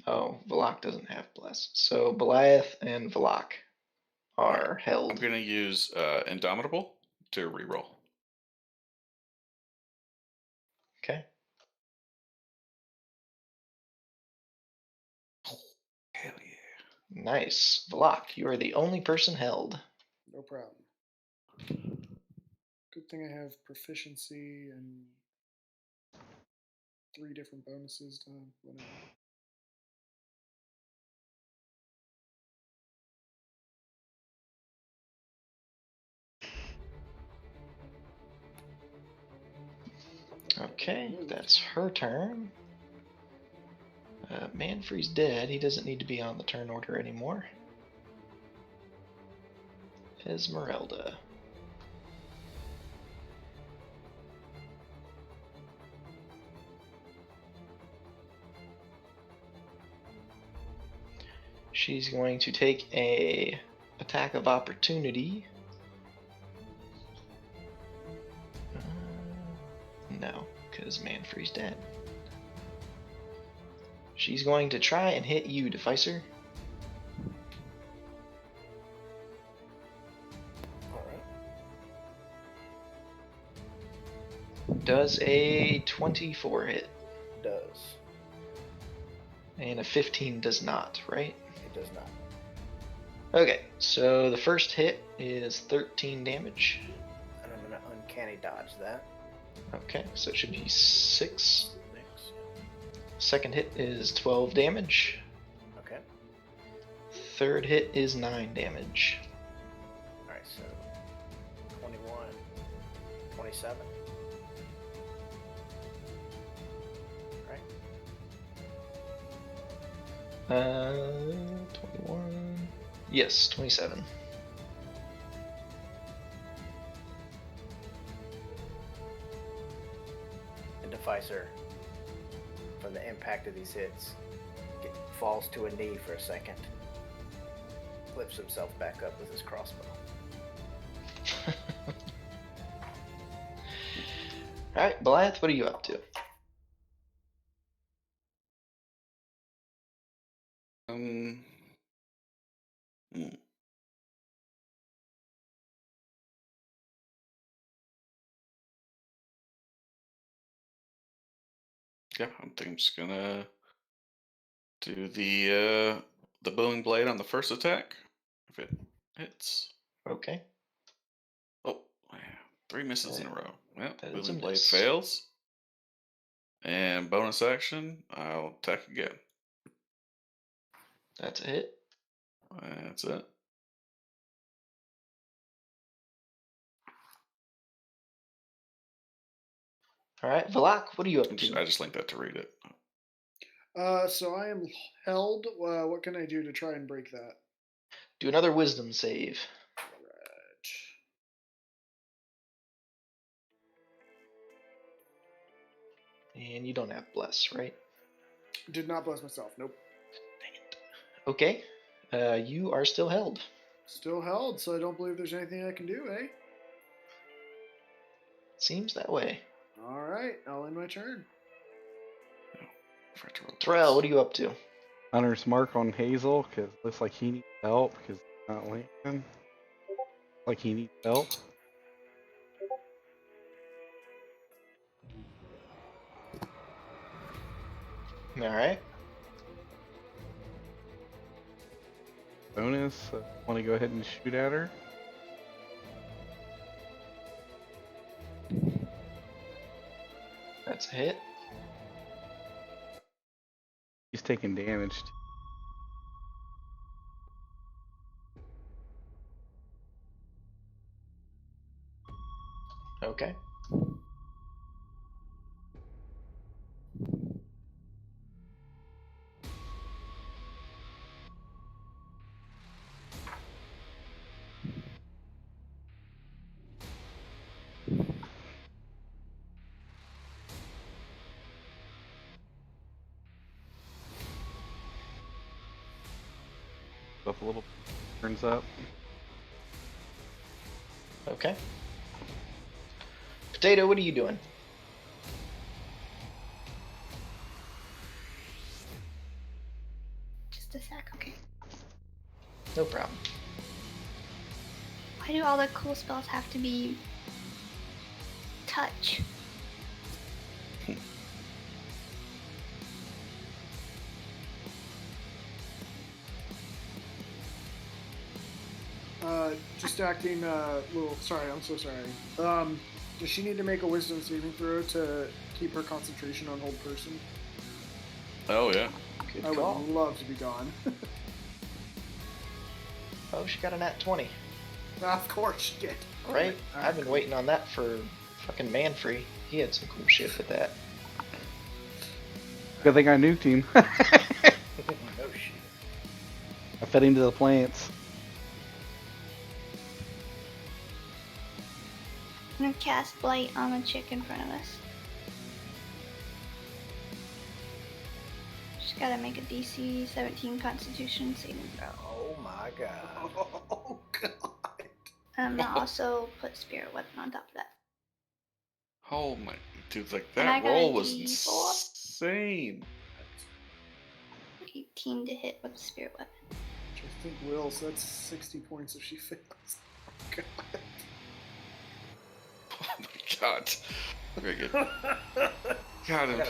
Oh, Valak doesn't have bless. So Beliath and Valak are I'm held. gonna use Indomitable to reroll. Okay. Hell yeah. Nice. Valak, you are the only person held. No problem. Good thing I have proficiency and 3 different bonuses to whatever. Okay, that's her turn. Manfrey's dead. He doesn't need to be on the turn order anymore. Esmeralda. She's going to take a attack of opportunity. No, because Manfrey's dead. She's going to try and hit you, Deficer. Alright. Does a 24 hit? Does. And a 15 does not, right? It does not. Okay, so the first hit is 13 damage. And I'm gonna uncanny dodge that. Okay, so it should be 6. Next. Second hit is 12 damage. Okay. Third hit is 9 damage. Alright, so 21, 27. Right? 21. Yes, 27. And Deficer, from the impact of these hits, falls to a knee for a second. Flips himself back up with his crossbow. Alright, Beliath, what are you up to? Hmm. Yeah, I think I'm just gonna do the booming blade on the first attack. If it hits. Okay, Oh, yeah, 3 misses in a row. Yep, that is a booming blade miss. fails. And bonus action, I'll attack again. That's a hit. That's it. Alright, Valak, what are you up I to? just linked that to read it. So I am held. What can I do to try and break that? Do another wisdom save. Alright. And you don't have bless, right? Did not bless myself. Nope. Okay, you are still held. Still held, so I don't believe there's anything I can do, eh? Seems that way. Alright, I'll end my turn. Forgot to roll Terrell, what dice. are you up to? Hunter's mark on Hazel because looks like he needs help because he's not landing. Like he needs help. Alright. Bonus. Want to go ahead and shoot at her? That's a hit. taking damage. Okay. Buff a little. Turns up. Okay. Potato, what are you doing? Just a sec, okay. No problem. Why do all the cool spells have to be touch? Just acting a little. Sorry, I'm so sorry. Does she need to make a wisdom saving throw to keep her concentration on hold person? Oh yeah. Good I call. would love to be gone. Oh, she got a nat 20. Of course she did. Right? I've been waiting on that for fucking Manfree. He had some cool shit with that. Good thing I nuked him. No shit. I fed him to the plants. I'm gonna cast Blight on the chick in front of us. She's gotta make a DC 17 Constitution saving throw. Oh my god. Oh god. I'm gonna also put Spirit Weapon on top of that. Oh my, dude, like And I that got a roll was D4. insane. 18 to hit with the Spirit Weapon. I think Will, so that's 60 points if she fails. Oh, god. Oh my god. Very good. God,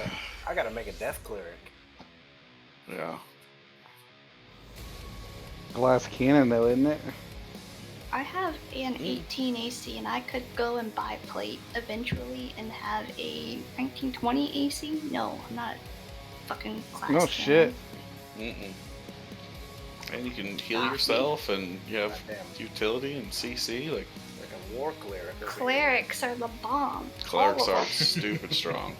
I gotta make a death cleric. yeah. Glass cannon, though, isn't it? I have an 18 AC, and I could go and buy plate eventually and have a 1920 AC. No, I'm not a fucking class. No cannon. shit. Mm-mm. And you can heal Ah, yourself, and you have Goddamn. utility and CC. Like Like a war cleric. over here. Clerics are the bomb. clerics All of are them. stupid strong.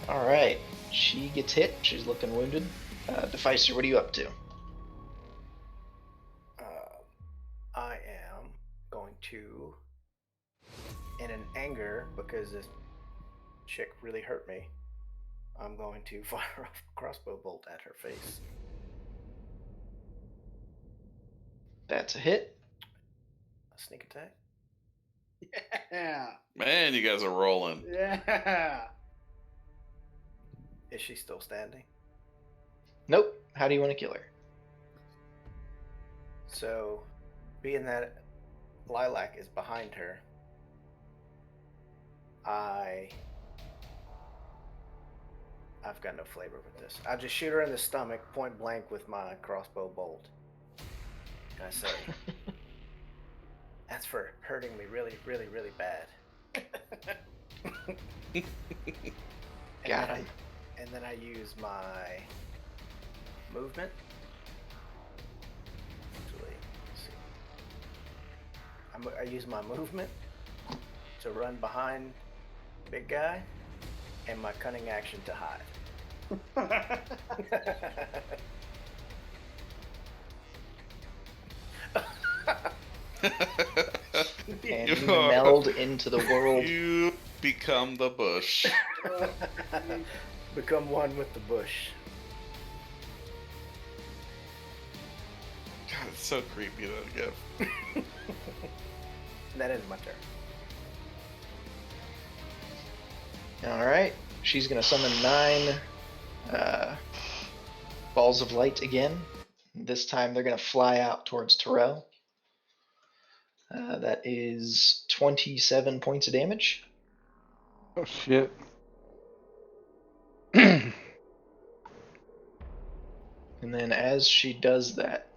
Alright. She gets hit. She's looking wounded. Deficer, what are you up to? I am going to, in an anger, because this chick really hurt me, I'm going to fire off a crossbow bolt at her face. That's a hit. A sneak attack. Yeah. Man, you guys are rolling. Yeah. Is she still standing? Nope. How do you want to kill her? So, being that Lilac is behind her, I've got no flavor with this. I just shoot her in the stomach, point blank, with my crossbow bolt. And I say, "That's for hurting me really, really, really bad." Got him. And then I use my movement. Actually, let's see. I use my movement to run behind big guy, and my cunning action to hide. And You you are- meld into the world. You become the bush. Become one with the bush. God, it's so creepy that gift. That ends my turn. Alright. She's going to summon 9 balls of light again. This time they're going to fly out towards Terrell. That is 27 points of damage. Oh shit. And then as she does that,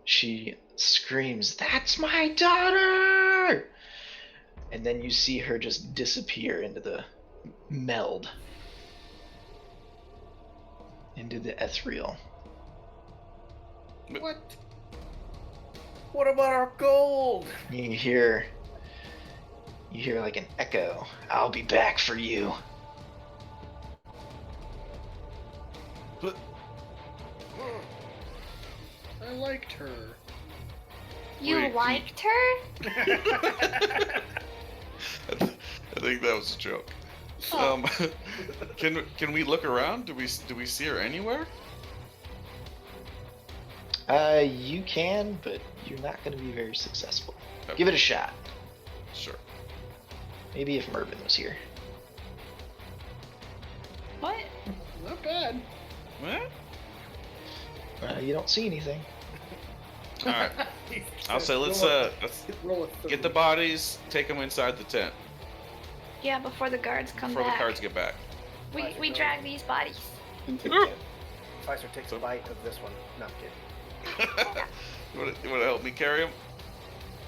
she screams, "That's my daughter!" And then you see her just disappear into the meld. into the ethereal. What? What about our gold? You hear like an echo. I'll be back for you. I liked her. You Wait, liked her? I think that was a joke. Oh. Can we look around? Do we see her anywhere? You can, but you're not going to be very successful. Okay. Give it a shot. Sure. Maybe if Mervin was here. What? Not bad. What? You don't see anything. All right. I'll say let's roll a get the bodies, take them inside the tent Yeah, before the guards come before back. the guards get back. We drag these bodies into the Okay. Pfizer takes a bite of this one. No, I'm kidding. You want to help me carry him?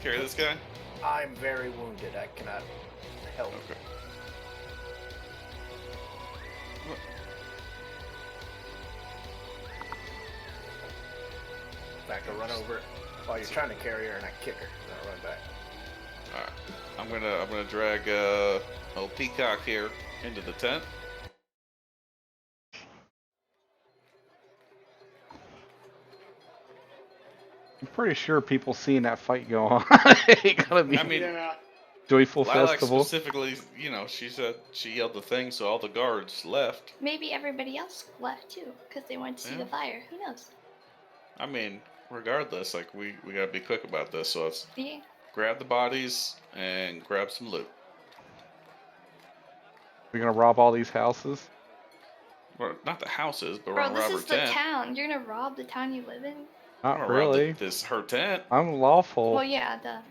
Carry this guy? I'm very wounded. I cannot help. Okay. In fact, I'll run over it while you're trying to carry her, and I kick her, and I'll run back. All right. I'm gonna drag old Peacock here into the tent. I'm pretty sure people seeing that fight go on. It gotta be I mean, Yeah. joyful Lilac festival. specifically, you know, she said she yelled the thing, so all the guards left. Maybe everybody else left too, because they went to see Yeah. the fire. Who knows? I mean, regardless, like we gotta be quick about this. So let's Yeah. grab the bodies and grab some loot. We're gonna rob all these houses. Or not the houses, but we're Bro, gonna this rob her is the tent. town. You're gonna rob the town you live in? We're Not gonna rob really. this her tent. I'm lawful. Well, yeah, duh.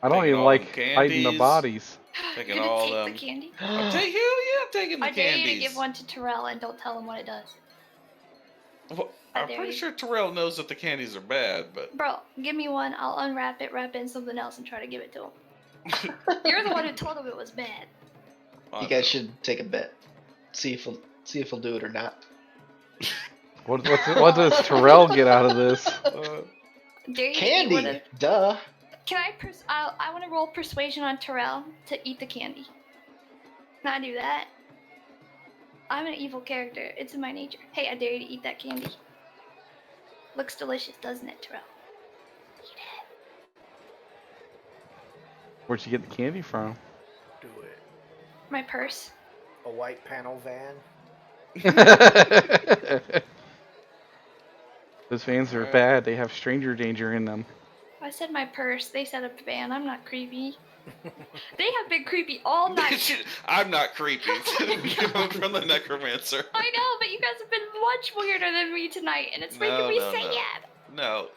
I don't taking even all like them hiding the candies. bodies. Taking You're gonna all take them. the candy? I'm taking I'm taking the I dare you to candies. give one to Terrell and don't tell him what it does. Well, I I'm dare pretty you. sure Terrell knows that the candies are bad, but Bro, give me one. I'll unwrap it, wrap it in something else, and try to give it to him. You're the one who told him it was bad. I You guys know. should take a bet. See if he'll do it or not. What does Terrell get out of this? Dare you to eat one Candy, of... duh. Can I want to roll persuasion on Terrell to eat the candy. Can I do that? I'm an evil character. It's in my nature. Hey, I dare you to eat that candy. Looks delicious, doesn't it, Terrell? Eat it. Where'd you get the candy from? Do it. My purse. A white panel van. Those fans are Alright. bad. They have stranger danger in them. I said my purse. They said a van. I'm not creepy. They have been creepy all night. I'm not creepy. From the necromancer. I know, but you guys have been much weirder than me tonight, and it's making me sad. No.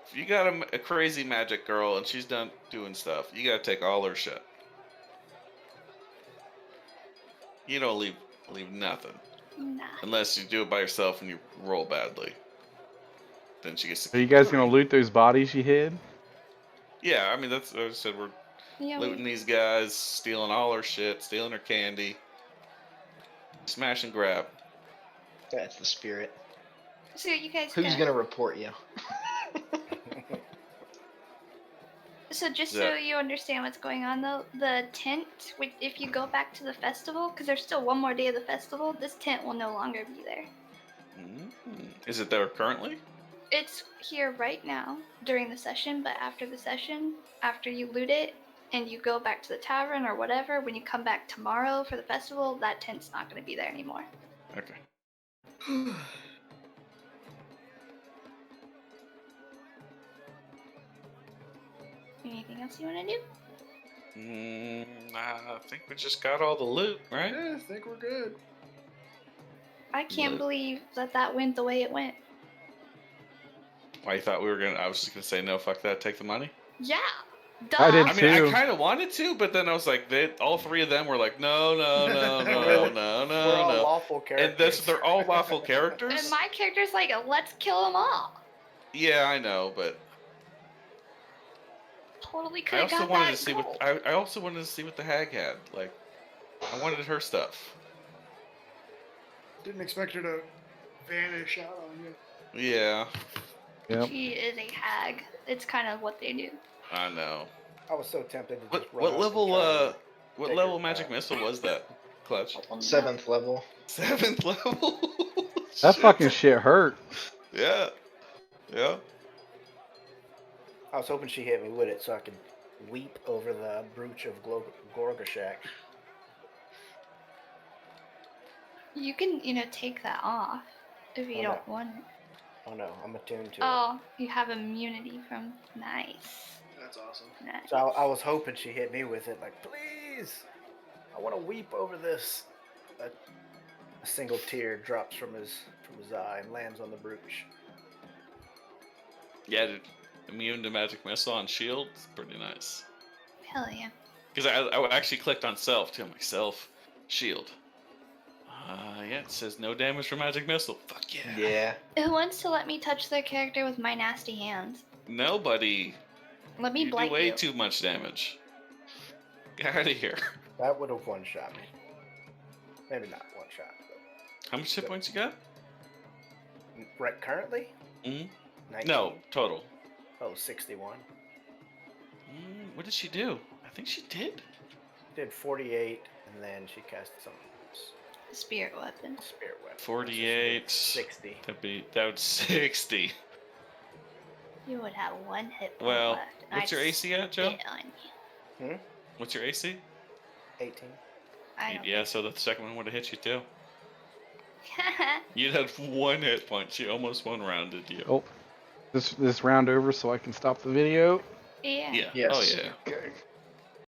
If you got a crazy magic girl and she's done doing stuff, you gotta take all her shit. You don't leave nothing. Nah. Unless you do it by yourself and you roll badly. Then she gets to Are you keep guys it. gonna loot those bodies you hid? Yeah, I mean that's I said we're Yeah, looting these guys, stealing all her shit, stealing her candy. Smash and grab. That's the spirit. So you guys. Who's gonna report you? So just Yeah. so you understand what's going on, though, the tent. If you go back to the festival, because there's still one more day of the festival, this tent will no longer be there. Is it there currently? It's here right now during the session, but after the session, after you loot it and you go back to the tavern or whatever, when you come back tomorrow for the festival, that tent's not going to be there anymore. Okay. Anything else you want to do? I think we just got all the loot, right? Yeah, I think we're good. I can't Loot. believe that went the way it went. Why you thought we were gonna? I was just gonna say no. Fuck that. Take the money. Yeah. Duh. I did I mean, I too. kind of wanted to, but then I was like, all three of them were like, no, no, no, no, no, We're all no. lawful characters. And they're all lawful characters. And my character's like, let's kill them all. Yeah, I know, but Totally could I have also got wanted that to see gold. I also wanted to see what the hag had. Like, I wanted her stuff. Didn't expect her to vanish out on you. Yeah, Yep. She is a hag. It's kind of what they do. I know. I was so tempted to just run What up level? and try to What take level her magic back. missile was that? Clutch. Oh, no. 7th level. 7th level. That Shit. fucking shit hurt. Yeah. Yeah. I was hoping she hit me with it so I could weep over the brooch of Gorgashak. You can, take that off if you Oh, don't no. want it. Oh no, I'm attuned to it. Oh, you have immunity from. Nice. That's awesome. Nice. So I was hoping she hit me with it, like, please, I want to weep over this. A single tear drops from his eye and lands on the brooch. Yeah, dude. Immune to magic missile on shield. It's pretty nice. Hell yeah. Because I actually clicked on self too. I'm like, self, shield. Yeah, it says no damage from magic missile. Fuck yeah. Yeah. Who wants to let me touch their character with my nasty hands? Nobody. Let me You do blight way you. too much damage. Get out of here. That would have one-shot me. Maybe not one shot, but How much hit points you got? right currently? Mm-hmm. 19. No, total. Oh, 61. What did she do? I think she did. Did 48, and then she cast some Spirit weapon. spirit weapon. 48. 60. That would 60. You would have one hit point Well, left. and what's I'd your AC at, Joe? spit on you. What's your AC? 18. I don't Yeah, so the second one would have hit you too. think. You'd had one hit point. She almost one-rounded you. Oh, this round over so I can stop the video. Yeah. Yeah. Yes. Oh yeah. Okay.